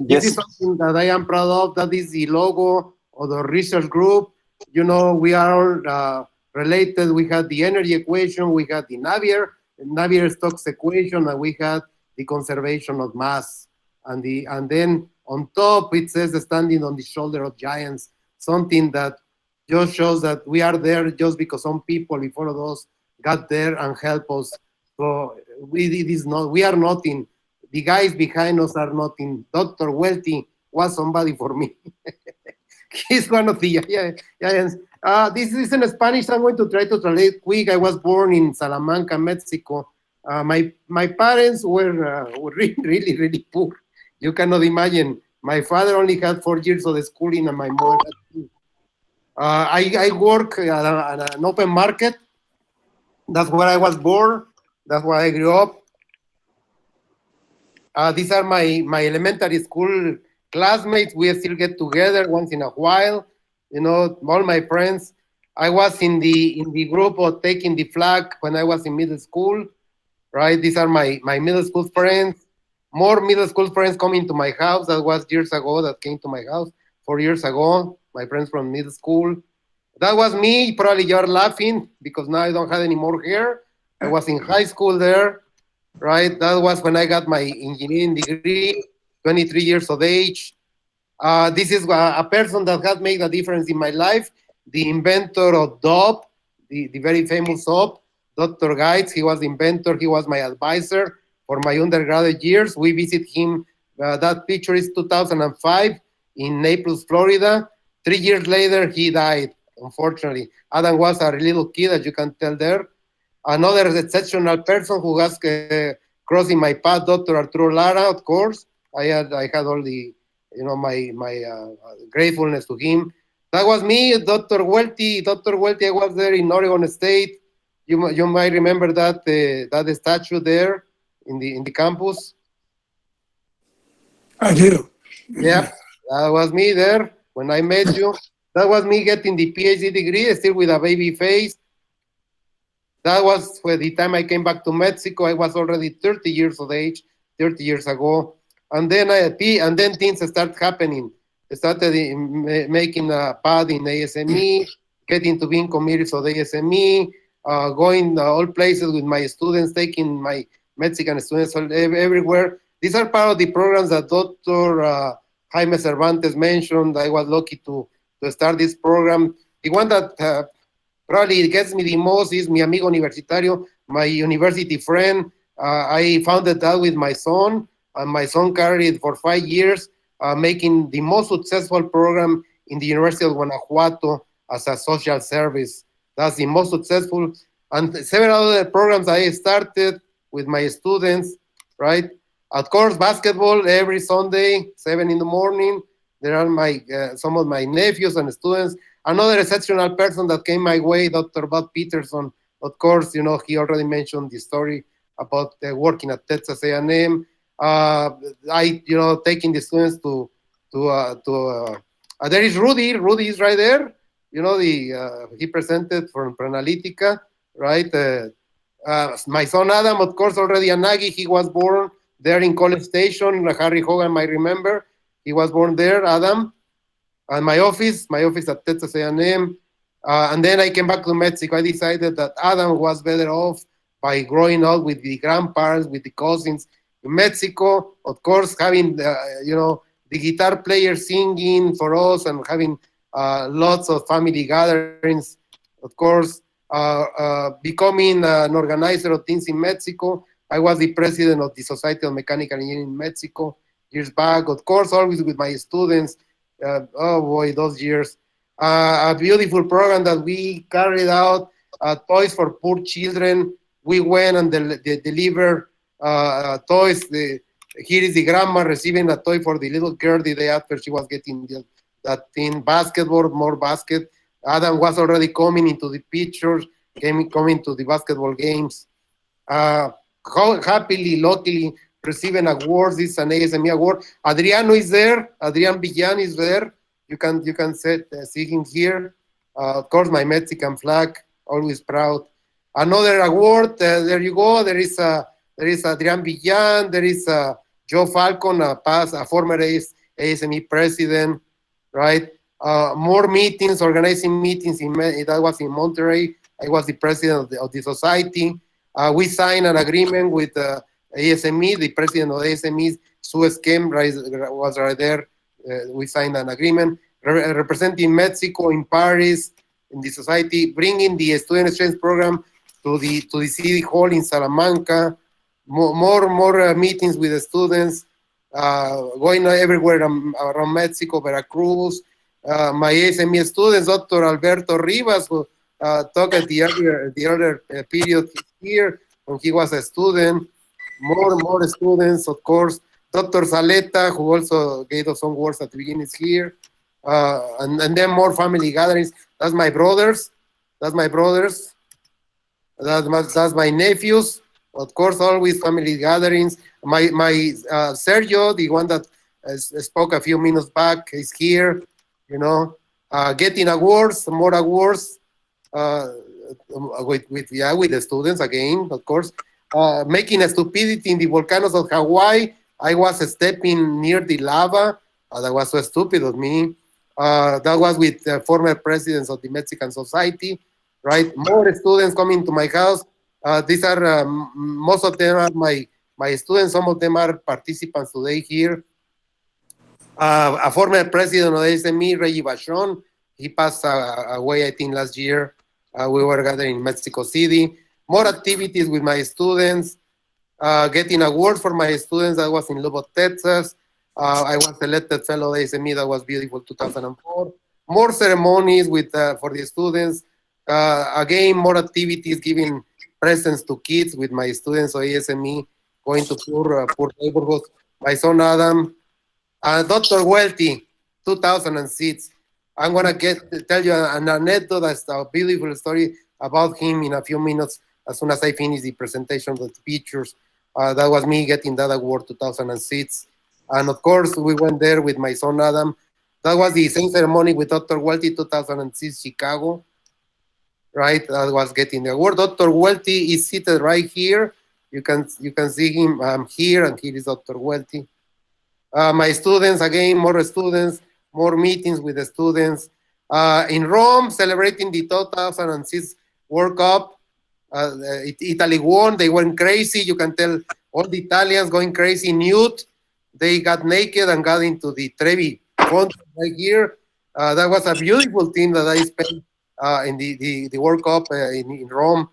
This is something that I am proud of. That is the logo of the research group. We are all related. We had the energy equation, we had the Navier-Stokes equation, and we had the conservation of mass. And then on top it says standing on the shoulder of giants, something that just shows that we are there just because some people before us got there and helped us. So we are not in. The guys behind us are not in. Dr. Welty was somebody for me. He's one of the giants. This is in Spanish. I'm going to try to translate quick. I was born in Salamanca, Mexico. My parents were really, really, really poor. You cannot imagine. My father only had 4 years of schooling, and my mother had 2. I work at an open market. That's where I was born. That's where I grew up. These are my elementary school classmates. We still get together once in a while. All my friends. I was in the group of taking the flag when I was in middle school, right? These are my middle school friends. More middle school friends coming to my house. That was years ago that came to my house. 4 years ago, my friends from middle school. That was me. Probably you're laughing because now I don't have any more hair. I was in high school there. Right, that was when I got my engineering degree, 23 years of age. This is a person that has made a difference in my life, the inventor of DOP, the very famous soap, Dr. Geitz. He was the inventor, he was my advisor for my undergraduate years. We visit him, that picture is 2005 in Naples, Florida. 3 years later, he died, unfortunately. Adam was a little kid, as you can tell there. Another exceptional person who has crossing my path, Dr. Arturo Lara, of course. I had all the, my gratefulness to him. That was me, Dr. Welty. Dr. Welty, I was there in Oregon State. You might remember that that statue there in the campus. I do. Yeah, That was me there when I met you. That was me getting the PhD degree, still with a baby face. That was for the time I came back to Mexico. I was already 30 years of age, 30 years ago. And then things start happening. I started making a pad in ASME, getting to be in committees of the ASME, going all places with my students, taking my Mexican students everywhere. These are part of the programs that Dr. Jaime Cervantes mentioned. I was lucky to start this program. The one that probably gets me the most is Mi Amigo Universitario, my university friend. I founded that with my son, and my son carried it for 5 years, making the most successful program in the University of Guanajuato as a social service. That's the most successful. And several other programs I started with my students, right? Of course, basketball every Sunday, 7 in the morning. There are my some of my nephews and students. Another exceptional person that came my way, Dr. Bob Peterson. Of course, you know, he already mentioned the story about working at Texas A&M. Taking the students there is Rudy. Rudy is right there. You know, he presented from Prenalitica, right? My son Adam, of course, already a Nagi. He was born there in College Station. Harry Hogan might remember. He was born there, Adam. And my office at Texas A&M. And then I came back to Mexico. I decided that Adam was better off by growing up with the grandparents, with the cousins in Mexico. Of course, having, the guitar player singing for us and having lots of family gatherings. Of course, becoming an organizer of things in Mexico. I was the president of the Society of Mechanical Engineering in Mexico years back. Of course, always with my students. Oh boy, those years. A beautiful program that we carried out, Toys for Poor Children. We went and delivered toys. Here is the grandma receiving a toy for the little girl the day after she was getting that thing, basketball, more basket. Adam was already coming into the pictures, coming to the basketball games. Happily, luckily, receiving awards. This is an ASME award. Adriano is there. Adrian Villan is there. You can see him here. Of course, my Mexican flag, always proud. Another award. There you go. There is Adrian Villan. There is Joe Falcon, a former ASME president, right? More meetings, organizing meetings. That was in Monterrey. I was the president of the society. We signed an agreement with ASME, the president of ASME, Suez Kim, was right there. We signed an agreement representing Mexico in Paris, in the society, bringing the student exchange program to the city hall in Salamanca. More meetings with the students, going everywhere around Mexico, Veracruz. My ASME students, Dr. Alberto Rivas, who talked at the other period here when he was a student. More students, of course. Dr. Zaleta, who also gave us some words at the beginning, is here. And then more family gatherings. That's my brothers. That's my nephews. Of course, always family gatherings. My Sergio, the one that spoke a few minutes back, is here. You know, getting awards, more awards. With the students again, of course. Making a stupidity in the volcanoes of Hawaii. I was stepping near the lava. That was so stupid of me. That was with former presidents of the Mexican Society, right? More students coming to my house. These are, most of them are my students. Some of them are participants today here. A former president of ASME, Reggie Bachon, he passed away, I think, last year. We were gathering in Mexico City. More activities with my students, getting awards for my students. I was in Lubbock, Texas. I was elected fellow ASME. That was beautiful, 2004. More ceremonies for the students. Again, more activities, giving presents to kids with my students of ASME, going to poor neighborhoods. My son Adam, Dr. Welty, 2006. I'm gonna tell you an anecdote. That's a beautiful story about him in a few minutes. As soon as I finish the presentation of the pictures, that was me getting that award, 2006. And of course, we went there with my son Adam. That was the same ceremony with Dr. Welty, 2006, Chicago, right? That was getting the award. Dr. Welty is seated right here. You can see him here, and here is Dr. Welty. My students, again, more students, more meetings with the students. In Rome, celebrating the 2006 World Cup. Italy won. They went crazy. You can tell all the Italians going crazy. Nude. They got naked and got into the Trevi front right here. That was a beautiful team that I spent in the World Cup in Rome.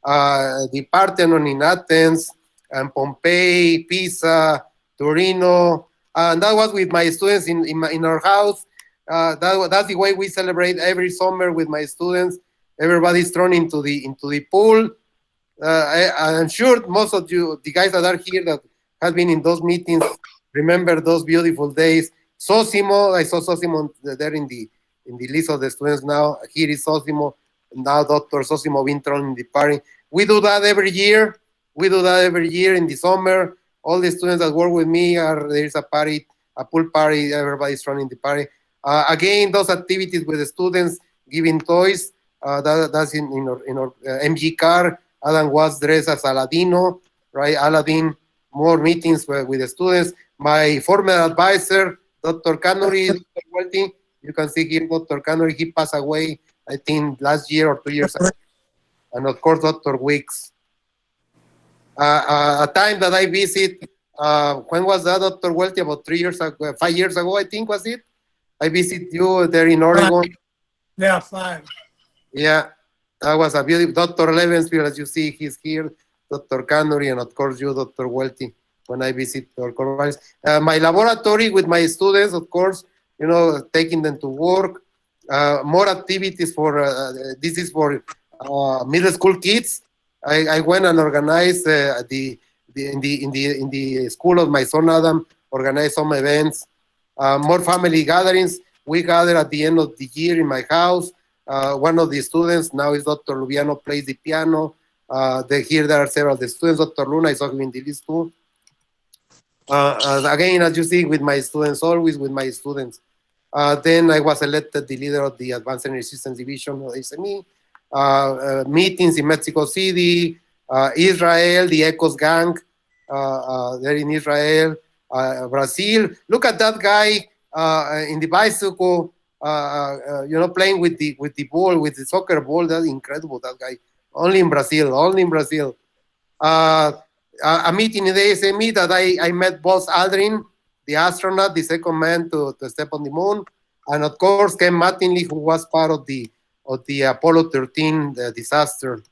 The Parthenon in Athens, and Pompeii, Pisa, Torino. And that was with my students in our house. That's the way we celebrate every summer with my students. Everybody's thrown into the pool. I'm sure most of you, the guys that are here that have been in those meetings, remember those beautiful days. Sosimo, I saw Sosimo there in the list of the students now. Here is Sosimo. Now Dr. Sosimo being thrown in the party. We do that every year. We do that every year in the summer. All the students that work with me there's a party, a pool party. Everybody's thrown in the party. Again, those activities with the students, giving toys. That's in our MG car. Adam was dressed as Aladino, right? Aladdin. More meetings with the students. My former advisor, Dr. Kanuri, Dr. Welty, you can see here Dr. Kanuri, he passed away, I think, last year or 2 years ago. And of course, Dr. Wicks. A time that I visit, when was that, Dr. Welty? About 3 years ago, 5 years ago, I think, was it? I visit you there in Oregon. Yeah, 5. Yeah, that was a beautiful. Dr. Levensfield, as you see, he's here. Dr. Kanuri, and of course you, Dr. Welty, when I visit our Corvallis. My laboratory with my students, of course, you know, taking them to work. More activities for, this is for middle school kids. I went and organized in the school of my son Adam, organized some events. More family gatherings. We gather at the end of the year in my house. One of the students now is Dr. Lubiano, plays the piano. Here there are several of the students. Dr. Luna, I saw him in the list too. Again, as you see, with my students, always with my students. Then I was elected the leader of the Advanced Energy Systems Division of SME. Meetings in Mexico City, Israel, the ECOS gang there in Israel, Brazil. Look at that guy in the bicycle, you know, playing with the ball, with the soccer ball. That's incredible, that guy. Only in Brazil, only in Brazil. A meeting in the ASME that I met Buzz Aldrin, the astronaut, the second man to step on the moon, and of course Ken Mattingly, who was part of the Apollo 13 disaster.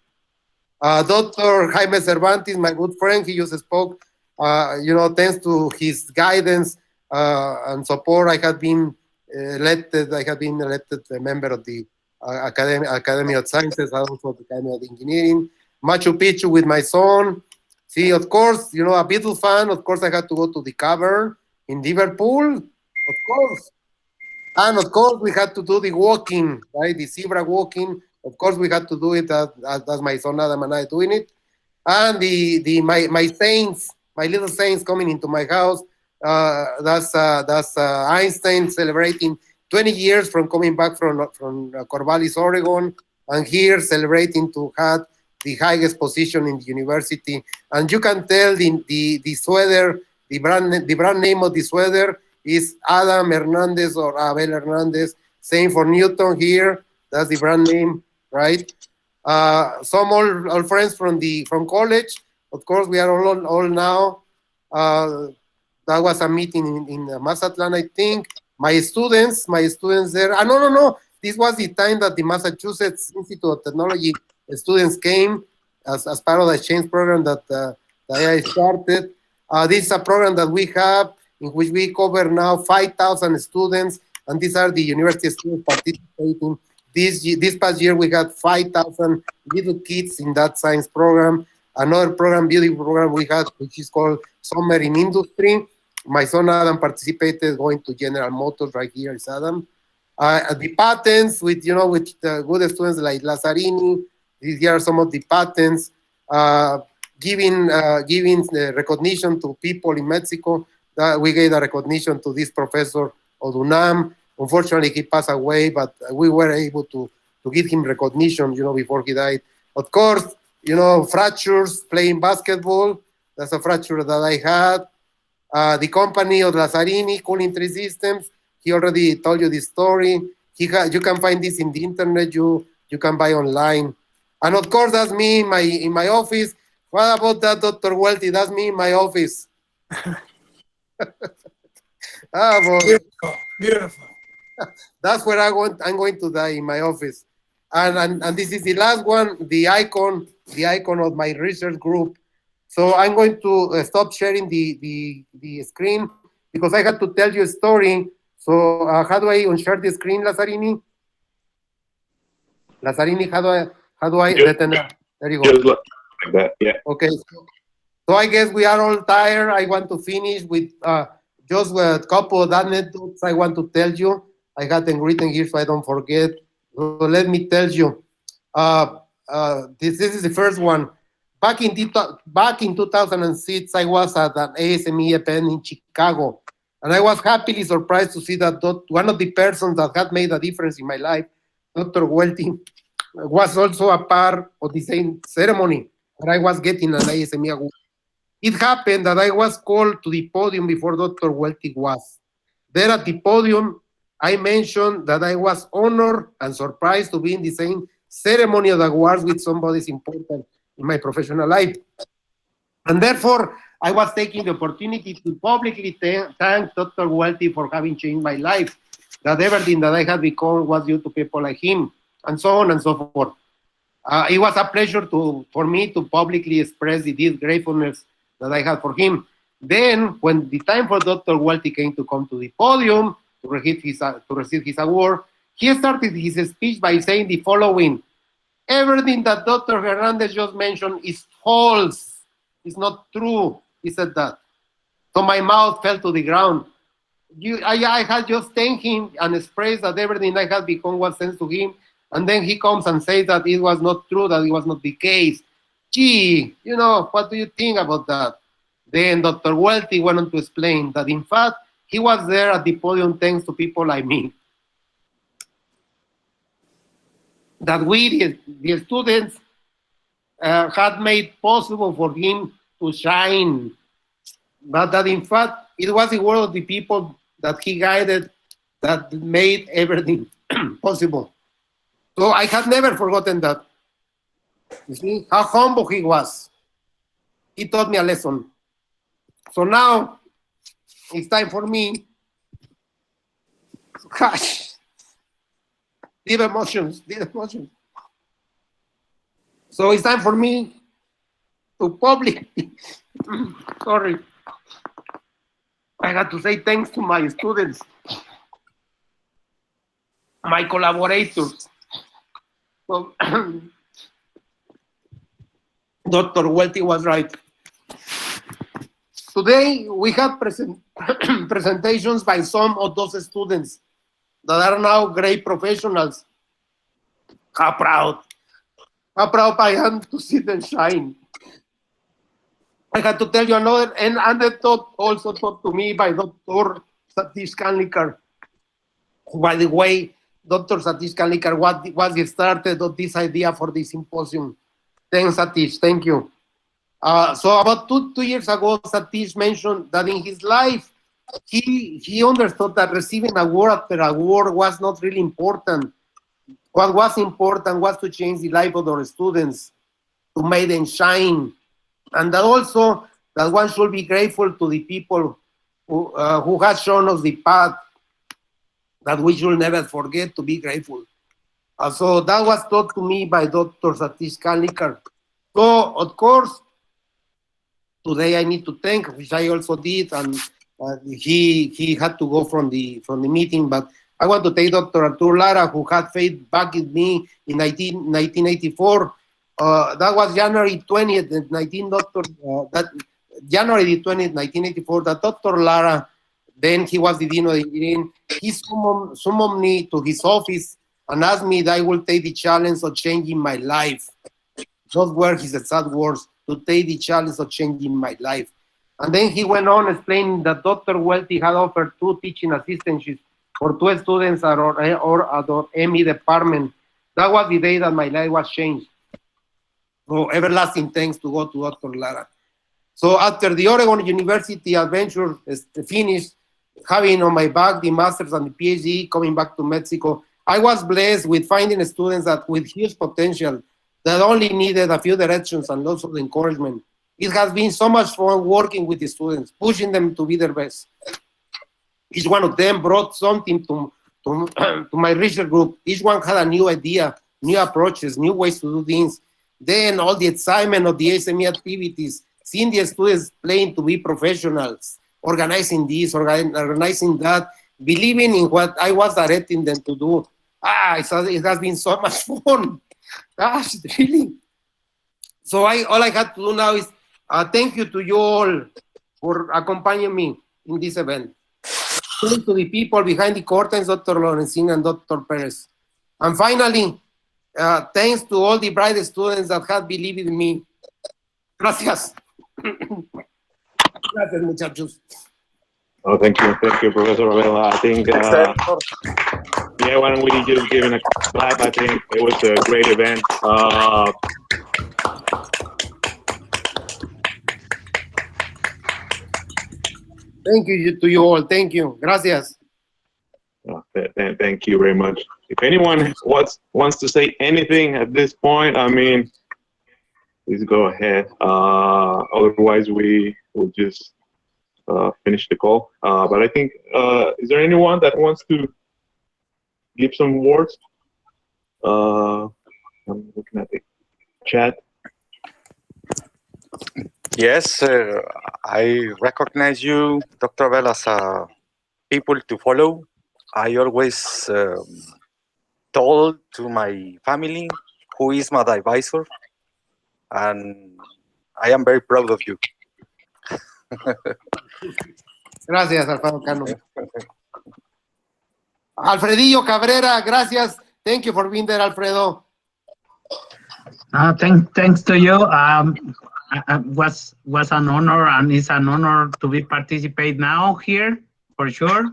Dr. Jaime Cervantes, my good friend, he just spoke. You know, thanks to his guidance and support, I had been elected. I have been elected a member of the Academy of Sciences, also the Academy of Engineering. Machu Picchu with my son. See, of course, you know, a Beatles fan. Of course, I had to go to the cavern in Liverpool. Of course. And of course, we had to do the walking, right? The zebra walking. Of course, we had to do it. That's my son Adam and I doing it. And my saints, my little saints coming into my house. That's Einstein celebrating 20 years from coming back from Corvallis, Oregon, and here celebrating to have the highest position in the university. And you can tell the sweater, the brand name of the sweater is Adam Hernandez or Abel Hernandez. Same for Newton here. That's the brand name, right? Some old friends from college. Of course, we are all now. That was a meeting in Mazatlan, I think. My students there. No. This was the time that the Massachusetts Institute of Technology students came as part of the exchange program that I started. This is a program that we have in which we cover now 5,000 students, and these are the university students participating. This past year, we had 5,000 little kids in that science program. Another program, beautiful program we had, which is called Summer in Industry. My son Adam participated, going to General Motors. Right here is Adam. The patents with good students like Lazzarini. These are some of the patents. Giving recognition to people in Mexico. we gave the recognition to this professor of UNAM. Unfortunately, he passed away, but we were able to give him recognition, before he died. Of course, fractures playing basketball. That's a fracture that I had. The company of Lazzarini, Cooling Tree Systems, he already told you the story. You can find this in the internet. You can buy online. And of course, that's me in my office. What about that, Dr. Welty? That's me in my office. Beautiful, beautiful. That's where I'm going to die, in my office. And this is the last one, the icon of my research group. So I'm going to stop sharing the screen because I had to tell you a story. So how do I unshare the screen, Lazzarini? Lazzarini, how do I detener? There you go. Just like that, yeah. Okay. So I guess we are all tired. I want to finish with just a couple of anecdotes I want to tell you. I got them written here so I don't forget. So let me tell you. This is the first one. Back in 2006, I was at an ASME event in Chicago, and I was happily surprised to see that one of the persons that had made a difference in my life, Dr. Welty, was also a part of the same ceremony that I was getting an ASME award. It happened that I was called to the podium before Dr. Welty was. There at the podium, I mentioned that I was honored and surprised to be in the same ceremony of awards with somebody important in my professional life. And therefore, I was taking the opportunity to publicly thank Dr. Welty for having changed my life, that everything that I had become was due to people like him, and so on and so forth. It was a pleasure for me to publicly express the deep gratefulness that I had for him. Then, when the time for Dr. Welty came to come to the podium to receive his award, he started his speech by saying the following: everything that Dr. Hernandez just mentioned is false. It's not true. He said that. So my mouth fell to the ground. I had just thanked him and expressed that everything I had become was sent to him. And then he comes and says that it was not true, that it was not the case. Gee, what do you think about that? Then Dr. Welty went on to explain that, in fact, he was there at the podium thanks to people like me. That we, the students, had made possible for him to shine. But that, in fact, it was the work of the people that he guided that made everything possible. So I had never forgotten that. You see how humble he was. He taught me a lesson. So now it's time for me. Gosh, deep emotions. So it's time for me to publicly, sorry, I got to say thanks to my students, my collaborators. So, Dr. Welty was right. Today, we have presentations by some of those students that are now great professionals. How proud I am to see them shine. I had to tell you another anecdote also taught to me by Dr. Satish Kanlikar. By the way, Dr. Satish Kanlikar was the starter of this idea for the symposium. Thanks, Satish. Thank you. So about two years ago, Satish mentioned that in his life, he understood that receiving award after award was not really important. What was important was to change the life of our students, to make them shine. And that also, that one should be grateful to the people who have shown us the path, that we should never forget to be grateful. So that was taught to me by Dr. Satish Kanlikar. So, of course, today I need to thank, which I also did, and he had to go from the meeting, but I want to thank Dr. Artur Lara, who had faith back in me in 1984. That was January 20th, January 20th, 1984, that Dr. Lara, then he was the Dean of Engineering, he summoned me to his office and asked me that I will take the challenge of changing my life. Those were his exact words, to take the challenge of changing my life. And then he went on explaining that Dr. Welty had offered 2 teaching assistantships for 2 students at our ME department. That was the day that my life was changed. So everlasting thanks to go to Dr. Lara. So after the Oregon University adventure finished, having on my back the master's and the PhD, coming back to Mexico, I was blessed with finding students that with huge potential that only needed a few directions and lots of encouragement. It has been so much fun working with the students, pushing them to be their best. Each one of them brought something to my research group. Each one had a new idea, new approaches, new ways to do things. Then all the excitement of the SME activities, seeing the students playing to be professionals, organizing this, organizing that, believing in what I was directing them to do. It has been so much fun. Gosh, really. So all I had to do now is thank you to you all for accompanying me in this event. Thanks to the people behind the curtains, Dr. Lorenzin and Dr. Perez. And finally, thanks to all the bright students that have believed in me. Gracias. Gracias, muchachos. Oh, thank you, Professor Abel. I think, yeah, why don't we just give him a clap? I think it was a great event. Thank you to you all. Thank you. Gracias. Thank you very much. If anyone wants to say anything at this point, I mean, please go ahead. Otherwise, we will just finish the call. But I think, is there anyone that wants to give some words? I'm looking at the chat. Yes, I recognize you, Dr. Abel, as a people to follow. I always told to my family who is my advisor, and I am very proud of you. Gracias, Alfredo Cano. Alfredillo Cabrera, gracias. Thank you for being there, Alfredo. Thanks to you. Was an honor, and it's an honor to be participate now here for sure.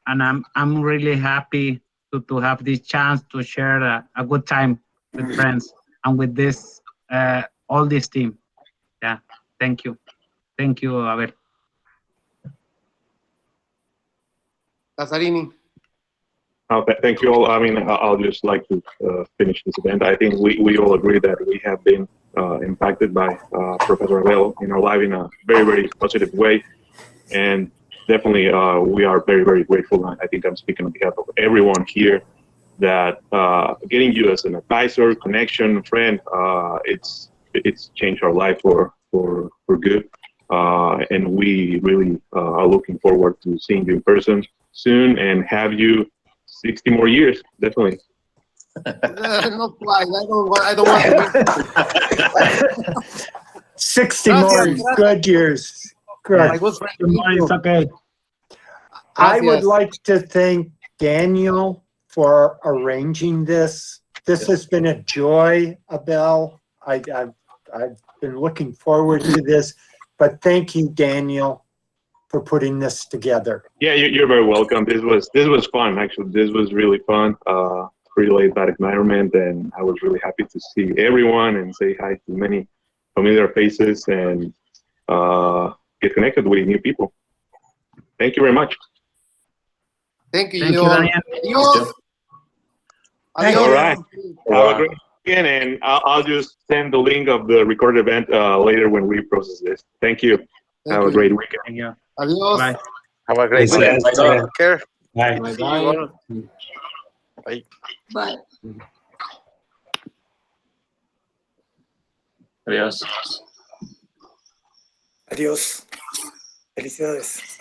And I'm really happy to have this chance to share a good time with friends and with this all this team. Yeah, thank you, Abel. Lazzarini. Thank you all. I mean, I'll just like to finish this event. I think we all agree that we have been impacted by Professor Abel in our life in a very, very positive way. And definitely, we are very, very grateful. I think I'm speaking on behalf of everyone here that getting you as an advisor, connection, friend, it's changed our life for good. And we really are looking forward to seeing you in person soon and have you 60 more years, definitely. Not quite. I don't want to. 60 more good years. Good. It's okay. I would like to thank Daniel for arranging this. This has been a joy, Abel. I've been looking forward to this, but thank you, Daniel, for putting this together. Yeah, you're very welcome. This was fun, actually. This was really fun. Pretty laid-back environment, and I was really happy to see everyone and say hi to many familiar faces and get connected with new people. Thank you very much. Thank you. Daniel. Adios. Adios. All right. Have a great weekend, and I'll just send the link of the recorded event later when we process this. Thank you. Have a great weekend. Thank you. Adios. Bye. Have a great weekend. Take care. Bye. See you all. Bye. Bye. Adiós. Adiós. Felicidades.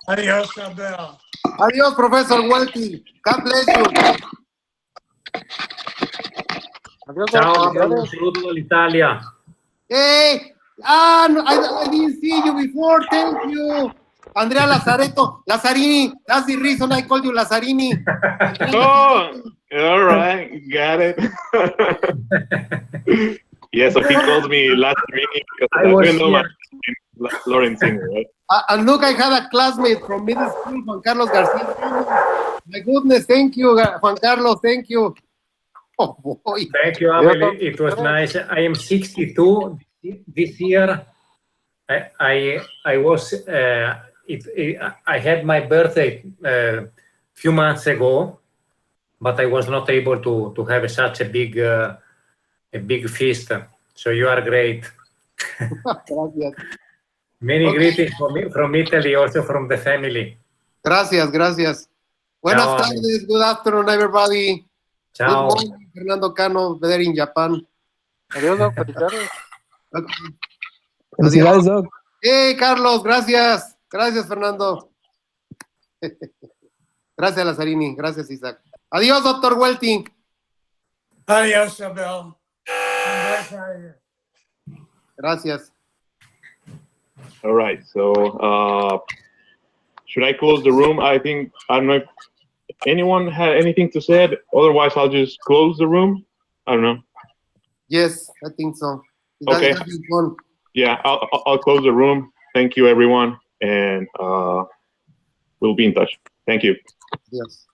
Adios, Abel. Adios, Professor Welty. God bless you. Adios, Ciao, Dr. un saluto dall'Italia. Hey, I didn't see you before. Thank you. Andrea Lazzaretto. Lazzarini. That's the reason I called you Lazzarini. Oh, all right. Got it. Yeah, so he calls me Lazzarini because I was even though my here. Lorenzini, right? And look, I had a classmate from middle school, Juan Carlos Garcia. My goodness, thank you, Juan Carlos, thank you. Oh boy. Thank you, Abel. It was nice. I am 62 this year. I was I had my birthday few months ago, but I was not able to have such a big feast. So you are great. Gracias. Many greetings from Italy, also from the family. Gracias, gracias. Buenas Ciao, tardes, good afternoon, everybody. Ciao. Good morning, Fernando Cano, there in Japan. Adiós, Doc. Felicidades. Okay. Felicidades, Doc. Hey, Carlos, gracias. Gracias, Fernando. Gracias, Lazzarini. Gracias, Isaac. Adiós, doctor Welting. Adiós, Abel. I'm very proud of you. Gracias. All right, so should I close the room? I don't know if anyone had anything to say. Otherwise, I'll just close the room. I don't know. Yes, I think so. Okay. Fun. Yeah, I'll close the room. Thank you, everyone, and we'll be in touch. Thank you. Yes.